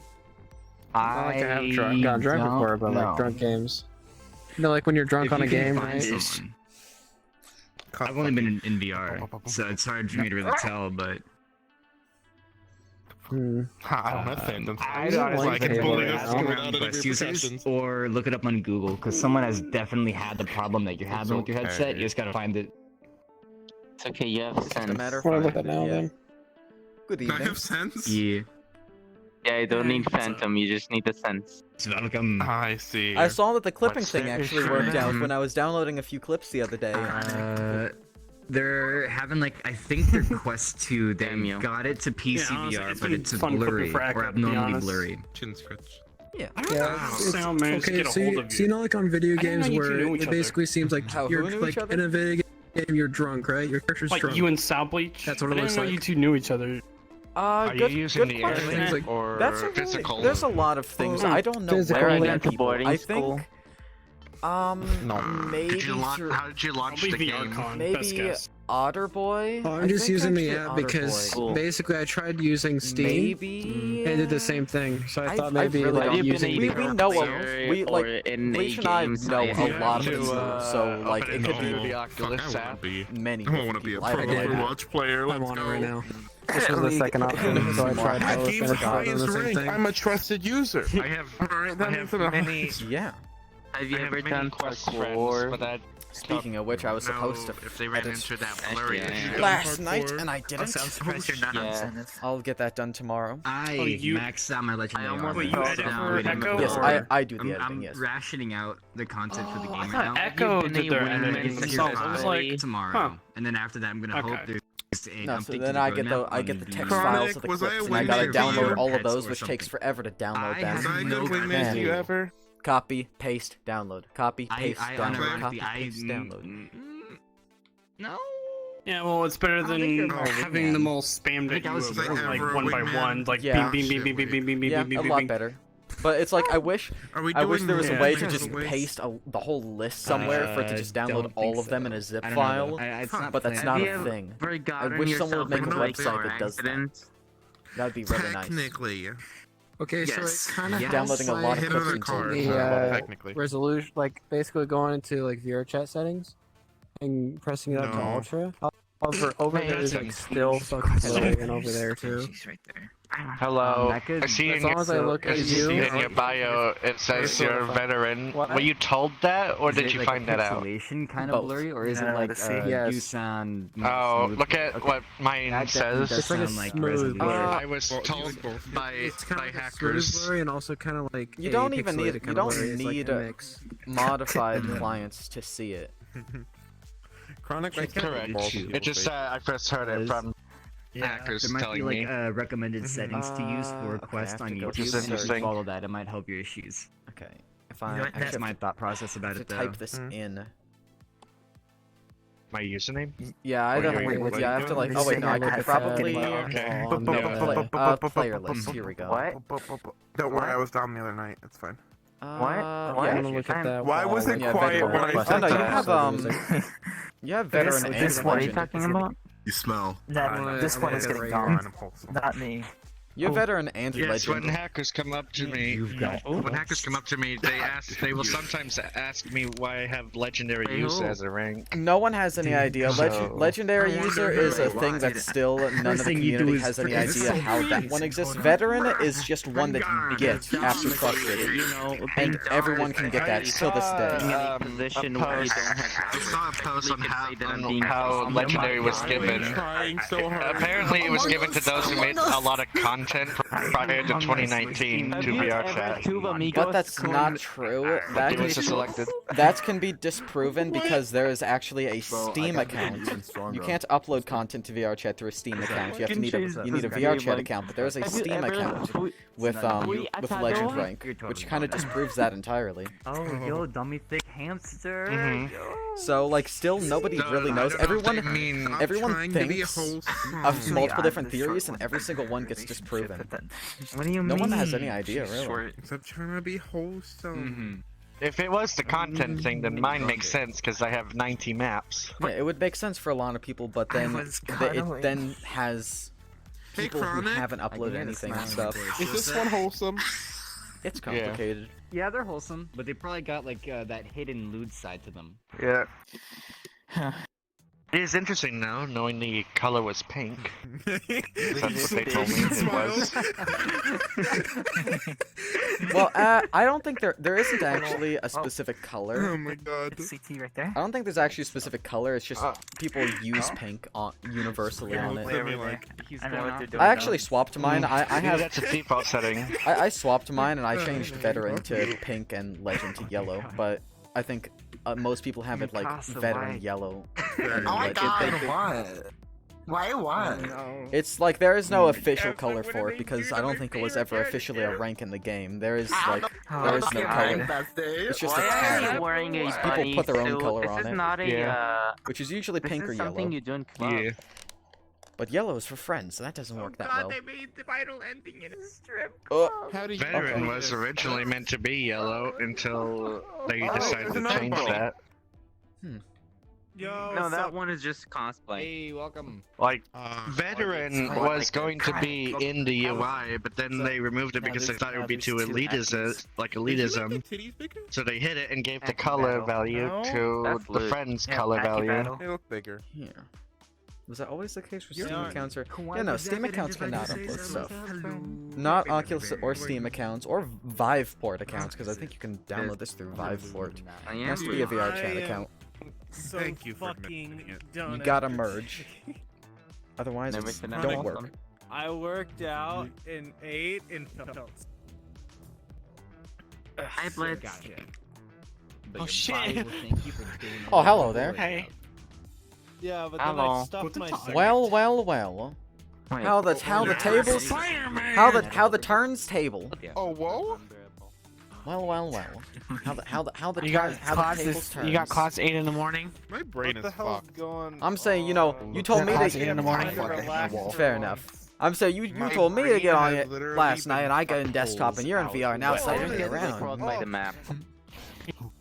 Not like I have gotten drunk before, but like drunk games. You know, like when you're drunk on a game, right? I've only been in VR, so it's hard for me to really tell, but. I don't know. Phantom. I don't like can bully us ask without around any bus users, repercussions. or look it up on Google, because someone has definitely had the problem that you're having with your headset. okay. You just gotta find it. It's okay, you have sense. a matter of Well, look fact, at now yeah. then. Good I evening. have sense. Yeah. Yeah, you don't need Phantom, you just need the sense. It's welcome. I see. I saw that the clipping What's thing that? actually worked out when I was downloading a few clips the other day. They're having like I think their Quest 2. They Damn you. got it to PC Yeah, honestly, VR, it's but been it's fun blurry clipping for Echo, or to be abnormally honest. blurry. Chin scratch. Yeah. Sound managed to Okay, get a so hold you, of so you know, like on video I didn't games know you two where knew each it other. basically seems like How, who you're knew like each other? in a video game, you're drunk, right? Your character's Like drunk. you and Sound Bleach. That's what it I looks didn't know like. you two knew each other. Good question. like, or That's a physical? really, there's a lot of things. Oh, I don't know physical, where I like- met people. boarding I school? think, No. maybe How did you launch Probably the game? VRCon, best maybe guess. Otterboy. Oh, I I'm just think using the actually app because Otterboy. basically I tried using Steam Maybe. and did the same thing. So I I've- thought I've maybe really like don't- using we the know player we like or in Bleach a and I game, know so a you lot of have people, to, so like it could be the Oculus Fuck, I app. wanna be. many. I want to be a people. pro I have no idea. Overwatch player. Let's I'm on it go. right now. This was the second option, so I tried That both game's and I high thought it was as the same rank. thing. I'm a trusted user. I have Alright, that I makes have it a many Yeah. Have you I have ever many done Quest parkour? friends, but that Speaking of which, I was supposed to if they ran edit into that blurry Yeah. issue. last night and I didn't. Also, I'm surprised you're not on Yeah. Zenith. I'll get that done tomorrow. I you- maxed out my legendary. I almost armor. Wait, you So edit now for I'm waiting Echo, for- Yes, or- I do the editing. I'm Yes. rationing out the content for the game I right thought now. Echo You've been did their a wingman editing for themselves. I was everybody. like, Tomorrow, huh. and then after that, I'm gonna hope Okay. there's an No, so update then to I the get the roadmap I on get the text VR. files of the was I clips, a and I gotta wingman download for all you? of those, Or which takes something. forever to download I them. Was I a no good wingman Man. to you ever? Copy, paste, download. Copy, paste, I download. unironically, Copy, paste, download. No. Yeah, well, it's better think you're than more having wingman. them all spammed I at think I you was like ever one by wingman. one, like Yeah. bing, bing, bing, bing, bing, bing, bing, Yeah, bing, a bing, lot bing. better. But it's like I wish Are we I wish doing there was a the way to Wingman just waste? paste the whole list somewhere for it to just don't download think all of them so. in a zip I don't know, file. though. It's not But that's planned. not Have a you thing. ever I gotten wish someone would yourself make a into website car that does that. accident? That'd be really nice. Technically. Okay, so Yes. it kind of Yes. Downloading a lot of Hit clips another into card. the Technically. resolution, like basically going into like VR chat settings and pressing it up to No. ultra. Over there is like still fucking blurry, and over there too. She's right there. Hello. that could- I see As in long your, as I look at you, in your bio it says you're a veteran. What? Were you told that, or Is did it you like find that out? pixelation kind Both. of blurry, or is it Yeah, like let's see. Yes. Doosan? Oh, smooth? look at Okay. what mine That definitely says. does It's like a sound like smooth resolution. blur. I was Well, told use both. by It's kind by of like a hackers. smooth blurry and also kind of like You a don't even need- pixelated you kind of don't blurry. It's like need a a- mix. Modified clients to see it. Chronic. Correct. It just I first heard it from hackers There might telling be me. like recommended settings to use for Okay, I Quest have on to go YouTube. through And if search. you Interesting. follow that, it might help your issues. Okay. If I That's actually my have thought process about to it, though. type this in. My username? Yeah, I Or don't. your Yeah, I have to like. Oh wait, no, I could probably. Okay. No, player list. Here we go. What? Don't worry, I was down the other night. It's fine. What? Yeah, I'm gonna look at that. Why was it quiet when I Oh said no, you that? have you have veteran and This what are you legend. talking about? You smell. This one is getting gone. Not me. You have veteran and Yes, when legend. hackers come up to me, when hackers come up to me, they will sometimes ask me why I have legendary Wait, use who? as a rank. No one has any idea. So- Legendary I wonder user who is a they thing want. that still none of the First thing you do community is has any freaking idea how that one exists. Veteran is just one that you get after frustrated, and everyone can get that till this day. Position where you don't have I saw a post on say that I'm being how legendary was given. Trying so hard. Apparently, it was given to those who made a lot of content prior to 2019 to VR chat. But that's not true. That It was just can, selected. that can be disproven because there is actually a Steam account. You can't upload content to VR chat through a Steam account. You have to need a VR chat account, but there is a Steam account with legend rank, which kind of disproves that entirely. Oh, yo, dummy thick hamster. So like, still nobody really knows. Everyone Trying to be thinks wholesome. of multiple different theories, and every single one gets disproven. What do you No mean? one has any idea, really. Except trying to be wholesome. If it was the content thing, then mine makes sense because I have 90 maps. Yeah, it would make sense for a lot of people, but then it then has Hey, people who Chronic? haven't uploaded anything and stuff. Is this one wholesome? It's complicated. Yeah, they're wholesome, but they probably got like that hidden lewd side to them. Yeah. It is interesting now, knowing the color was pink. That's what they told me it was. Well, I don't think there isn't actually a specific color. Oh my god. CT right there. I don't think there's actually a specific color. It's just people use pink universally on it. I actually swapped mine. I have That's a default setting. I swapped mine and I changed veteran to pink and legend to yellow. But I think most people have it like veteran yellow. And Oh my legend. god, what? Why? It's like there is no official color for it because I don't think it was ever officially a rank in the game. There is like there is no color. It's just a Why are tag. you wearing a People bunny put their own suit? color This on is it. not a, Which is usually this pink is or something yellow. you do in club. Yeah. But yellow is for friends, so that doesn't work that well. They made the final ending in a strip How do you Veteran was originally meant to be yellow until they decided to change that. Yo, No, that one is just cosplay. Hey, welcome. Like, Veteran was going to be in the UI, but then they removed it because they thought it would be too elitism, So they hit it and gave the color value to the friend's color value. They look bigger. Yeah. Was that always the case for Steam accounts? Or yeah, no, Steam accounts cannot upload stuff. Not Oculus or Steam accounts or Viveport accounts, because I think you can download this through Viveport. It has to be a VR chat account. So Thank you for fucking You gotta merge. Otherwise, it don't work. I worked out and ate and felt. Hi, Blitz. Oh shit. Oh, hello there. Hey. Yeah, but then I stuffed myself. Well. How the tables? How the turns table? Oh, whoa. Well. How the You got turns? How the class tables is, turns? you got class 8 in the morning. My brain is fucked. I'm saying, you know, you told me class to 8 in the morning. Fair enough. I'm saying you told me to get on it last night, and I got in desktop, and you're in VR now, so I didn't get around. By the map.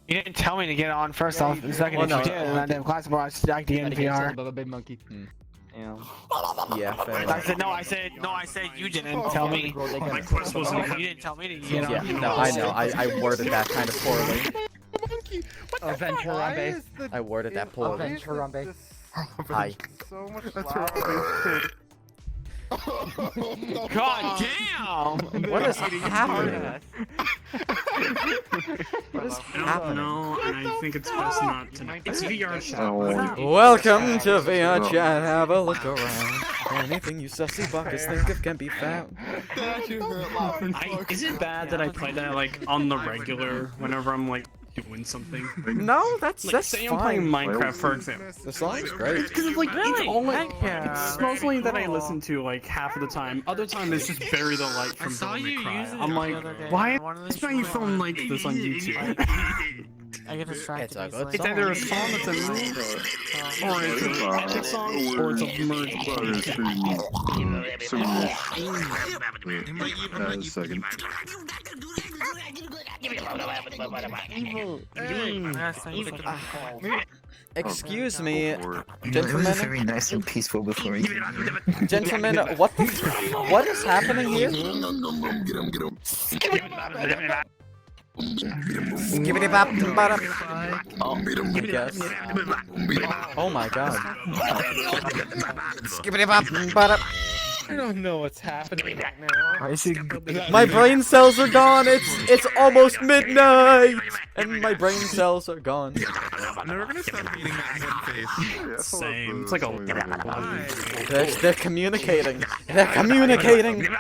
You didn't tell me to get on first off. The second Well, if you no. did, and that damn class bar I stacked the NVR. Yeah, fair I enough. said you didn't tell me. My quest wasn't. You didn't tell me to get on. Yeah, no, I know. I worded that kind of poorly. I worded that poorly. Hi. So much louder. God damn! What is happening? What is I don't happening? know, and I think it's best not to. It's VR chat. Welcome to VR chat. Have a look around. Anything you sussy buckets think of can be found. Is it bad that I play that like on the regular whenever I'm like doing something? No, that's Say I'm playing fine. Minecraft, for example. The song's great. Because it's like it's mostly that I listen to like half of the time. Other time it's just bury the light from Devil May Cry. I'm like, why is my phone like this on YouTube? I get distracted. It's a good It's either a song that's a meme, or it's an epic song, or it's a merge. Excuse me, It was gentlemen. very nice and peaceful before we came in. Gentlemen, what is happening here? Skibbity bop bada. Yes. Oh my god. Skibbity bop bada. I don't know what's happening right now. My brain cells are gone. It's almost midnight, and my brain cells are gone. No, we're gonna stop eating that face. Same. It's like a. They're communicating. They're communicating. I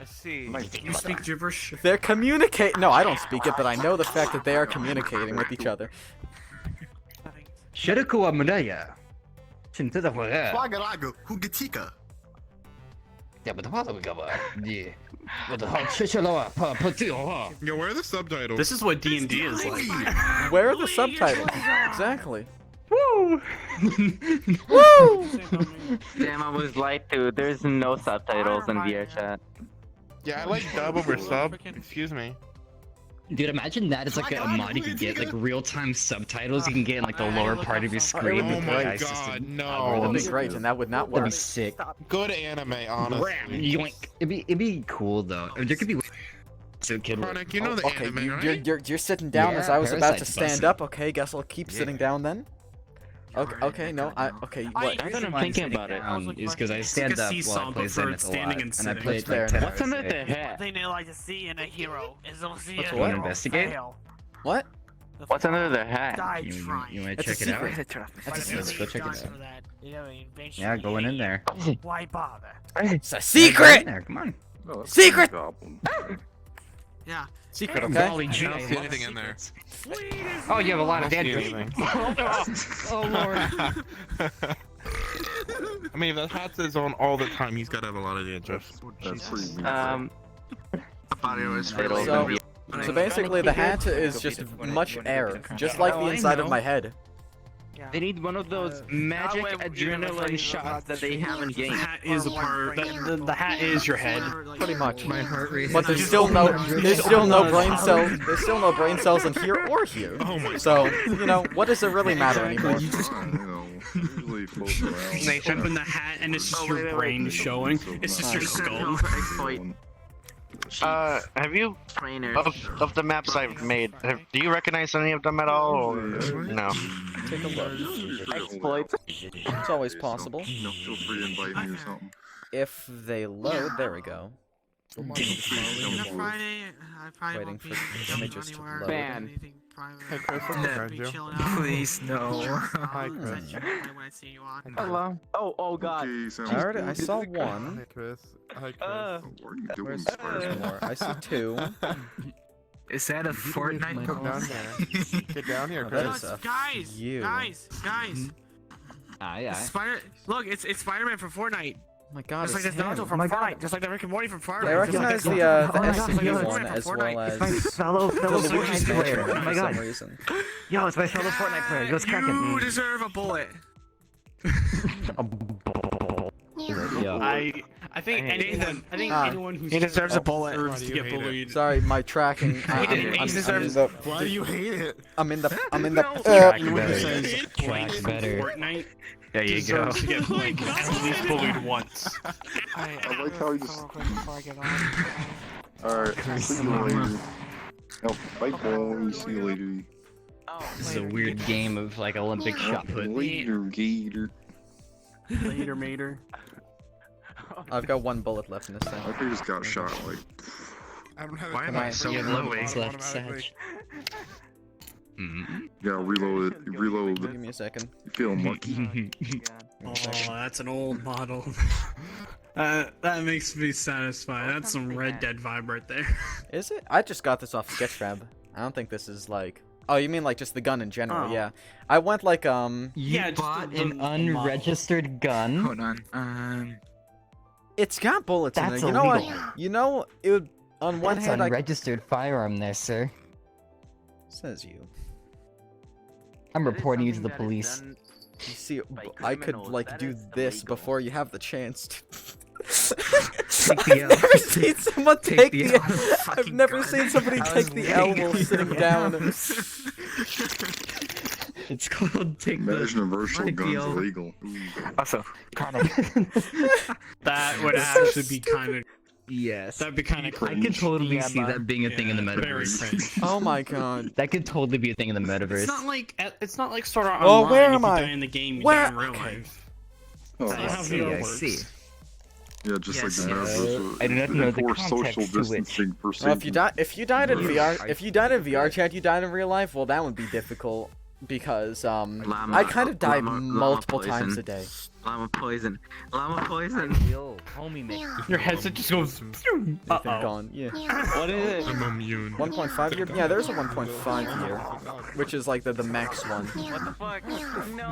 see. You speak gibberish? They're communicating. No, I don't speak it, but I know the fact that they are communicating with each other. シェルコは村や。现在的回来。 Swagarago, Hugatika. 要不的话，怎么搞吧？你，我的好吃吃了啊，怕醉好不好？ Yo, where are the subtitles? This is what D&D is like. Where are the subtitles? Exactly. Woo! Woo! Damn, I was lied to. There's no subtitles in VR chat. Yeah, I like dub over sub. Excuse me. Dude, imagine that as like a mod you could get, like real-time subtitles you can get in like the lower part of your screen. Oh with my the god, no. That'd be great, and that would not That'd work. be sick. Good anime, honestly. Yoink. It'd be cool though. There could be. So kid. Chronic, you know the Okay, anime, right? you're sitting down Yeah, as I was about to Parasite's stand busted. up. Okay, guess I'll keep sitting down then. Okay, no, okay, what? Now that I'm thinking about it, is because I stand up while I play Zenith a lot, and I played like 10 What's under the hat? thing they like to see in a hero is they'll see What's a what? hero Investigate? fail. What? What's under the hat? Die You trying. want to It's a check it out? secret. That's a Let's go check it out. For that, you know, eventually Yeah, going in there. Why bother? It's a Go secret! in there, come on. Secret! Yeah. Secret, okay? Golly gee, I I don't see love anything in there. Oh, you have a lot of I don't see dandruff. Oh, Lord. I mean, if that hat says on all the time, he's got to have a lot of dandruff. So basically, the hat is just much air, just like the inside of my head. They need one of those magic adrenaline shots that they have in The games. hat is a part. The hat is your head. Pretty much. My heart rate. But there's still no brain cells. There's still no brain cells in here or here. Oh my So you know, what does it really matter anymore? They open the hat and it's just your brain showing. It's just your skull. Have you of the maps I've made? Do you recognize any of them at all? Or no. Take a look. Exploit. It's always possible. If they load, there we go. Friday, I probably Waiting won't for be the images to anywhere. load. Ban. Anything private. Hey, Chris, I'll what's be up, chilling Joe? out. Please, no. Hi, Is Chris. that you when I see you on? Hello. Oh God. I saw one. Hey, Chris. Hi, Chris. Where's more? I see two. Is that a Fortnite? Come down here. Get down here, Oh, that Chris. is a Guys, you. guys. Aye, Look, it's Spider-Man from Fortnite. Oh my God, Just like it's this Naruto him. from Fortnite. Just like the Rick and Morty from Fortnite. I recognize the SCP one as well as fellow Luigi's Fortnite player. Mansion Oh my for god. some reason. Yo, it's my fellow Fortnite player. Yo, it's cracking. You deserve a bullet. I think anyone who's he deserves a bullet. deserves to get bullied. Sorry, my tracking. Why do you hate it? I'm in the. Anyone who says Track better. Fortnite There you go. deserves to get like at least bullied once. I like how you just. real quick before I get on. Alright, see you later. No, bye boy, see you later. This is a weird game of like Olympic shot put. Later, gator. Later, mater. I've got one bullet left in this thing. I just got shot like. I don't have Why am I so You have low? bullets left, Satch. Yeah, reload it. Reload Give it. me a second. You feel lucky. Oh, that's an old model. That makes me satisfied. That's some Red Dead vibe right there. Is it? I just got this off Sketchfab. I don't think this is like. Oh, you mean like just the gun in general? Oh. Yeah. I went like You bought an unregistered gun. Hold on. It's got bullets in That's it. You know illegal. what? You know it would. On one That's hand, unregistered firearm there, sir. says you. I'm reporting you to the police. You see, I could like do this before you have the chance to. Take the L. I've never seen someone take the the. L on a I've fucking never gun. seen somebody I take was the L while waiting. sitting down. It's called take the. Imagine a virtual take the gun's L. illegal. Also, Connor. That would actually be kind of. Yes. That'd be kind of I cringe. could totally Yeah, see but- that being a thing in the Very metaverse. cringe. Oh my god. That could totally be a thing in the metaverse. It's not like sort of Oh, online. where if am you I? die in the game, you Where- die in real life. Oh, That's not how VR works. Yeah, just Yes, like the metaverse. I do not know the Or context social to which. distancing for Well, if you died in VR, I- if you died in VR chat, you died in real life. Well, that would be difficult because I kind of die multiple times a day. Llama poison. Llama poison. Yo, homie, man. Your headset just goes. They've been gone. Yeah. What is it? I'm immune. 1.5 year? Yeah, there's a 1.5 year, which is like the max one. What the fuck? No.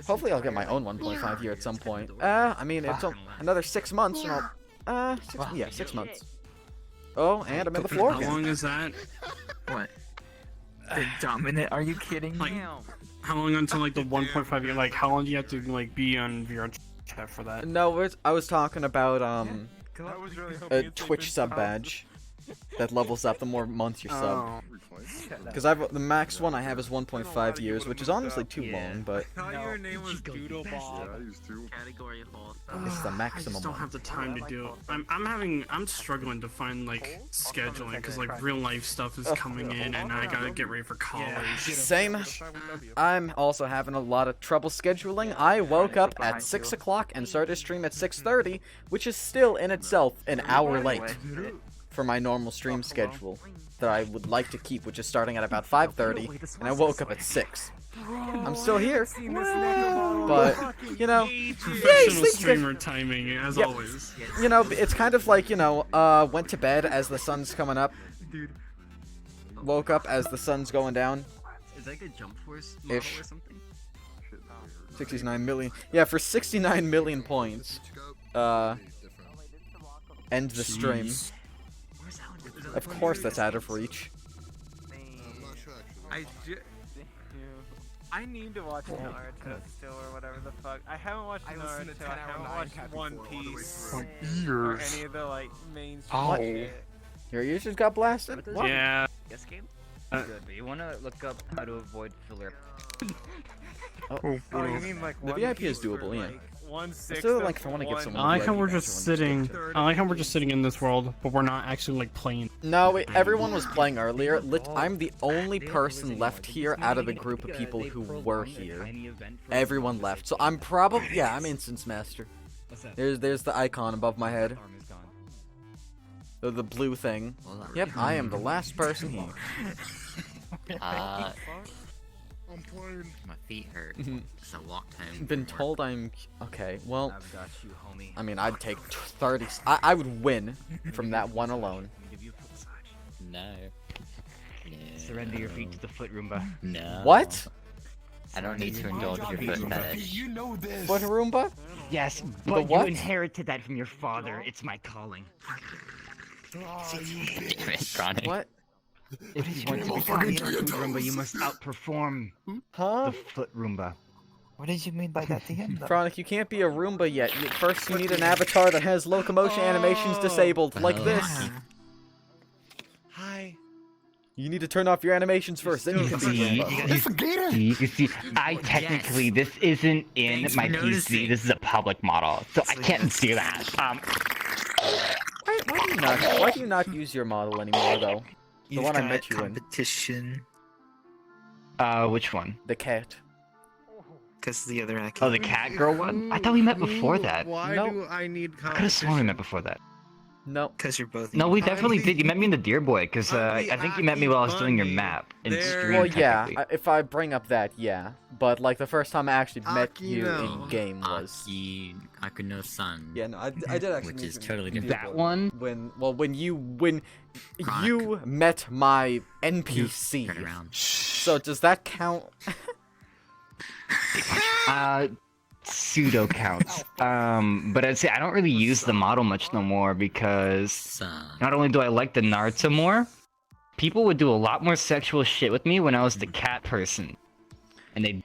Hopefully, I'll get my own 1.5 year at some point. I mean, it's another 6 months, and I'll. 6 months. Oh, and I'm in the floor How again. long is that? What? Dominant? Are you kidding Like, me? how long until like the 1.5 year? Like, how long do you have to like be on VR chat for that? No, I was talking about I was really hoping a you'd say Twitch good sub time. badge. that levels up the more months you sub. Because the max one I have is 1.5 years, which is honestly too long, but I thought your name was Doodle Bob. Category hole. it's the I maximum just don't one. have the time to do it. I'm struggling to find like scheduling because like real life stuff is coming in and I gotta get ready for college. Same. I'm also having a lot of trouble scheduling. I woke up at 6 o'clock and started stream at 6:30, which is still in itself an hour late for my normal stream schedule that I would like to keep, which is starting at about 5:30, and I woke up at 6. I'm still here, but, you know, Professional streamer timing, as always. You know, it's kind of like, you know, went to bed as the sun's coming up, woke up as the sun's going down. Is that like a Jump Force model Ish. or something? 69 million. Yeah, for 69 million points. End the stream. Of course that's out of reach. I need to watch Naruto still, or whatever the fuck. I haven't watched Naruto. I haven't watched One Piece or any of the like mainstream shit. Your ears just got blasted? What? Yeah. Yes, game? Good, but you wanna look up how to avoid filler. Oh, you mean like the One VIP Piece is doable, for, yeah. like, 1/6 Still, like, of if I want to give someone I like how VIP we're badge, just I wanna sitting. stick I like how we're just sitting in this world, but we're not actually like playing. No, wait, everyone was playing earlier. I'm the only person left here out of the group of people who were here. Everyone left, so I'm probably I'm Instance Master. There's the icon above my head. The blue thing. Yep, I am the last person here. I'm playing. My feet hurt. So I walked home. Been told I'm okay. Well, I've got you, homie. I mean, I'd take 30. I would win from that one alone. No. Surrender your feet to the foot Roomba. No. What? I don't need to indulge your foot fetish. You know this. Foot Roomba? Yes, The but you what? inherited that from your father. It's my calling. Chronic. What? If you want to become the foot Roomba, you must outperform the foot Roomba. What did you mean by that, DM? Chronic, you can't be a Roomba yet. First, you need an avatar that has locomotion animations disabled, like this. Hi. You need to turn off your animations first, then you can be a Roomba. You see, I technically, this isn't in Thanks my for PC, noticing. this is a public model, so I can't do that. Why do you not use your model anymore, though? The You've one I got met you in. competition. Which one? The cat. Because the other account. Oh, the cat girl one? I thought we met before that. Why Nope. do I need I could have sworn we met before that. No. Because you're both. No, we definitely did. You met me in the Deer Boy, because I think you met me while I was doing your map in stream. Well, yeah, technically. if I bring up that, yeah. But, like, the first time I actually met you in game was... Akuno-san. Yeah, no, I did actually Which meet is you in totally Deer different. That Boy. one? When you met my NPC. Turn around. So does that count? Pseudo counts. But I'd say I don't really use the model much no more because not only do I like the Naruto more, people would do a lot more sexual shit with me when I was the cat person. And they,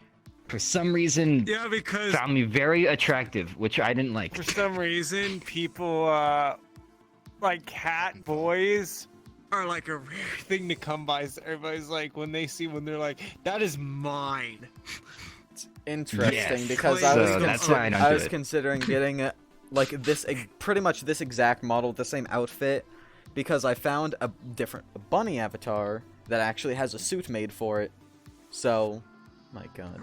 for some reason, because found me very attractive, which I didn't like. for some reason people like cat boys are like a rare thing to come by. So everybody's like when they're like, that is mine. Interesting, Yes. because So that's why I don't I do was it. considering getting like this pretty much this exact model, the same outfit, because I found a different bunny avatar that actually has a suit made for it. So, my God,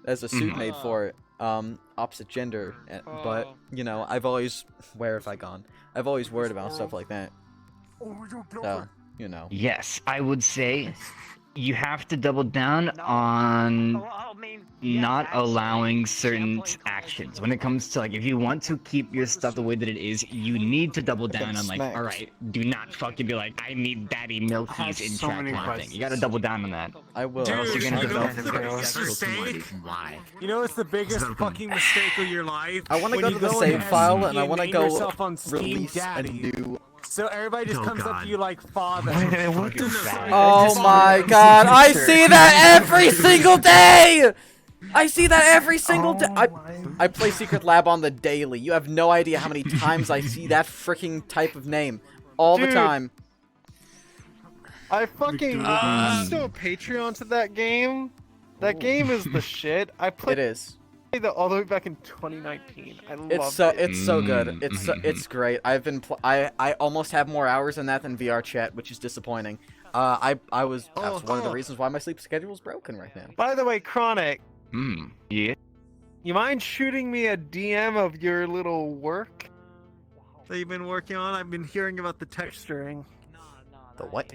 there's a suit made for it, opposite gender. But you know, I've always I've always worried about stuff like that. So, you know. Yes, I would say you have to double down on not allowing certain actions. When it comes to, like, if you want to keep your stuff the way that it is, you need to double down on, like, smacked. alright, do not fucking be like, I need daddy milkies in so track many kind of thing. questions. You gotta double down on that. I will. Or else you're gonna you know develop what's the biggest mistake? Why? You know what's the biggest fucking mistake of your life? I want to When go you to the in save and file, and I want to name go yourself on Steam release a Daddy. new. So everybody just comes up to you like father. What the fuck? Oh my God! I see that every single day. I see that every single day. I play Secret Lab on the daily. You have no idea how many times I see that freaking type of name all the Dude. time. I fucking there's still a Patreon to that game. That game is the shit. I played It is. it all the way back in 2019. I love It's so good. It's great. I've been I almost have more hours in that than VR chat, which is disappointing. That's one of the reasons why my sleep schedule is broken right now. By the way, Chronic, Yeah. you mind shooting me a DM of your little work that you've been working on? I've been hearing about the texturing. The what?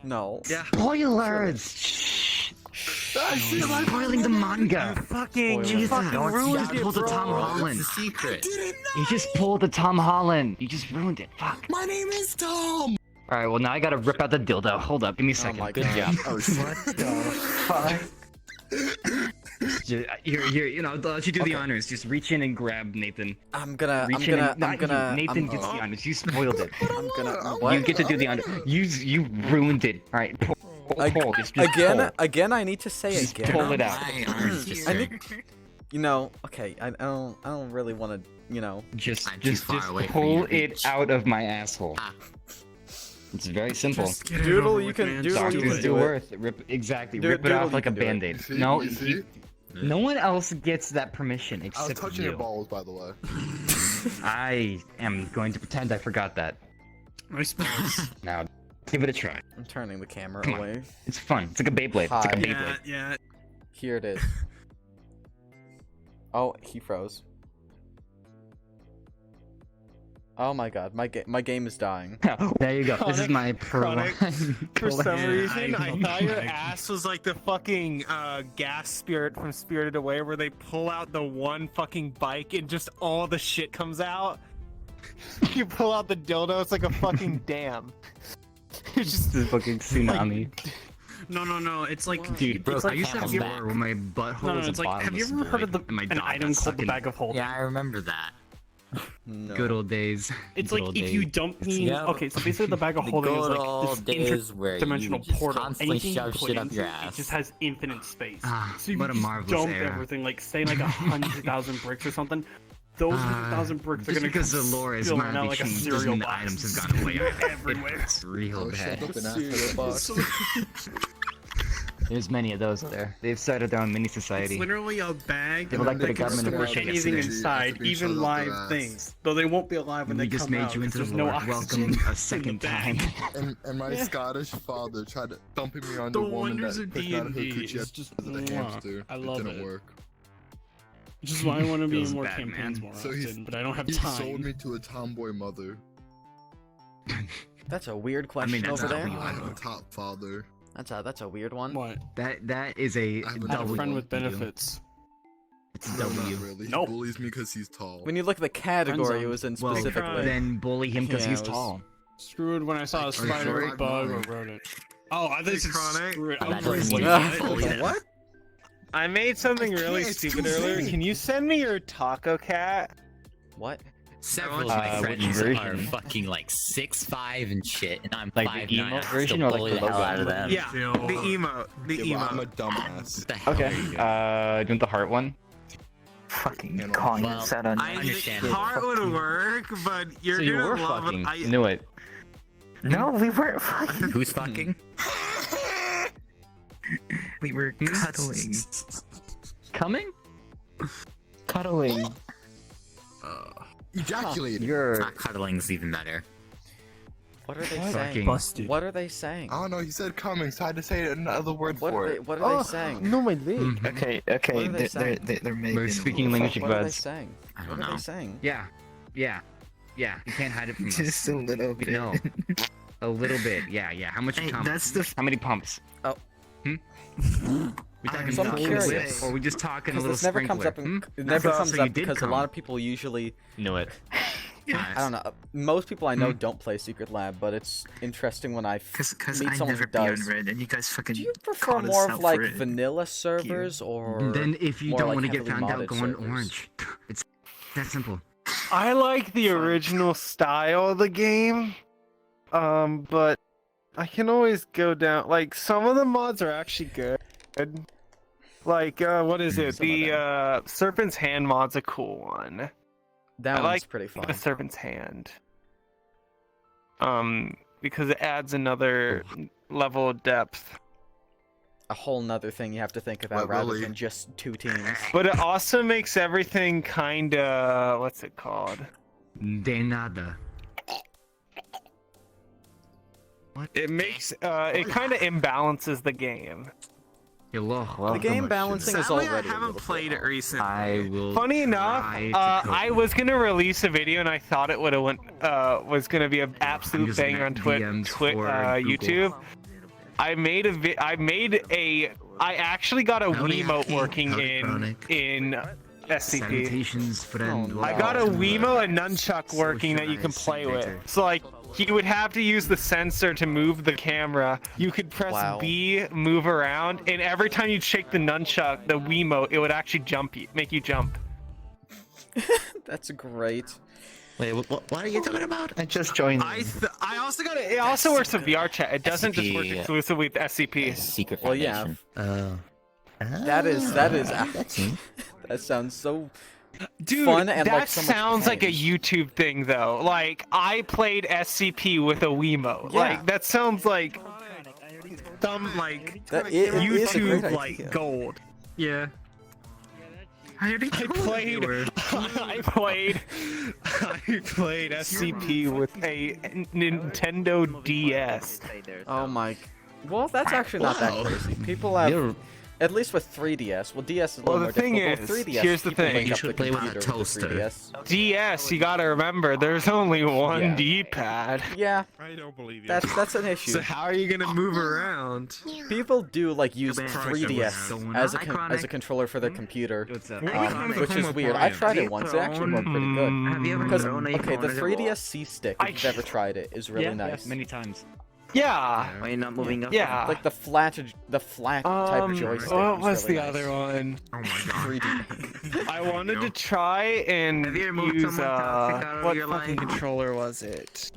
No. Yeah. Spoilers! Spoiling the manga! You fucking ruined it, pulled the bro. Tom Holland. It's a secret. You just pulled the Tom Holland. You just ruined it. Fuck. My name is Tom. All right. Well, now I gotta rip out the dildo. Hold up. Give me a second. my Good God. job. Oh, Here, you know, I'll let you do the honors. Just reach in and grab Nathan. I'm gonna Nathan gets the honors. You spoiled it. I'm gonna what? You get to do the honors. You ruined it. All right. Pull. Just pull. Again, I need to say Just again. pull it out. I need, you know, okay, I don't really want to, you know. Just I'm too far away from pull your it reach. out of my asshole. It's very simple. Doodle, you can do Doctors do it. worth. Rip it Doodle, off like a you can do it. band-aid. You see? No, You see? no one else gets that permission I was except touching you. your balls, by the way. I am going to pretend I forgot that. I suppose. Now, give it a try. I'm turning the camera Come on. away. It's fun. It's like a Beyblade. It's like a Hi. Beyblade. Yeah. Here it is. Oh, he froze. Oh my god, my game is dying. There you go. This is my Chronic. For some reason, I thought your Chronic. ass was like the fucking gas spirit from Spirited Away, where they pull out the one fucking bike and just all the shit comes out. You pull out the dildo, it's like a fucking dam. It's just This is fucking tsunami. No. It's like, Dude, bro, it's I like, used to have war where my butthole No, was it's a like, have you bottomless ever heard of void, and my an dog item got called the sucking- bag of holding? Yeah, I remember that. No. Good old days. It's Good like old if you days. dump me. Yeah. Okay, so basically the bag of The holding is good like old days where you interdimensional just portal. constantly Anything you shove put shit up into your it, ass. it just has infinite space. Ah, So you what a just marvelous dump era. everything, like say like 100,000 bricks or something. Those 100,000 bricks are Just gonna because come the lore is spilling out like a changed cereal doesn't mean the box. items have gone away. Everywhere. It's real bad. Cereal box. There's many of those there. They've started their own mini It's society. literally a bag. They've elected a that can government store official anything yesterday. inside, even live things. Though they won't be alive when We they just come made out. you into 'cause the there's no Lord. oxygen Welcome in a the second bag. time. And my Scottish father tried dumping me on The the woman wonders that of picked out her D&D coochie is just as a mwah. hamster. I love it didn't it. work. Which is why I want to be in Feels more bad, campaigns man. more So often, but I don't have he sold time. me to a tomboy mother. That's a weird question that's over not there. what I know, top father. That's a weird one. What? That is a I have I have a W. friend with benefits. It's a No, W. not really. Nope. He bullies me because he's tall. When you look at the category it Friend was in Well, specifically. then bully him because Yeah, he's it was- tall. Screwed when I saw a spider, sure? bug, or rodent. Oh, I think it's Chronic. screw it. That I'm doesn't like, mean What? I made something really it's stupid too earlier. vague. Can you send me your taco cat? What? Several of my which friends are version? fucking like 6'5" and shit, and I'm Like 5'9". the emo I still version or like bully the the hell logo? out of them. Yeah, the emote. The Yeah, but I'm emote. a dumbass. What the hell Okay. are you doing? Do you want the heart one? Fucking calling Well, it set on. I understand. heart would work, but you're So you gonna were love fucking. it. You knew it. No, we weren't fucking. Who's fucking? We were cuddling. Coming? Cuddling. Ejaculated. You're. Not cuddling's even better. What are they What? saying? Busted. What are they saying? I don't know. He said coming, so I had to say another word What for are they, it. what are they saying? No, my leg. Mhm. Okay, What okay, are they saying? they're making. We're speaking language What are they buds. saying? I What don't are know. they saying? Yeah. You can't hide it from us. Just a little bit. No. A little bit. Yeah. How much Hey, cum? that's the. How many pumps? Oh. We talking So I'm full curious. whip, or we just talking a Because little this never sprinkler? comes up. It That's never also comes you up did because cum. a lot of people usually. Knew it. I don't know. Most people I know don't play Secret Lab, but it's interesting when I Cause meet I someone never who be on does. Red, and you guys fucking. Do you prefer called us more out of like for it. vanilla servers or? Then if you more don't like want to get heavily found out, modded go on servers? orange. It's that simple. I like the original style of the game, but I can always go down. Like some of the mods are actually good. Like what is it? Some of The Serpent's Hand mod's a cool one. That I one's like pretty fun. The Serpent's Hand. because it adds another level of depth. A whole nother thing you have to think about rather than just 2 teams. But it also makes everything kinda, what's it called? De nada. It makes it kind of imbalances the game. The game balancing is already. I haven't played it recently. I will. Funny enough, I was gonna release a video and I thought it would have was gonna be an absolute banger on YouTube. I actually got a Wiimote working in SCP. I got a Wiimote and nunchuck working that you can play with. So like, you would have to use the sensor to move the camera. You could press B, move around, and every time you shake the nunchuck, the Wiimote, it would actually make you jump. That's great. Wait, what are you talking about? I just joined. I also got it. It also works with VR chat. It doesn't just work exclusively with SCP. Secret Well, yeah. That sounds so fun and that like so much sounds like a pain. YouTube thing though. Like I played SCP with a Wiimote. Yeah. Like that sounds like some like YouTube like gold. Yeah. I played SCP with a Nintendo DS. Oh my. Well, that's actually not that crazy. People have. At least with 3DS. Well, DS is a little more difficult. With 3DS, here's the people thing. link You up should the play with a computer toaster. 3DS. DS, you gotta remember, there's only one D-pad. Yeah. I don't believe you. That's an issue. So how are you gonna move around? People do like use 3DS as a controller for their computer, which is weird. I tried it once. It actually worked pretty good. Because okay, the 3DS C-stick, if you've ever tried it, is really nice. Many times. Yeah. Why are you not moving up? Yeah. Like the flat type of joystick. What was really the nice. other one? Oh my god. 3D. I wanted to try and use what your fucking controller was it?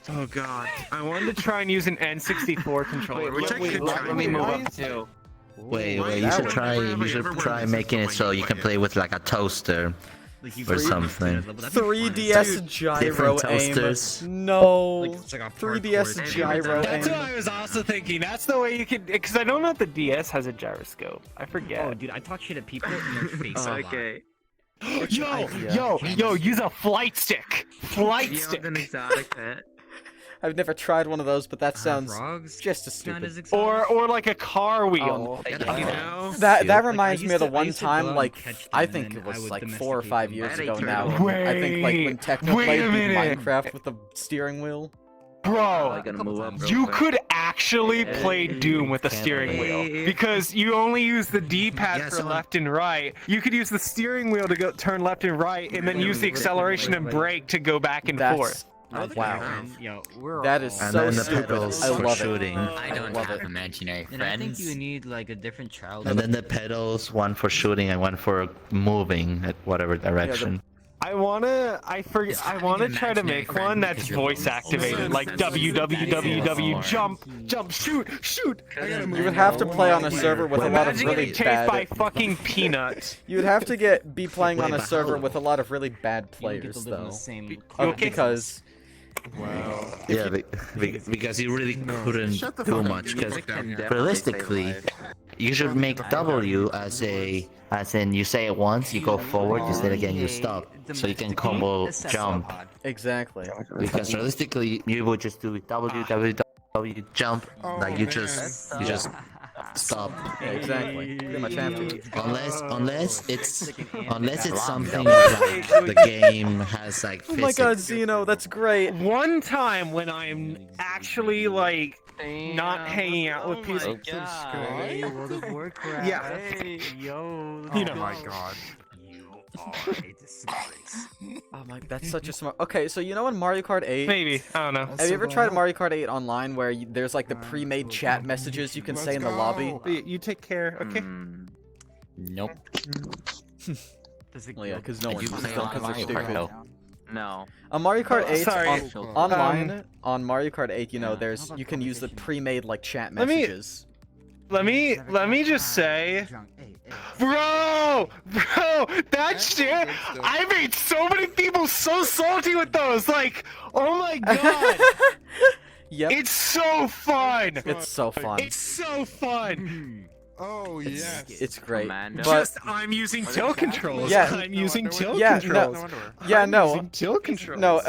Oh god. I wanted to try and use an N64 controller. Let me move up too. Wait, you should try making it so you can play with like a toaster or something. 3DS gyro Different aim. toasters. No. It's like a 3DS gyro That's aim. what I was also thinking. That's the way you could, because I don't know if the DS has a gyroscope. I forget. Oh, dude, I talk shit at people in their face. Okay. Yo, use a flight stick. Flight stick. An exotic pet. I've never tried one of those, but that sounds Frogs? just as stupid. Or like a car wheel. You know? That reminds me of the one time, like, I think it was like 4 or 5 years ago now. I think like when Techno played Minecraft with the steering wheel. Bro, gotta move up real you quick. could actually play Doom with a steering wheel because you only use the D-pad for left and right. You could use the steering wheel to go turn left and right, and then use the acceleration and brake to go back and forth. Wow. Yo, That is And so then the stupid. pedals I for love shooting. it. I don't have imaginary friends. And I think you need like a different child. And then the pedals, one for shooting and one for moving at whatever direction. I wanna try to make one that's voice activated, like www jump shoot. You would have to play on a server with a lot of Imagine really getting chased by bad. fucking Peanut. You would have to be playing on a server with a lot of really bad players, though. Because. Yeah, because you really couldn't do much. Because realistically, you should make W as in you say it once, you go forward, you say it again, you stop, so you can combo jump. Exactly. Because realistically, you would just do W jump, like you just stop. Yeah, exactly. Pretty much have to. Unless it's something like the game has like Oh physics. my god, Zeno, that's great. One time when I'm actually like not hanging out with people. World of Warcraft. Yeah. Yo. You know. Oh my god. You are a disgrace. Oh my, that's such a smart. Okay, so you know in Mario Kart 8? Maybe, I don't know. Have you ever tried Mario Kart 8 online where there's like the pre-made chat messages you can say in the lobby? You take care, okay? Nope. Well, yeah, because no one You uses play them on because they're Mario stupid. Kart, though. No. On Mario Kart 8 Sorry. online on Mario Kart 8, you know, you can use the pre-made like chat Let me- messages. Let me just say, bro, that shit. I made so many people so salty with those. Like, oh my god. Yep. It's so fun. It's so fun. It's so fun. Oh yes. It's great. But Just I'm using tilt controls. Yeah. I'm using tilt yeah, controls. no, Using tilt controls. no.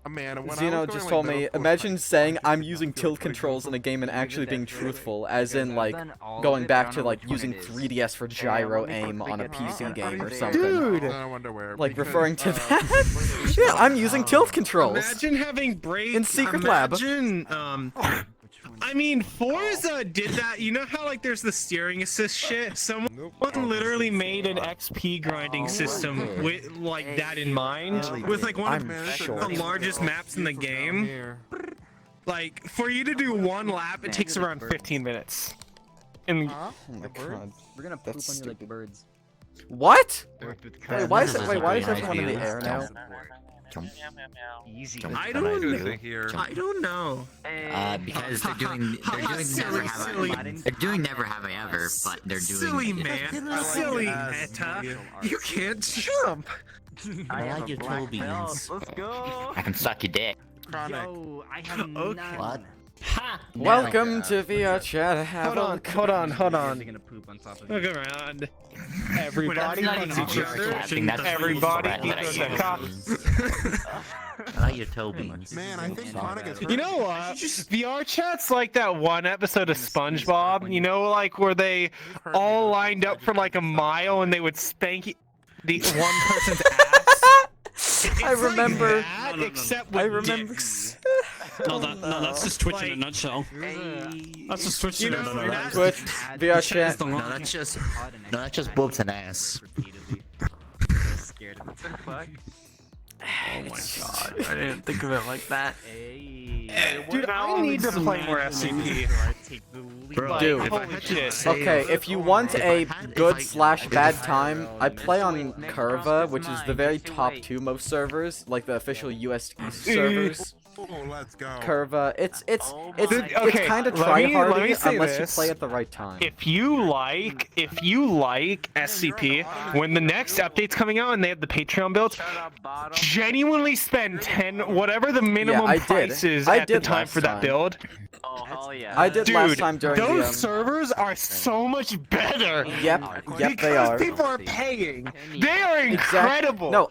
Amanda, when Zeno just told me, imagine saying I'm using tilt controls in a game and actually being truthful, as in like going back to like using 3DS for gyro aim on a PC game or something. Dude! Like referring to that? Yeah, I'm using tilt controls. Imagine having Braid in Secret Lab. I mean, Forza did that. You know how like there's the steering assist shit? Someone literally made an XP grinding system with like that in mind, with like one of the largest maps in the game. Like for you to do one lap, it takes around 15 minutes. And oh my god, we're gonna poop on you like birds. What? Wait, why is everyone in the air now? Easy. I don't know. Because they're doing never have I ever, but they're doing silly man, silly meta. You can't jump. I like your toe beans. Let's go. I can suck your dick. Yo, I have none. What? Ha! Welcome to VR chat. Have Hold on. Look around. Everybody punches each other. Everybody eats the cops. I like your toe beans. Man, I think Monica's You know what? VR chat's like that one episode of SpongeBob, you know, like where they all lined up for like a mile and they would spank the one person's ass. It's I remember. Like that, except with I remember. dicks. No, that's just Twitch in a nutshell. That's just Twitch in a nutshell. Twitch, VR chat. No, that's just boobs and ass. Oh my god, I didn't think of it like that. Dude, I need to play more SCP. Bro, dude, holy shit. okay, if you want a good / bad time, I play on Curva, which is the very top 2 most servers, like the official US East servers. Let's go. Curva, it's Okay, kind of let me tryhardy say unless you this. play at the right time. If you like SCP, when the next update's coming out and they have the Patreon builds, genuinely spend 10 whatever the minimum price is at the time for that build. Oh hell yeah! I did Dude, last time during those the servers are so much better. Yep, because they are. people are paying. They are incredible. No,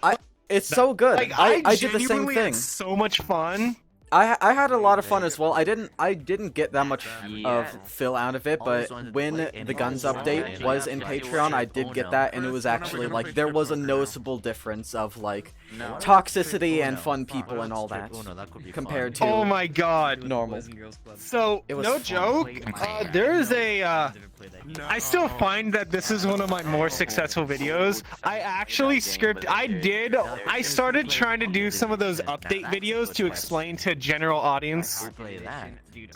it's so good. Like, I did the same genuinely thing. had so much fun. I had a lot of fun as well. I didn't get that much of fill out of it, but when the guns update was in Patreon, I did get that, and it was actually like there was a noticeable difference of like toxicity and fun people and all that compared to Oh my god. normal. So It was no fun. joke. There is a. I still find that this is one of my more successful videos. I actually I started trying to do some of those update videos to explain to general audience.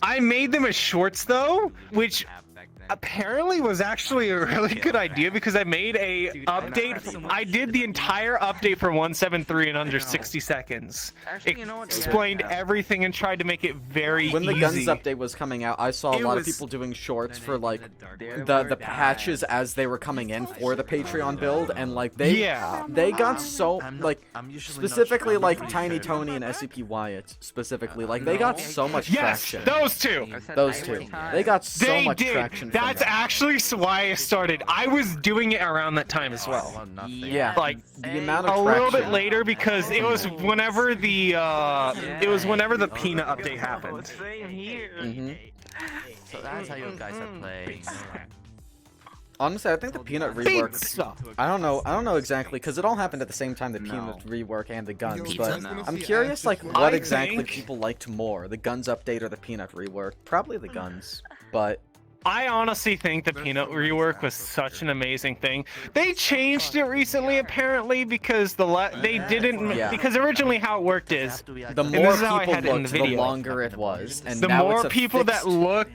I made them as shorts though, which apparently was actually a really good idea because I made a update. I did the entire update for 173 in under 60 seconds. Explained everything and tried to make it very When the easy. guns update was coming out, I saw a lot of people doing shorts for like the patches as they were coming in for the Patreon build, and like they got so like specifically like Tiny Tony and SCP Wyatt specifically, like they got so much traction. Those two. They got so They much did. traction. That's actually why I started. I was doing it around that time as well. Yeah, like the amount of a little bit traction. later because it was whenever the peanut update happened. So that's how you guys are playing. Honestly, I think the peanut rework. I don't know exactly because it all happened at the same time. The peanut rework and the guns, but I'm curious, like, what exactly people liked more: the guns update or the peanut rework? Probably the guns, but. I honestly think the peanut rework was such an amazing thing. They changed it recently, apparently, because because originally how it worked is the more people looked, the longer it was, and the now more it's a people fixed... that look,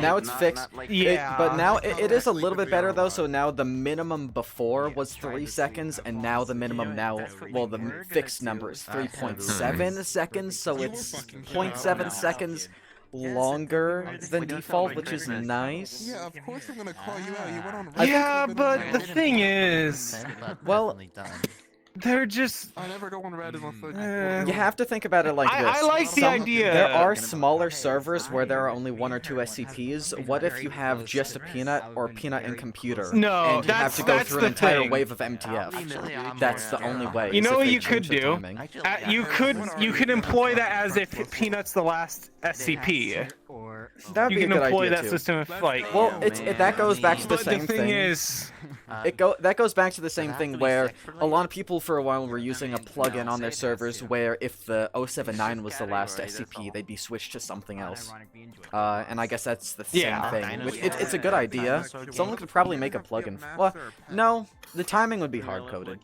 Now it's fixed. Yeah. But now it is a little bit better though. So now the minimum before was 3 seconds, and now the minimum the fixed number is 3.7 seconds. So it's 0.7 seconds longer than default, which is nice. Yeah, of course I'm gonna call you out. You went on. Yeah, but the thing is, Well, they're just. I never go on Red unless you have to think about it like this. I like the idea. There are smaller servers where there are only 1 or 2 SCPs. What if you have just a Peanut or Peanut and Computer? No, and you have to go through an entire wave of MTF. That's the only way. You know is if what they you could change the do? timing. You could employ that as if Peanut's the last SCP. That would You be a can good employ idea that too. system if like. Well, that goes back to the But same the thing is, that goes back to the same thing where a lot of people for a while were using a plugin on their servers where if the 079 was the last SCP, they'd be switched to something else. And I guess that's the same thing. Which it's a good idea. Someone could probably make a plugin. Well, no, the timing would be hard-coded.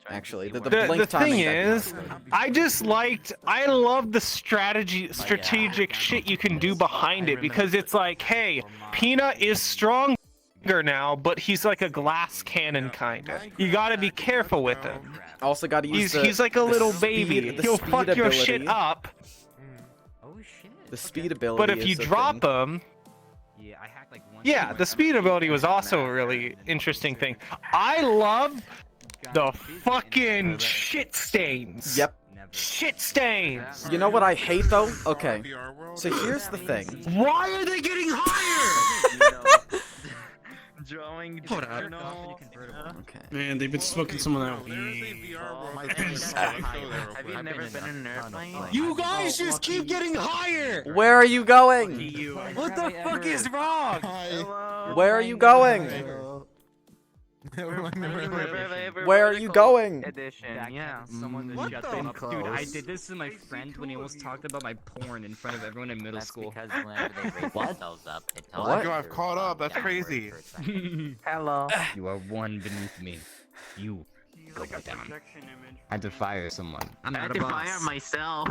Actually, the blink the timing. thing is, I love the strategic shit you can do behind it because it's like, hey, Peanut is stronger now, but he's like a glass cannon kinda. You gotta be careful with him. Also gotta use he's like a little baby. He'll fuck your ability. shit up. The speed ability. But if you is a drop thing. him, yeah, the speed ability was also a really interesting thing. I love the fucking shit stains. Yep. Shit stains. You know what I hate though? Okay. So here's the thing. Why are they getting higher? Drawing. Hold up. Okay. Man, they've been smoking some of that weed. Have you never been in an airplane? You guys just keep getting higher! Where are you going? What the fuck is wrong? Where are you going? Where are you going? Edition, yeah. Dude, I did this to my friend when he almost talked about my porn in front of everyone in middle school. Because whenever they raise themselves up, it tells What? them I've caught up. That's crazy. Hello. You are one beneath me. You go down. I had to fire someone. I'm I not had a to boss. fire myself.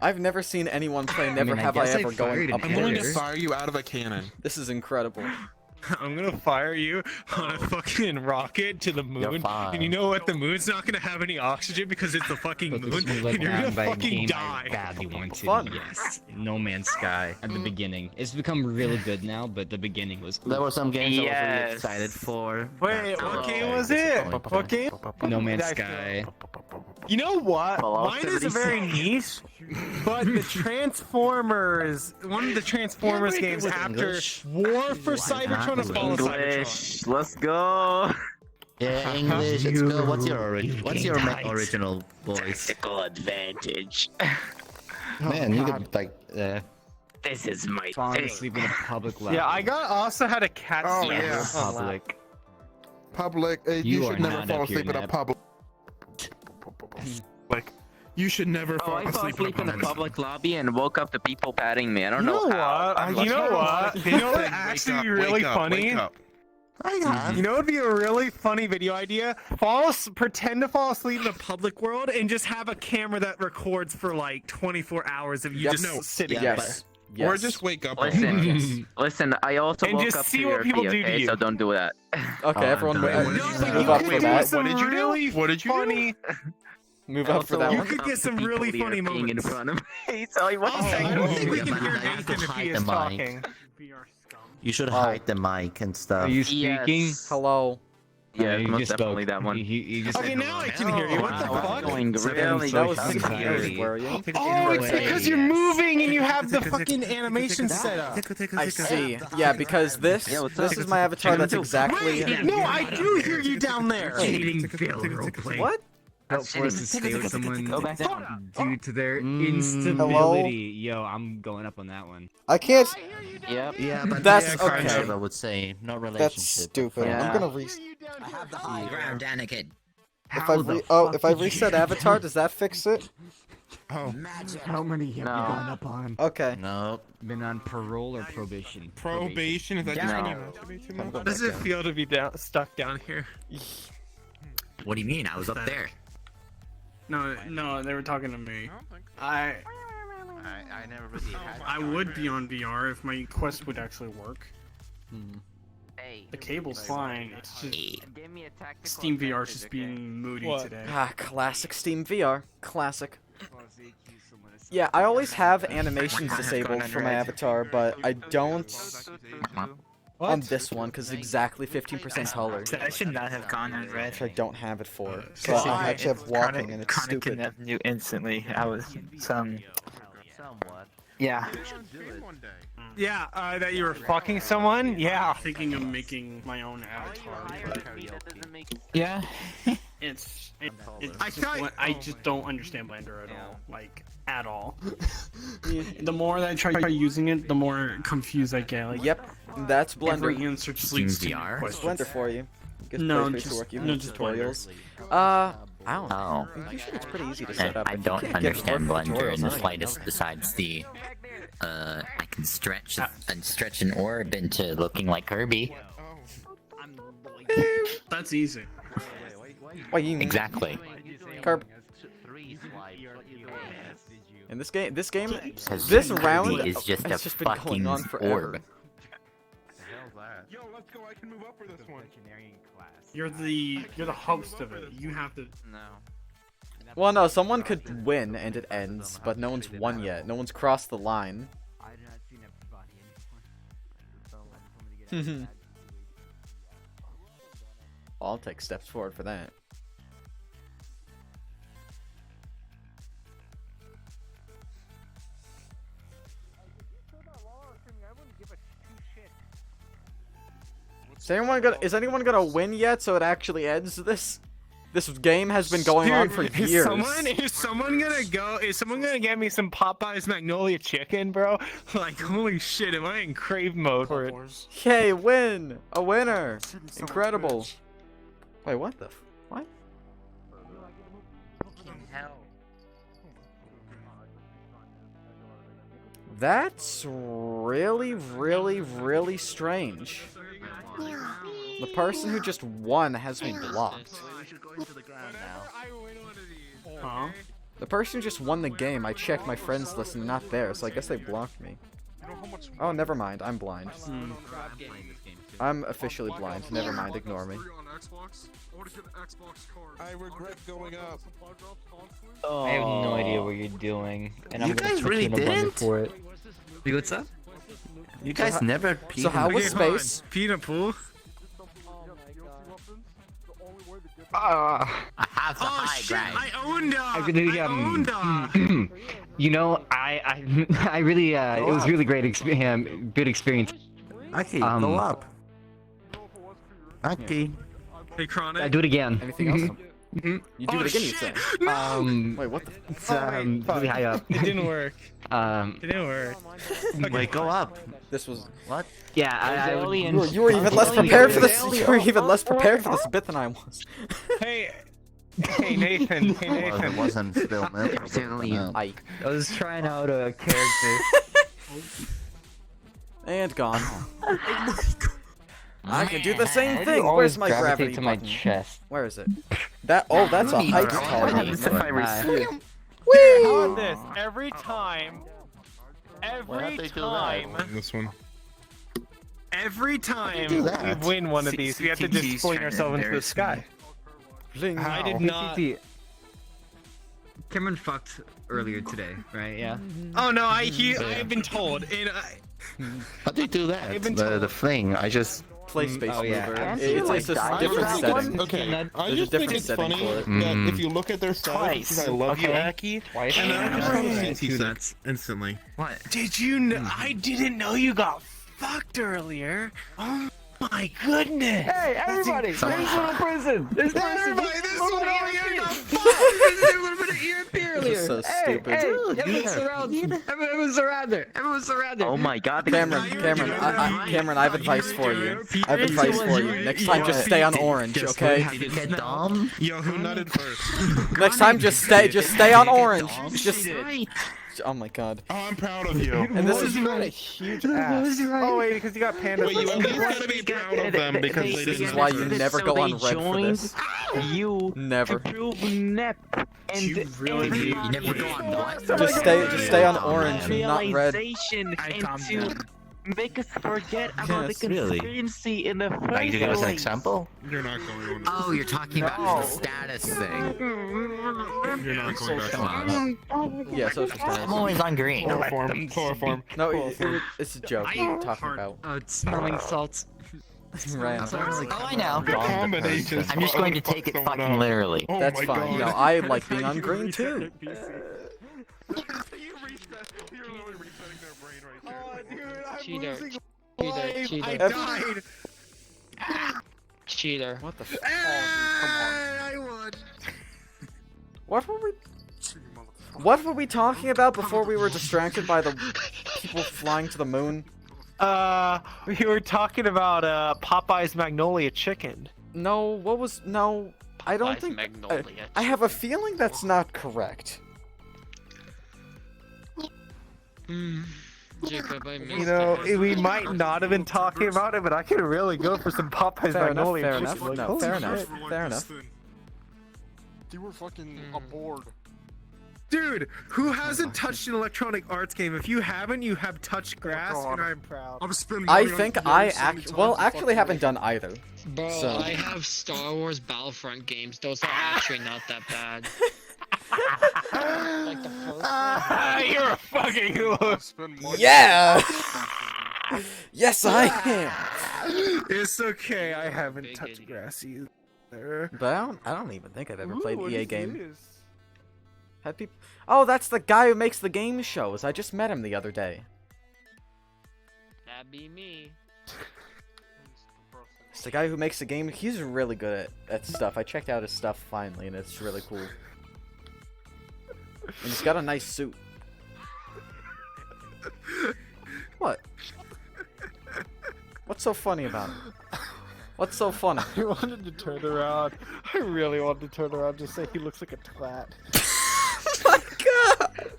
I've never seen anyone play Never Have I guess I Ever fired going an up I'm going to there. fire you out of a cannon. This is incredible. I'm gonna fire you on a fucking rocket to the moon, and you know what? The moon's not gonna have any oxygen because it's the fucking moon, and you're gonna fucking die. I badly wanted. Fun. Yes. No Man's Sky at the beginning. It's become really good now, but the beginning was. There were some games I was really Yes. excited for. Wait, what game was it? What game? No Man's Sky. You know what? Fallout Mine is a very 76. niche, but the Transformers, one of the Transformers games after War for Cybertron is called English. Let's go. Yeah, English. Let's go. What's your original voice? Tactical advantage. Man, you could like. This is my thing. Sleep in a public lab. Yeah, I also had a cat. Oh, sleep. yeah. Public. Public. You You are should never not fall up your asleep in a nap. public. Like, you should never Oh, fall I fell asleep in a in a public. public lobby and woke up to people patting me. I don't You know how. what? You know what? You know what? Actually, be really funny. You know, it'd be a really funny video idea. Pretend to fall asleep in a public world and just have a camera that records for like 24 hours of you just sitting there. Yes. Or just wake up. Listen, listen. I also And woke just up see to what your people pee, do to okay? you. So don't do that. Okay, everyone What did move up for that. What did you do? Really What did you do? funny. Move up for that You one. could get some really funny in moments. front of me. So I went I don't think we can hear I have to Nathan if hide he the is mic. talking. You should hide the mic and stuff. Are you speaking? Yes. Hello. Yeah, you most just definitely spoke. that one. You just Okay, said now I hello. can hear you. What the Wow, fuck? going really That was Social anxiety. worrying. Oh, it's because you're moving and you have the fucking animation set up. I see. Yeah, because this is my avatar. That's exactly. Wait, no, I do hear you down there. Cheating fail roleplay. What? Felt forced to stay with someone Go back down. due to their instability. Yo, I'm going up on that one. I can't. Yep. Yeah, but That's friendship, okay. I would say, not relationship. That's stupid. Yeah. I'm gonna I have the high ground, Anakin. if I reset avatar, does that fix it? Oh. How many have you No. gone up on? Okay. No. Been on parole or probation? Probation? Is that just No. when you masturbate too much? How does it feel to be stuck down here? What do you mean? I was up there. No, they were talking to me. I never really had. I would be on VR if my Quest would actually work. Hey. The cable's fine. It's just Give me a tactical Steam VR's advantage, just okay? being moody What? today. Ah, classic Steam VR. Classic. Yeah, I always have animations disabled for my avatar, but I don't on this one because it's exactly 15% color. I should not have gone on red. Which I don't have it for. So I actually have walking and it's Chronic stupid. kidnapped you instantly. I was Yeah. Yeah, that you were fucking someone? Yeah. Thinking of making my own avatar. Yeah. I just don't understand Blender at all. Like, at all. The more that I try using it, the more confused I get. Like, yep, that's Blender. Every answer just leads to It's questions. Blender for you. No, Just just- work. You no, have just tutorials. I don't know. Usually it's pretty easy to set up. I If you don't can't get understand work Blender tutorials in the on it. slightest besides the I can stretch an orb into looking like Kirby. That's easy. Exactly. Carb. In this game, this Kirby round is just has a just been going fucking on forever. orb. Yo, let's go. I can move up for this one. You're the host of it. You have to. Well, no, someone could win and it ends, but no one's won yet. No one's crossed the line. I'll take steps forward for that. Is anyone gonna win yet so it actually ends this? This game has been going on for Dude, years. Is someone gonna get me some Popeye's Magnolia chicken, bro? Like, holy shit, am I in crave mode for it? Yay, win! A winner! Incredible. Wait, what the what? That's really, really, really strange. The person who just won has me blocked. Huh? The person who just won the game, I checked my friends list and not there, so I guess they blocked me. Oh, never mind, I'm blind. I'm officially blind, never mind, ignore me. I regret going up. I have no idea what you're doing, and I'm You gonna guys put really you in a blender didn't? for it. What's up? You guys never peed. So how was Okay, hold on. space? Peanut pool? I have the Oh high shit, ground. I owned I really owned you know, I really it was really great good experience. Okay, go up. Okay. Hey, Chronic. I do it again. Anything else? You do it again, you say? Wait, what the? It's really high up. It didn't work. It didn't work. Wait, go up. This was what? Yeah, you were even less prepared for this. You were even less prepared for this bit than I was. Hey Nathan. Hey Well, it Nathan. wasn't filmed. I was trying out a character. And gone. I can do the same Why do thing. you Where's always my gravitate gravity to my button? chest? Where is it? That's a height What target. if I receive? How about this? Every time This one. every time do we that? win one of these, we have to just CTT's fling trying to ourselves into the embarrass sky. I did not. Cameron fucked earlier today, right? Yeah. Oh no, I've been told. And How'd they do that? I've been The told. fling. I just. Play space Oh, yeah. mover. It's a different setting. Okay, I There's a just think different it's setting funny for it. that if you look at their stats, because I love you, Aki, Twice. and then I just want to Yeah. CT sets instantly. What? Did you know? I didn't know you got fucked earlier. Oh my goodness. Hey, everybody! There's little person! There's Everybody, this one over here got This is so stupid. Everyone's around there! Everyone's around there! Oh my god. Cameron, I have advice for you. I have advice for you. Next time, just stay on orange, okay? Get dumb? Yo, who nutted first? Next time, just stay on orange. Just. Oh my god. Oh, I'm proud of you. And this is not a huge ass. Oh wait, because you got pandas. Wait, you at least gotta be proud of them because they This didn't. is why you first. never go on red for this. You Never. to prove NEP and You really do. You never go on what? Just stay on orange, not red. realization into make us forget about the Yes, really. conspiracy in the first Like, you give us an place. example? You're not going on. Oh, you're talking about the status thing. You're not going back Come on. on. Yeah, social status. I'm always on green. Chloroform. No, it's a joke. What are you talking about? Smelling salts. Right. Oh, I know. Combinations. I'm just going to take it fucking literally. Oh That's my fine. God. You know, I like being on green too. You're literally resetting their brain right there. Oh, dude, I'm Cheater. losing Cheater. life. I died. Cheater. What the? I won. What were we talking about before we were distracted by the people flying to the moon? We were talking about Popeye's Magnolia Chicken. No, what was no? I don't think. I have a feeling that's not correct. Jacob, I missed You know, it. we might not have been talking about it, but I could really go for some Popeye's Fair enough. Magnolia Fair Chicken. enough. Like, No, holy fair shit. enough. Fair enough. You were fucking aboard. Dude, who hasn't touched an Electronic Arts game? If you haven't, you have touched grass, God. and I'm proud. I'm spending I money on think games I so many well, times, actually haven't done either. Bro, So- I have Star Wars Battlefront games. Those are actually not that bad. Like the first You're a fucking loser. Spend money. Yeah. Yes, I am. It's okay, I haven't touched grass either. But I don't even think I've ever played Ooh, an what EA is game. this? Had people? Oh, that's the guy who makes the game shows. I just met him the other day. That'd be me. It's the guy who makes the game. He's really good at stuff. I checked out his stuff finally, and it's really cool. And he's got a nice suit. What? What's so funny about him? What's so funny? I wanted to turn around. I really wanted to turn around and just say he looks like a twat. My God!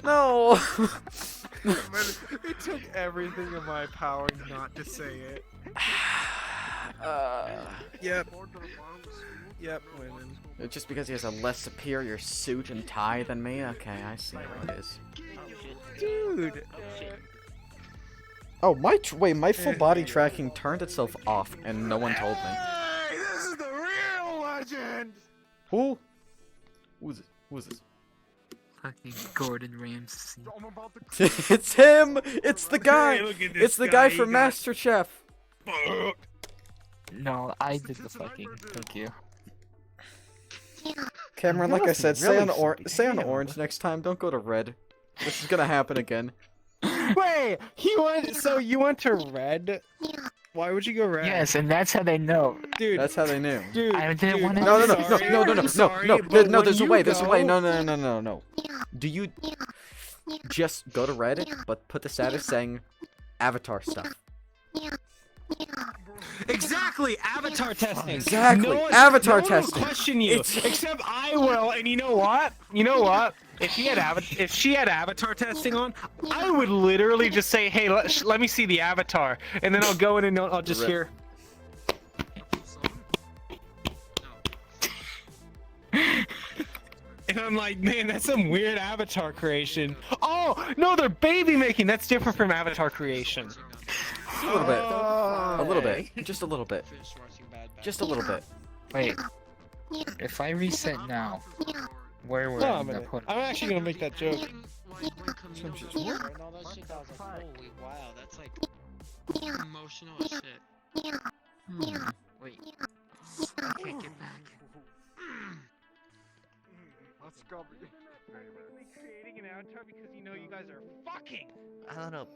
No. It took everything in my power not to say it. Yep. Yep, women. It's just because he has a less superior suit and tie than me? Okay, I see what it is. Dude. Oh, wait, my full body tracking turned itself off, and no one told me. Hey, this is the real legend! Who? Who's this? Who's this? Fucking Gordon Ramsay. It's him! It's the guy! Hey, look at this It's the guy guy, from he got- MasterChef! No, I did the fucking. Thank you. Cameron, like I That said, was say on really say on damn. orange next time. Don't go to red. This is gonna happen again. Wait, so you went to red? Why would you go red? Yes, and that's how they know. Dude, That's how they knew. dude, I didn't dude, want to. No, no, no, I'm no, sorry, no, no, no, I'm no, sorry, no, but no, when there's a you way, there's a way. go- No, no, no, no, no. Do you just go to red, but put the status saying Avatar stuff? Exactly, avatar testing. Exactly, no one, avatar no one testing. Will question you, It's- except I will. And you know what? You know what? If she had avatar testing on, I would literally just say, "Hey, let me see the avatar," and then I'll go in and I'll just Rip. hear. And I'm like, man, that's some weird avatar creation. Oh, no, they're baby making. That's different from avatar creation. A little bit. A little bit. Just a little bit. Just a little bit. Wait. If I reset now, where would No, I I'm, end up putting? I'm actually gonna make that joke. Wow, that's like emotional as shit. Wait. I can't get back. Let's go. Creating an avatar because you know you guys are fucking. I don't know.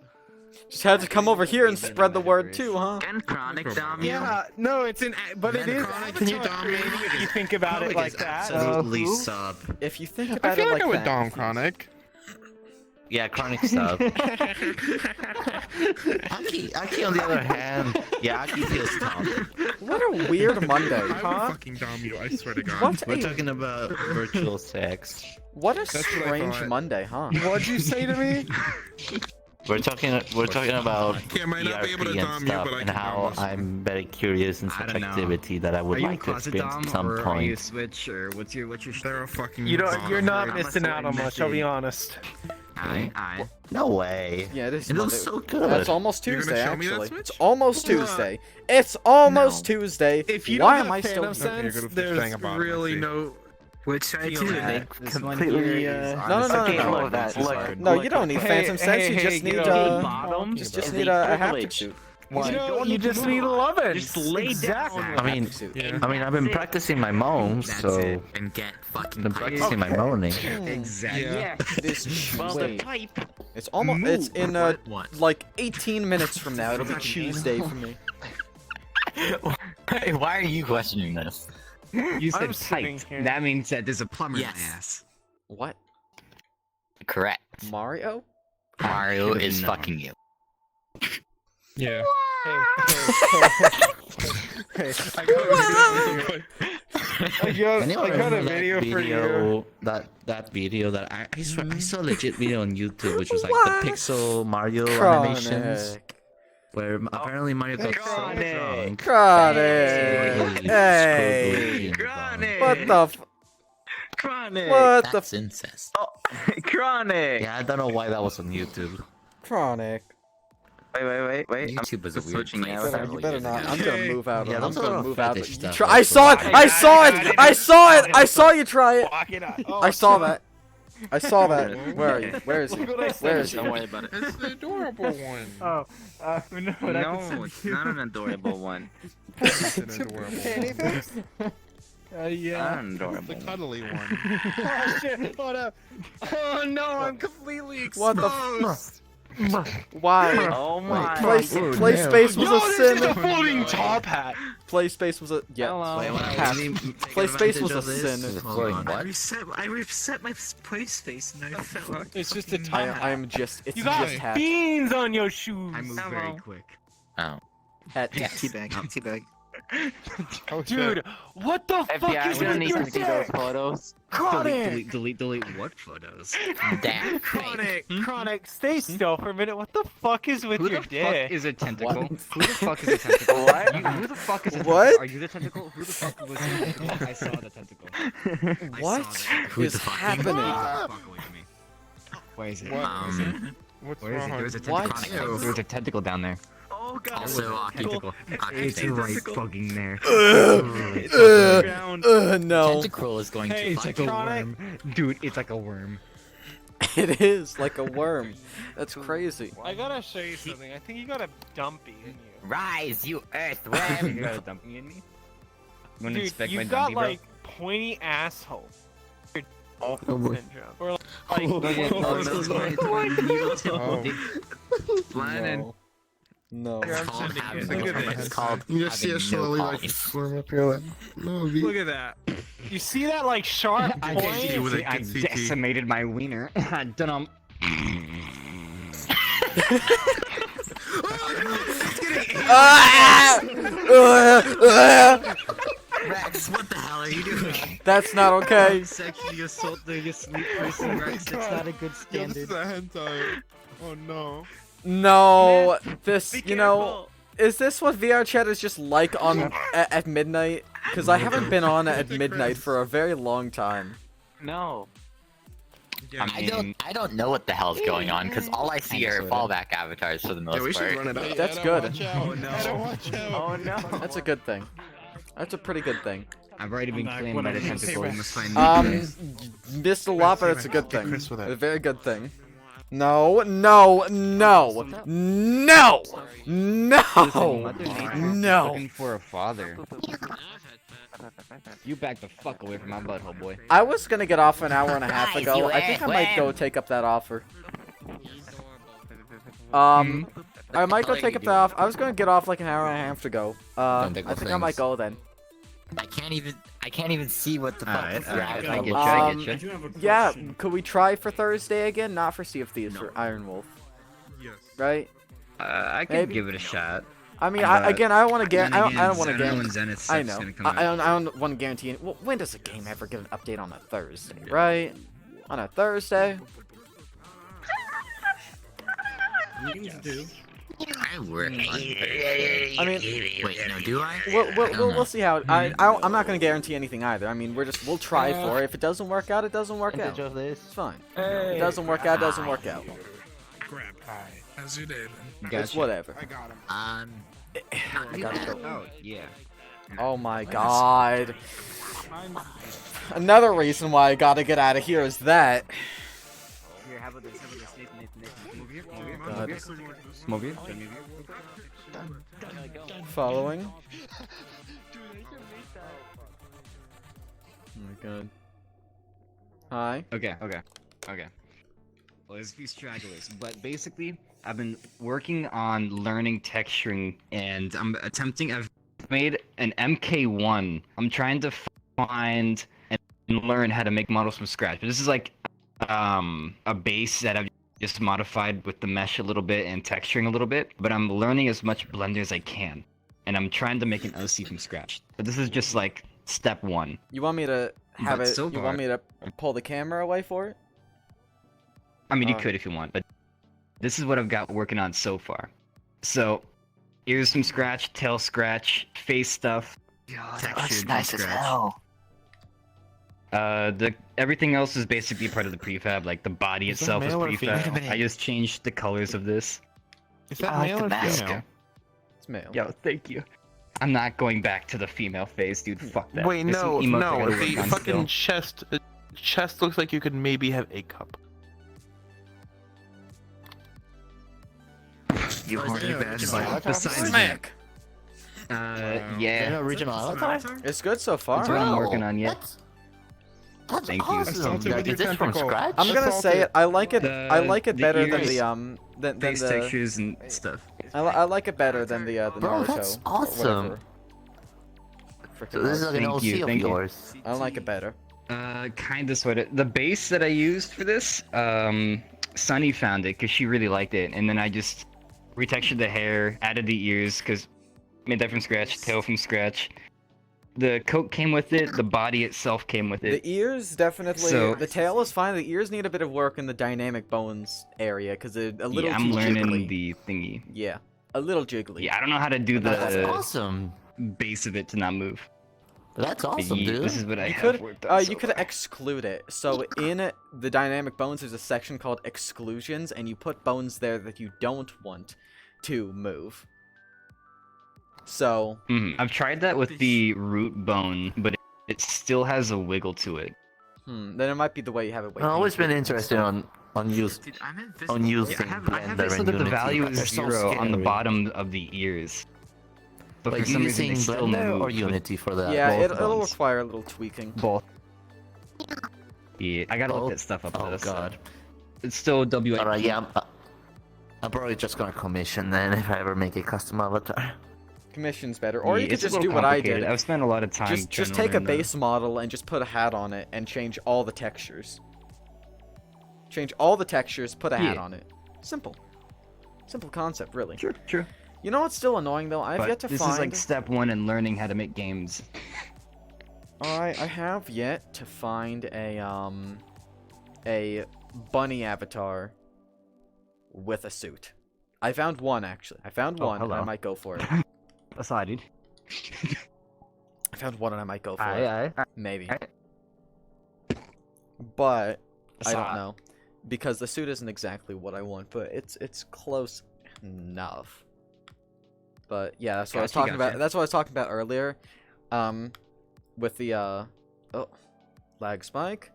Just had to come over here and spread the word too, huh? Can Chronic dom you? Yeah, no, it's an, but it is. Can you Avatar dom me? creating if you think about it like that. Absolutely who? sub. If you think I about feel it like like I would that. dom Chronic. Yeah, chronic sub. Aki on the other hand, yeah, Aki feels Tom. What a weird Monday, I would huh? fucking dom you, I swear to God. What We're a talking about virtual sex. what a That's what I strange thought. Monday, huh? What'd you say to me? We're talking about Yeah, I might not be able to ERP and dom you, stuff, but I and can how dom this. I'm very curious in I such don't know. activity that I would Are you like to closet experience dom at some or are you point. switch or what's your They're a fucking You're not bottom. missing out on much. I'll be honest. No way. Yeah, it is. It looks Monday. so good. That's almost You're gonna Tuesday, show me that actually. Switch? It's almost Tuesday. It's almost Tuesday. If you Why don't am I have still Phantom here? Sense, there's really no. Which I do. Yeah, They completely. No, you don't need Phantom Sense. You just need bottoms. you just need a haptic suit. You just need 11. Just lay exactly. down. I mean, I've been practicing my moans, so And get fucking been practicing my moaning. Exactly. Yeah. It is Well, the Tuesday. pipe. It's almost. It's in like 18 minutes from now. It'll be Tuesday for me. Why are you questioning this? You said I'm sitting tight. here. That means that there's a plumber in my Yes. ass. What? Correct. Mario? Mario is fucking you. Yeah. Hey, I got a video for you. That video that I saw a legit video on YouTube, which was like the Pixel Mario animations, where apparently Mario got so drunk. Chronic. Hey. What the? Chronic. What the? That's incest. Oh, Chronic. Yeah, I don't know why that was on YouTube. Chronic. Wait. YouTube was a weird switching place. out. You several better years not. ago. I'm gonna move out. Yeah, I'm those are gonna all move out. fetish stuff. I saw it. I saw it. I saw it. I saw you try it. I saw that. I saw that. Where are you? Where is he? Where is he? Don't worry about it. It's the adorable one. Oh, no, it's not an adorable one. It's an adorable one. yeah. Not an It's adorable the one. cuddly one. Oh shit! Hold up. Oh no! I'm completely What exposed. the? Why? Oh my. Play space was Yo, a this sin. is a floating top hat. Play space was a Play space was a sin. I reset my play space and I fell. It's just a top hat. I am just. It's You got just hat. beans on your shoes. I move very quick. Oh. Hat. Teabag. Teabag. Oh, Dude, what the fuck FBI, is we don't with need your to see those dick? photos. Chronic! Delete what photos? Damn. Chronic, stay still for a minute. What the fuck is with Who your the dick? fuck is a tentacle? Who the fuck is a tentacle? What? Who the fuck is a tentacle? What? Are you the tentacle? Who the fuck was the tentacle? I saw the tentacle. What Who is the fuck? happening? Fuck away from me. Where is it? What's Where is it? wrong? There's a What? tentacle. There's a tentacle down there. Oh god. Also, Tentacle. It's right fucking there. No. Tentacruel is going Hey, to it's fuck a you. chronic. Dude, it's like a worm. It is like a worm. That's crazy. I gotta show you something. I think you got a dumpy in you. Rise, you You earthworm! got a dumpy in me? You wanna Dude, inspect my you've got dumpy, bro? like pointy asshole. Oh, Syndrome. Or like, Flying No. It's called having- Look at it's this. called You just see having it slowly no like polish. swim up here like, no, look at that. You see that like sharp I point? with a I good CT. decimated my wiener. Dun Rex, what the hell are you doing? That's not okay. Sexually assaulting a sleep person, Rex. It's not a good Yo, this standard. is a hentai. Oh no. No, this, you know, is this what VR chat is just like on at midnight? Because I haven't been on at midnight for a very long time. No. Yeah, I don't know what the hell's going on because all I see are fallback avatars for the most we should part. run it out. That's Adam, good. Watch out. Adam, watch out. Oh no. That's a good thing. That's a pretty good thing. I've already been claimed by the tentacle. You must find me. Missed a lot, but it's a good thing. Chris with it. A very good thing. No, no, no, no, no, no. Looking for a father. You back the fuck away from my butthole, boy. I was gonna get off an hour and a half Guys, ago. you I think I might go win. take up that offer. I might go take up that off. I was gonna get off like an hour and a half ago. I Don't take those think I might things. go then. I can't even see what the fuck. Alright, this alright, is. I get you, I get you. Yeah, could we try for Thursday again? Not for Sea of Thieves, for Iron Wolf, Yes. right? I could Maybe. give it a shot. I mean, But again, I don't want to then guarantee. again, I don't want to I don't know when guarantee. Zenith's I stuff's know. gonna come I out. don't want to guarantee. Well, when does a game ever get an update on a Thursday, right? On a Thursday? Games do. I I work on it. I mean, wait, no, do I? We'll see how. I'm not gonna guarantee anything either. I mean, we'll try for it. If it doesn't work out, it doesn't work out. It's fine. If it doesn't work out, it doesn't work out. As you did. It's whatever. I got him. I gotta go. Oh, yeah. Oh my god. Another reason why I gotta get out of here is that. Here, how about this? Nathan. Move here. God. Move here. Following. Oh my god. Hi. Okay. Well, there's a few stragglers, but basically, I've been working on learning texturing, and I've made an MK1. I'm trying to find and learn how to make models from scratch. But this is like a base that I've just modified with the mesh a little bit and texturing a little bit. But I'm learning as much Blender as I can, and I'm trying to make an OC from scratch. But this is just like step one. You want me to have But it? so You far- want me to pull the camera away for it? I mean, you could if you want, but this is what I've got working on so far. So, ears from scratch, tail scratch, face stuff, textured from scratch. Everything else is basically part of the prefab, like the body Is that itself is male or prefab. female? I just changed the colors of this. Is that male or female? It's male. Yo, thank you. I'm not going back to the female face, dude. Fuck that. Wait, There's some emotes I no. gotta The work on fucking still. chest looks like you could maybe have a cup. You horny bastard. Besides Smack. yeah. Original avatar? It's good so far. That's what I'm working on yet. That's Thank you. awesome. Assaulted with Is this from tentacle. scratch? I'm gonna say it. I like it. The- I like it the better than ears, the than face the. textures and stuff. I like it better than the Bro, Naruto. that's or awesome. whatever. So this is like an Thank OC you, of thank you. yours. I like it better. Kinda sorta. The base that I used for this, Sunny found it because she really liked it, and then I just retextured the hair, added the ears, because made that from scratch, tail from scratch. The coat came with it, the body itself came with it. The ears definitely. So- The tail is fine. The ears need a bit of work in the dynamic bones area because they're a little Yeah, too I'm learning jiggly. the thingy. Yeah, a little jiggly. Yeah, I don't know how to do That's the awesome. base of it to not move. That's But awesome, yeah, dude. This is what I You have could, worked on so you could far. exclude it. So in the dynamic bones, there's a section called exclusions, and you put bones there that you don't want to move. So I've tried that with the root bone, but it still has a wiggle to it. then it might be the way you have it. I've always been interested on using I have Blender it so and that the Unity, value but is they're so 0 on the scary. bottom of the ears. But Like for some reason using they still Blender move or with Unity for that? Yeah, both it'll bones. require a little tweaking. Both. Yeah, I gotta Oh, look that stuff up. oh though, so- god. It's still WA. Alright, yeah, I'm probably just gonna commission then if I ever make a custom avatar. Commission's better, or you could it's a just little do what I complicated. did. I've spent a lot of time. Just trying to take a learn base model and just put a hat on it and change all the textures. Change all the textures, put a hat Yeah. on it. Simple. Simple concept, really. True. You know what's still annoying though? I've But yet to this find. is like step 1 in learning how to make games. I have yet to find a bunny avatar with a suit. I found one actually. I found Oh, one and I hello. might go for it. Aside, dude. I found one and I might go for Aye, it. Maybe. But I don't Aside. know. Because the suit isn't exactly what I want, but it's close enough. But yeah, that's what I was Gotcha, talking about. gotcha. That's what I was talking about earlier. With the oh, lag spike.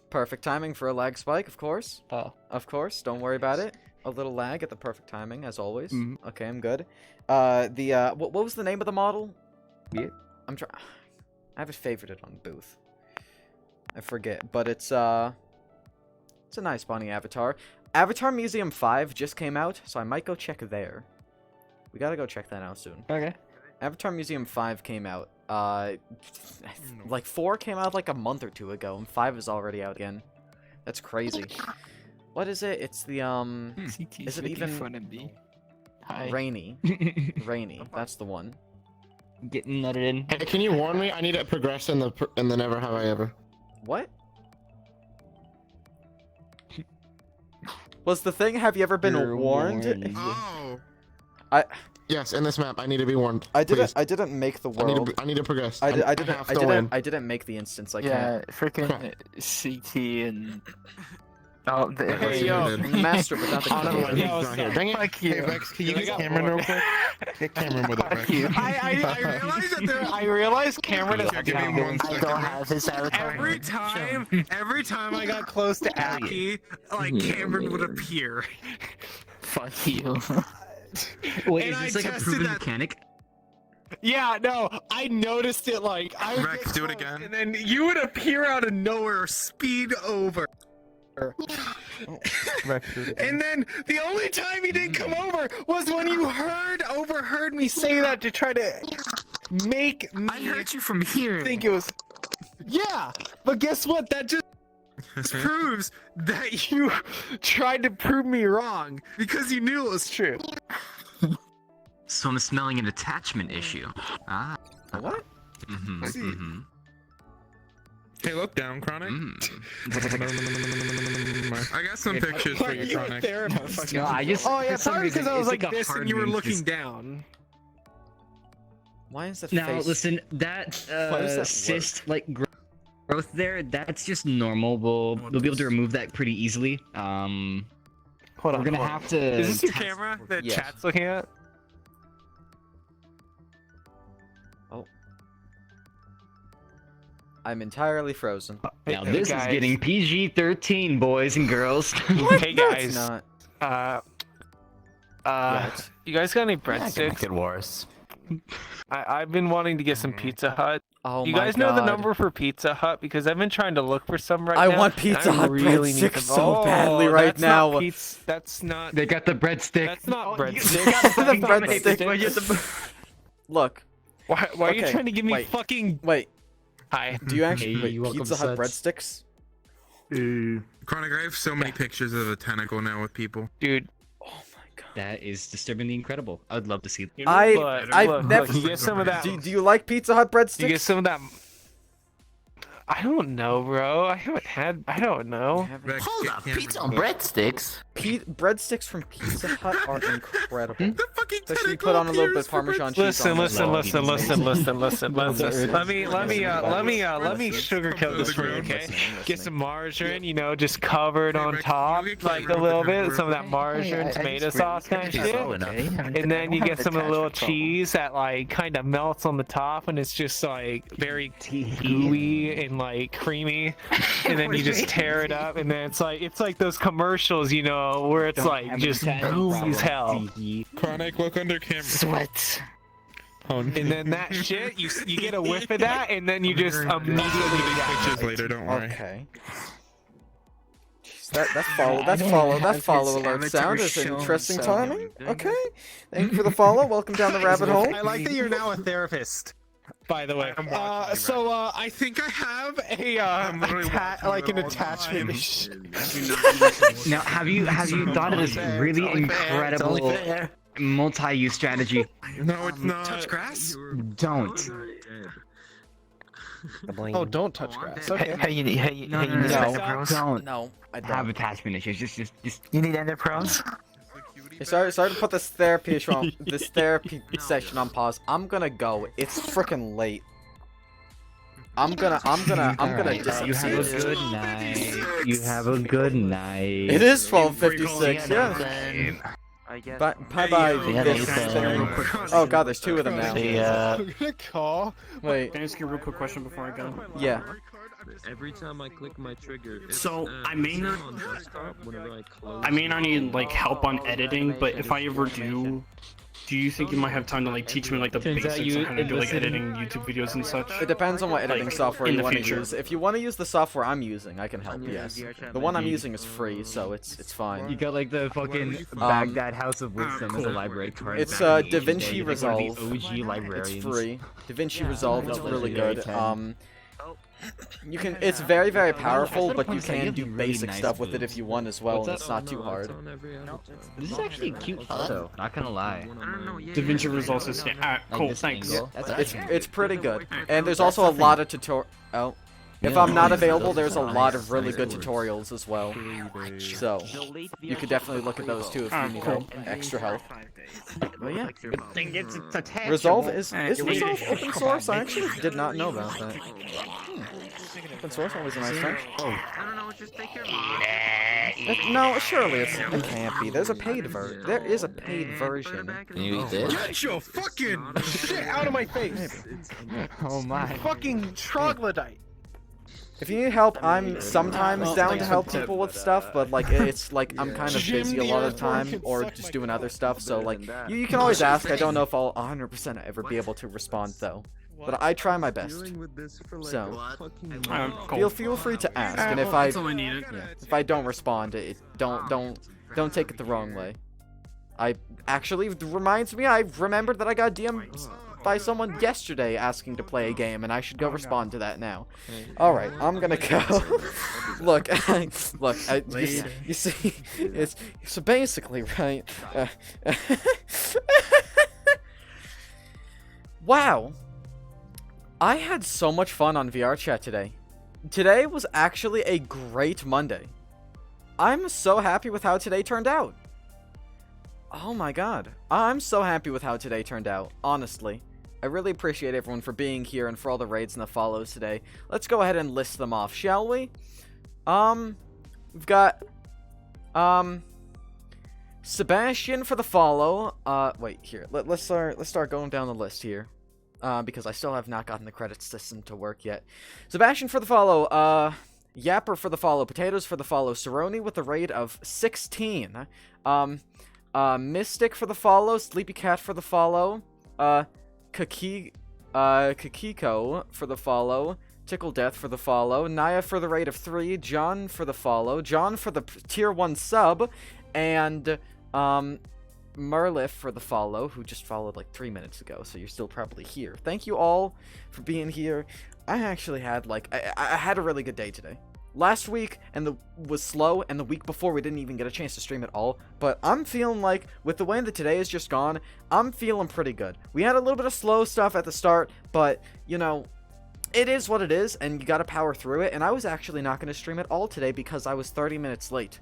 Perfect timing for a lag spike, of course. Of course, don't worry about it. A little lag at the perfect timing, as always. Okay, I'm good. What was the name of the model? Yeah. I'm trying. I have it favorited on Booth. I forget, but it's a nice bunny avatar. Avatar Museum 5 just came out, so I might go check there. We gotta go check that out soon. Okay. Avatar Museum 5 came out. Like 4 came out like a month or two ago, and 5 is already out again. That's crazy. What is it? It's the Is it even Rainy? Rainy. That's the one. Getting nutted in. Hey, can you warn me? I need to progress in the Never Have I Ever. What? Was the thing? Have you ever been You're warned? warned. Oh. Yes, in this map, I need to be warned. I didn't. please. I didn't make the world. I need to progress. I have to win. didn't make the instance. I Yeah, can't. freaking CT and. Oh, Hey, yo. Master, but not the He's Yo, not here. Dang it. Fuck you. Hey, Vex, can you get Cameron real quick? Get Cameron with it, Vex. I realized Cameron is Give me 1 second. don't have his avatar. every time I got close to Aki, like Cameron would appear. Fuck you. Wait, And is I this like a tested proven that- mechanic? Yeah, no, I noticed it like I would Rex, get do it close, again. and then you would appear out of nowhere, speed over. And then the only time you didn't come over was when you overheard me say that to try to make me I heard you from here. think it was. Yeah, but guess what? That just proves that you tried to prove me wrong because you knew it was true. So I'm smelling an attachment issue. Ah. What? Mm-hmm. Hey, look down, Chronic. Mm. I got some pictures for you, Chronic. No, I just. Oh yeah, for some sorry because reason, I was it's like a this hard and you were move looking to- down. Why is that Now face? listen, that Why does that cyst like growth there, that's just normal. We'll be able to remove that pretty easily. Hold on. We're gonna hold on. have to. Is this your test- camera that Yes. chat's looking at? I'm entirely frozen. Now Hey, this is guys. getting PG-13, boys and girls. Hey guys. Not. Yet. You guys got any breadsticks? It worse. I've been wanting to get some Pizza Hut. Oh You my guys know the God. number for Pizza Hut because I've been trying to look for some right I now. want and Pizza I Hut really need breadsticks them. so badly right that's not now. pizza, that's not. They got the breadstick. That's not The breadsticks. breadstick. Look. Why are you Okay, trying to give me wait. fucking? Wait. Hi. Do you actually Hey, wait, you welcome Pizza Hut sets. breadsticks? Chronic, I have so many pictures of a tentacle now with people. Dude. That is disturbingly incredible. I would love to see. I've never. You get some of that. Do you like Pizza Hut breadsticks? You get some of that. I don't know, bro. I haven't had. I don't know. Rex, Hold get up, Cameron pizza with on it. breadsticks. Breadsticks from Pizza Hut are incredible. The fucking Especially you tentacle put on a little bit appears of for Parmesan cheese. Listen, on it. listen, listen, listen, listen, listen, listen. Let me Breadsticks sugarcoat from this the for you, ground. okay? Listening. Get some margarine, you know, just covered Hey, on Rex, top, can you get like a Cameron little with the bit, some of that camera? margarine, tomato sauce kind of shit. And then you get some of the little cheese that like kind of melts on the top, and it's just like very gooey and like creamy. And then you just tear it up, and then it's like those commercials, you know, where it's like just gooey as hell. Chronic, look under camera. Sweat. Oh, no. And then that shit, you get a whiff of that, and then you just immediately Take pictures later, don't worry. Okay. Jeez, that follow alert sound is interesting timing. Okay. Thank you for the follow. Welcome down the rabbit hole. I like that you're now a therapist. By the way, I think I have an attachment issue. Now, have you thought of this really incredible multi-use strategy? No, it's not. Touch grass? Don't. Oh, don't touch grass. Okay. No, don't. No, I don't. Have attachment issues. Just. You need ender pros? Sorry to put this therapy session on pause. I'm gonna go. It's freaking late. I'm gonna disappear. You have a good night. You have a good night. It is 12:56. Yeah. Bye bye. Oh god, there's two of them now. I'm gonna call. Wait. Can I ask you a real quick question before I go? Yeah. Every time I click my trigger, So I may not need like help on editing, but if I ever do you think you might have time to like teach me like the basics of how to do like editing YouTube videos and such? It depends on what editing Like, software in you the want to future. use. If you want to use the software I'm using, I can help. Yes. The one I'm using is free, so it's fine. You got like the fucking Baghdad House of Wisdom as a library card. It's back in the DaVinci day, like, Resolve. one of the OG librarians. It's free. DaVinci Resolve is really good. 10. You can. It's very powerful, That's but what you I'm saying, can you do have really basic nice stuff with it boobs. if you want as well, and it's not too hard. This is actually a cute photo. Not gonna lie. DaVinci Resolve is cool. this Thanks. angle. That's It's pretty good, and there's also a lot of tutorial. Oh, If I'm not available, there's a lot of really good tutorials as well. So, you could definitely look at those too if you need help, extra help. But yeah. Resolve is Resolve open source? I actually did not know about that. Open source always a nice touch. No, surely it can't be. There is a paid version. You did? Get your fucking shit out of my face! Oh my. Fucking troglodyte! If you need help, I'm sometimes down to help people with stuff, but like it's like I'm kind of busy a lot of the time or just doing other stuff, so like you can always ask. I don't know if I'll 100% ever be able to respond though, but I try my best. So feel free to ask, and if I don't respond, don't take it the wrong way. I actually reminds me, I remembered that I got DM'd by someone yesterday asking to play a game, and I should go respond to that now. Alright, I'm gonna go. Look, you see, it's so basically, right? Wow. I had so much fun on VR chat today. Today was actually a great Monday. I'm so happy with how today turned out. Oh my god. I'm so happy with how today turned out, honestly. I really appreciate everyone for being here and for all the raids and the follows today. Let's go ahead and list them off, shall we? We've got, Sebastian for the follow. Wait, here. Let's start going down the list here. Because I still have not gotten the credit system to work yet. Sebastian for the follow, Yapper for the follow, Potatoes for the follow, Cerrone with a raid of 16, Mystic for the follow, Sleepy Cat for the follow, Kakiko for the follow, Tickle Death for the follow, Naya for the raid of 3, John for the follow, John for the tier 1 sub, and, Merlif for the follow, who just followed like 3 minutes ago, so you're still probably here. Thank you all for being here. I actually had like, I had a really good day today. Last week was slow, and the week before we didn't even get a chance to stream at all, but I'm feeling like, with the way that today is just gone, I'm feeling pretty good. We had a little bit of slow stuff at the start, but, you know, it is what it is, and you gotta power through it, and I was actually not gonna stream at all today because I was 30 minutes late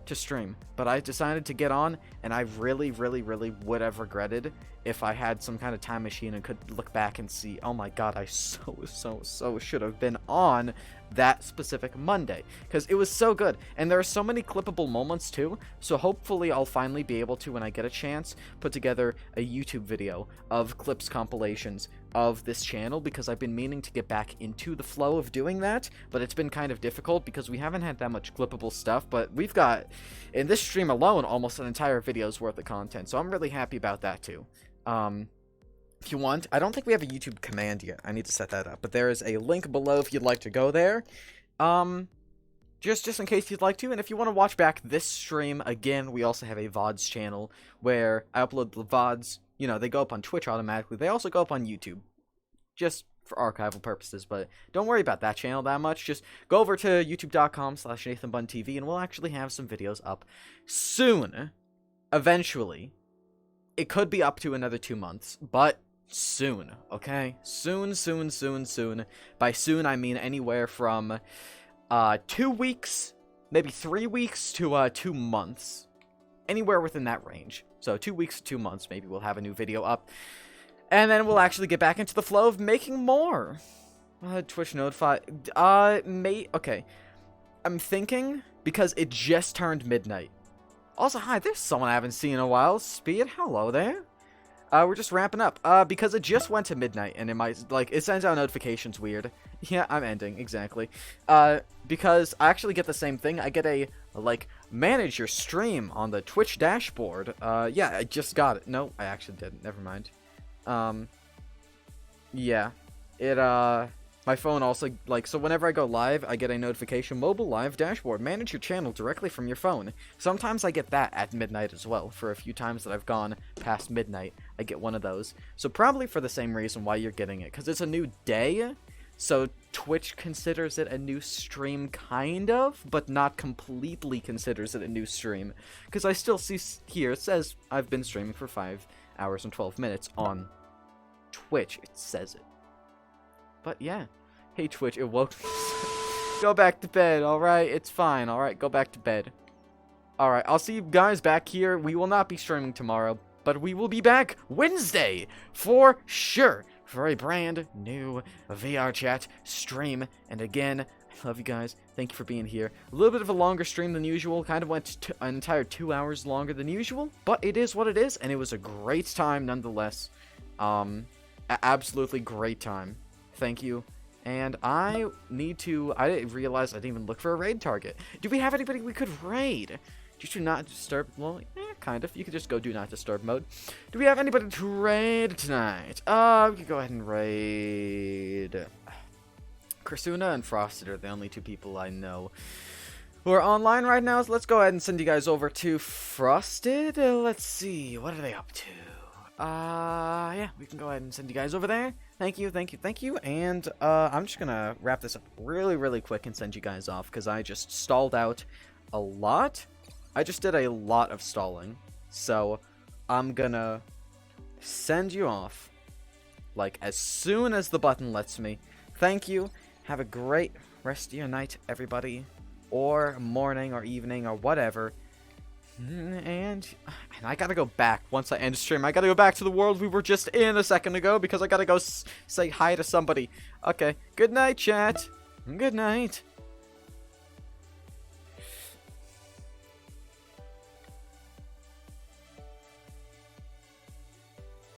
to stream, but I decided to get on, and I really would have regretted if I had some kind of time machine and could look back and see, oh my god, I so should have been on that specific Monday, because it was so good, and there are so many clippable moments too, so hopefully I'll finally be able to, when I get a chance, put together a YouTube video of clips compilations of this channel, because I've been meaning to get back into the flow of doing that, but it's been kind of difficult because we haven't had that much clippable stuff, but we've got, in this stream alone, almost an entire video's worth of content, so I'm really happy about that too. If you want, I don't think we have a YouTube command yet. I need to set that up, but there is a link below if you'd like to go there. Just in case you'd like to, and if you want to watch back this stream again, we also have a VODs channel where I upload the VODs. You know, they go up on Twitch automatically. They also go up on YouTube, just for archival purposes, but don't worry about that channel that much. Just go over to youtube.com/NathanBunTV, and we'll actually have some videos up soon. Eventually. It could be up to another 2 months, but soon, okay? Soon. By soon, I mean anywhere from 2 weeks, maybe 3 weeks to 2 months. Anywhere within that range. So 2 weeks to 2 months, maybe we'll have a new video up. And then we'll actually get back into the flow of making more. Twitch notify. Okay. I'm thinking, because it just turned midnight. Also, hi, there's someone I haven't seen in a while. Speed, hello there. We're just ramping up. Because it just went to midnight, and it might, like, it sends out notifications weird. Yeah, I'm ending, exactly. Because I actually get the same thing. I get a, like, manage your stream on the Twitch dashboard. Yeah, I just got it. No, I actually didn't. Never mind. Yeah. My phone also, like, so whenever I go live, I get a notification, mobile live dashboard, manage your channel directly from your phone. Sometimes I get that at midnight as well. For a few times that I've gone past midnight, I get one of those. So probably for the same reason why you're getting it, because it's a new day, so Twitch considers it a new stream, kind of, but not completely considers it a new stream. Because I still see here, it says I've been streaming for 5 hours and 12 minutes on Twitch. It says it. But yeah, Hey, Twitch, it woke me. Go back to bed, alright? It's fine, alright? Go back to bed. Alright, I'll see you guys back here. We will not be streaming tomorrow, but we will be back Wednesday for sure for a brand new VR chat stream. And again, I love you guys. Thank you for being here. A little bit of a longer stream than usual. Kind of went an entire 2 hours longer than usual, but it is what it is, and it was a great time nonetheless. Absolutely great time. Thank you. And I didn't realize I didn't even look for a raid target. Do we have anybody we could raid? Just do not disturb. Well, kind of. You could just go do not disturb mode. Do we have anybody to raid tonight? We could go ahead and raid. Krasuna and Frosted are the only two people I know who are online right now. So let's go ahead and send you guys over to Frosted. Let's see. What are they up to? Yeah, we can go ahead and send you guys over there. Thank you, thank you, thank you. And, I'm just gonna wrap this up really, really quick and send you guys off, because I just stalled out a lot. I just did a lot of stalling. So, I'm gonna send you off, like, as soon as the button lets me. Thank you. Have a great rest of your night, everybody. Or morning, or evening, or whatever. And I gotta go back once I end stream. I gotta go back to the world we were just in a second ago because I gotta go say hi to somebody. Okay, good night, chat. Good night.